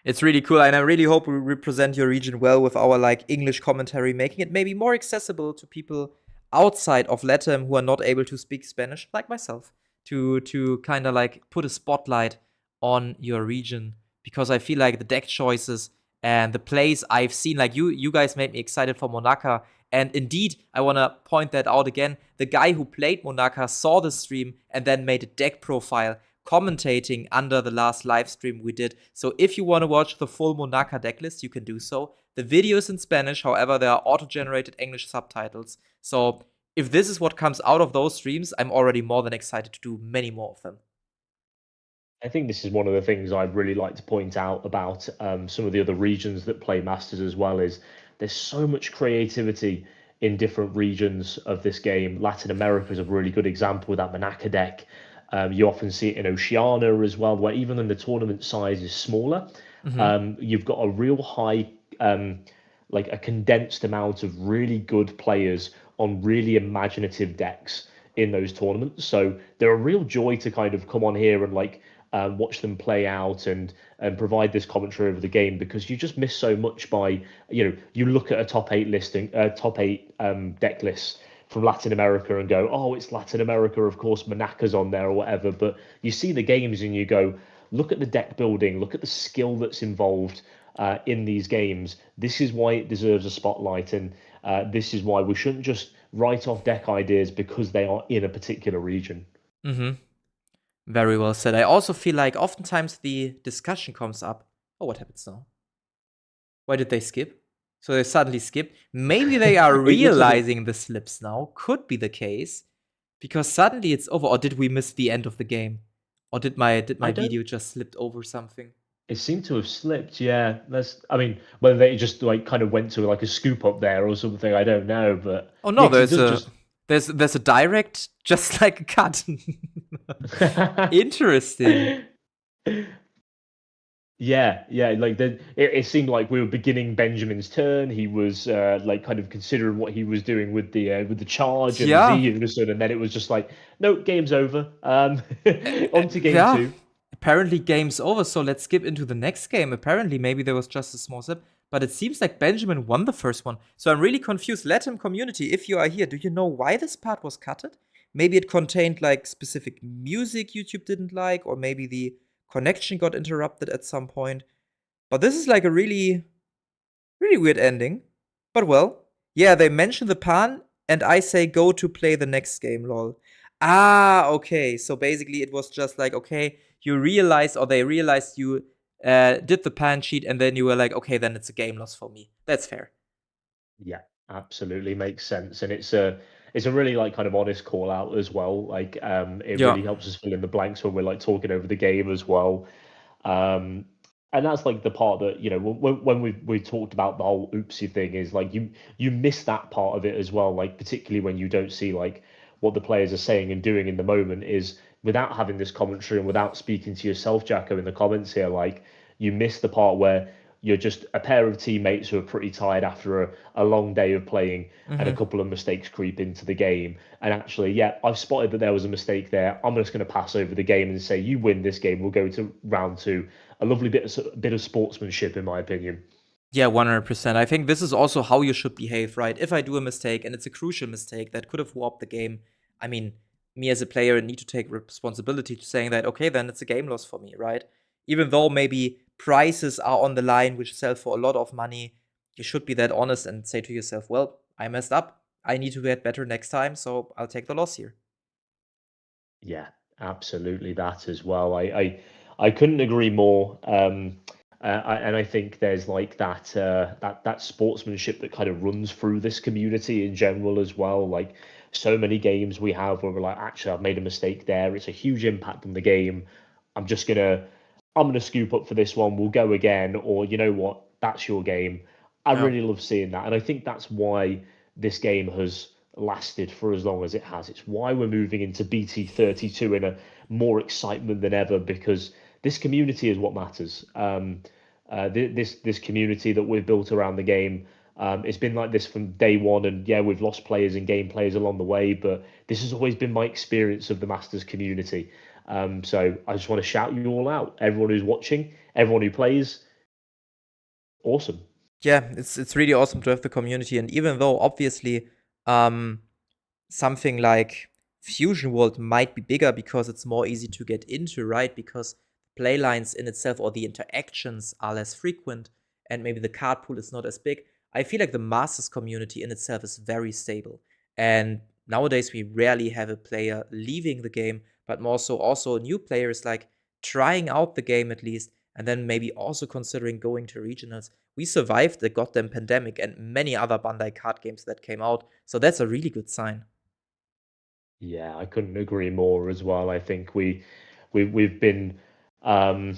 It's really cool, and I really hope we represent your region well with our like English commentary, making it maybe more accessible to people outside of Latam who are not able to speak Spanish, like myself, to kind of like put a spotlight on your region, because I feel like the deck choices and the plays I've seen, like you guys made me excited for Monaka. And indeed, I want to point that out again. The guy who played Monaka saw the stream and then made a deck profile commentating under the last live stream we did. So if you want to watch the full Monaka decklist, you can do so. The video is in Spanish, however, there are auto-generated English subtitles. So if this is what comes out of those streams, I'm already more than excited to do many more of them. I think this is one of the things I'd really like to point out about some of the other regions that play Masters as well is there's so much creativity in different regions of this game. Latin America is a really good example with that Monaco deck. You often see it in Oceania as well, where even though the tournament size is smaller, you've got a real high, like a condensed amount of really good players on really imaginative decks in those tournaments. So they're a real joy to kind of come on here and like watch them play out and provide this commentary over the game, because you just miss so much by, you look at a top 8 listing, top 8 deck list from Latin America and go, oh, it's Latin America, of course Monaco's on there or whatever, but you see the games and you go, look at the deck building, look at the skill that's involved in these games. This is why it deserves a spotlight, and this is why we shouldn't just write off deck ideas because they are in a particular region. Very well said. I also feel like oftentimes the discussion comes up. Oh, what happens now? Why did they skip? So they suddenly skip. Maybe they are realizing the slips now. Could be the case. Because suddenly it's over. Or did we miss the end of the game? Or did my video just slipped over something? It seemed to have slipped, yeah. I mean, whether they just like kind of went to like a scoop up there or something, I don't know. But oh no, yeah, there's a direct, just like a cut. Interesting. Yeah, like it seemed like we were beginning Benjamin's turn. He was like kind of considering what he was doing with the charge and the Z unison, and then it was just like, no, game's over. On to game 2. Apparently, game's over. So let's skip into the next game. Apparently, maybe there was just a small slip, but it seems like Benjamin won the first one. So I'm really confused. Latam community, if you are here, do you know why this part was cutted? Maybe it contained like specific music YouTube didn't like, or maybe the connection got interrupted at some point. But this is like a really, really weird ending. But well, yeah, they mention the pan, and I say go to play the next game, lol. Ah, okay. So basically, it was just like, okay, you realized, or they realized you did the pan cheat, and then you were like, okay, then it's a game loss for me. That's fair. Yeah, absolutely makes sense, and it's a really like kind of honest call out as well. Like it really helps us fill in the blanks when we're like talking over the game as well. And that's like the part that, when we talked about the whole oopsie thing, is like you miss that part of it as well. Like particularly when you don't see like what the players are saying and doing in the moment, is without having this commentary and without speaking to yourself, Jacko, in the comments here, like you miss the part where you're just a pair of teammates who are pretty tired after a long day of playing, and a couple of mistakes creep into the game. And actually, yeah, I've spotted that there was a mistake there. I'm just going to pass over the game and say, you win this game. We'll go to round 2. A lovely bit of sportsmanship, in my opinion. Yeah, 100%. I think this is also how you should behave, right? If I do a mistake and it's a crucial mistake that could have warped the game, I mean, me as a player need to take responsibility to saying that, okay, then it's a game loss for me, right? Even though maybe prices are on the line, which sell for a lot of money, you should be that honest and say to yourself, well, I messed up. I need to get better next time, so I'll take the loss here. Yeah, absolutely that as well. I couldn't agree more. And I think there's like that sportsmanship that kind of runs through this community in general as well. Like so many games we have where we're like, actually, I've made a mistake there. It's a huge impact on the game. I'm gonna scoop up for this one. We'll go again. Or you know what? That's your game. I really love seeing that, and I think that's why this game has lasted for as long as it has. It's why we're moving into BT32 in a more excitement than ever, because this community is what matters. This community that we've built around the game, it's been like this from day one, and yeah, we've lost players and gained players along the way, but this has always been my experience of the Masters community. So I just want to shout you all out, everyone who's watching, everyone who plays. Awesome. Yeah, it's really awesome to have the community, and even though obviously something like Fusion World might be bigger because it's more easy to get into, right? Because play lines in itself or the interactions are less frequent, and maybe the card pool is not as big. I feel like the Masters community in itself is very stable, and nowadays we rarely have a player leaving the game, but more so also new players like trying out the game at least, and then maybe also considering going to regionals. We survived the goddamn pandemic and many other Bandai card games that came out, so that's a really good sign. Yeah, I couldn't agree more as well. I think we've been Um,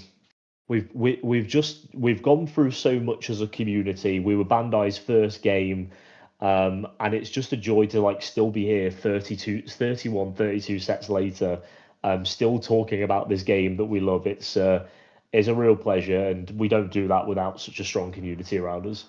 we've gone through so much as a community. We were Bandai's first game, and it's just a joy to like still be here 32 sets later, still talking about this game that we love. It's a real pleasure, and we don't do that without such a strong community around us.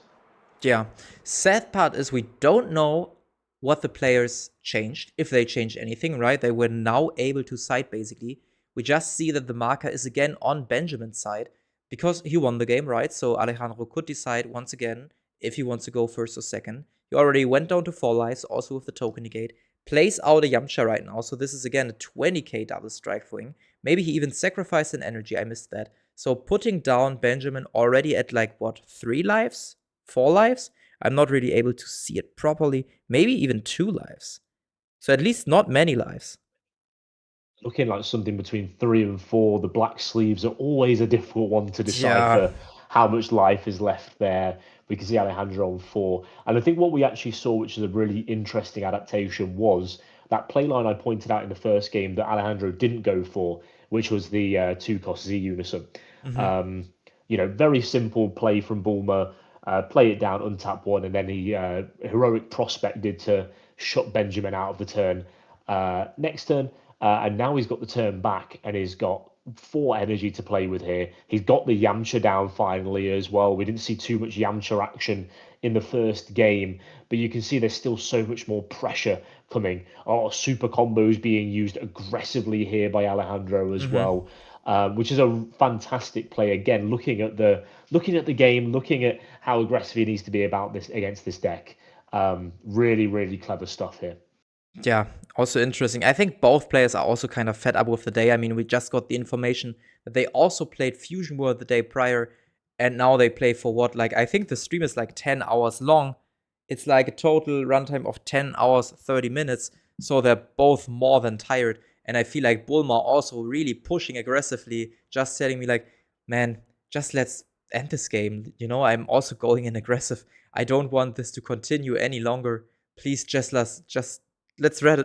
Yeah. Sad part is we don't know what the players changed, if they changed anything, right? They were now able to side basically. We just see that the marker is again on Benjamin's side because he won the game, right? So Alejandro could decide once again if he wants to go first or second. He already went down to 4 lives, also with the token negate. Plays out a Yamcha right now, so this is again a 20k double strike for him. Maybe he even sacrificed an energy, I missed that. So putting down Benjamin already at like, what, 3 lives? 4 lives? I'm not really able to see it properly. Maybe even 2 lives. So at least not many lives. Looking like something between 3 and 4. The black sleeves are always a difficult one to Yeah. decipher how much life is left there. We can see Alejandro on 4. And I think what we actually saw, which is a really interesting adaptation, was that playline I pointed out in the first game that Alejandro didn't go for, which was the 2-cost Z unison. Very simple play from Bulma. Play it down, untap 1, and then he heroic prospected to shut Benjamin out of the turn. Next turn, and now he's got the turn back and he's got 4 energy to play with here. He's got the Yamcha down finally as well. We didn't see too much Yamcha action in the first game, but you can see there's still so much more pressure coming. A lot of super combos being used aggressively here by Alejandro as well, which is a fantastic play. Again, looking at the game, looking at how aggressive he needs to be about this against this deck. Really, really clever stuff here. Yeah, also interesting. I think both players are also kind of fed up with the day. I mean, we just got the information that they also played Fusion World the day prior, and now they play for what? Like, I think the stream is like 10 hours long. It's like a total runtime of 10 hours, 30 minutes. So they're both more than tired. And I feel like Bulma also really pushing aggressively, just telling me, like, man, just let's end this game. You know, I'm also going in aggressive. I don't want this to continue any longer. Please let's wrap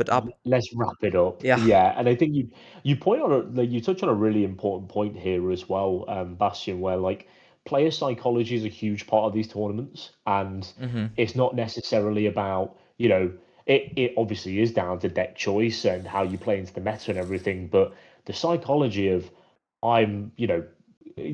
it up. Let's wrap it up. Yeah. Yeah, and I think you touch on a really important point here as well, Bastian, where like player psychology is a huge part of these tournaments, and it's not necessarily about it obviously is down to deck choice and how you play into the meta and everything, but the psychology of I'm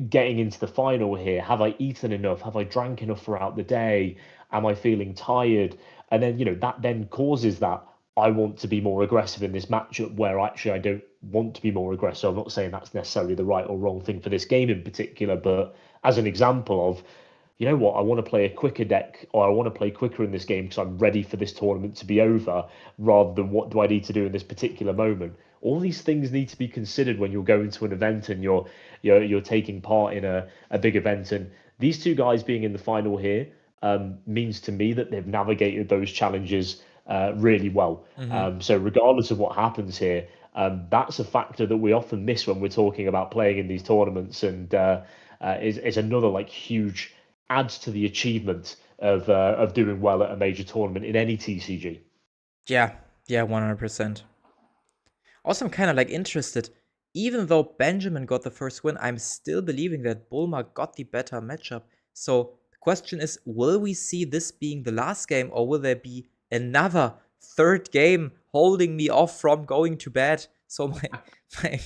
getting into the final here. Have I eaten enough? Have I drank enough throughout the day? Am I feeling tired? And then, that then causes that I want to be more aggressive in this matchup where actually I don't want to be more aggressive. I'm not saying that's necessarily the right or wrong thing for this game in particular, but as an example of, you know what, I want to play a quicker deck or I want to play quicker in this game because I'm ready for this tournament to be over rather than what do I need to do in this particular moment. All these things need to be considered when you're going to an event and you're taking part in a big event. And these two guys being in the final here means to me that they've navigated those challenges really well. So regardless of what happens here, that's a factor that we often miss when we're talking about playing in these tournaments, and is another like huge adds to the achievement of doing well at a major tournament in any TCG. Yeah, 100%. Also, I'm kind of like interested. Even though Benjamin got the first win, I'm still believing that Bulma got the better matchup. So the question is, will we see this being the last game, or will there be another third game holding me off from going to bed? So my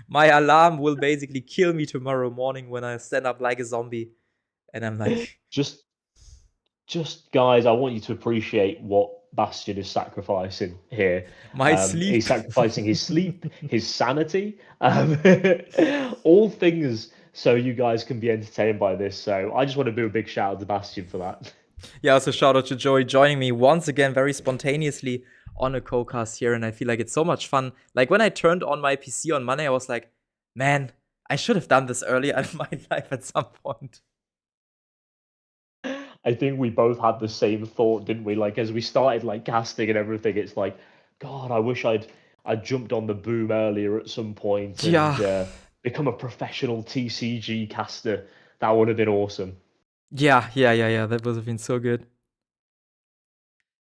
my alarm will basically kill me tomorrow morning when I stand up like a zombie, and I'm like, Just guys, I want you to appreciate what Bastion is sacrificing here. my sleep. He's sacrificing his sleep, his sanity, all things so you guys can be entertained by this. So I just want to do a big shout out to Bastion for that. Yeah, also shout out to Joey joining me once again very spontaneously on a co-cast here, and I feel like it's so much fun. Like when I turned on my PC on Monday, I was like, man, I should have done this earlier in my life at some point. I think we both had the same thought, didn't we? Like as we started like casting and everything, it's like, God, I wish I'd jumped on the boom earlier at some point and Yeah. become a professional TCG caster. That would have been awesome. Yeah. That would have been so good.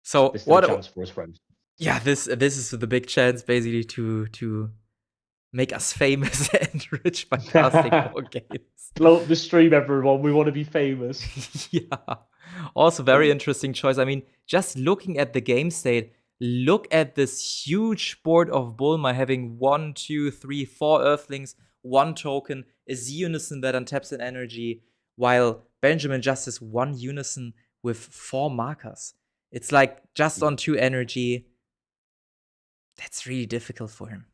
So There's still what? a chance for us, friends. Yeah, this is the big chance basically to make us famous and rich by casting more games. Blow up the stream, everyone. We want to be famous. Yeah. Also, very interesting choice. I mean, just looking at the game state, look at this huge board of Bulma having 1, 2, 3, 4 Earthlings, 1 token, a Z Unison that untaps an energy, while Benjamin just has 1 Unison with 4 markers. It's like just on 2 energy. That's really difficult for him.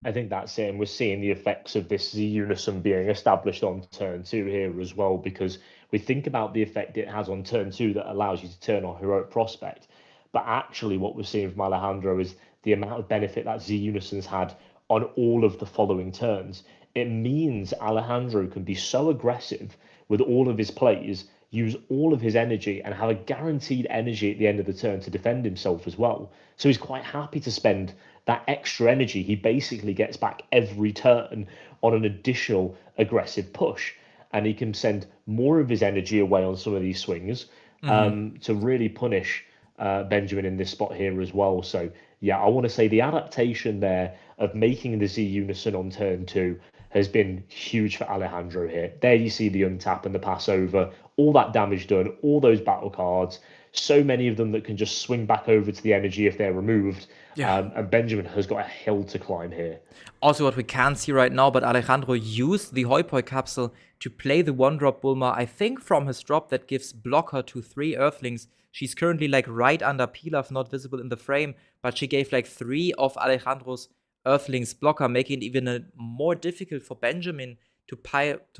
I think that's it, and we're seeing the effects of this Z Unison being established on turn 2 here as well, because we think about the effect it has on turn 2 that allows you to turn on Heroic Prospect, but actually what we're seeing from Alejandro is the amount of benefit that Z Unison's had on all of the following turns. It means Alejandro can be so aggressive with all of his plays, use all of his energy, and have a guaranteed energy at the end of the turn to defend himself as well. So he's quite happy to spend that extra energy he basically gets back every turn on an additional aggressive push. And he can send more of his energy away on some of these swings to really punish Benjamin in this spot here as well. So, yeah, I want to say the adaptation there of making the Z Unison on turn 2 has been huge for Alejandro here. There you see the untap and the pass over, all that damage done, all those battle cards, so many of them that can just swing back over to the energy if they're removed. Yeah. And Benjamin has got a hill to climb here. Also, what we can't see right now, but Alejandro used the Hoi Poi capsule to play the 1-drop Bulma, I think from his drop that gives blocker to 3 Earthlings. She's currently like right under Pilaf, not visible in the frame, but she gave like 3 of Alejandro's Earthlings blocker, making it even more difficult for Benjamin to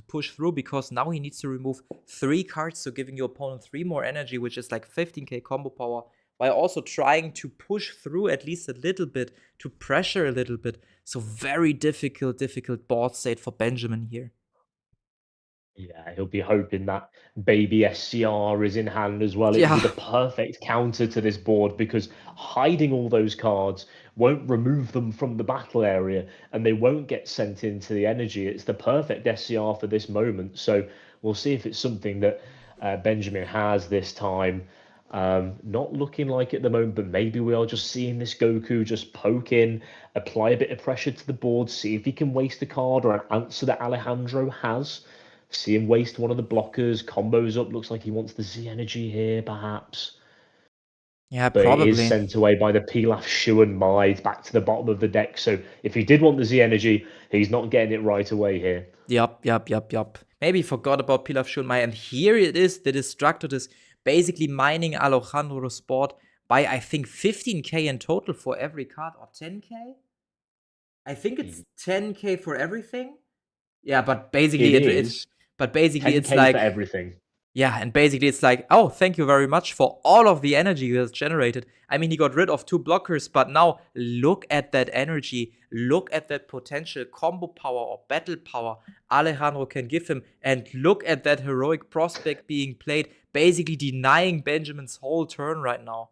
push through, because now he needs to remove 3 cards, so giving your opponent 3 more energy, which is like 15k combo power, while also trying to push through at least a little bit, to pressure a little bit. So very difficult board state for Benjamin here. Yeah, he'll be hoping that baby SCR is in hand as well. It Yeah. would be the perfect counter to this board, because hiding all those cards won't remove them from the battle area and they won't get sent into the energy. It's the perfect SCR for this moment. So we'll see if it's something that Benjamin has this time. Not looking like at the moment, but maybe we are just seeing this Goku just poke in, apply a bit of pressure to the board, see if he can waste a card or an answer that Alejandro has. See him waste one of the blockers, combos up. Looks like he wants the Z energy here, perhaps. Yeah, But probably. it is sent away by the Pilaf, Shu, and Maid back to the bottom of the deck. So if he did want the Z energy, he's not getting it right away here. Yup. Maybe forgot about Pilaf, Shu, and Mai. And here it is. The Destructor is basically mining Alejandro's board by, I think, 15k in total for every card, or 10k? I think it's 10k for everything. Yeah, but basically it's 10K like for everything. Yeah, and basically it's like, oh, thank you very much for all of the energy you has generated. I mean, he got rid of 2 blockers, but now look at that energy, look at that potential combo power or battle power Alejandro can give him, and look at that Heroic Prospect being played, basically denying Benjamin's whole turn right now.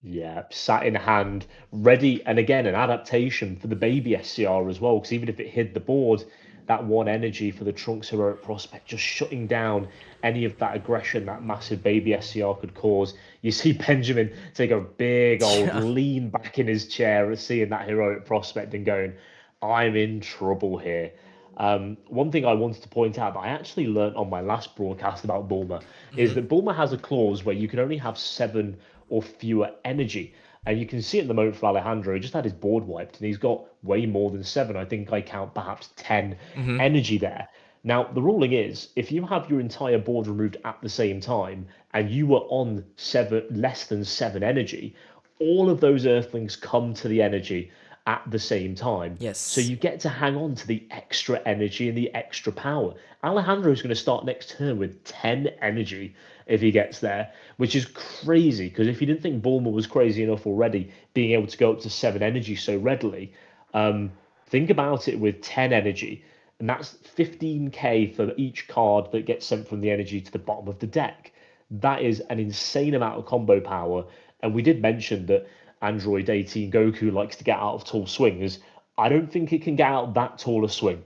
Yeah, sat in hand, ready, and again, an adaptation for the baby SCR as well, because even if it hid the board, that 1 energy for the Trunks Heroic Prospect just shutting down any of that aggression that massive baby SCR could cause. You see Benjamin take a big old lean back in his chair at seeing that Heroic Prospect and going, I'm in trouble here. One thing I wanted to point out that I actually learnt on my last broadcast about Bulma is that Bulma has a clause where you can only have 7 or fewer energy. And you can see at the moment for Alejandro, he just had his board wiped and he's got way more than 7. I think I count perhaps 10 energy there. Now, the ruling is, if you have your entire board removed at the same time and you were on less than 7 energy, all of those Earthlings come to the energy at the same time. Yes. So you get to hang on to the extra energy and the extra power. Alejandro is going to start next turn with 10 energy if he gets there, which is crazy, because if you didn't think Bulma was crazy enough already, being able to go up to 7 energy so readily, think about it with 10 energy, and that's 15k for each card that gets sent from the energy to the bottom of the deck. That is an insane amount of combo power, and we did mention that Android 18 Goku likes to get out of tall swings. I don't think it can get out that tall a swing.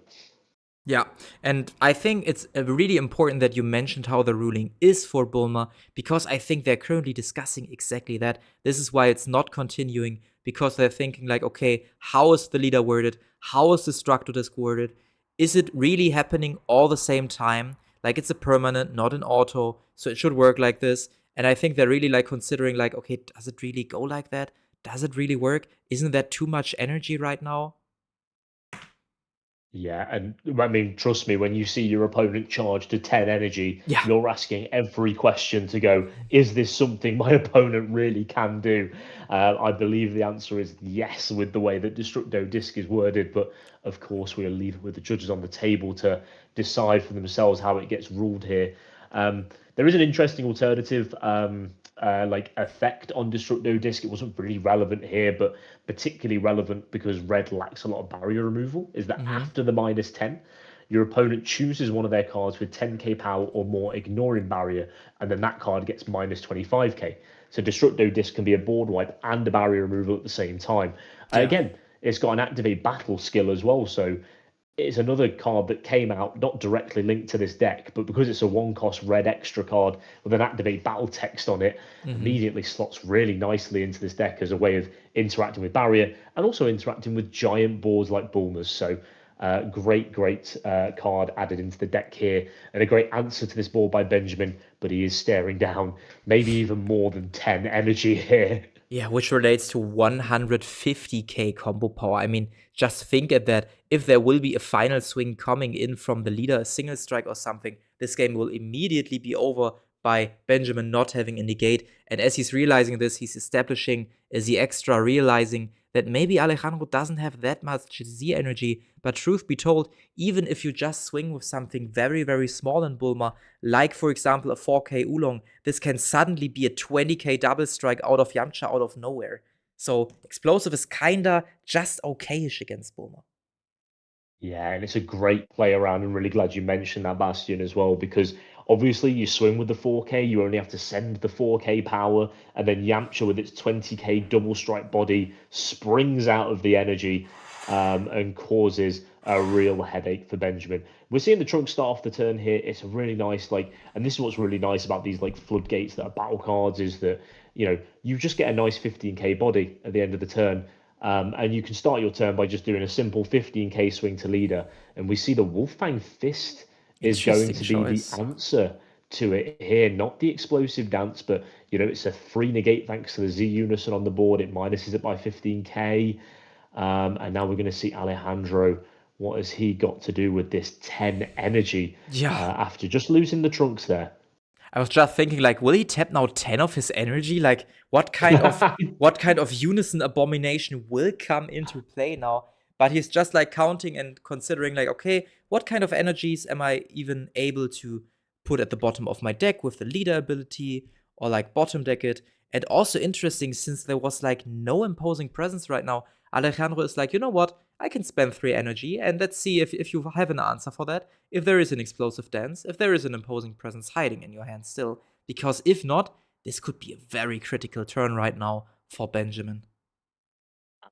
Yeah, and I think it's really important that you mentioned how the ruling is for Bulma, because I think they're currently discussing exactly that. This is why it's not continuing because they're thinking like, okay, how is the leader worded? How is the structure disc worded? Is it really happening all the same time? Like it's a permanent, not an auto, so it should work like this. And I think they're really like considering like, okay, does it really go like that? Does it really work? Isn't that too much energy right now? Yeah, and I mean, trust me, when you see your opponent charge to 10 energy, Yeah. you're asking every question to go, is this something my opponent really can do? I believe the answer is yes, with the way that Destructo Disc is worded, but of course, we'll leave it with the judges on the table to decide for themselves how it gets ruled here. There is an interesting alternative like effect on Destructo Disc. It wasn't really relevant here, but particularly relevant because red lacks a lot of barrier removal, is that after the -10, your opponent chooses one of their cards with 10k power or more, ignoring barrier, and then that card gets -25k. So Destructo Disc can be a board wipe and a barrier removal at the same time. Yeah. Again, it's got an activate battle skill as well, so it's another card that came out not directly linked to this deck, but because it's a 1-cost red extra card with an activate battle text on it, immediately slots really nicely into this deck as a way of interacting with barrier and also interacting with giant boards like Bulmers. So great card added into the deck here, and a great answer to this board by Benjamin, but he is staring down maybe even more than 10 energy here. Yeah, which relates to 150k combo power. I mean, just think at that. If there will be a final swing coming in from the leader, a single strike or something, this game will immediately be over by Benjamin not having a negate. And as he's realizing this, he's establishing the extra, realizing that maybe Alejandro doesn't have that much Z energy. But truth be told, even if you just swing with something very, very small in Bulma, like for example a 4k Oolong, this can suddenly be a 20k double strike out of Yamcha out of nowhere. So explosive is kinda just okayish against Bulma. Yeah, and it's a great play around. I'm really glad you mentioned that, Bastion, as well, because obviously you swing with the 4K, you only have to send the 4K power, and then Yamcha with its 20K double strike body springs out of the energy and causes a real headache for Benjamin. We're seeing the Trunks start off the turn here. It's a really nice, like, and this is what's really nice about these like floodgates that are battle cards, is that, you know, you just get a nice 15K body at the end of the turn. And you can start your turn by just doing a simple 15k swing to leader. And we see the Wolfang Fist is going to be the answer to it here, not the explosive dance, but you know, it's a 3 negate thanks to the Z Unison on the board. It minuses it by 15k. And now we're going to see Alejandro. What has he got to do with this 10 energy after just losing the Trunks there? I was just thinking, like, will he tap now 10 of his energy? Like, what kind of unison abomination will come into play now? But he's just like counting and considering, like, okay, what kind of energies am I even able to put at the bottom of my deck with the leader ability, or like bottom deck it? And also interesting, since there was like no imposing presence right now, Alejandro is like, you know what? I can spend 3 energy, and let's see if you have an answer for that. If there is an explosive dance, if there is an imposing presence hiding in your hand still. Because if not, this could be a very critical turn right now for Benjamin.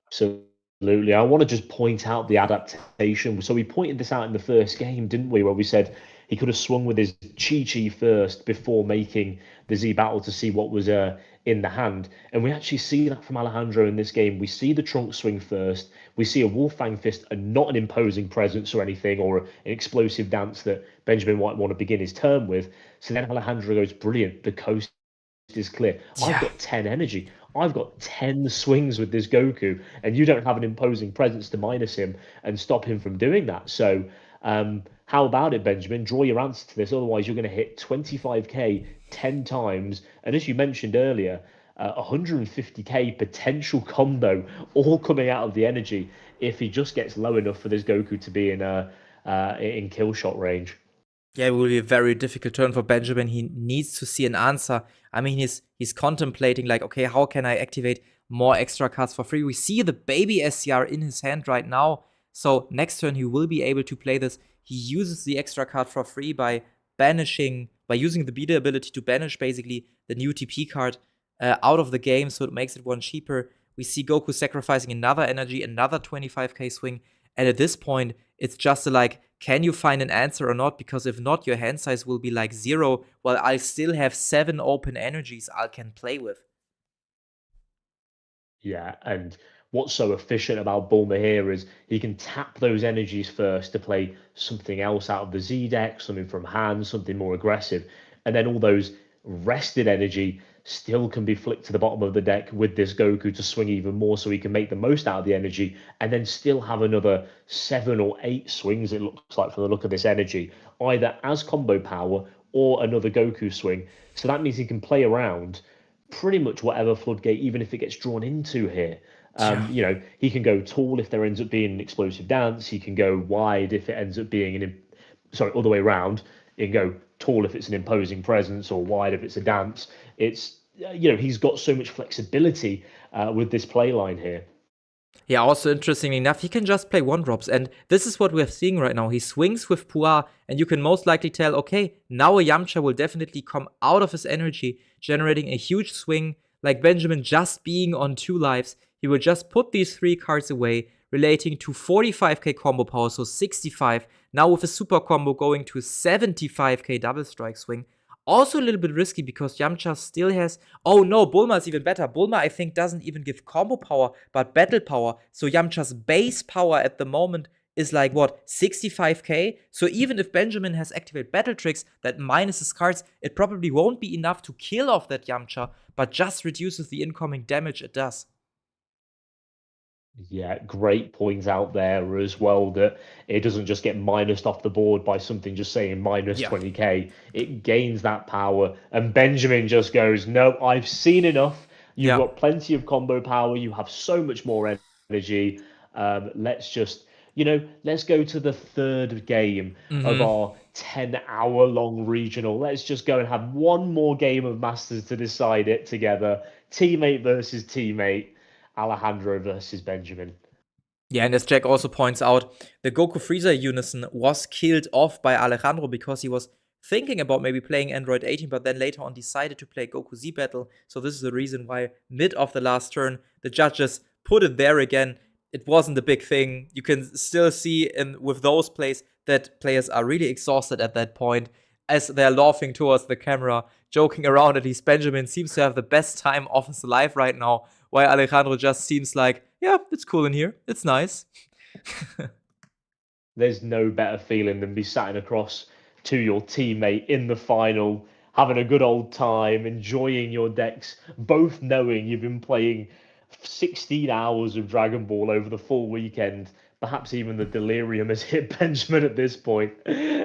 Absolutely. I want to just point out the adaptation. So we pointed this out in the first game, didn't we? Where we said he could have swung with his Chi first before making the Z battle to see what was in the hand. And we actually see that from Alejandro in this game. We see the trunk swing first. We see a Wolfang Fist and not an imposing presence or anything, or an explosive dance that Benjamin might want to begin his turn with. So then Alejandro goes, brilliant. The coast is clear. I've got 10 energy. I've got 10 swings with this Goku, and you don't have an imposing presence to minus him and stop him from doing that. So, how about it, Benjamin? Draw your answer to this. Otherwise, you're going to hit 25k 10 times. And as you mentioned earlier, 150k potential combo all coming out of the energy if he just gets low enough for this Goku to be in kill shot range. Yeah, it will be a very difficult turn for Benjamin. He needs to see an answer. I mean, he's contemplating, like, okay, how can I activate more extra cards for free? We see the baby SCR in his hand right now. So next turn, he will be able to play this. He uses the extra card for free by using the beta ability to banish basically the new TP card out of the game, so it makes it one cheaper. We see Goku sacrificing another energy, another 25k swing. And at this point, it's just like, can you find an answer or not? Because if not, your hand size will be like 0, while I still have 7 open energies I can play with. Yeah, and what's so efficient about Bulma here is he can tap those energies first to play something else out of the Z deck, something from hand, something more aggressive, and then all those rested energy still can be flicked to the bottom of the deck with this Goku to swing even more so he can make the most out of the energy and then still have another 7 or 8 swings, it looks like, from the look of this energy, either as combo power or another Goku swing. So that means he can play around pretty much whatever floodgate, even if it gets drawn into here. Yeah. He can go tall if there ends up being an explosive dance. He can go wide if it ends up being all the way around. He can go tall if it's an imposing presence, or wide if it's a dance. He's got so much flexibility with this play line here. Yeah, also interestingly enough, he can just play one drops, and this is what we're seeing right now. He swings with Puar, and you can most likely tell, okay, now a Yamcha will definitely come out of his energy, generating a huge swing, like Benjamin just being on 2 lives. He will just put these 3 cards away, relating to 45k combo power, so 65. Now with a super combo going to 75k double strike swing. Also a little bit risky because Yamcha still has. Oh no, Bulma is even better. Bulma, I think, doesn't even give combo power, but battle power. So Yamcha's base power at the moment is like, what, 65k? So even if Benjamin has activated battle tricks that minuses cards, it probably won't be enough to kill off that Yamcha, but just reduces the incoming damage it does. Yeah, great point out there as well that it doesn't just get minused off the board by something just saying minus Yeah. 20k. It gains that power. And Benjamin just goes, no, I've seen enough. You've Yeah. got plenty of combo power. You have so much more energy. Let's go to the third game of our 10-hour long regional. Let's just go and have one more game of Masters to decide it together. Teammate versus teammate. Alejandro versus Benjamin. Yeah, and as Jack also points out, the Goku Frieza unison was killed off by Alejandro because he was thinking about maybe playing Android 18, but then later on decided to play Goku Z Battle. So this is the reason why mid of the last turn, the judges put it there again. It wasn't a big thing. You can still see with those plays that players are really exhausted at that point as they're laughing towards the camera, joking around. At least Benjamin seems to have the best time of his life right now, while Alejandro just seems like, yeah, it's cool in here. It's nice. There's no better feeling than be sat across to your teammate in the final, having a good old time, enjoying your decks, both knowing you've been playing 16 hours of Dragon Ball over the full weekend. Perhaps even the delirium has hit Benjamin at this point,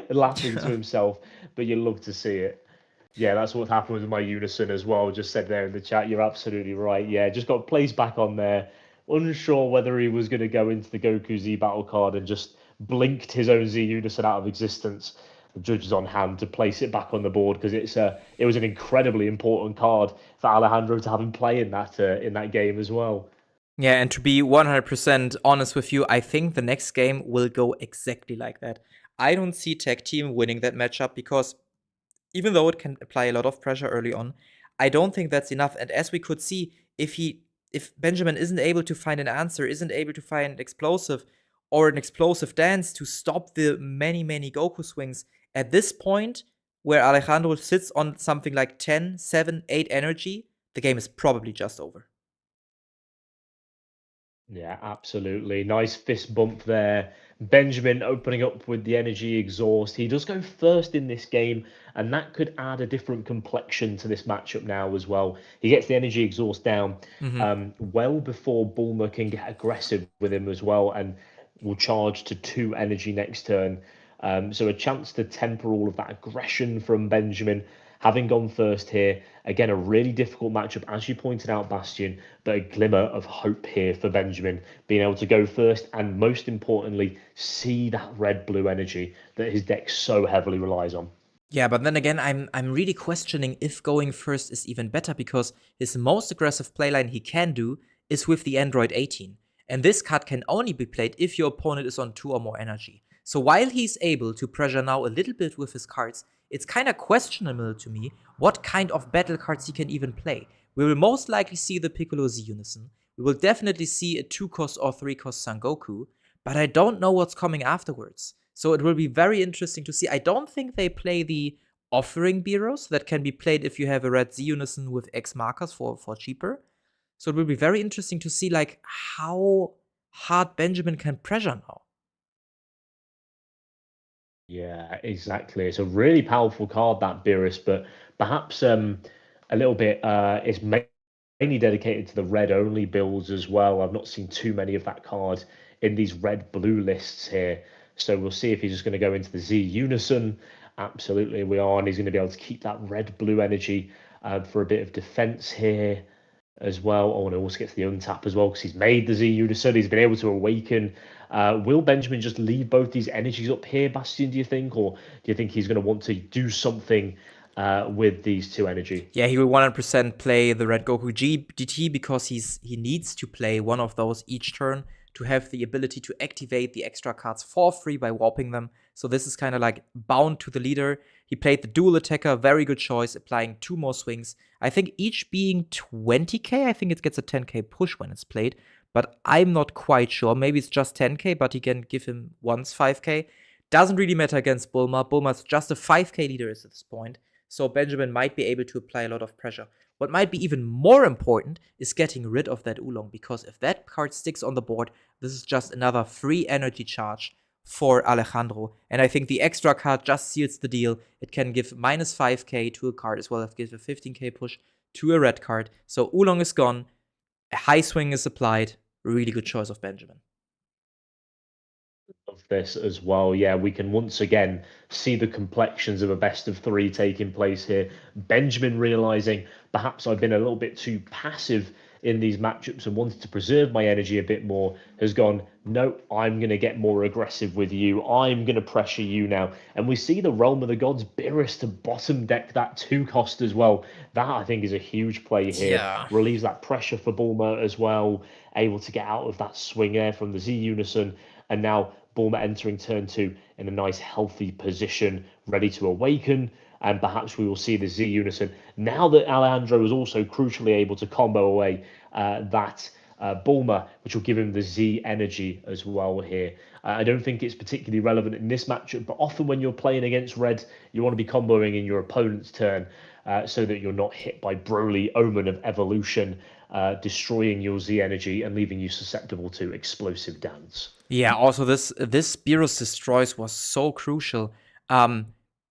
laughing to himself, but you love to see it. Yeah, that's what happened with my unison as well. Just said there in the chat, you're absolutely right. Yeah, just got plays back on there. Unsure whether he was going to go into the Goku Z battle card and just blinked his own Z unison out of existence. The judge is on hand to place it back on the board because it was an incredibly important card for Alejandro to have him play in that game as well. Yeah, and to be 100% honest with you, I think the next game will go exactly like that. I don't see Tag Team winning that matchup because even though it can apply a lot of pressure early on, I don't think that's enough. And as we could see, if Benjamin isn't able to find an answer, isn't able to find an explosive or an explosive dance to stop the many, many Goku swings, at this point, where Alejandro sits on something like 10, 7, 8 energy, the game is probably just over. Yeah, absolutely. Nice fist bump there. Benjamin opening up with the energy exhaust. He does go first in this game, and that could add a different complexion to this matchup now as well. He gets the energy exhaust down well before Bulma can get aggressive with him as well, and will charge to 2 energy next turn. So a chance to temper all of that aggression from Benjamin. Having gone first here, again, a really difficult matchup, as you pointed out, Bastion, but a glimmer of hope here for Benjamin, being able to go first and, most importantly, see that red-blue energy that his deck so heavily relies on. Yeah, but then again, I'm really questioning if going first is even better because his most aggressive playline he can do is with the Android 18. And this card can only be played if your opponent is on 2 or more energy. So while he's able to pressure now a little bit with his cards, it's kind of questionable to me what kind of battle cards he can even play. We will most likely see the Piccolo Z Unison. We will definitely see a 2-cost or 3-cost Sangoku, but I don't know what's coming afterwards. So it will be very interesting to see. I don't think they play the offering bureaus that can be played if you have a red Z Unison with X markers for cheaper. So it will be very interesting to see like how hard Benjamin can pressure now. Yeah, exactly. It's a really powerful card, that Beerus, but perhaps a little bit it's mainly dedicated to the red only builds as well. I've not seen too many of that card in these red blue lists here. So we'll see if he's just going to go into the Z Unison. Absolutely, we are, and he's going to be able to keep that red blue energy for a bit of defense here as well. Oh, and it also gets the untap as well because he's made the Z Unison. He's been able to awaken. Will Benjamin just leave both these energies up here, Bastian, do you think? Or do you think he's going to want to do something with these two energy? Yeah, he will 100% play the red Goku GT because he needs to play one of those each turn to have the ability to activate the extra cards for free by warping them. So this is kind of like bound to the leader. He played the dual attacker, very good choice, applying 2 more swings. I think each being 20k. I think it gets a 10k push when it's played, but I'm not quite sure. Maybe it's just 10k, but he can give him once 5k. Doesn't really matter against Bulma. Bulma's just a 5k leader at this point. So Benjamin might be able to apply a lot of pressure. What might be even more important is getting rid of that Oolong, because if that card sticks on the board, this is just another free energy charge for Alejandro. And I think the extra card just seals the deal. It can give minus 5k to a card as well as give a 15k push to a red card. So Oolong is gone, a high swing is applied. Really good choice of Benjamin. Of this as well. Yeah, we can once again see the complexions of a best of 3 taking place here. Benjamin realizing perhaps I've been a little bit too passive in these matchups and wanted to preserve my energy a bit more, has gone, no, I'm going to get more aggressive with you. I'm going to pressure you now. And we see the Realm of the Gods Beerus to bottom deck that 2 cost as well. That, I think, is a huge play here. Yeah. Relieves that pressure for Bulma as well. Able to get out of that swing there from the Z Unison. And now Bulma entering turn 2 in a nice healthy position, ready to awaken, and perhaps we will see the Z Unison. Now that Alejandro is also crucially able to combo away that Bulma, which will give him the Z energy as well here. I don't think it's particularly relevant in this matchup, but often when you're playing against red, you want to be comboing in your opponent's turn so that you're not hit by Broly, Omen of Evolution, destroying your Z energy and leaving you susceptible to explosive dance. Yeah, also this Beerus Destroys was so crucial.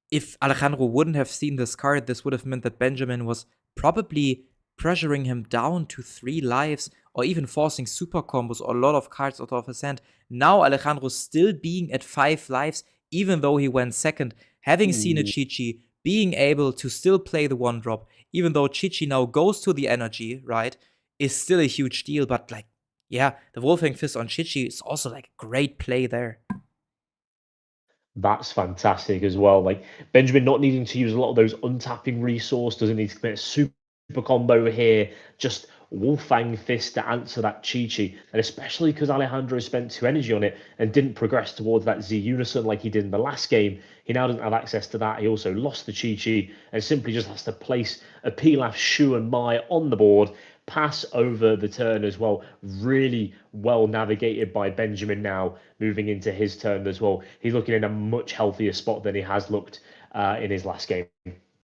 If Alejandro wouldn't have seen this card, this would have meant that Benjamin was probably pressuring him down to 3 lives or even forcing super combos or a lot of cards out of his hand. Now Alejandro still being at 5 lives, even though he went second, having seen a Chi-Chi, being able to still play the 1-drop, even though Chi-Chi now goes to the energy, right, is still a huge deal, but like, yeah, the Wolfang Fist on Chi-Chi is also like a great play there. That's fantastic as well. Like Benjamin not needing to use a lot of those untapping resource, doesn't need to commit a super combo here, just Wolfang Fist to answer that Chi-Chi. And especially because Alejandro spent 2 energy on it and didn't progress towards that Z Unison like he did in the last game. He now doesn't have access to that. He also lost the Chi-Chi and simply just has to place a Pilaf, Shu, and Mai on the board, pass over the turn as well. Really well navigated by Benjamin now, moving into his turn as well. He's looking in a much healthier spot than he has looked in his last game.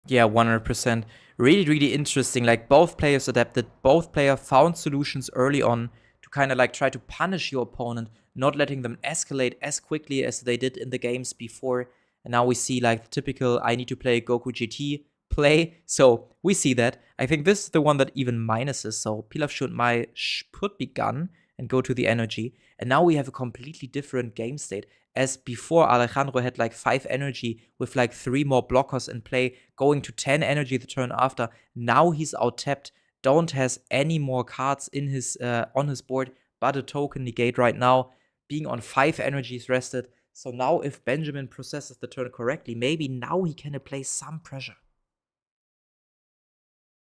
Yeah, 100%. Really, really interesting. Like, both players adapted, both players found solutions early on to kind of like try to punish your opponent, not letting them escalate as quickly as they did in the games before. And now we see like the typical I need to play Goku GT play. So we see that. I think this is the one that even minuses. So Pilaf should my could be gone and go to the energy. And now we have a completely different game state. As before, Alejandro had like 5 energy with like 3 more blockers in play, going to 10 energy the turn after. Now he's out tapped. Don't has any more cards in his on his board, but a token negate right now. Being on 5 energies rested. So now if Benjamin processes the turn correctly, maybe now he can apply some pressure.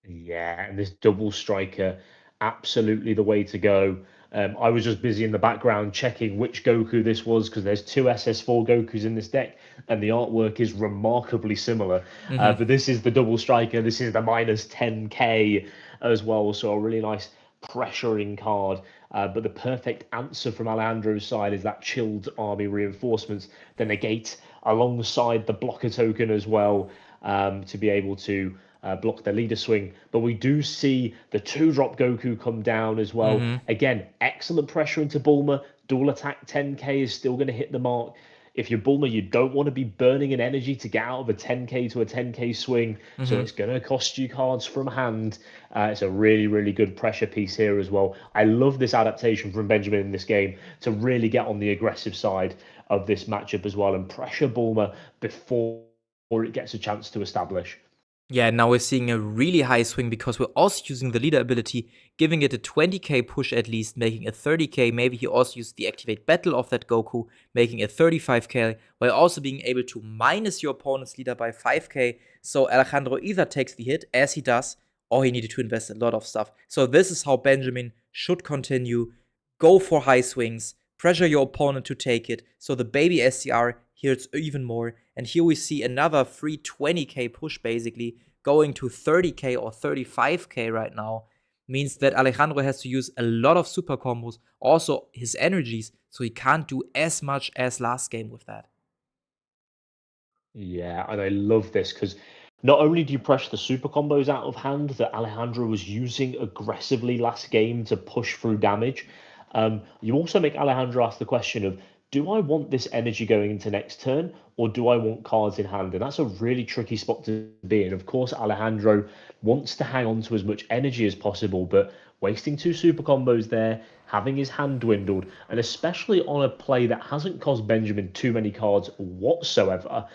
Yeah, and this double striker, absolutely the way to go. I was just busy in the background checking which Goku this was because there's 2 SS4 Gokus in this deck, and the artwork is remarkably similar. But this is the double striker. This is the minus 10k as well, so a really nice pressuring card. But the perfect answer from Alejandro's side is that chilled army reinforcements, the negate alongside the blocker token as well, to be able to block their leader swing. But we do see the 2-drop Goku come down as well. Again, excellent pressure into Bulma. Dual attack 10k is still going to hit the mark. If you're Bulma, you don't want to be burning an energy to get out of a 10k to a 10k swing, so it's going to cost you cards from hand. It's a really, really good pressure piece here as well. I love this adaptation from Benjamin in this game to really get on the aggressive side of this matchup as well and pressure Bulma before it gets a chance to establish. Yeah, now we're seeing a really high swing because we're also using the leader ability, giving it a 20k push at least, making it 30k. Maybe he also used the activate battle of that Goku, making it 35k, while also being able to minus your opponent's leader by 5k. So Alejandro either takes the hit, as he does, or he needed to invest a lot of stuff. So this is how Benjamin should continue. Go for high swings, pressure your opponent to take it, so the baby SCR hits even more. And here we see another free 20k push, basically, going to 30k or 35k right now. Means that Alejandro has to use a lot of super combos, also his energies, so he can't do as much as last game with that. Yeah, and I love this because not only do you pressure the super combos out of hand that Alejandro was using aggressively last game to push through damage, you also make Alejandro ask the question of, do I want this energy going into next turn, or do I want cards in hand? And that's a really tricky spot to be in. Of course, Alejandro wants to hang on to as much energy as possible, but wasting 2 super combos there, having his hand dwindled, and especially on a play that hasn't cost Benjamin too many cards whatsoever,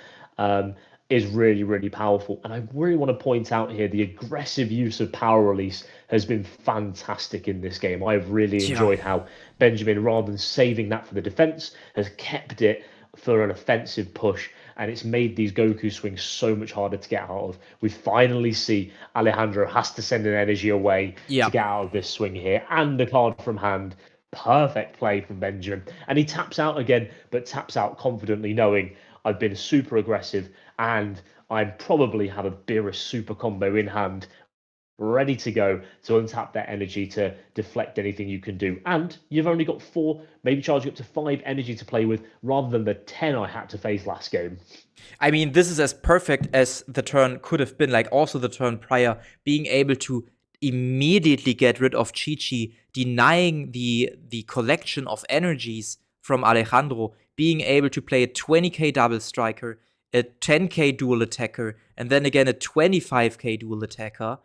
is really, really powerful. And I really want to point out here the aggressive use of power release has been fantastic in this game. I've really enjoyed how Benjamin, rather than saving that for the defense, has kept it for an offensive push. And it's made these Goku swings so much harder to get out of. We finally see Alejandro has to send an energy away to get out of this swing here. And the card from hand. Perfect play from Benjamin. And he taps out again, but taps out confidently, knowing I've been super aggressive and I probably have a Beerus super combo in hand, ready to go to untap that energy to deflect anything you can do. And you've only got 4, maybe charging up to 5 energy to play with, rather than the 10 I had to face last game. I mean, this is as perfect as the turn could have been, like also the turn prior, being able to immediately get rid of Chi-Chi, denying the collection of energies from Alejandro, being able to play a 20k double striker, a 10k dual attacker, and then again a 25k dual attacker.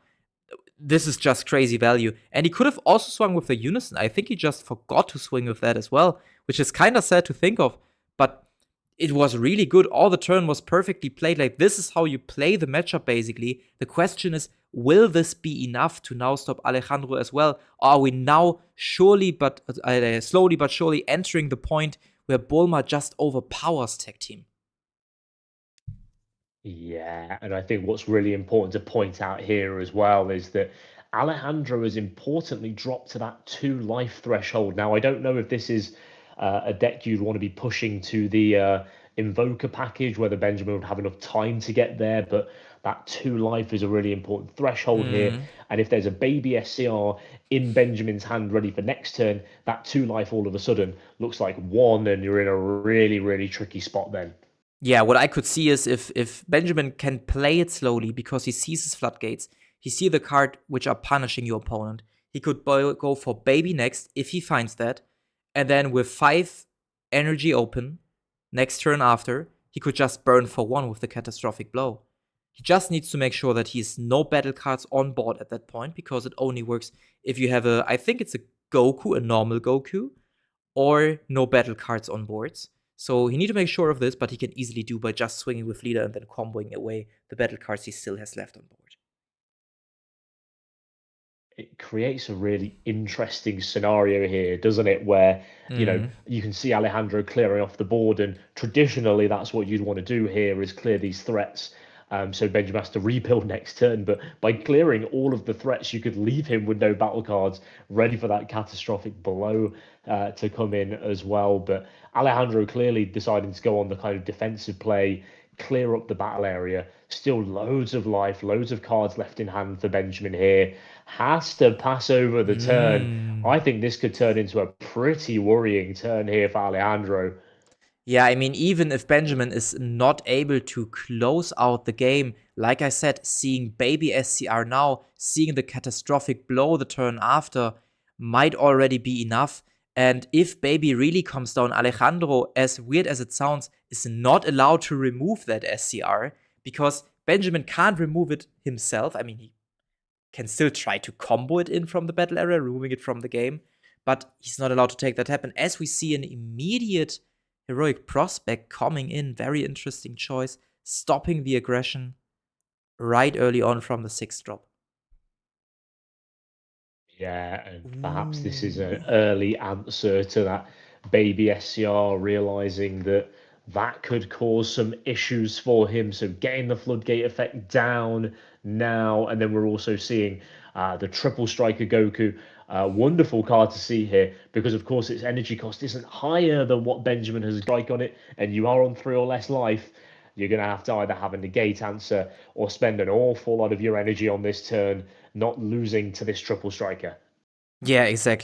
This is just crazy value. And he could have also swung with the Unison. I think he just forgot to swing with that as well, which is kind of sad to think of. But it was really good. All the turn was perfectly played. Like, this is how you play the matchup, basically. The question is, will this be enough to now stop Alejandro as well? Or are we now slowly but surely entering the point where Bulma just overpowers Tech Team? Yeah, and I think what's really important to point out here as well is that Alejandro has importantly dropped to that 2 life threshold. Now, I don't know if this is a deck you'd want to be pushing to the Invoker package, whether Benjamin would have enough time to get there, but that 2 life is a really important threshold here. And if there's a baby SCR in Benjamin's hand ready for next turn, that 2 life all of a sudden looks like 1, and you're in a really, really tricky spot then. Yeah, what I could see is if Benjamin can play it slowly because he sees his floodgates, he sees the card which are punishing your opponent, he could go for baby next if he finds that, and then with 5 energy open, next turn after, he could just burn for 1 with the catastrophic blow. He just needs to make sure that he has no battle cards on board at that point, because it only works if you have I think it's a Goku, a normal Goku, or no battle cards on boards. So he need to make sure of this, but he can easily do by just swinging with leader and then comboing away the battle cards he still has left on board. It creates a really interesting scenario here, doesn't it? Where, you know, you can see Alejandro clearing off the board, and traditionally that's what you'd want to do here, is clear these threats. So Benjamin has to rebuild next turn, but by clearing all of the threats, you could leave him with no battle cards, ready for that catastrophic blow to come in as well. But Alejandro clearly deciding to go on the kind of defensive play, clear up the battle area. Still loads of life, loads of cards left in hand for Benjamin here. Has to pass over the turn. I think this could turn into a pretty worrying turn here for Alejandro. Yeah, I mean, even if Benjamin is not able to close out the game, like I said, seeing baby SCR now, seeing the catastrophic blow the turn after might already be enough. And if baby really comes down, Alejandro, as weird as it sounds, is not allowed to remove that SCR because Benjamin can't remove it himself. I mean, he can still try to combo it in from the battle area, removing it from the game, but he's not allowed to take that happen. As we see an immediate heroic prospect coming in, very interesting choice, stopping the aggression right early on from the 6th drop. Yeah, and perhaps this is an early answer to that baby SCR realizing that that could cause some issues for him. So getting the floodgate effect down now, and then we're also seeing the triple striker Goku. Wonderful card to see here because, of course, its energy cost isn't higher than what Benjamin has strike on it, and you are on 3 or less life. You're going to have to either have a negate answer or spend an awful lot of your energy on this turn, not losing to this triple striker. Yeah, exactly.